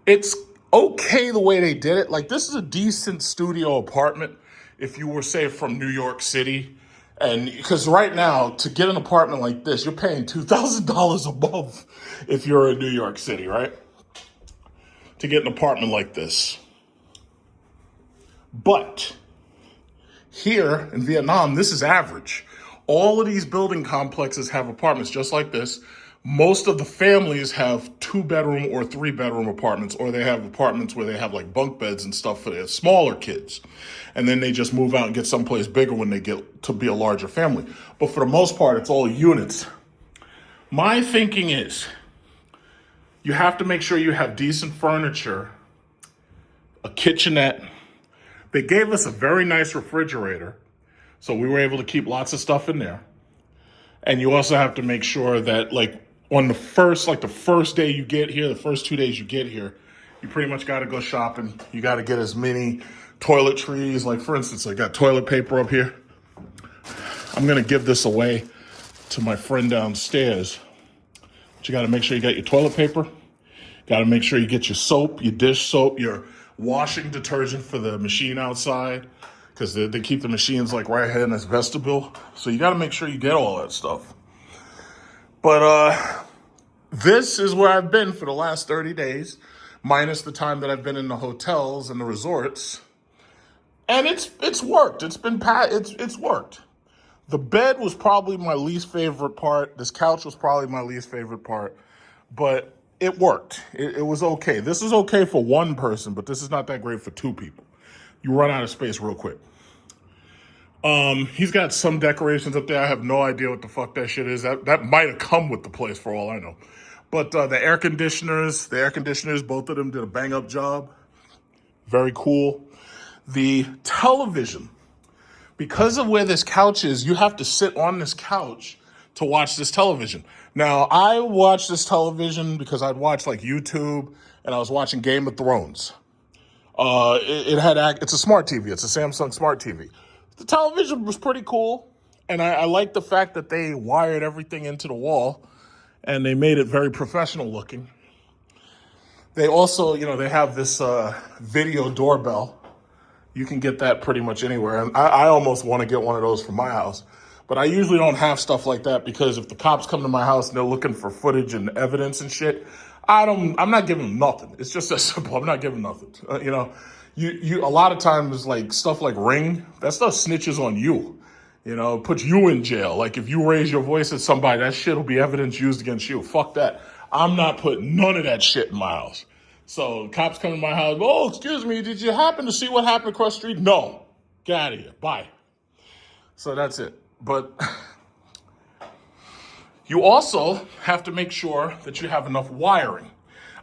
It's okay the way they did it. Like this is a decent studio apartment if you were, say, from New York City. And because right now, to get an apartment like this, you're paying $2,000 a month if you're in New York City, right? To get an apartment like this. But here in Vietnam, this is average. All of these building complexes have apartments just like this. Most of the families have 2-bedroom or 3-bedroom apartments, or they have apartments where they have like bunk beds and stuff for their smaller kids. And then they just move out and get someplace bigger when they get to be a larger family. But for the most part, it's all units. My thinking is you have to make sure you have decent furniture, a kitchenette. They gave us a very nice refrigerator, so we were able to keep lots of stuff in there. And you also have to make sure that like on the first day you get here, the first 2 days you get here, you pretty much got to go shopping. You got to get as many toiletries. Like for instance, I got toilet paper up here. I'm going to give this away to my friend downstairs. But you got to make sure you got your toilet paper. Got to make sure you get your soap, your dish soap, your washing detergent for the machine outside. Because they keep the machines like right ahead in this vestibule. So you got to make sure you get all that stuff. But this is where I've been for the last 30 days, minus the time that I've been in the hotels and the resorts. And it's worked. It's worked. The bed was probably my least favorite part. This couch was probably my least favorite part. But it worked. It was okay. This is okay for one person, but this is not that great for 2 people. You run out of space real quick. He's got some decorations up there. I have no idea what the fuck that shit is. That might have come with the place for all I know. But the air conditioners, both of them did a bang up job. Very cool. The television, because of where this couch is, you have to sit on this couch to watch this television. Now, I watched this television because I'd watch like YouTube and I was watching Game of Thrones. It's a smart TV. It's a Samsung smart TV. The television was pretty cool. And I like the fact that they wired everything into the wall and they made it very professional looking. They also, they have this video doorbell. You can get that pretty much anywhere. And I almost want to get one of those for my house. But I usually don't have stuff like that because if the cops come to my house and they're looking for footage and evidence and shit, I'm not giving them nothing. It's just that simple. I'm not giving nothing. You a lot of times like stuff like Ring, that stuff snitches on you. Puts you in jail. Like if you raise your voice at somebody, that shit will be evidence used against you. Fuck that. I'm not putting none of that shit in my house. So cops come to my house. Oh, excuse me. Did you happen to see what happened across the street? No. Get out of here. Bye. So that's it. But you also have to make sure that you have enough wiring.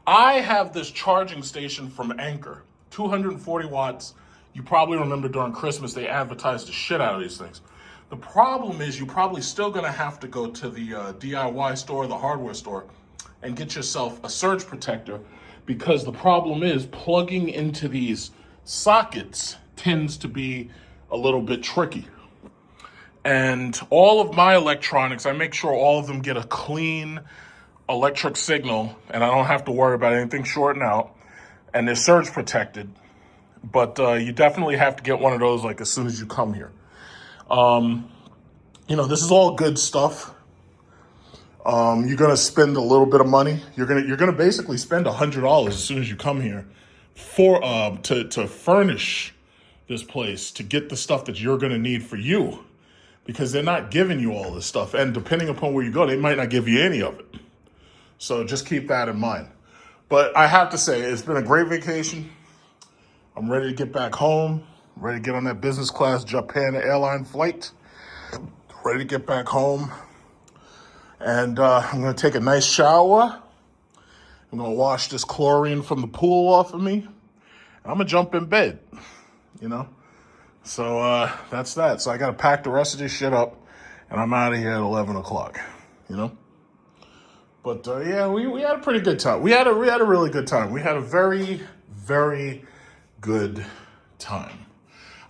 I have this charging station from Anker, 240 watts. You probably remember during Christmas, they advertised the shit out of these things. The problem is you're probably still gonna have to go to the DIY store, the hardware store, and get yourself a surge protector because the problem is plugging into these sockets tends to be a little bit tricky. And all of my electronics, I make sure all of them get a clean electric signal and I don't have to worry about anything shorting out. And they're surge protected. But you definitely have to get one of those like as soon as you come here. This is all good stuff. You're gonna spend a little bit of money. You're gonna basically spend $100 as soon as you come here for to furnish this place, to get the stuff that you're gonna need for you, because they're not giving you all this stuff, and depending upon where you go, they might not give you any of it. So just keep that in mind. But I have to say, it's been a great vacation. I'm ready to get back home. Ready to get on that business class Japan airline flight. Ready to get back home. And I'm going to take a nice shower. I'm going to wash this chlorine from the pool off of me. And I'm going to jump in bed, you know? So that's that. So I got to pack the rest of this shit up, and I'm out of here at 11 o'clock, you know? But yeah, we had a pretty good time. We had a really good time. We had a very, very good time.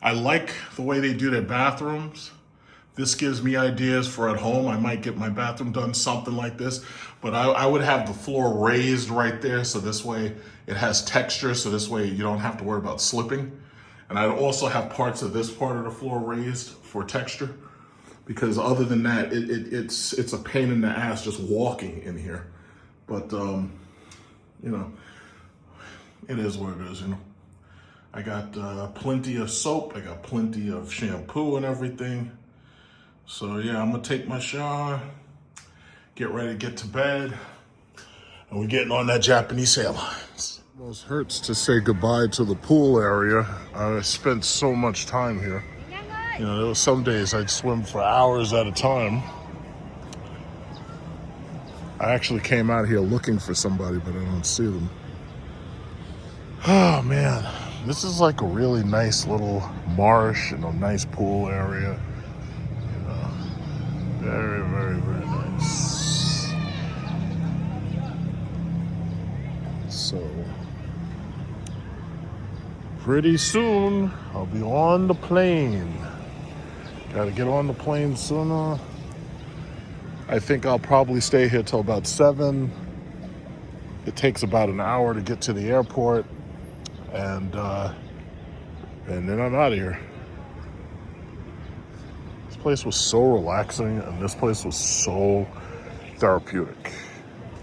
I like the way they do their bathrooms. This gives me ideas for at home. I might get my bathroom done something like this, but I would have the floor raised right there, so this way it has texture, so this way you don't have to worry about slipping. And I'd also have parts of this part of the floor raised for texture, because other than that, it's a pain in the ass just walking in here. But, you know, it is what it is, you know. I got plenty of soap. I got plenty of shampoo and everything. So yeah, I'm gonna take my shower, get ready to get to bed, and we're getting on that Japanese Airlines. Almost hurts to say goodbye to the pool area. I spent so much time here. You know, there were some days I'd swim for hours at a time. I actually came out here looking for somebody, but I don't see them. Oh man, this is like a really nice little marsh and a nice pool area. Very, very, very nice. So, pretty soon, I'll be on the plane. Gotta get on the plane sooner. I think I'll probably stay here till about 7. It takes about an hour to get to the airport, and then I'm out of here. This place was so relaxing, and this place was so therapeutic.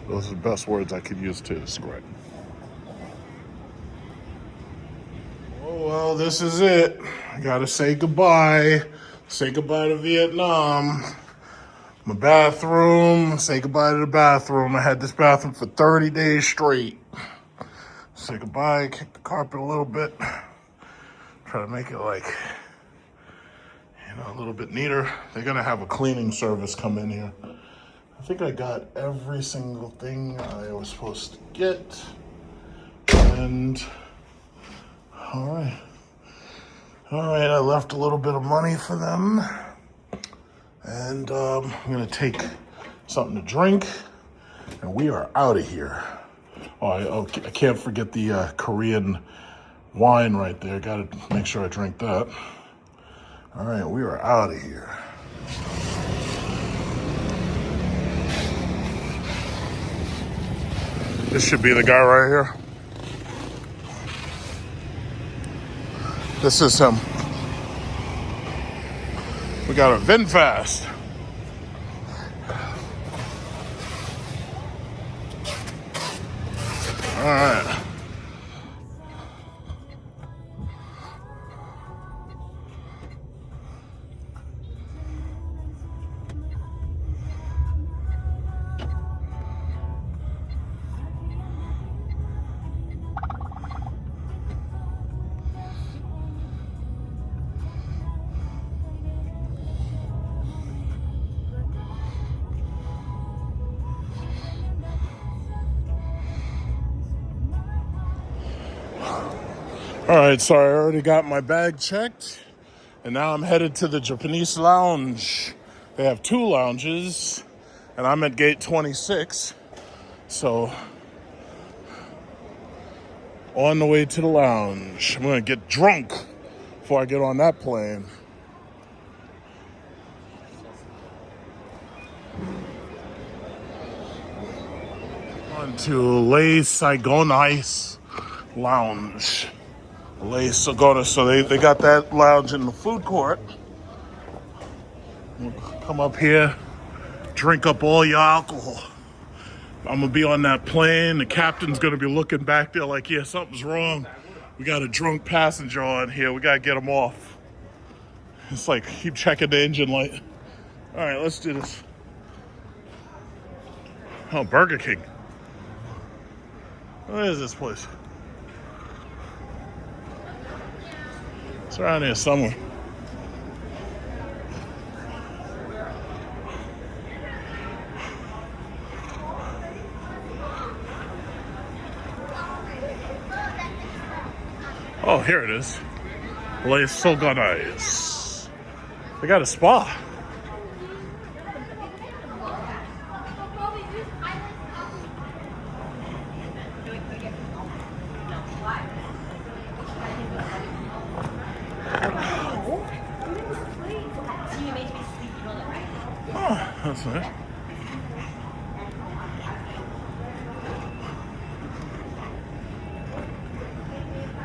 Those are the best words I could use to describe. Oh, well, this is it. I gotta say goodbye. Say goodbye to Vietnam. My bathroom. Say goodbye to the bathroom. I had this bathroom for 30 days straight. Say goodbye, kick the carpet a little bit. Try to make it like, you know, a little bit neater. They're gonna have a cleaning service come in here. I think I got every single thing I was supposed to get. And all right, I left a little bit of money for them. And I'm gonna take something to drink, and we are out of here. Oh, I can't forget the Korean wine right there. Gotta make sure I drink that. All right, we are out of here. This should be the guy right here. This is him. We got a VinFast. All right. All right, so I already got my bag checked, and now I'm headed to the Japanese lounge. They have 2 lounges, and I'm at gate 26. So, on the way to the lounge. I'm gonna get drunk before I get on that plane. On to Le Saigonais Lounge. Le Saigonais, so they got that lounge in the food court. We'll come up here, drink up all your alcohol. I'm gonna be on that plane. The captain's gonna be looking back there like, yeah, something's wrong. We got a drunk passenger on here. We gotta get him off. It's like, keep checking the engine light. All right, let's do this. Oh, Burger King. What is this place? It's around here somewhere. Oh, here it is. Les Soganais. They got a spa. Oh, that's nice.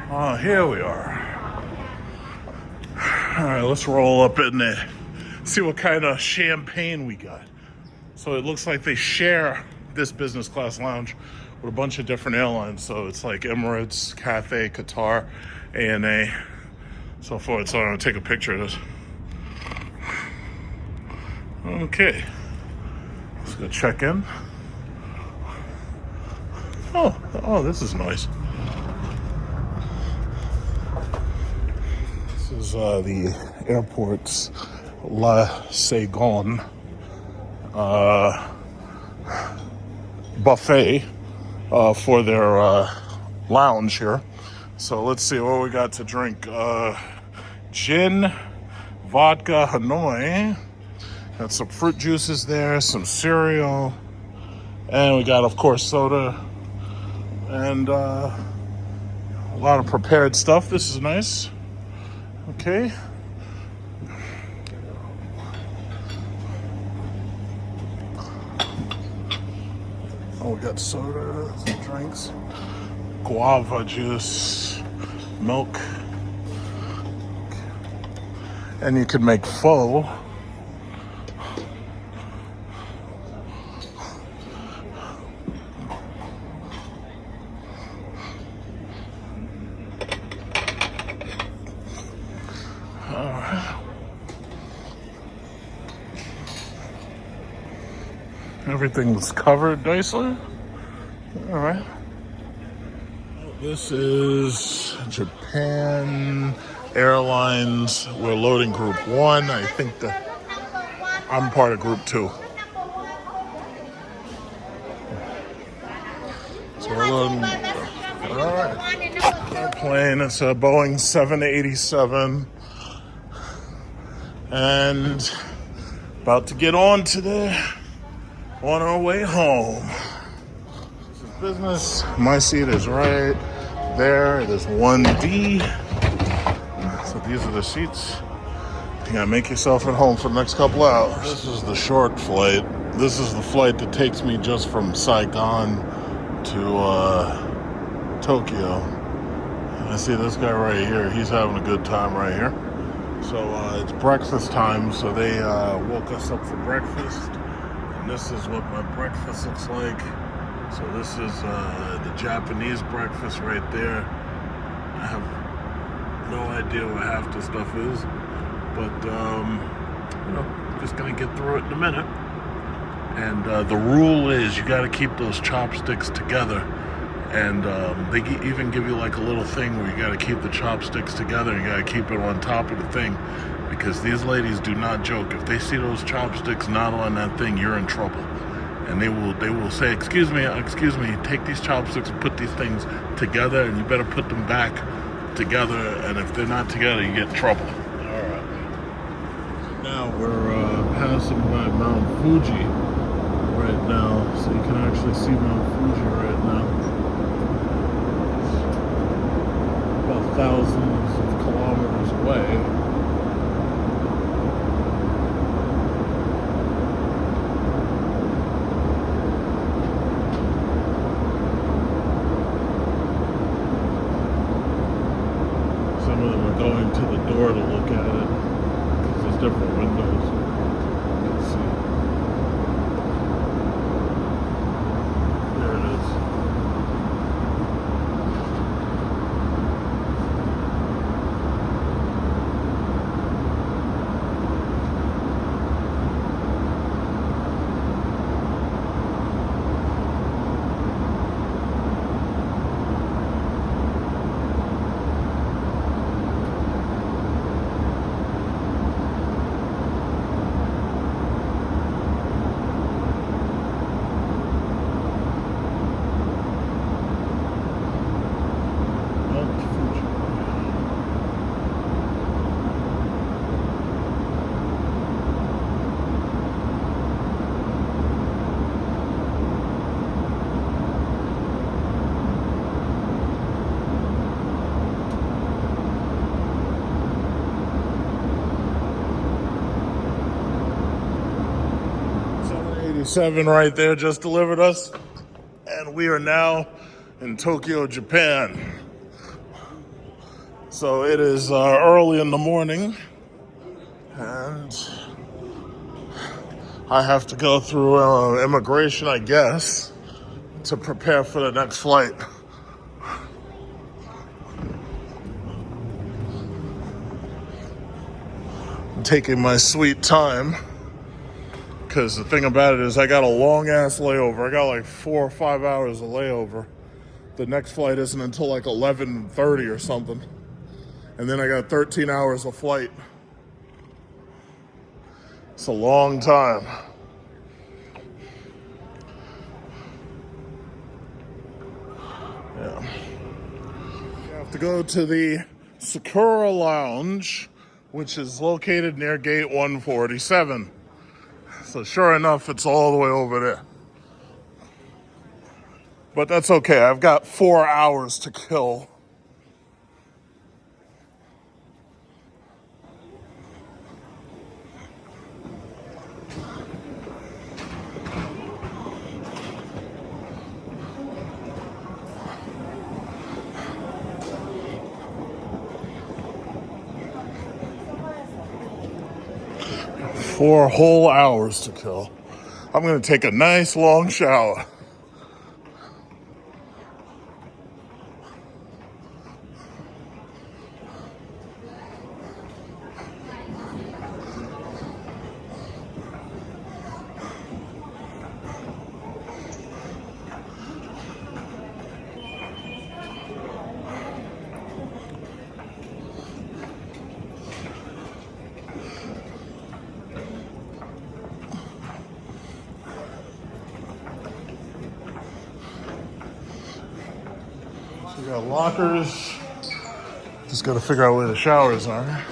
Oh, here we are. All right, let's roll up in there. See what kind of champagne we got. So it looks like they share this business class lounge with a bunch of different airlines. So it's like Emirates, Cathay, Qatar, ANA, so forth. So I'm gonna take a picture of this. Okay, let's go check in. Oh, this is nice. This is the airport's La Saigon buffet for their lounge here. So let's see what we got to drink. Gin, vodka, Hanoi. Got some fruit juices there, some cereal, and we got, of course, soda, and a lot of prepared stuff. This is nice. Okay. Oh, we got soda, some drinks, guava juice, milk, and you can make pho. Everything was covered nicely. All right. This is Japan Airlines. We're loading group 1. I think that I'm part of group 2. So we're loading. All right. Our plane. It's a Boeing 787. And about to get on our way home. This is business. My seat is right there. It is 1D. So these are the seats. You gotta make yourself at home for the next couple hours. This is the short flight. This is the flight that takes me just from Saigon to Tokyo. And I see this guy right here. He's having a good time right here. So it's breakfast time. So they woke us up for breakfast. This is what my breakfast looks like. So this is the Japanese breakfast right there. I have no idea what half the stuff is, but just gonna get through it in a minute. And the rule is you got to keep those chopsticks together. And they even give you like a little thing where you got to keep the chopsticks together. You got to keep it on top of the thing. Because these ladies do not joke. If they see those chopsticks not on that thing, you're in trouble. And they will say, excuse me, take these chopsticks and put these things together, and you better put them back together. And if they're not together, you get in trouble. All right. Now we're passing by Mount Fuji right now, so you can actually see Mount Fuji right now. About thousands of kilometers away. Going to the door to look at it because there's different windows. You can see. 787 right there just delivered us. And we are now in Tokyo, Japan. So it is early in the morning. And I have to go through immigration, I guess, to prepare for the next flight. I'm taking my sweet time, because the thing about it is I got a long ass layover. I got like 4 or 5 hours of layover. The next flight isn't until like 11:30 or something. And then I got 13 hours of flight. It's a long time. Yeah. You have to go to the Sakura Lounge, which is located near gate 147. So sure enough, it's all the way over there. But that's okay. I've got 4 hours to kill. Four whole hours to kill. I'm gonna take a nice long shower. We got lockers. Just gotta figure out where the showers are.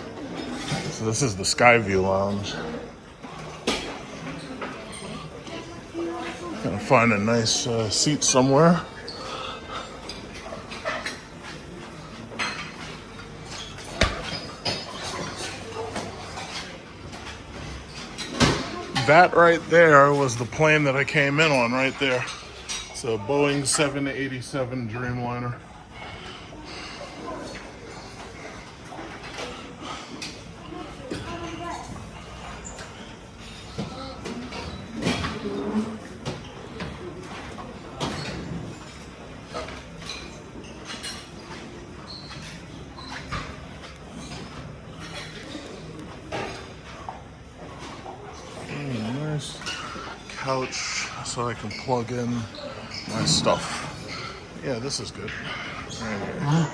So this is the Skyview Lounge. Gotta find a nice seat somewhere. That right there was the plane that I came in on right there. It's a Boeing 787 Dreamliner. Nice couch so I can plug in my stuff. Yeah, this is good. Right.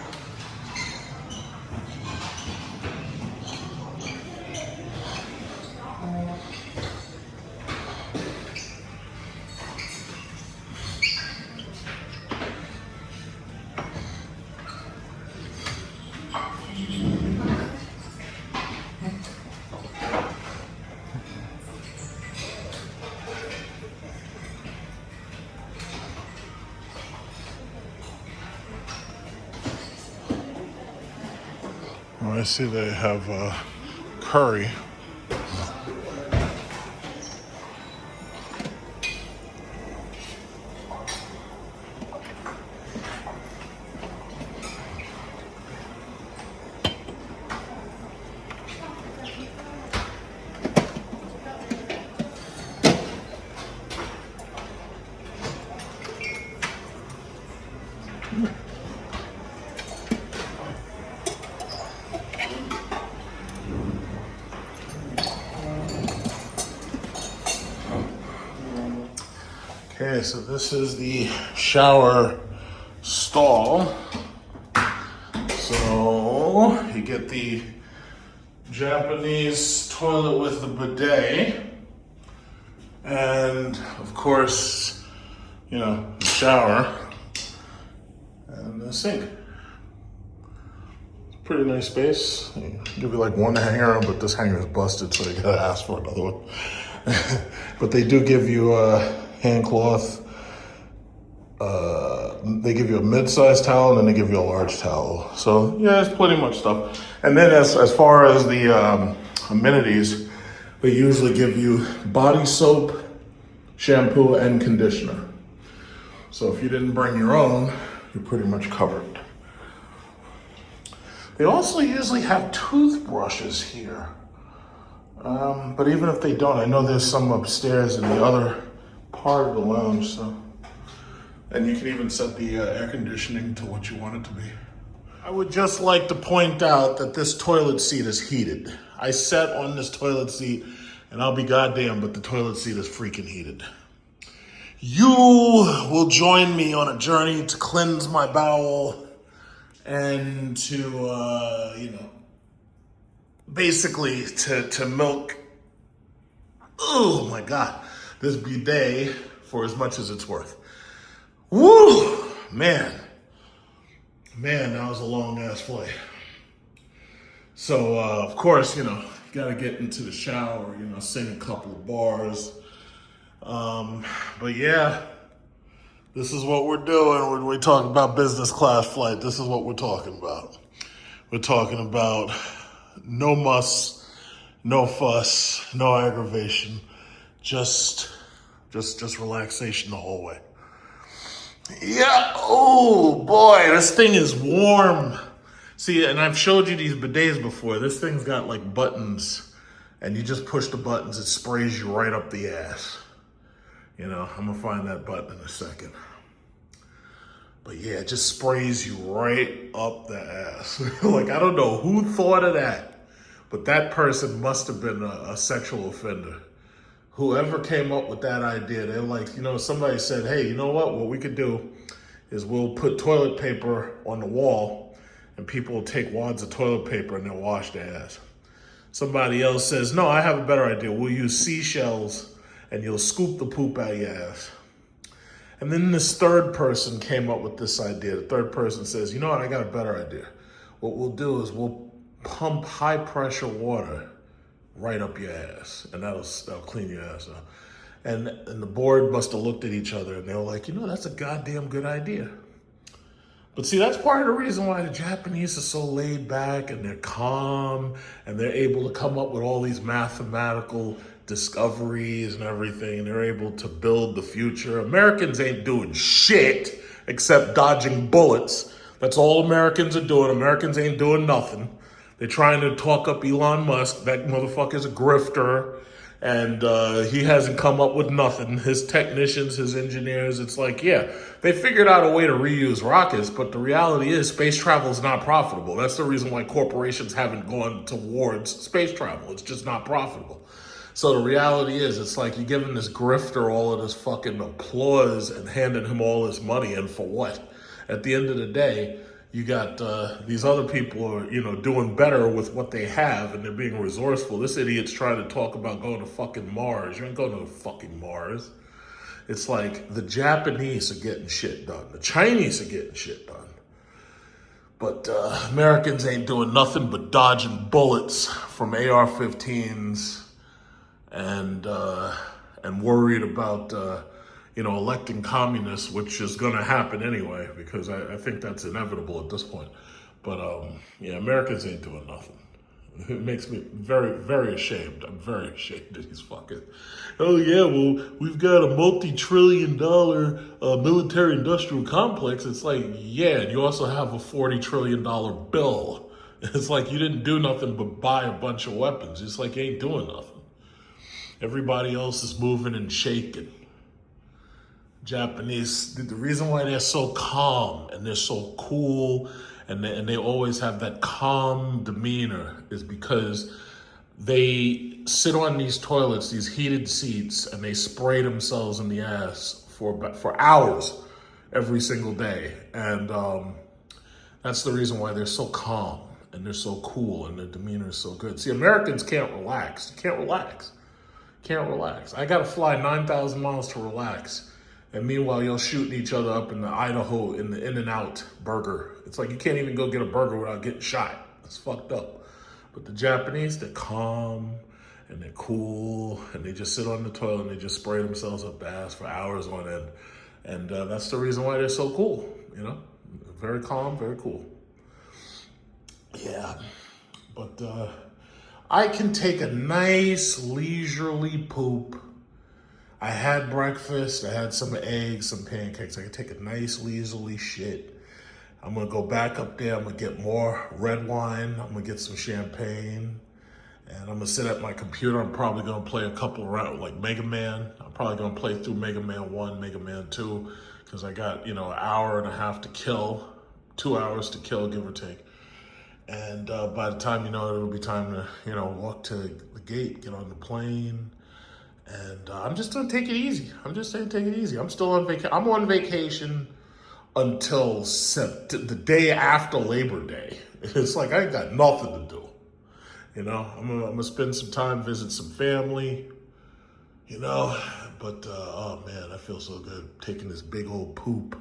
Oh, I see they have curry. Okay, so this is the shower stall. So you get the Japanese toilet with the bidet, and of course, you know, the shower and the sink. It's a pretty nice space. They give you like one hanger, but this hanger is busted, so you gotta ask for another one. But they do give you a hand cloth. They give you a mid-sized towel, and then they give you a large towel. So yeah, it's plenty much stuff. And then as far as the amenities, they usually give you body soap, shampoo and conditioner. So if you didn't bring your own, you're pretty much covered. They also usually have toothbrushes here. But even if they don't, I know there's some upstairs in the other part of the lounge, so. And you can even set the air conditioning to what you want it to be. I would just like to point out that this toilet seat is heated. I sat on this toilet seat, and I'll be goddamn, but the toilet seat is freaking heated. You will join me on a journey to cleanse my bowel and to, basically to milk, oh my God, this bidet for as much as it's worth. Woo, man, that was a long ass flight. So, of course, gotta get into the shower, sing a couple of bars. But yeah, this is what we're doing when we talk about business class flight. This is what we're talking about. We're talking about no muss, no fuss, no aggravation, just relaxation the whole way. Yeah, oh boy, this thing is warm. See, and I've showed you these bidets before. This thing's got like buttons, and you just push the buttons, it sprays you right up the ass. I'm gonna find that button in a second. But yeah, it just sprays you right up the ass. Like, I don't know who thought of that, but that person must have been a sexual offender. Whoever came up with that idea, they're like, somebody said, hey, you know what we could do is we'll put toilet paper on the wall and people will take wads of toilet paper and they'll wash their ass. Somebody else says, no, I have a better idea. We'll use seashells and you'll scoop the poop out of your ass. And then this third person came up with this idea. The third person says, you know what, I got a better idea. What we'll do is we'll pump high pressure water right up your ass, and that'll clean your ass up. And the board must have looked at each other and they were like, that's a goddamn good idea. But see, that's part of the reason why the Japanese are so laid back and they're calm and they're able to come up with all these mathematical discoveries and everything. They're able to build the future. Americans ain't doing shit except dodging bullets. That's all Americans are doing. Americans ain't doing nothing. They're trying to talk up Elon Musk. That motherfucker's a grifter. And he hasn't come up with nothing. His technicians, his engineers, it's like, yeah, they figured out a way to reuse rockets, but the reality is space travel is not profitable. That's the reason why corporations haven't gone towards space travel. It's just not profitable. So the reality is, it's like you're giving this grifter all of this fucking applause and handing him all this money, and for what? At the end of the day, you got these other people are, doing better with what they have, and they're being resourceful. This idiot's trying to talk about going to fucking Mars. You ain't going to fucking Mars. It's like the Japanese are getting shit done. The Chinese are getting shit done. But Americans ain't doing nothing but dodging bullets from AR-15s and worried about electing communists, which is going to happen anyway, because I think that's inevitable at this point. But Americans ain't doing nothing. It makes me very, very ashamed. I'm very ashamed of these fuckers. Oh yeah, well, we've got a multi-trillion-dollar military-industrial complex. It's like, yeah, and you also have a $40 trillion bill. It's like you didn't do nothing but buy a bunch of weapons. It's like you ain't doing nothing. Everybody else is moving and shaking. Japanese, the reason why they're so calm and they're so cool and they always have that calm demeanor is because they sit on these toilets, these heated seats, and they spray themselves in the ass for hours every single day. And that's the reason why they're so calm and they're so cool and their demeanor is so good. See, Americans can't relax. You can't relax. Can't relax. I gotta fly 9,000 miles to relax. And meanwhile, you're shooting each other up in the Idaho in the In-N-Out burger. It's like you can't even go get a burger without getting shot. It's fucked up. But the Japanese, they're calm and they're cool and they just sit on the toilet and they just spray themselves up the ass for hours on end. And that's the reason why they're so cool, Very calm, very cool. Yeah, but I can take a nice leisurely poop. I had breakfast. I had some eggs, some pancakes. I can take a nice leisurely shit. I'm gonna go back up there. I'm gonna get more red wine. I'm gonna get some champagne. And I'm gonna sit at my computer. I'm probably gonna play a couple rounds, like Mega Man. I'm probably gonna play through Mega Man 1, Mega Man 2, because I got, an hour and a half to kill, 2 hours to kill, give or take. And by the time, it'll be time to, walk to the gate, get on the plane. And I'm just gonna take it easy. I'm just saying, take it easy. I'm still on vacation. I'm on vacation until the day after Labor Day. It's like I ain't got nothing to do. I'm gonna spend some time, visit some family, but oh man, I feel so good taking this big old poop.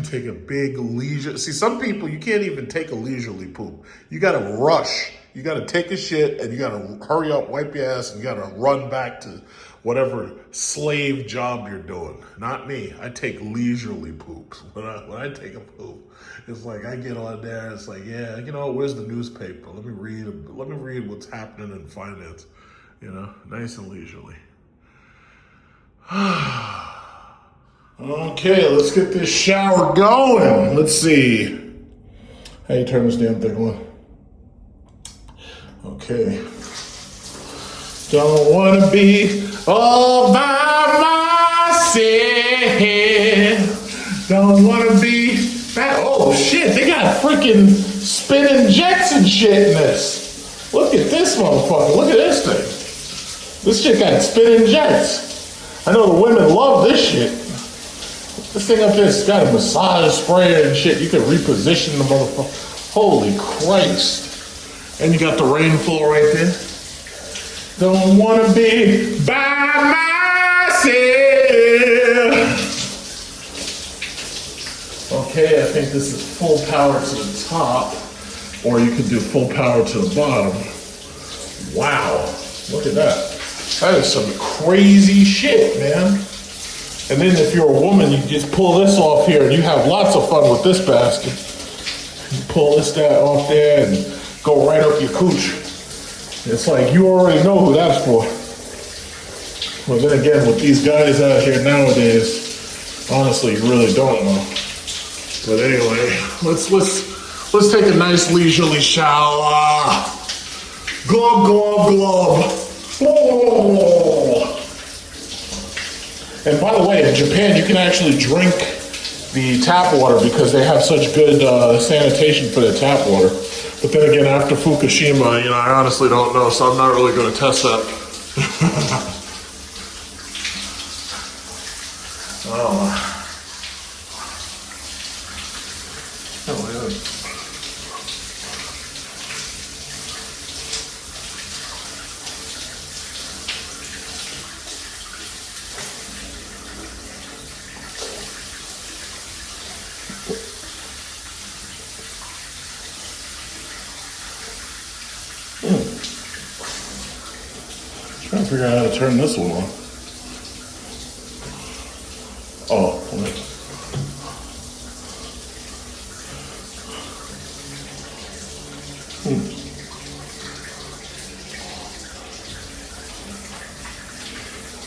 Take a big leisure. See, some people, you can't even take a leisurely poop. You gotta rush. You gotta take a shit and you gotta hurry up, wipe your ass, and you gotta run back to whatever slave job you're doing. Not me. I take leisurely poops. When I take a poop, it's like I get on there. It's like, yeah, where's the newspaper? Let me read what's happening in finance. Nice and leisurely. Okay, let's get this shower going. Let's see. How you turn this damn thing on? Okay. Don't wanna be all by myself. Don't wanna be back. Oh shit, they got freaking spinning jets and shit in this. Look at this motherfucker. Look at this thing. This shit got spinning jets. I know the women love this shit. This thing up there's got a massage sprayer and shit. You can reposition the motherfucker. Holy Christ. And you got the rainfall right there. Don't wanna be by myself. Okay, I think this is full power to the top, or you could do full power to the bottom. Wow, look at that. That is some crazy shit, man. And then if you're a woman, you just pull this off here and you have lots of fun with this basket. You pull this off there and go right up your cooch. It's like you already know who that's for. But then again, with these guys out here nowadays, honestly, you really don't know. But anyway, let's take a nice leisurely shower. Glub, glub, glub. Oh. And by the way, in Japan, you can actually drink the tap water because they have such good sanitation for the tap water. But then again, after Fukushima, I honestly don't know, so I'm not really going to test that. Oh. Trying to figure out how to turn this one on. Oh, wait.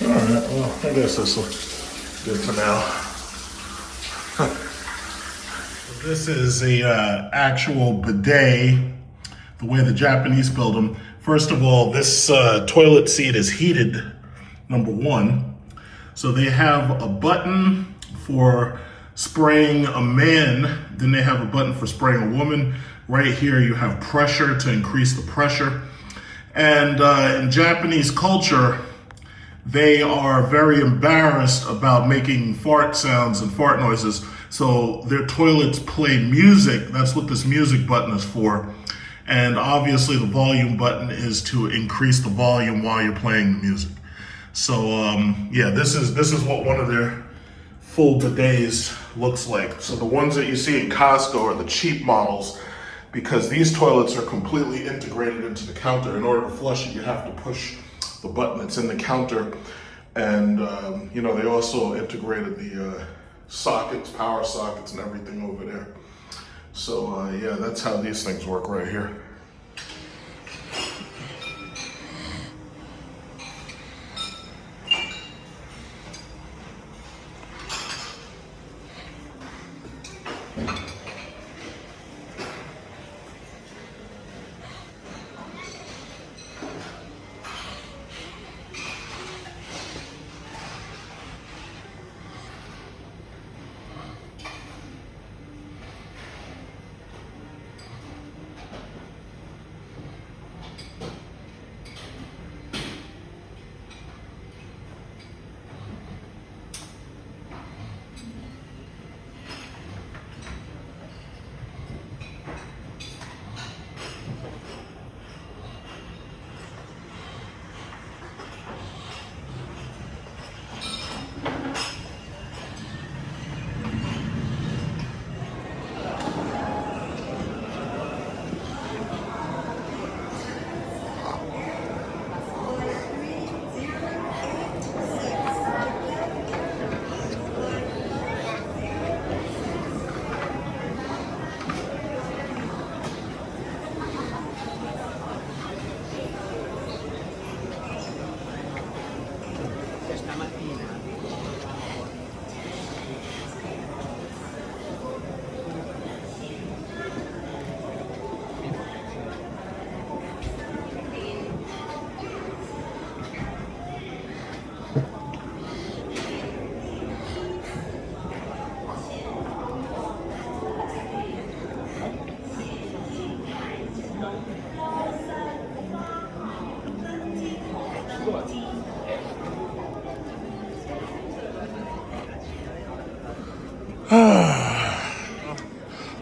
Alright, well, I guess this will do for now. This is a actual bidet, the way the Japanese build them. First of all, this toilet seat is heated, number one. So they have a button for spraying a man, then they have a button for spraying a woman. Right here you have pressure to increase the pressure. And in Japanese culture, they are very embarrassed about making fart sounds and fart noises. So their toilets play music. That's what this music button is for. And obviously the volume button is to increase the volume while you're playing the music. So yeah, this is what one of their full bidets looks like. So the ones that you see in Costco are the cheap models because these toilets are completely integrated into the counter. In order to flush it, you have to push the button that's in the counter. And they also integrated the sockets, power sockets and everything over there. So yeah, that's how these things work right here.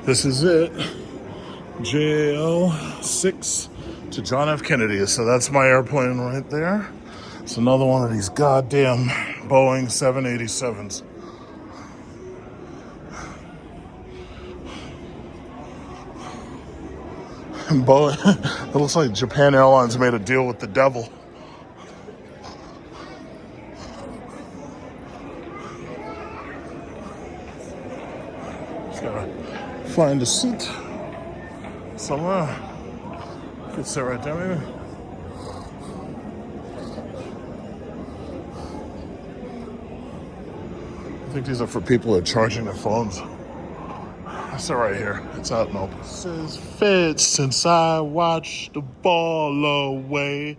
This is it. JAL 6 to John F. Kennedy. So that's my airplane right there. It's another one of these goddamn Boeing 787s. Boeing, it looks like Japan Airlines made a deal with the devil. Just gotta find a seat somewhere. Could sit right there, maybe. I think these are for people who are charging their phones. That's it right here. It's out and open. It says, fed since I watched the ball away.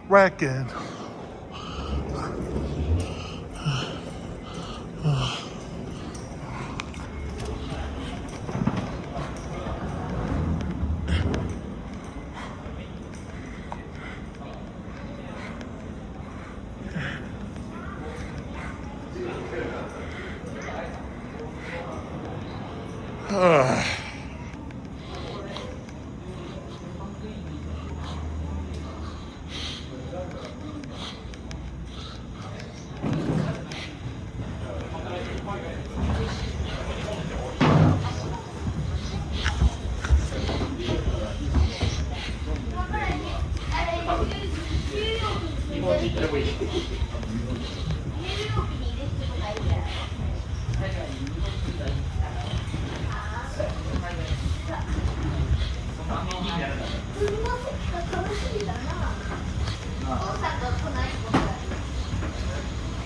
Racket.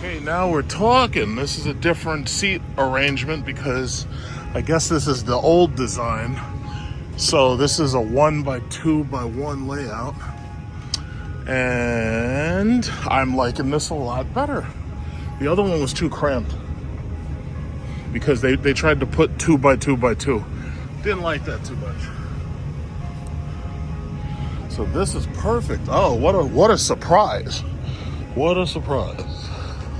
Okay, now we're talking. This is a different seat arrangement because I guess this is the old design. So this is a 1x2x1 layout. And I'm liking this a lot better. The other one was too cramped because they tried to put 2x2x2. Didn't like that too much. So this is perfect. Oh, what a surprise. What a surprise.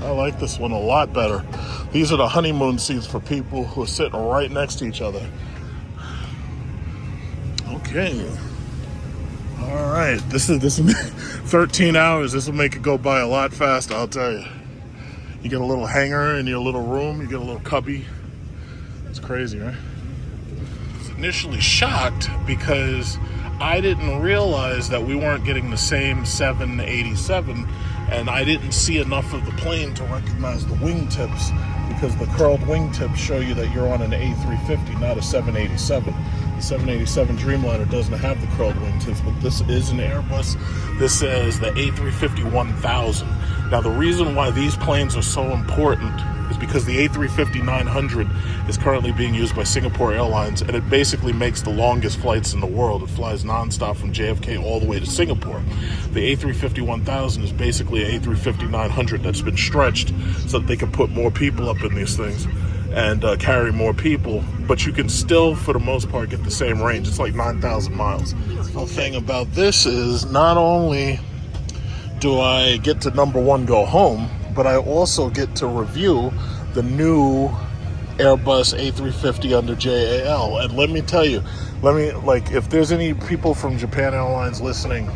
I like this one a lot better. These are the honeymoon seats for people who are sitting right next to each other. Okay. All right. This is 13 hours. This will make it go by a lot faster, I'll tell you. You get a little hanger in your little room. You get a little cubby. It's crazy, right? I was initially shocked because I didn't realize that we weren't getting the same 787, and I didn't see enough of the plane to recognize the wingtips because the curled wingtips show you that you're on an A350, not a 787. The 787 Dreamliner doesn't have the curled wingtips, but this is an Airbus. This is the A350-1000. Now, the reason why these planes are so important is because the A350-900 is currently being used by Singapore Airlines, and it basically makes the longest flights in the world. It flies nonstop from JFK all the way to Singapore. The A350-1000 is basically an A350-900 that's been stretched so that they can put more people up in these things and carry more people, but you can still, for the most part, get the same range. It's like 9,000 miles. The thing about this is not only do I get to, number one, go home, but I also get to review the new Airbus A350 under JAL. And let me tell you, if there's any people from Japan Airlines listening,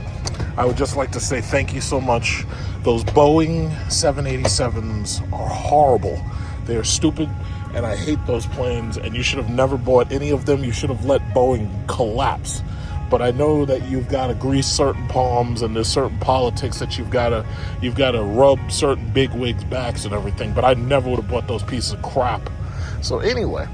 I would just like to say thank you so much. Those Boeing 787s are horrible. They are stupid, and I hate those planes, and you should have never bought any of them. You should have let Boeing collapse. But I know that you've got to grease certain palms, and there's certain politics that you've got to rub certain bigwigs' backs and everything. But I never would have bought those pieces of crap. So anyway,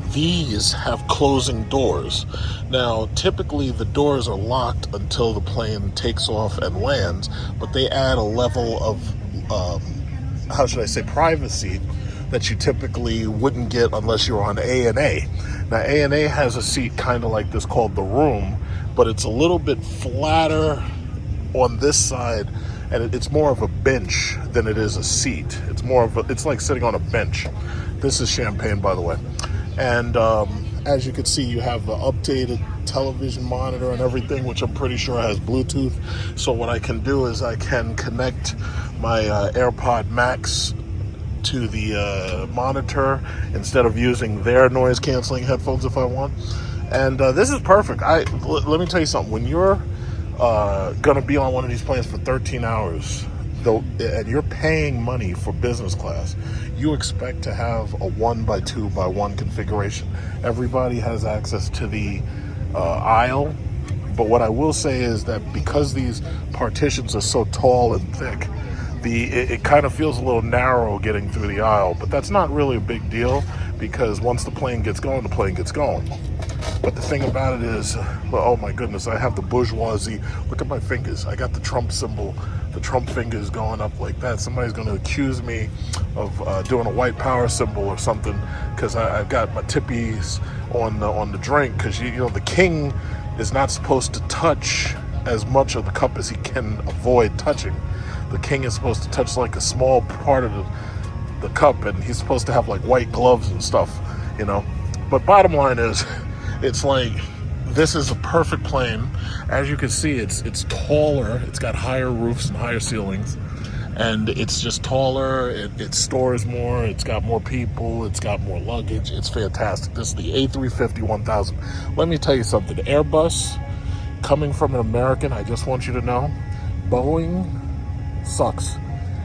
these have closing doors. Now, typically the doors are locked until the plane takes off and lands, but they add a level of, privacy that you typically wouldn't get unless you're on ANA. Now, ANA has a seat kind of like this called the room, but it's a little bit flatter on this side, and it's more of a bench than it is a seat. It's like sitting on a bench. This is champagne, by the way. And as you can see, you have the updated television monitor and everything, which I'm pretty sure has Bluetooth. So what I can do is I can connect my AirPod Max to the monitor instead of using their noise canceling headphones if I want. And this is perfect. Let me tell you something. When you're gonna be on one of these planes for 13 hours, though, and you're paying money for business class, you expect to have a 1x2x1 configuration. Everybody has access to the aisle, but what I will say is that because these partitions are so tall and thick, it kind of feels a little narrow getting through the aisle, but that's not really a big deal because once the plane gets going, the plane gets going. But the thing about it is, well, oh my goodness, I have the bourgeoisie. Look at my fingers. I got the Trump symbol, the Trump fingers going up like that. Somebody's going to accuse me of doing a white power symbol or something because I've got my tippies on the drink because, you know, the king is not supposed to touch as much of the cup as he can avoid touching. The king is supposed to touch like a small part of the cup, and he's supposed to have like white gloves and stuff, you know. But bottom line is, it's like, this is a perfect plane. As you can see, it's taller. It's got higher roofs and higher ceilings, and it's just taller. It stores more. It's got more people. It's got more luggage. It's fantastic. This is the A350-1000. Let me tell you something. Airbus, coming from an American, I just want you to know, Boeing sucks.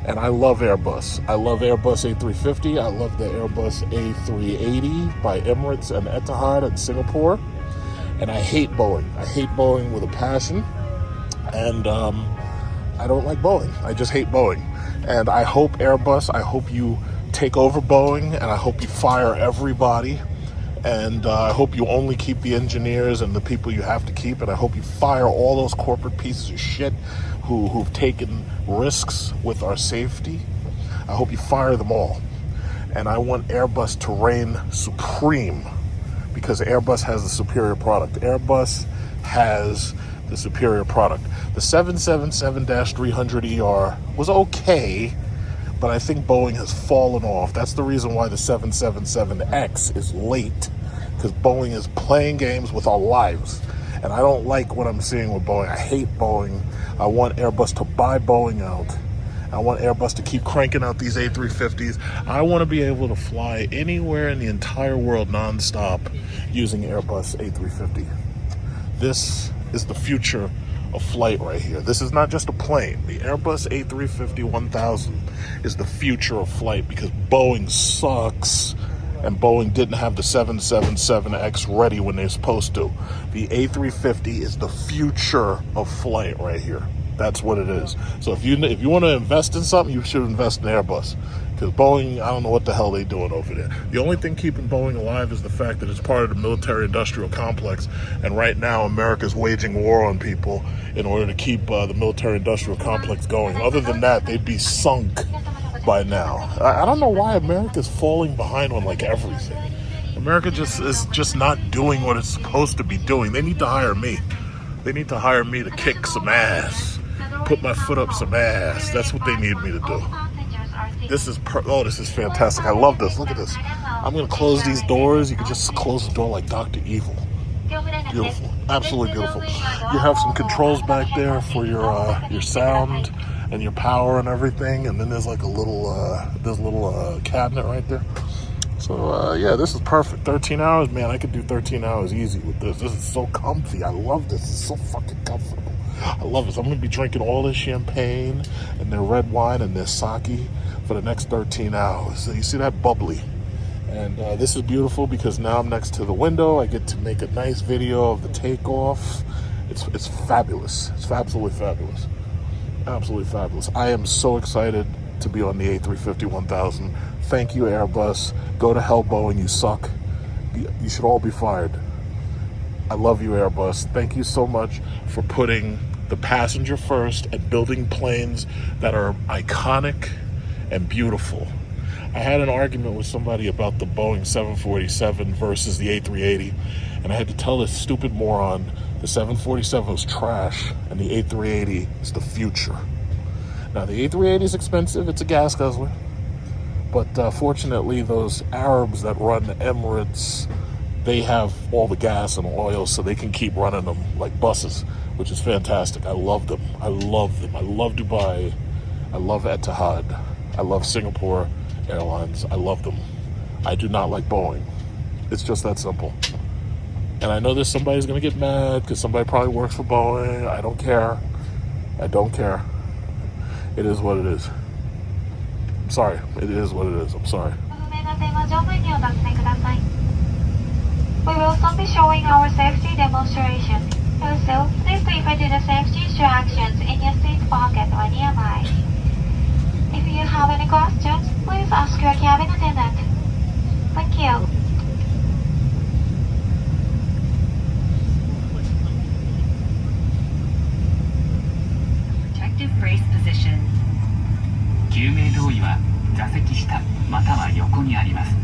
And I love Airbus. I love Airbus A350. I love the Airbus A380 by Emirates and Etihad in Singapore. And I hate Boeing. I hate Boeing with a passion. And I don't like Boeing. I just hate Boeing. And I hope Airbus, I hope you take over Boeing, and I hope you fire everybody. And I hope you only keep the engineers and the people you have to keep. And I hope you fire all those corporate pieces of shit who've taken risks with our safety. I hope you fire them all. And I want Airbus to reign supreme because Airbus has the superior product. Airbus has the superior product. The 777-300ER was okay, but I think Boeing has fallen off. That's the reason why the 777X is late, because Boeing is playing games with our lives. And I don't like what I'm seeing with Boeing. I hate Boeing. I want Airbus to buy Boeing out. I want Airbus to keep cranking out these A350s. I want to be able to fly anywhere in the entire world nonstop using Airbus A350. This is the future of flight right here. This is not just a plane. The Airbus A350-1000 is the future of flight because Boeing sucks. And Boeing didn't have the 777X ready when they're supposed to. The A350 is the future of flight right here. That's what it is. So if you want to invest in something, you should invest in Airbus. Because Boeing, I don't know what the hell they're doing over there. The only thing keeping Boeing alive is the fact that it's part of the military-industrial complex. And right now, America's waging war on people in order to keep the military-industrial complex going. Other than that, they'd be sunk by now. I don't know why America's falling behind on like everything. America is just not doing what it's supposed to be doing. They need to hire me. They need to hire me to kick some ass, put my foot up some ass. That's what they need me to do. This is this is fantastic. I love this. Look at this. I'm gonna close these doors. You can just close the door like Dr. Evil. Beautiful, absolutely beautiful. You have some controls back there for your sound and your power and everything, and then there's like a little cabinet right there. So yeah, this is perfect. 13 hours, man. I could do 13 hours easy with this. This is so comfy. I love this. It's so fucking comfortable. I love it. So I'm gonna be drinking all this champagne and their red wine and their sake for the next 13 hours. So you see that bubbly. And this is beautiful because now I'm next to the window. I get to make a nice video of the takeoff. It's fabulous. It's absolutely fabulous. Absolutely fabulous. I am so excited to be on the A350-1000. Thank you, Airbus. Go to hell, Boeing. You suck. You should all be fired. I love you, Airbus. Thank you so much for putting the passenger first and building planes that are iconic and beautiful. I had an argument with somebody about the Boeing 747 versus the A380, and I had to tell this stupid moron the 747 was trash and the A380 is the future. Now, the A380 is expensive. It's a gas guzzler. But fortunately, those Arabs that run Emirates, they have all the gas and oil, so they can keep running them like buses, which is fantastic. I love them. I love them. I love Dubai. I love Etihad. I love Singapore. airlines. I love them. I do not like Boeing. It's just that simple. And I know there's somebody's going to get mad because somebody probably works for Boeing. I don't care. I don't care. It is what it is. I'm sorry. It is what it is. I'm sorry. We will soon be showing our safety demonstration. Also, please refer to the safety instructions in your seat pocket or nearby. If you have any questions, please ask your cabin attendant. Thank you. Protective brace position. 救命胴衣は座席下または横にあります。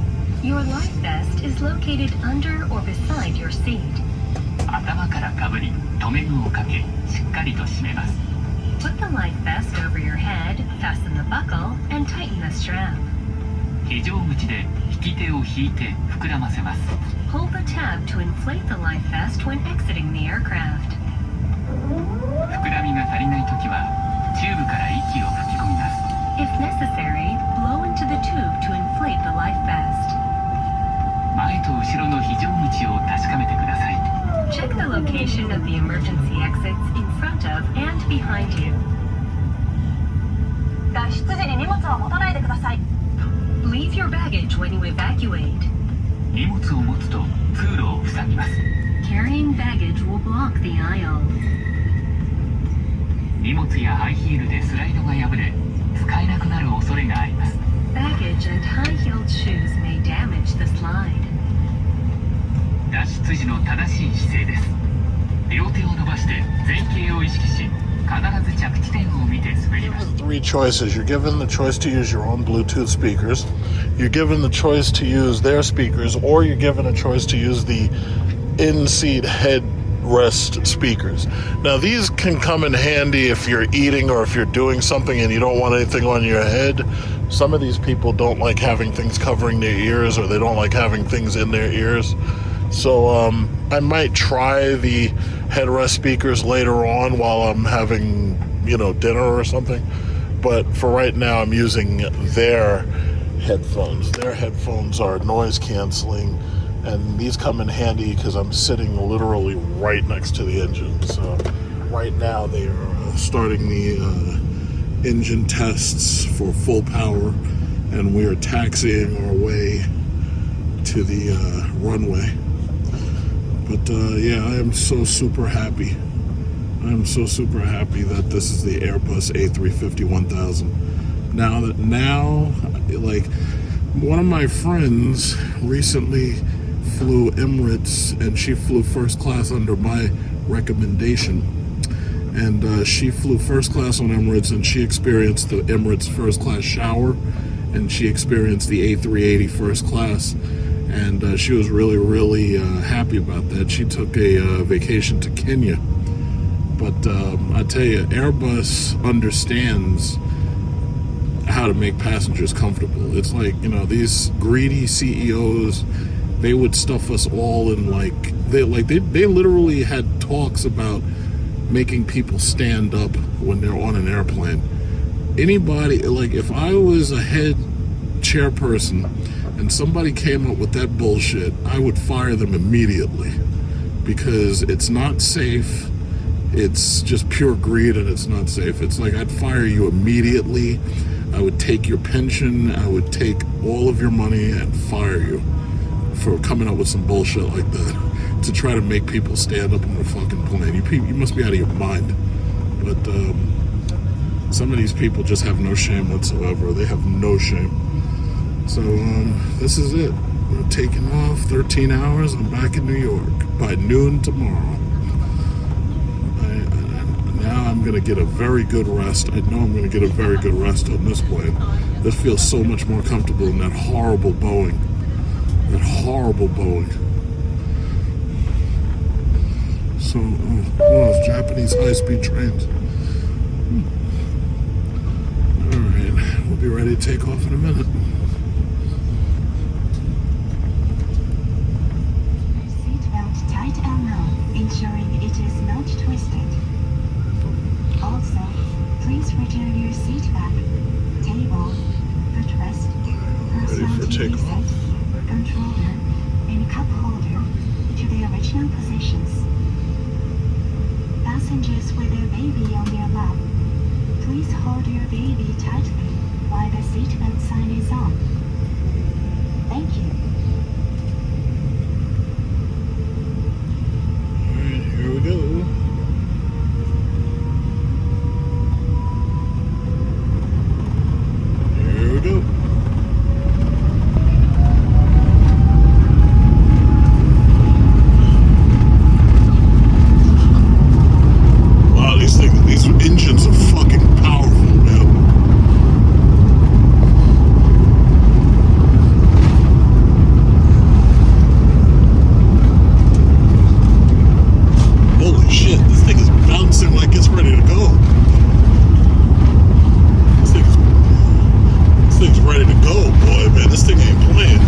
Your life vest is located under or beside your seat. 頭からかぶり、留め具をかけ、しっかりと締めます。 Put the life vest over your head, fasten the buckle, and tighten the strap. 非常口で引き手を引いて膨らませます。 Hold the tab to inflate the life vest when exiting the aircraft. 膨らみが足りないときは、チューブから息を吹き込みます。 If necessary, blow into the tube to inflate the life vest. 前と後ろの非常口を確かめてください。 Check the location of the emergency exits in front of and behind you. 脱出時に荷物は持たないでください。 Leave your baggage when you evacuate. 荷物を持つと通路を塞ぎます。 Carrying baggage will block the aisle. 荷物やハイヒールでスライドが破れ、使えなくなる恐れがあります。 Baggage and high-heeled shoes may damage the slide. 脱出時の正しい姿勢です。両手を伸ばして前傾を意識し、必ず着地点を見て滑ります。 Three choices. You're given the choice to use your own Bluetooth speakers. You're given the choice to use their speakers, or you're given a choice to use the in-seat headrest speakers. Now, these can come in handy if you're eating or if you're doing something and you don't want anything on your head. Some of these people don't like having things covering their ears, or they don't like having things in their ears. So I might try the headrest speakers later on while I'm having, dinner or something. But for right now, I'm using their headphones. Their headphones are noise canceling, and these come in handy because I'm sitting literally right next to the engine. So right now they are starting the engine tests for full power, and we are taxiing our way to the runway. But yeah, I am so super happy. I am so super happy that this is the Airbus A350-1000. Now, like, one of my friends recently flew Emirates, and she flew first class under my recommendation. And she flew first class on Emirates, and she experienced the Emirates first class shower, and she experienced the A380 first class. And she was really, really happy about that. She took a vacation to Kenya. But I tell you, Airbus understands how to make passengers comfortable. It's like, these greedy CEOs, they would stuff us all in they literally had talks about making people stand up when they're on an airplane. Anybody, if I was a head chairperson and somebody came up with that bullshit, I would fire them immediately, because it's not safe. It's just pure greed, and it's not safe. It's like, I'd fire you immediately. I would take your pension. I would take all of your money and fire you for coming up with some bullshit like that to try to make people stand up on a fucking plane. You must be out of your mind. But some of these people just have no shame whatsoever. They have no shame. So this is it. We're taking off 13 hours. I'm back in New York by noon tomorrow. Now I'm going to get a very good rest. I know I'm going to get a very good rest on this plane. This feels so much more comfortable than that horrible Boeing. That horrible Boeing. So, those Japanese high-speed trains. All right, we'll be ready to take off in a minute. Seatbelt tight and low, ensuring it is not twisted. Also, please return your seat back, table, footrest, take off. Controller and cup holder to their original positions. Passengers with their baby on their lap, please hold your baby tightly while the seatbelt sign is on. Thank you. Alright, here we go. Here we go. Wow, these engines are fucking powerful, man. Holy shit, this thing is bouncing like it's ready to go. This thing's ready to go, boy, man. This thing ain't playing.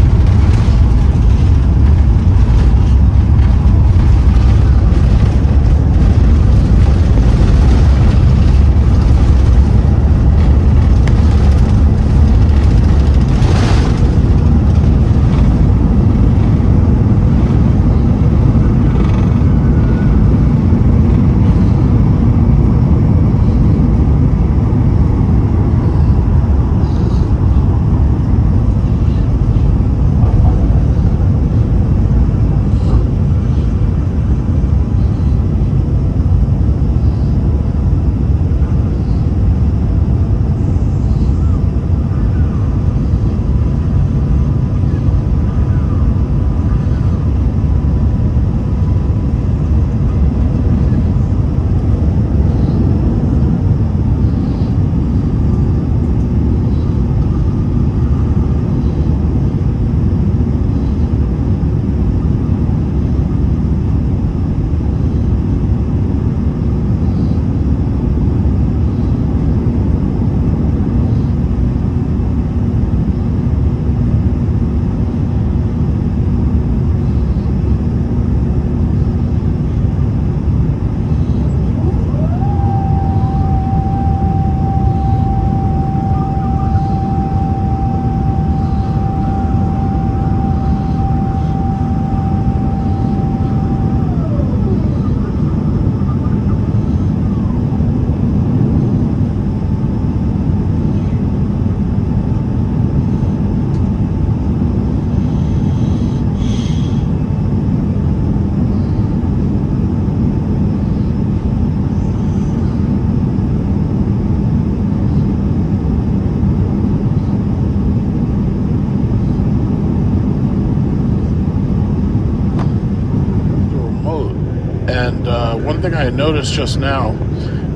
One thing I noticed just now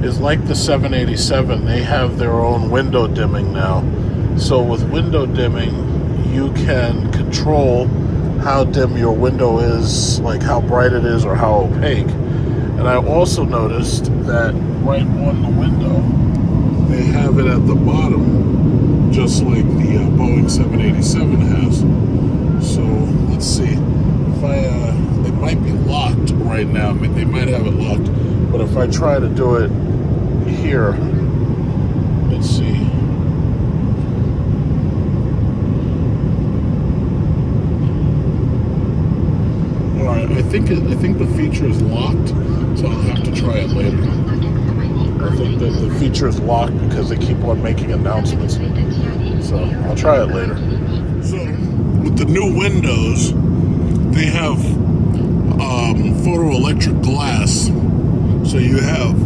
is, like the 787, they have their own window dimming now. So with window dimming, you can control how dim your window is, like how bright it is or how opaque. And I also noticed that right on the window, they have it at the bottom, just like the Boeing 787 has. So let's see. If it might be locked right now. They might have it locked. But if I try to do it here, let's see. All right, I think the feature is locked, so I'll have to try it later. I think that the feature is locked because they keep on making announcements. So I'll try it later. So with the new windows, they have photoelectric glass. So you have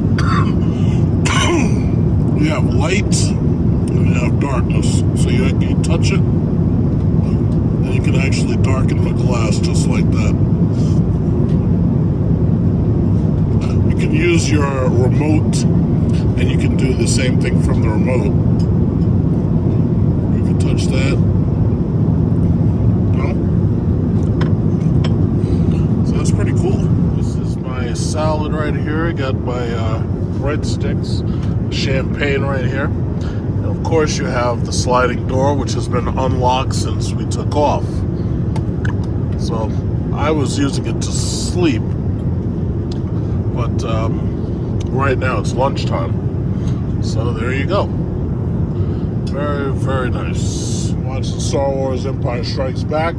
light and you have darkness. So you touch it, and you can actually darken the glass just like that. You can use your remote, and you can do the same thing from the remote. You can touch that. So that's pretty cool. This is my salad right here. I got my breadsticks, champagne right here. And of course you have the sliding door, which has been unlocked since we took off. So I was using it to sleep, but right now it's lunchtime. So there you go. Very, very nice. watching Star Wars Empire Strikes Back.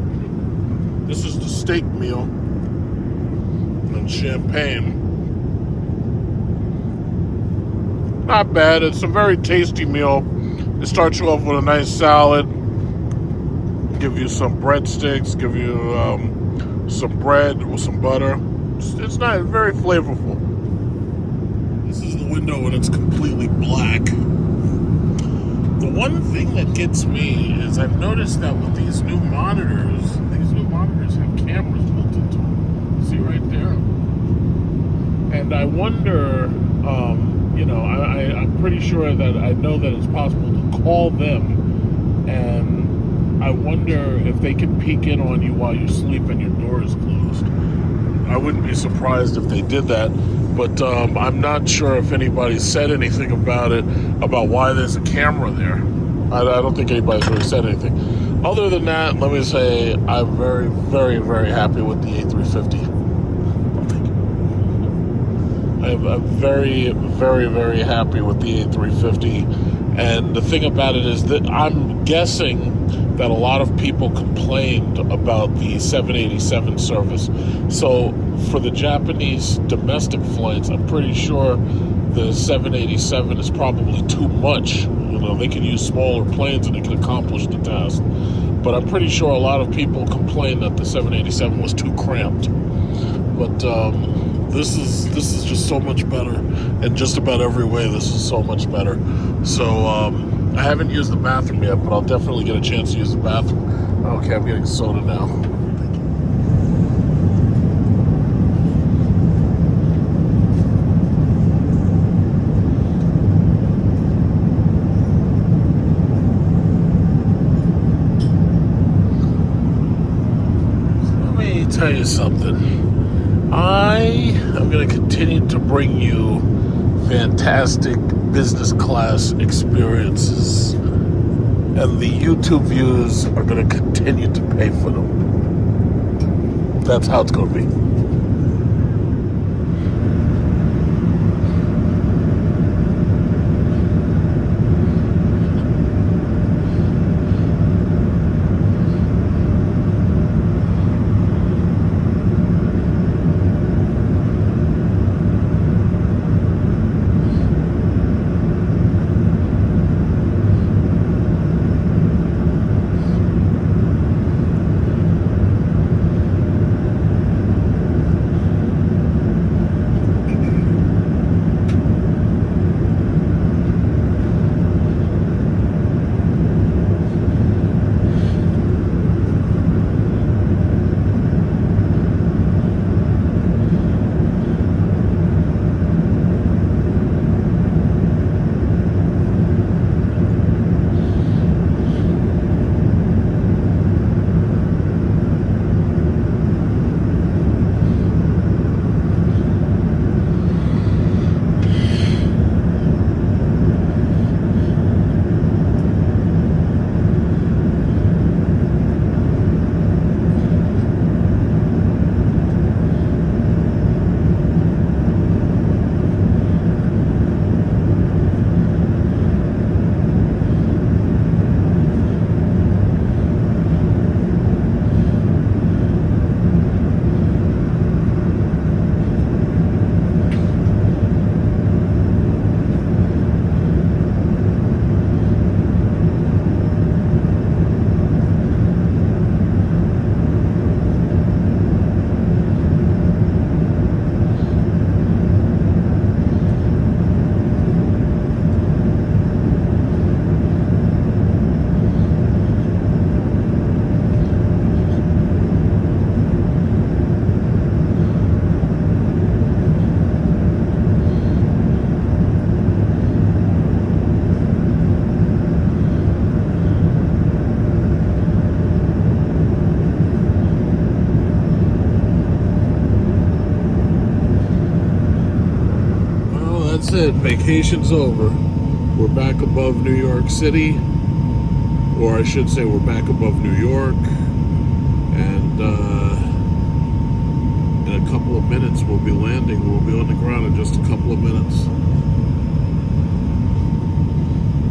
This is the steak meal and champagne. Not bad. It's a very tasty meal. It starts you off with a nice salad, give you some breadsticks, give you some bread with some butter. It's nice, very flavorful. This is the window when it's completely black. The one thing that gets me is I've noticed that with these new monitors have cameras built into them. See right there? And I wonder, I'm pretty sure that I know that it's possible to call them, and I wonder if they can peek in on you while you sleep and your door is closed. I wouldn't be surprised if they did that, but I'm not sure if anybody said anything about it, about why there's a camera there. I don't think anybody's really said anything. Other than that, let me say I'm very, very, very happy with the A350. I'm very, very, very happy with the A350. And the thing about it is that I'm guessing that a lot of people complained about the 787 service. So for the Japanese domestic flights, I'm pretty sure the 787 is probably too much. They can use smaller planes and they can accomplish the task. But I'm pretty sure a lot of people complained that the 787 was too cramped. But this is just so much better. In just about every way, this is so much better. So I haven't used the bathroom yet, but I'll definitely get a chance to use the bathroom. Okay, I'm getting soda now. Let me tell you something. I am going to continue to bring you fantastic business class experiences, and the YouTube views are going to continue to pay for them. That's how it's going to be. That's it. Vacation's over. We're back above New York City, or I should say we're back above New York, and in a couple of minutes we'll be landing. We'll be on the ground in just a couple of minutes.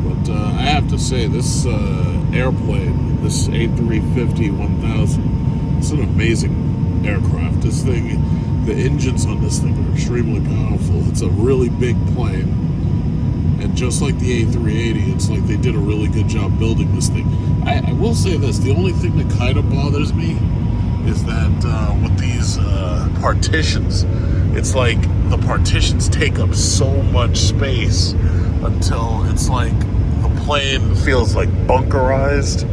But I have to say, this airplane, this A350-1000. It's an amazing aircraft. This thing, the engines on this thing are extremely powerful. It's a really big plane. And just like the A380, it's like they did a really good job building this thing. I will say this, the only thing that kind of bothers me is that with these partitions, it's like the partitions take up so much space until it's like the plane feels like bunkerized.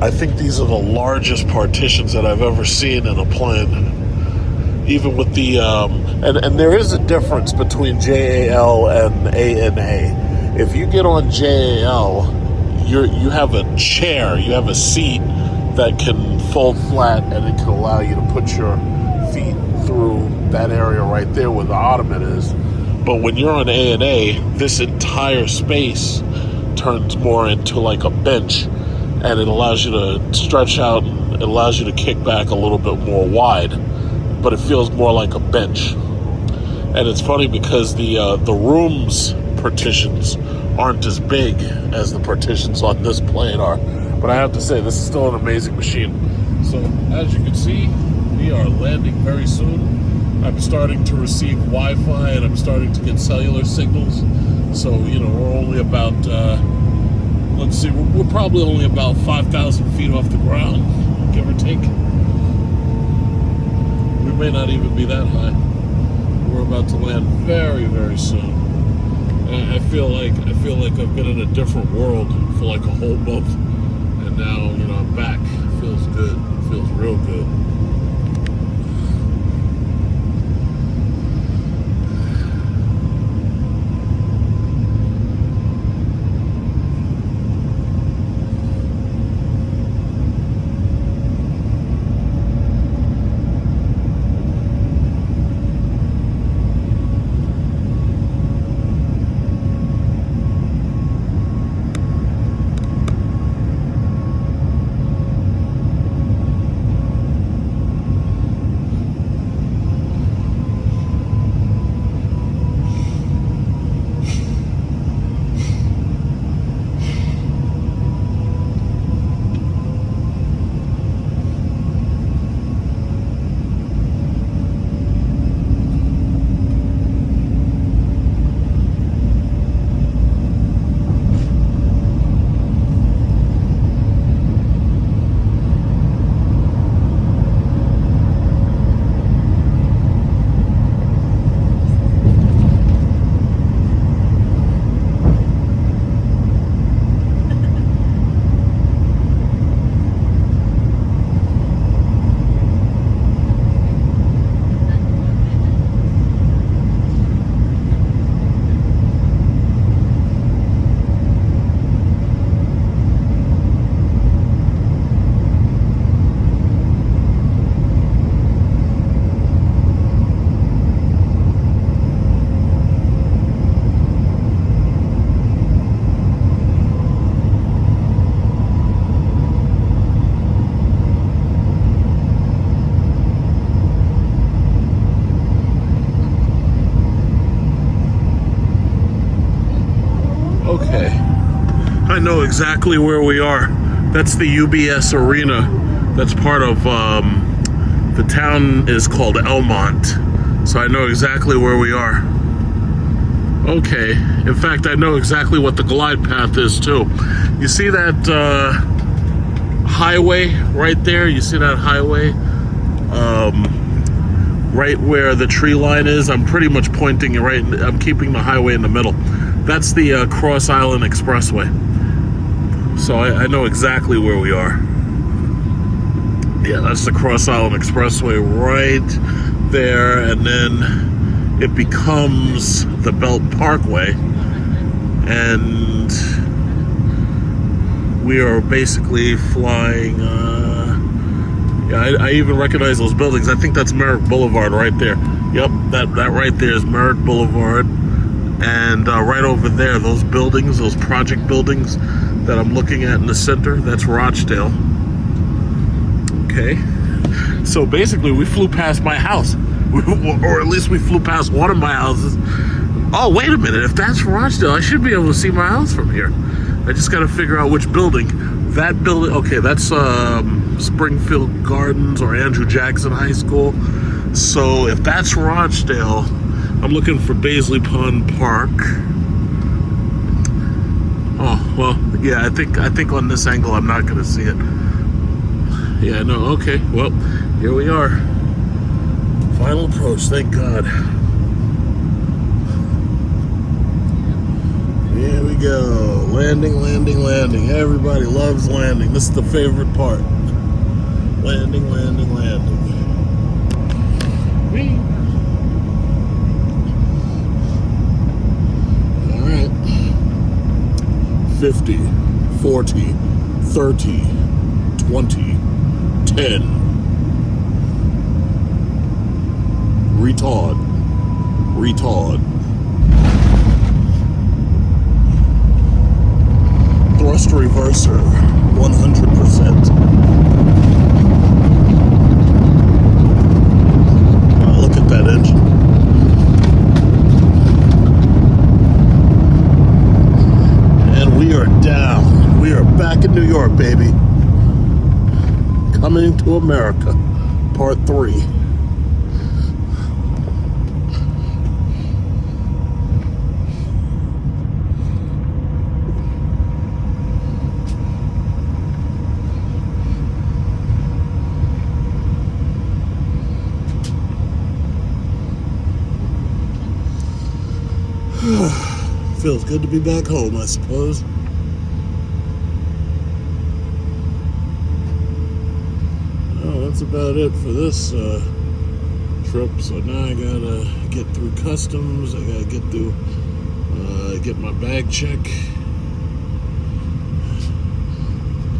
I think these are the largest partitions that I've ever seen in a plane. Even with the, and there is a difference between JAL and ANA. If you get on JAL, you have a chair, you have a seat that can fold flat, and it can allow you to put your feet through that area right there where the ottoman is. But when you're on ANA, this entire space turns more into like a bench, and it allows you to stretch out, and it allows you to kick back a little bit more wide, but it feels more like a bench. And it's funny because the room's partitions aren't as big as the partitions on this plane are. But I have to say, this is still an amazing machine. So as you can see, we are landing very soon. I'm starting to receive Wi-Fi, and I'm starting to get cellular signals. So, you know, we're only about, let's see, we're probably only about 5,000 feet off the ground, give or take. We may not even be that high. We're about to land very, very soon. And I feel like I've been in a different world for like a whole month. And now, you know, I'm back. It feels good. It feels real good. Okay, I know exactly where we are. That's the UBS Arena. That's part of, the town is called Elmont. So I know exactly where we are. Okay, in fact, I know exactly what the glide path is too. You see that highway right there? You see that highway? Right where the tree line is? I'm pretty much pointing it right, I'm keeping the highway in the middle. That's the Cross Island Expressway. So I know exactly where we are. Yeah, that's the Cross Island Expressway right there, and then it becomes the Belt Parkway, and we are basically flying, yeah, I even recognize those buildings. I think that's Merrick Boulevard right there. Yep, that right there is Merrick Boulevard. And right over there, those buildings, those project buildings that I'm looking at in the center, that's Rochdale. Okay. So basically, we flew past my house. Or at least we flew past one of my houses. Oh, wait a minute. If that's Rochdale, I should be able to see my house from here. I just got to figure out which building. That building, okay, that's Springfield Gardens or Andrew Jackson High School. So if that's Rochdale, I'm looking for Baisley Pond Park. Oh, well, yeah, I think on this angle I'm not gonna see it. Yeah, no, okay, well, here we are. Final approach, thank God. Here we go. Landing, landing, landing. Everybody loves landing. This is the favorite part. Landing, landing, landing. Whee! Alright. 50, 40, 30, 20, 10. Retard. Retard. Thrust reverser, 100%. Wow, look at that engine. And we are down. We are back in New York, baby. Coming to America, part 3. Feels good to be back home, I suppose. Oh, that's about it for this trip. So now I gotta get through customs. I gotta get through, get my bag check.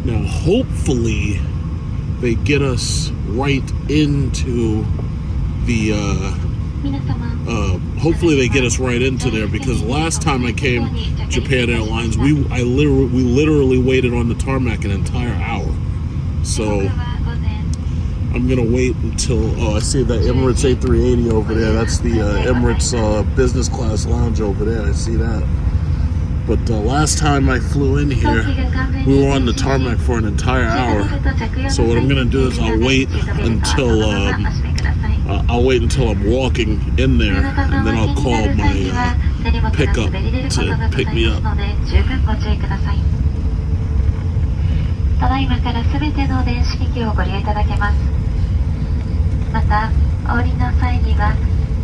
Now, hopefully, they get us right into the. Hopefully they get us right into there, because last time I came Japan Airlines, we literally waited on the tarmac an entire hour. So I'm gonna wait until I see the Emirates A380 over there. That's the Emirates business class lounge over there. I see that. But last time I flew in here, we were on the tarmac for an entire hour. So what I'm gonna do is I'll wait until I'm walking in there, and then I'll call my pickup to pick me up. ただいまからすべての電子機器をご利用いただけます。また、お降りの際には、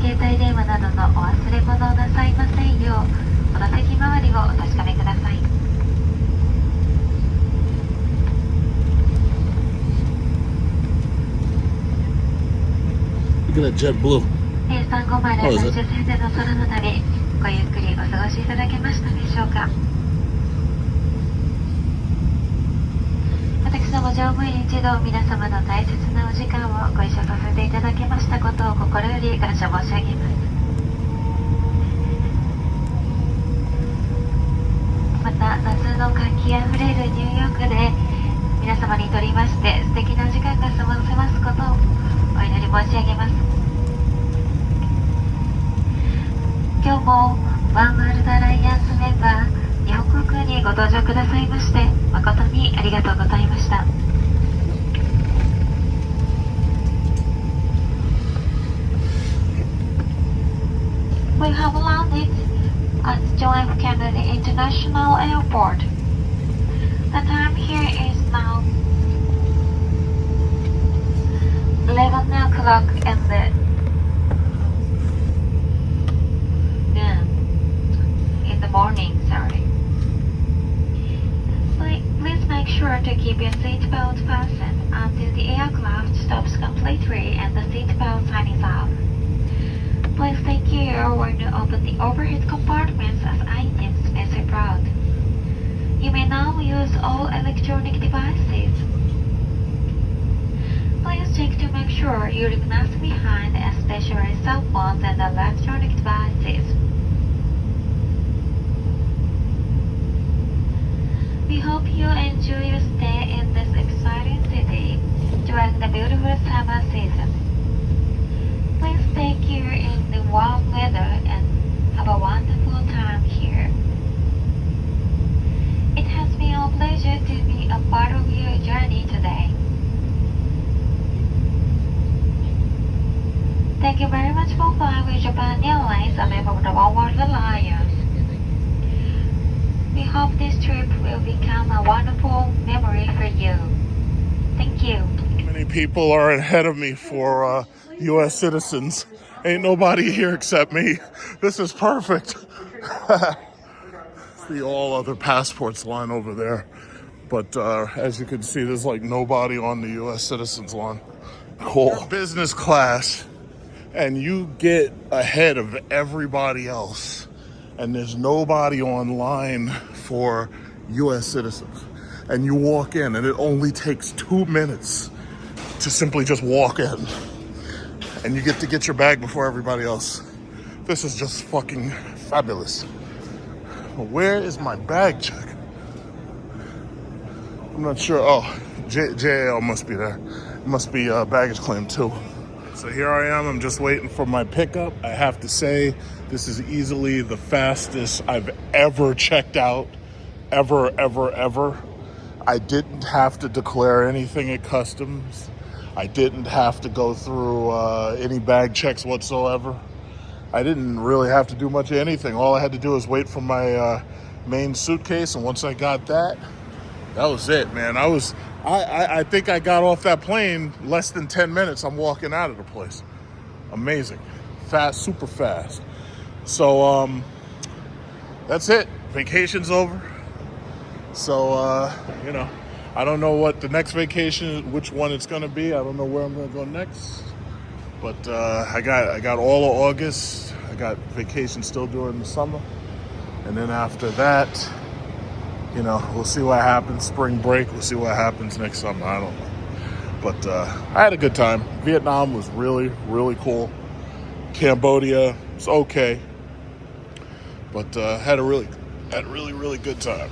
携帯電話などのお忘れ物をなさいませんよう、お座席周りをお確かめください。Look at that JetBlue. 350宇宙船での空の旅、ごゆっくりお過ごしいただけましたでしょうか。私ども乗務員一同、皆様の大切なお時間をご一緒させていただきましたことを心より感謝申し上げます。また、夏の活気あふれるニューヨークで皆様にとりまして素敵な時間が過ごせますことをお祈り申し上げます。今日もワンワールドアライアンスメンバー日本航空にご搭乗くださいまして誠にありがとうございました。We have landed at John F. Kennedy International Airport. The time here is now 11 o'clock in the morning, sorry. Please make sure to keep your seatbelt fastened until the aircraft stops completely and the seatbelt sign is off. Please take care when you open the overhead compartments as items may slip out. You may now use all electronic devices. Please check to make sure you leave nothing behind, especially cell phones and electronic devices. We hope you enjoy your stay in this exciting city during the beautiful summer season. Please take care in the warm weather and have a wonderful time here. It will fly with Japan Airlines, a member of the World Alliance. We hope this trip will become a wonderful memory for you. Thank you. Many people are ahead of me for U.S. citizens. Ain't nobody here except me. This is perfect. See all other passports line over there. But as you can see, there's like nobody on the U.S. citizens line. Cool. Business class, and you get ahead of everybody else. And there's nobody online for U.S. citizens. And you walk in, and it only takes 2 minutes to simply just walk in. And you get to get your bag before everybody else. This is just fucking fabulous. Where is my bag check? I'm not sure. Oh, JAL must be there. It must be baggage claim too. So here I am. I'm just waiting for my pickup. I have to say, this is easily the fastest I've ever checked out. Ever. I didn't have to declare anything at customs. I didn't have to go through any bag checks whatsoever. I didn't really have to do much of anything. All I had to do was wait for my main suitcase, and once I got that was it, man. I think I got off that plane less than 10 minutes. I'm walking out of the place. Amazing. Fast, super fast. So that's it. Vacation's over. So I don't know what the next vacation, which one it's gonna be. I don't know where I'm gonna go next. But I got all of August. I got vacation still during the summer. And then after that, we'll see what happens. Spring break, we'll see what happens next summer. I don't know. But I had a good time. Vietnam was really, really cool. Cambodia was okay. But had a really, really good time.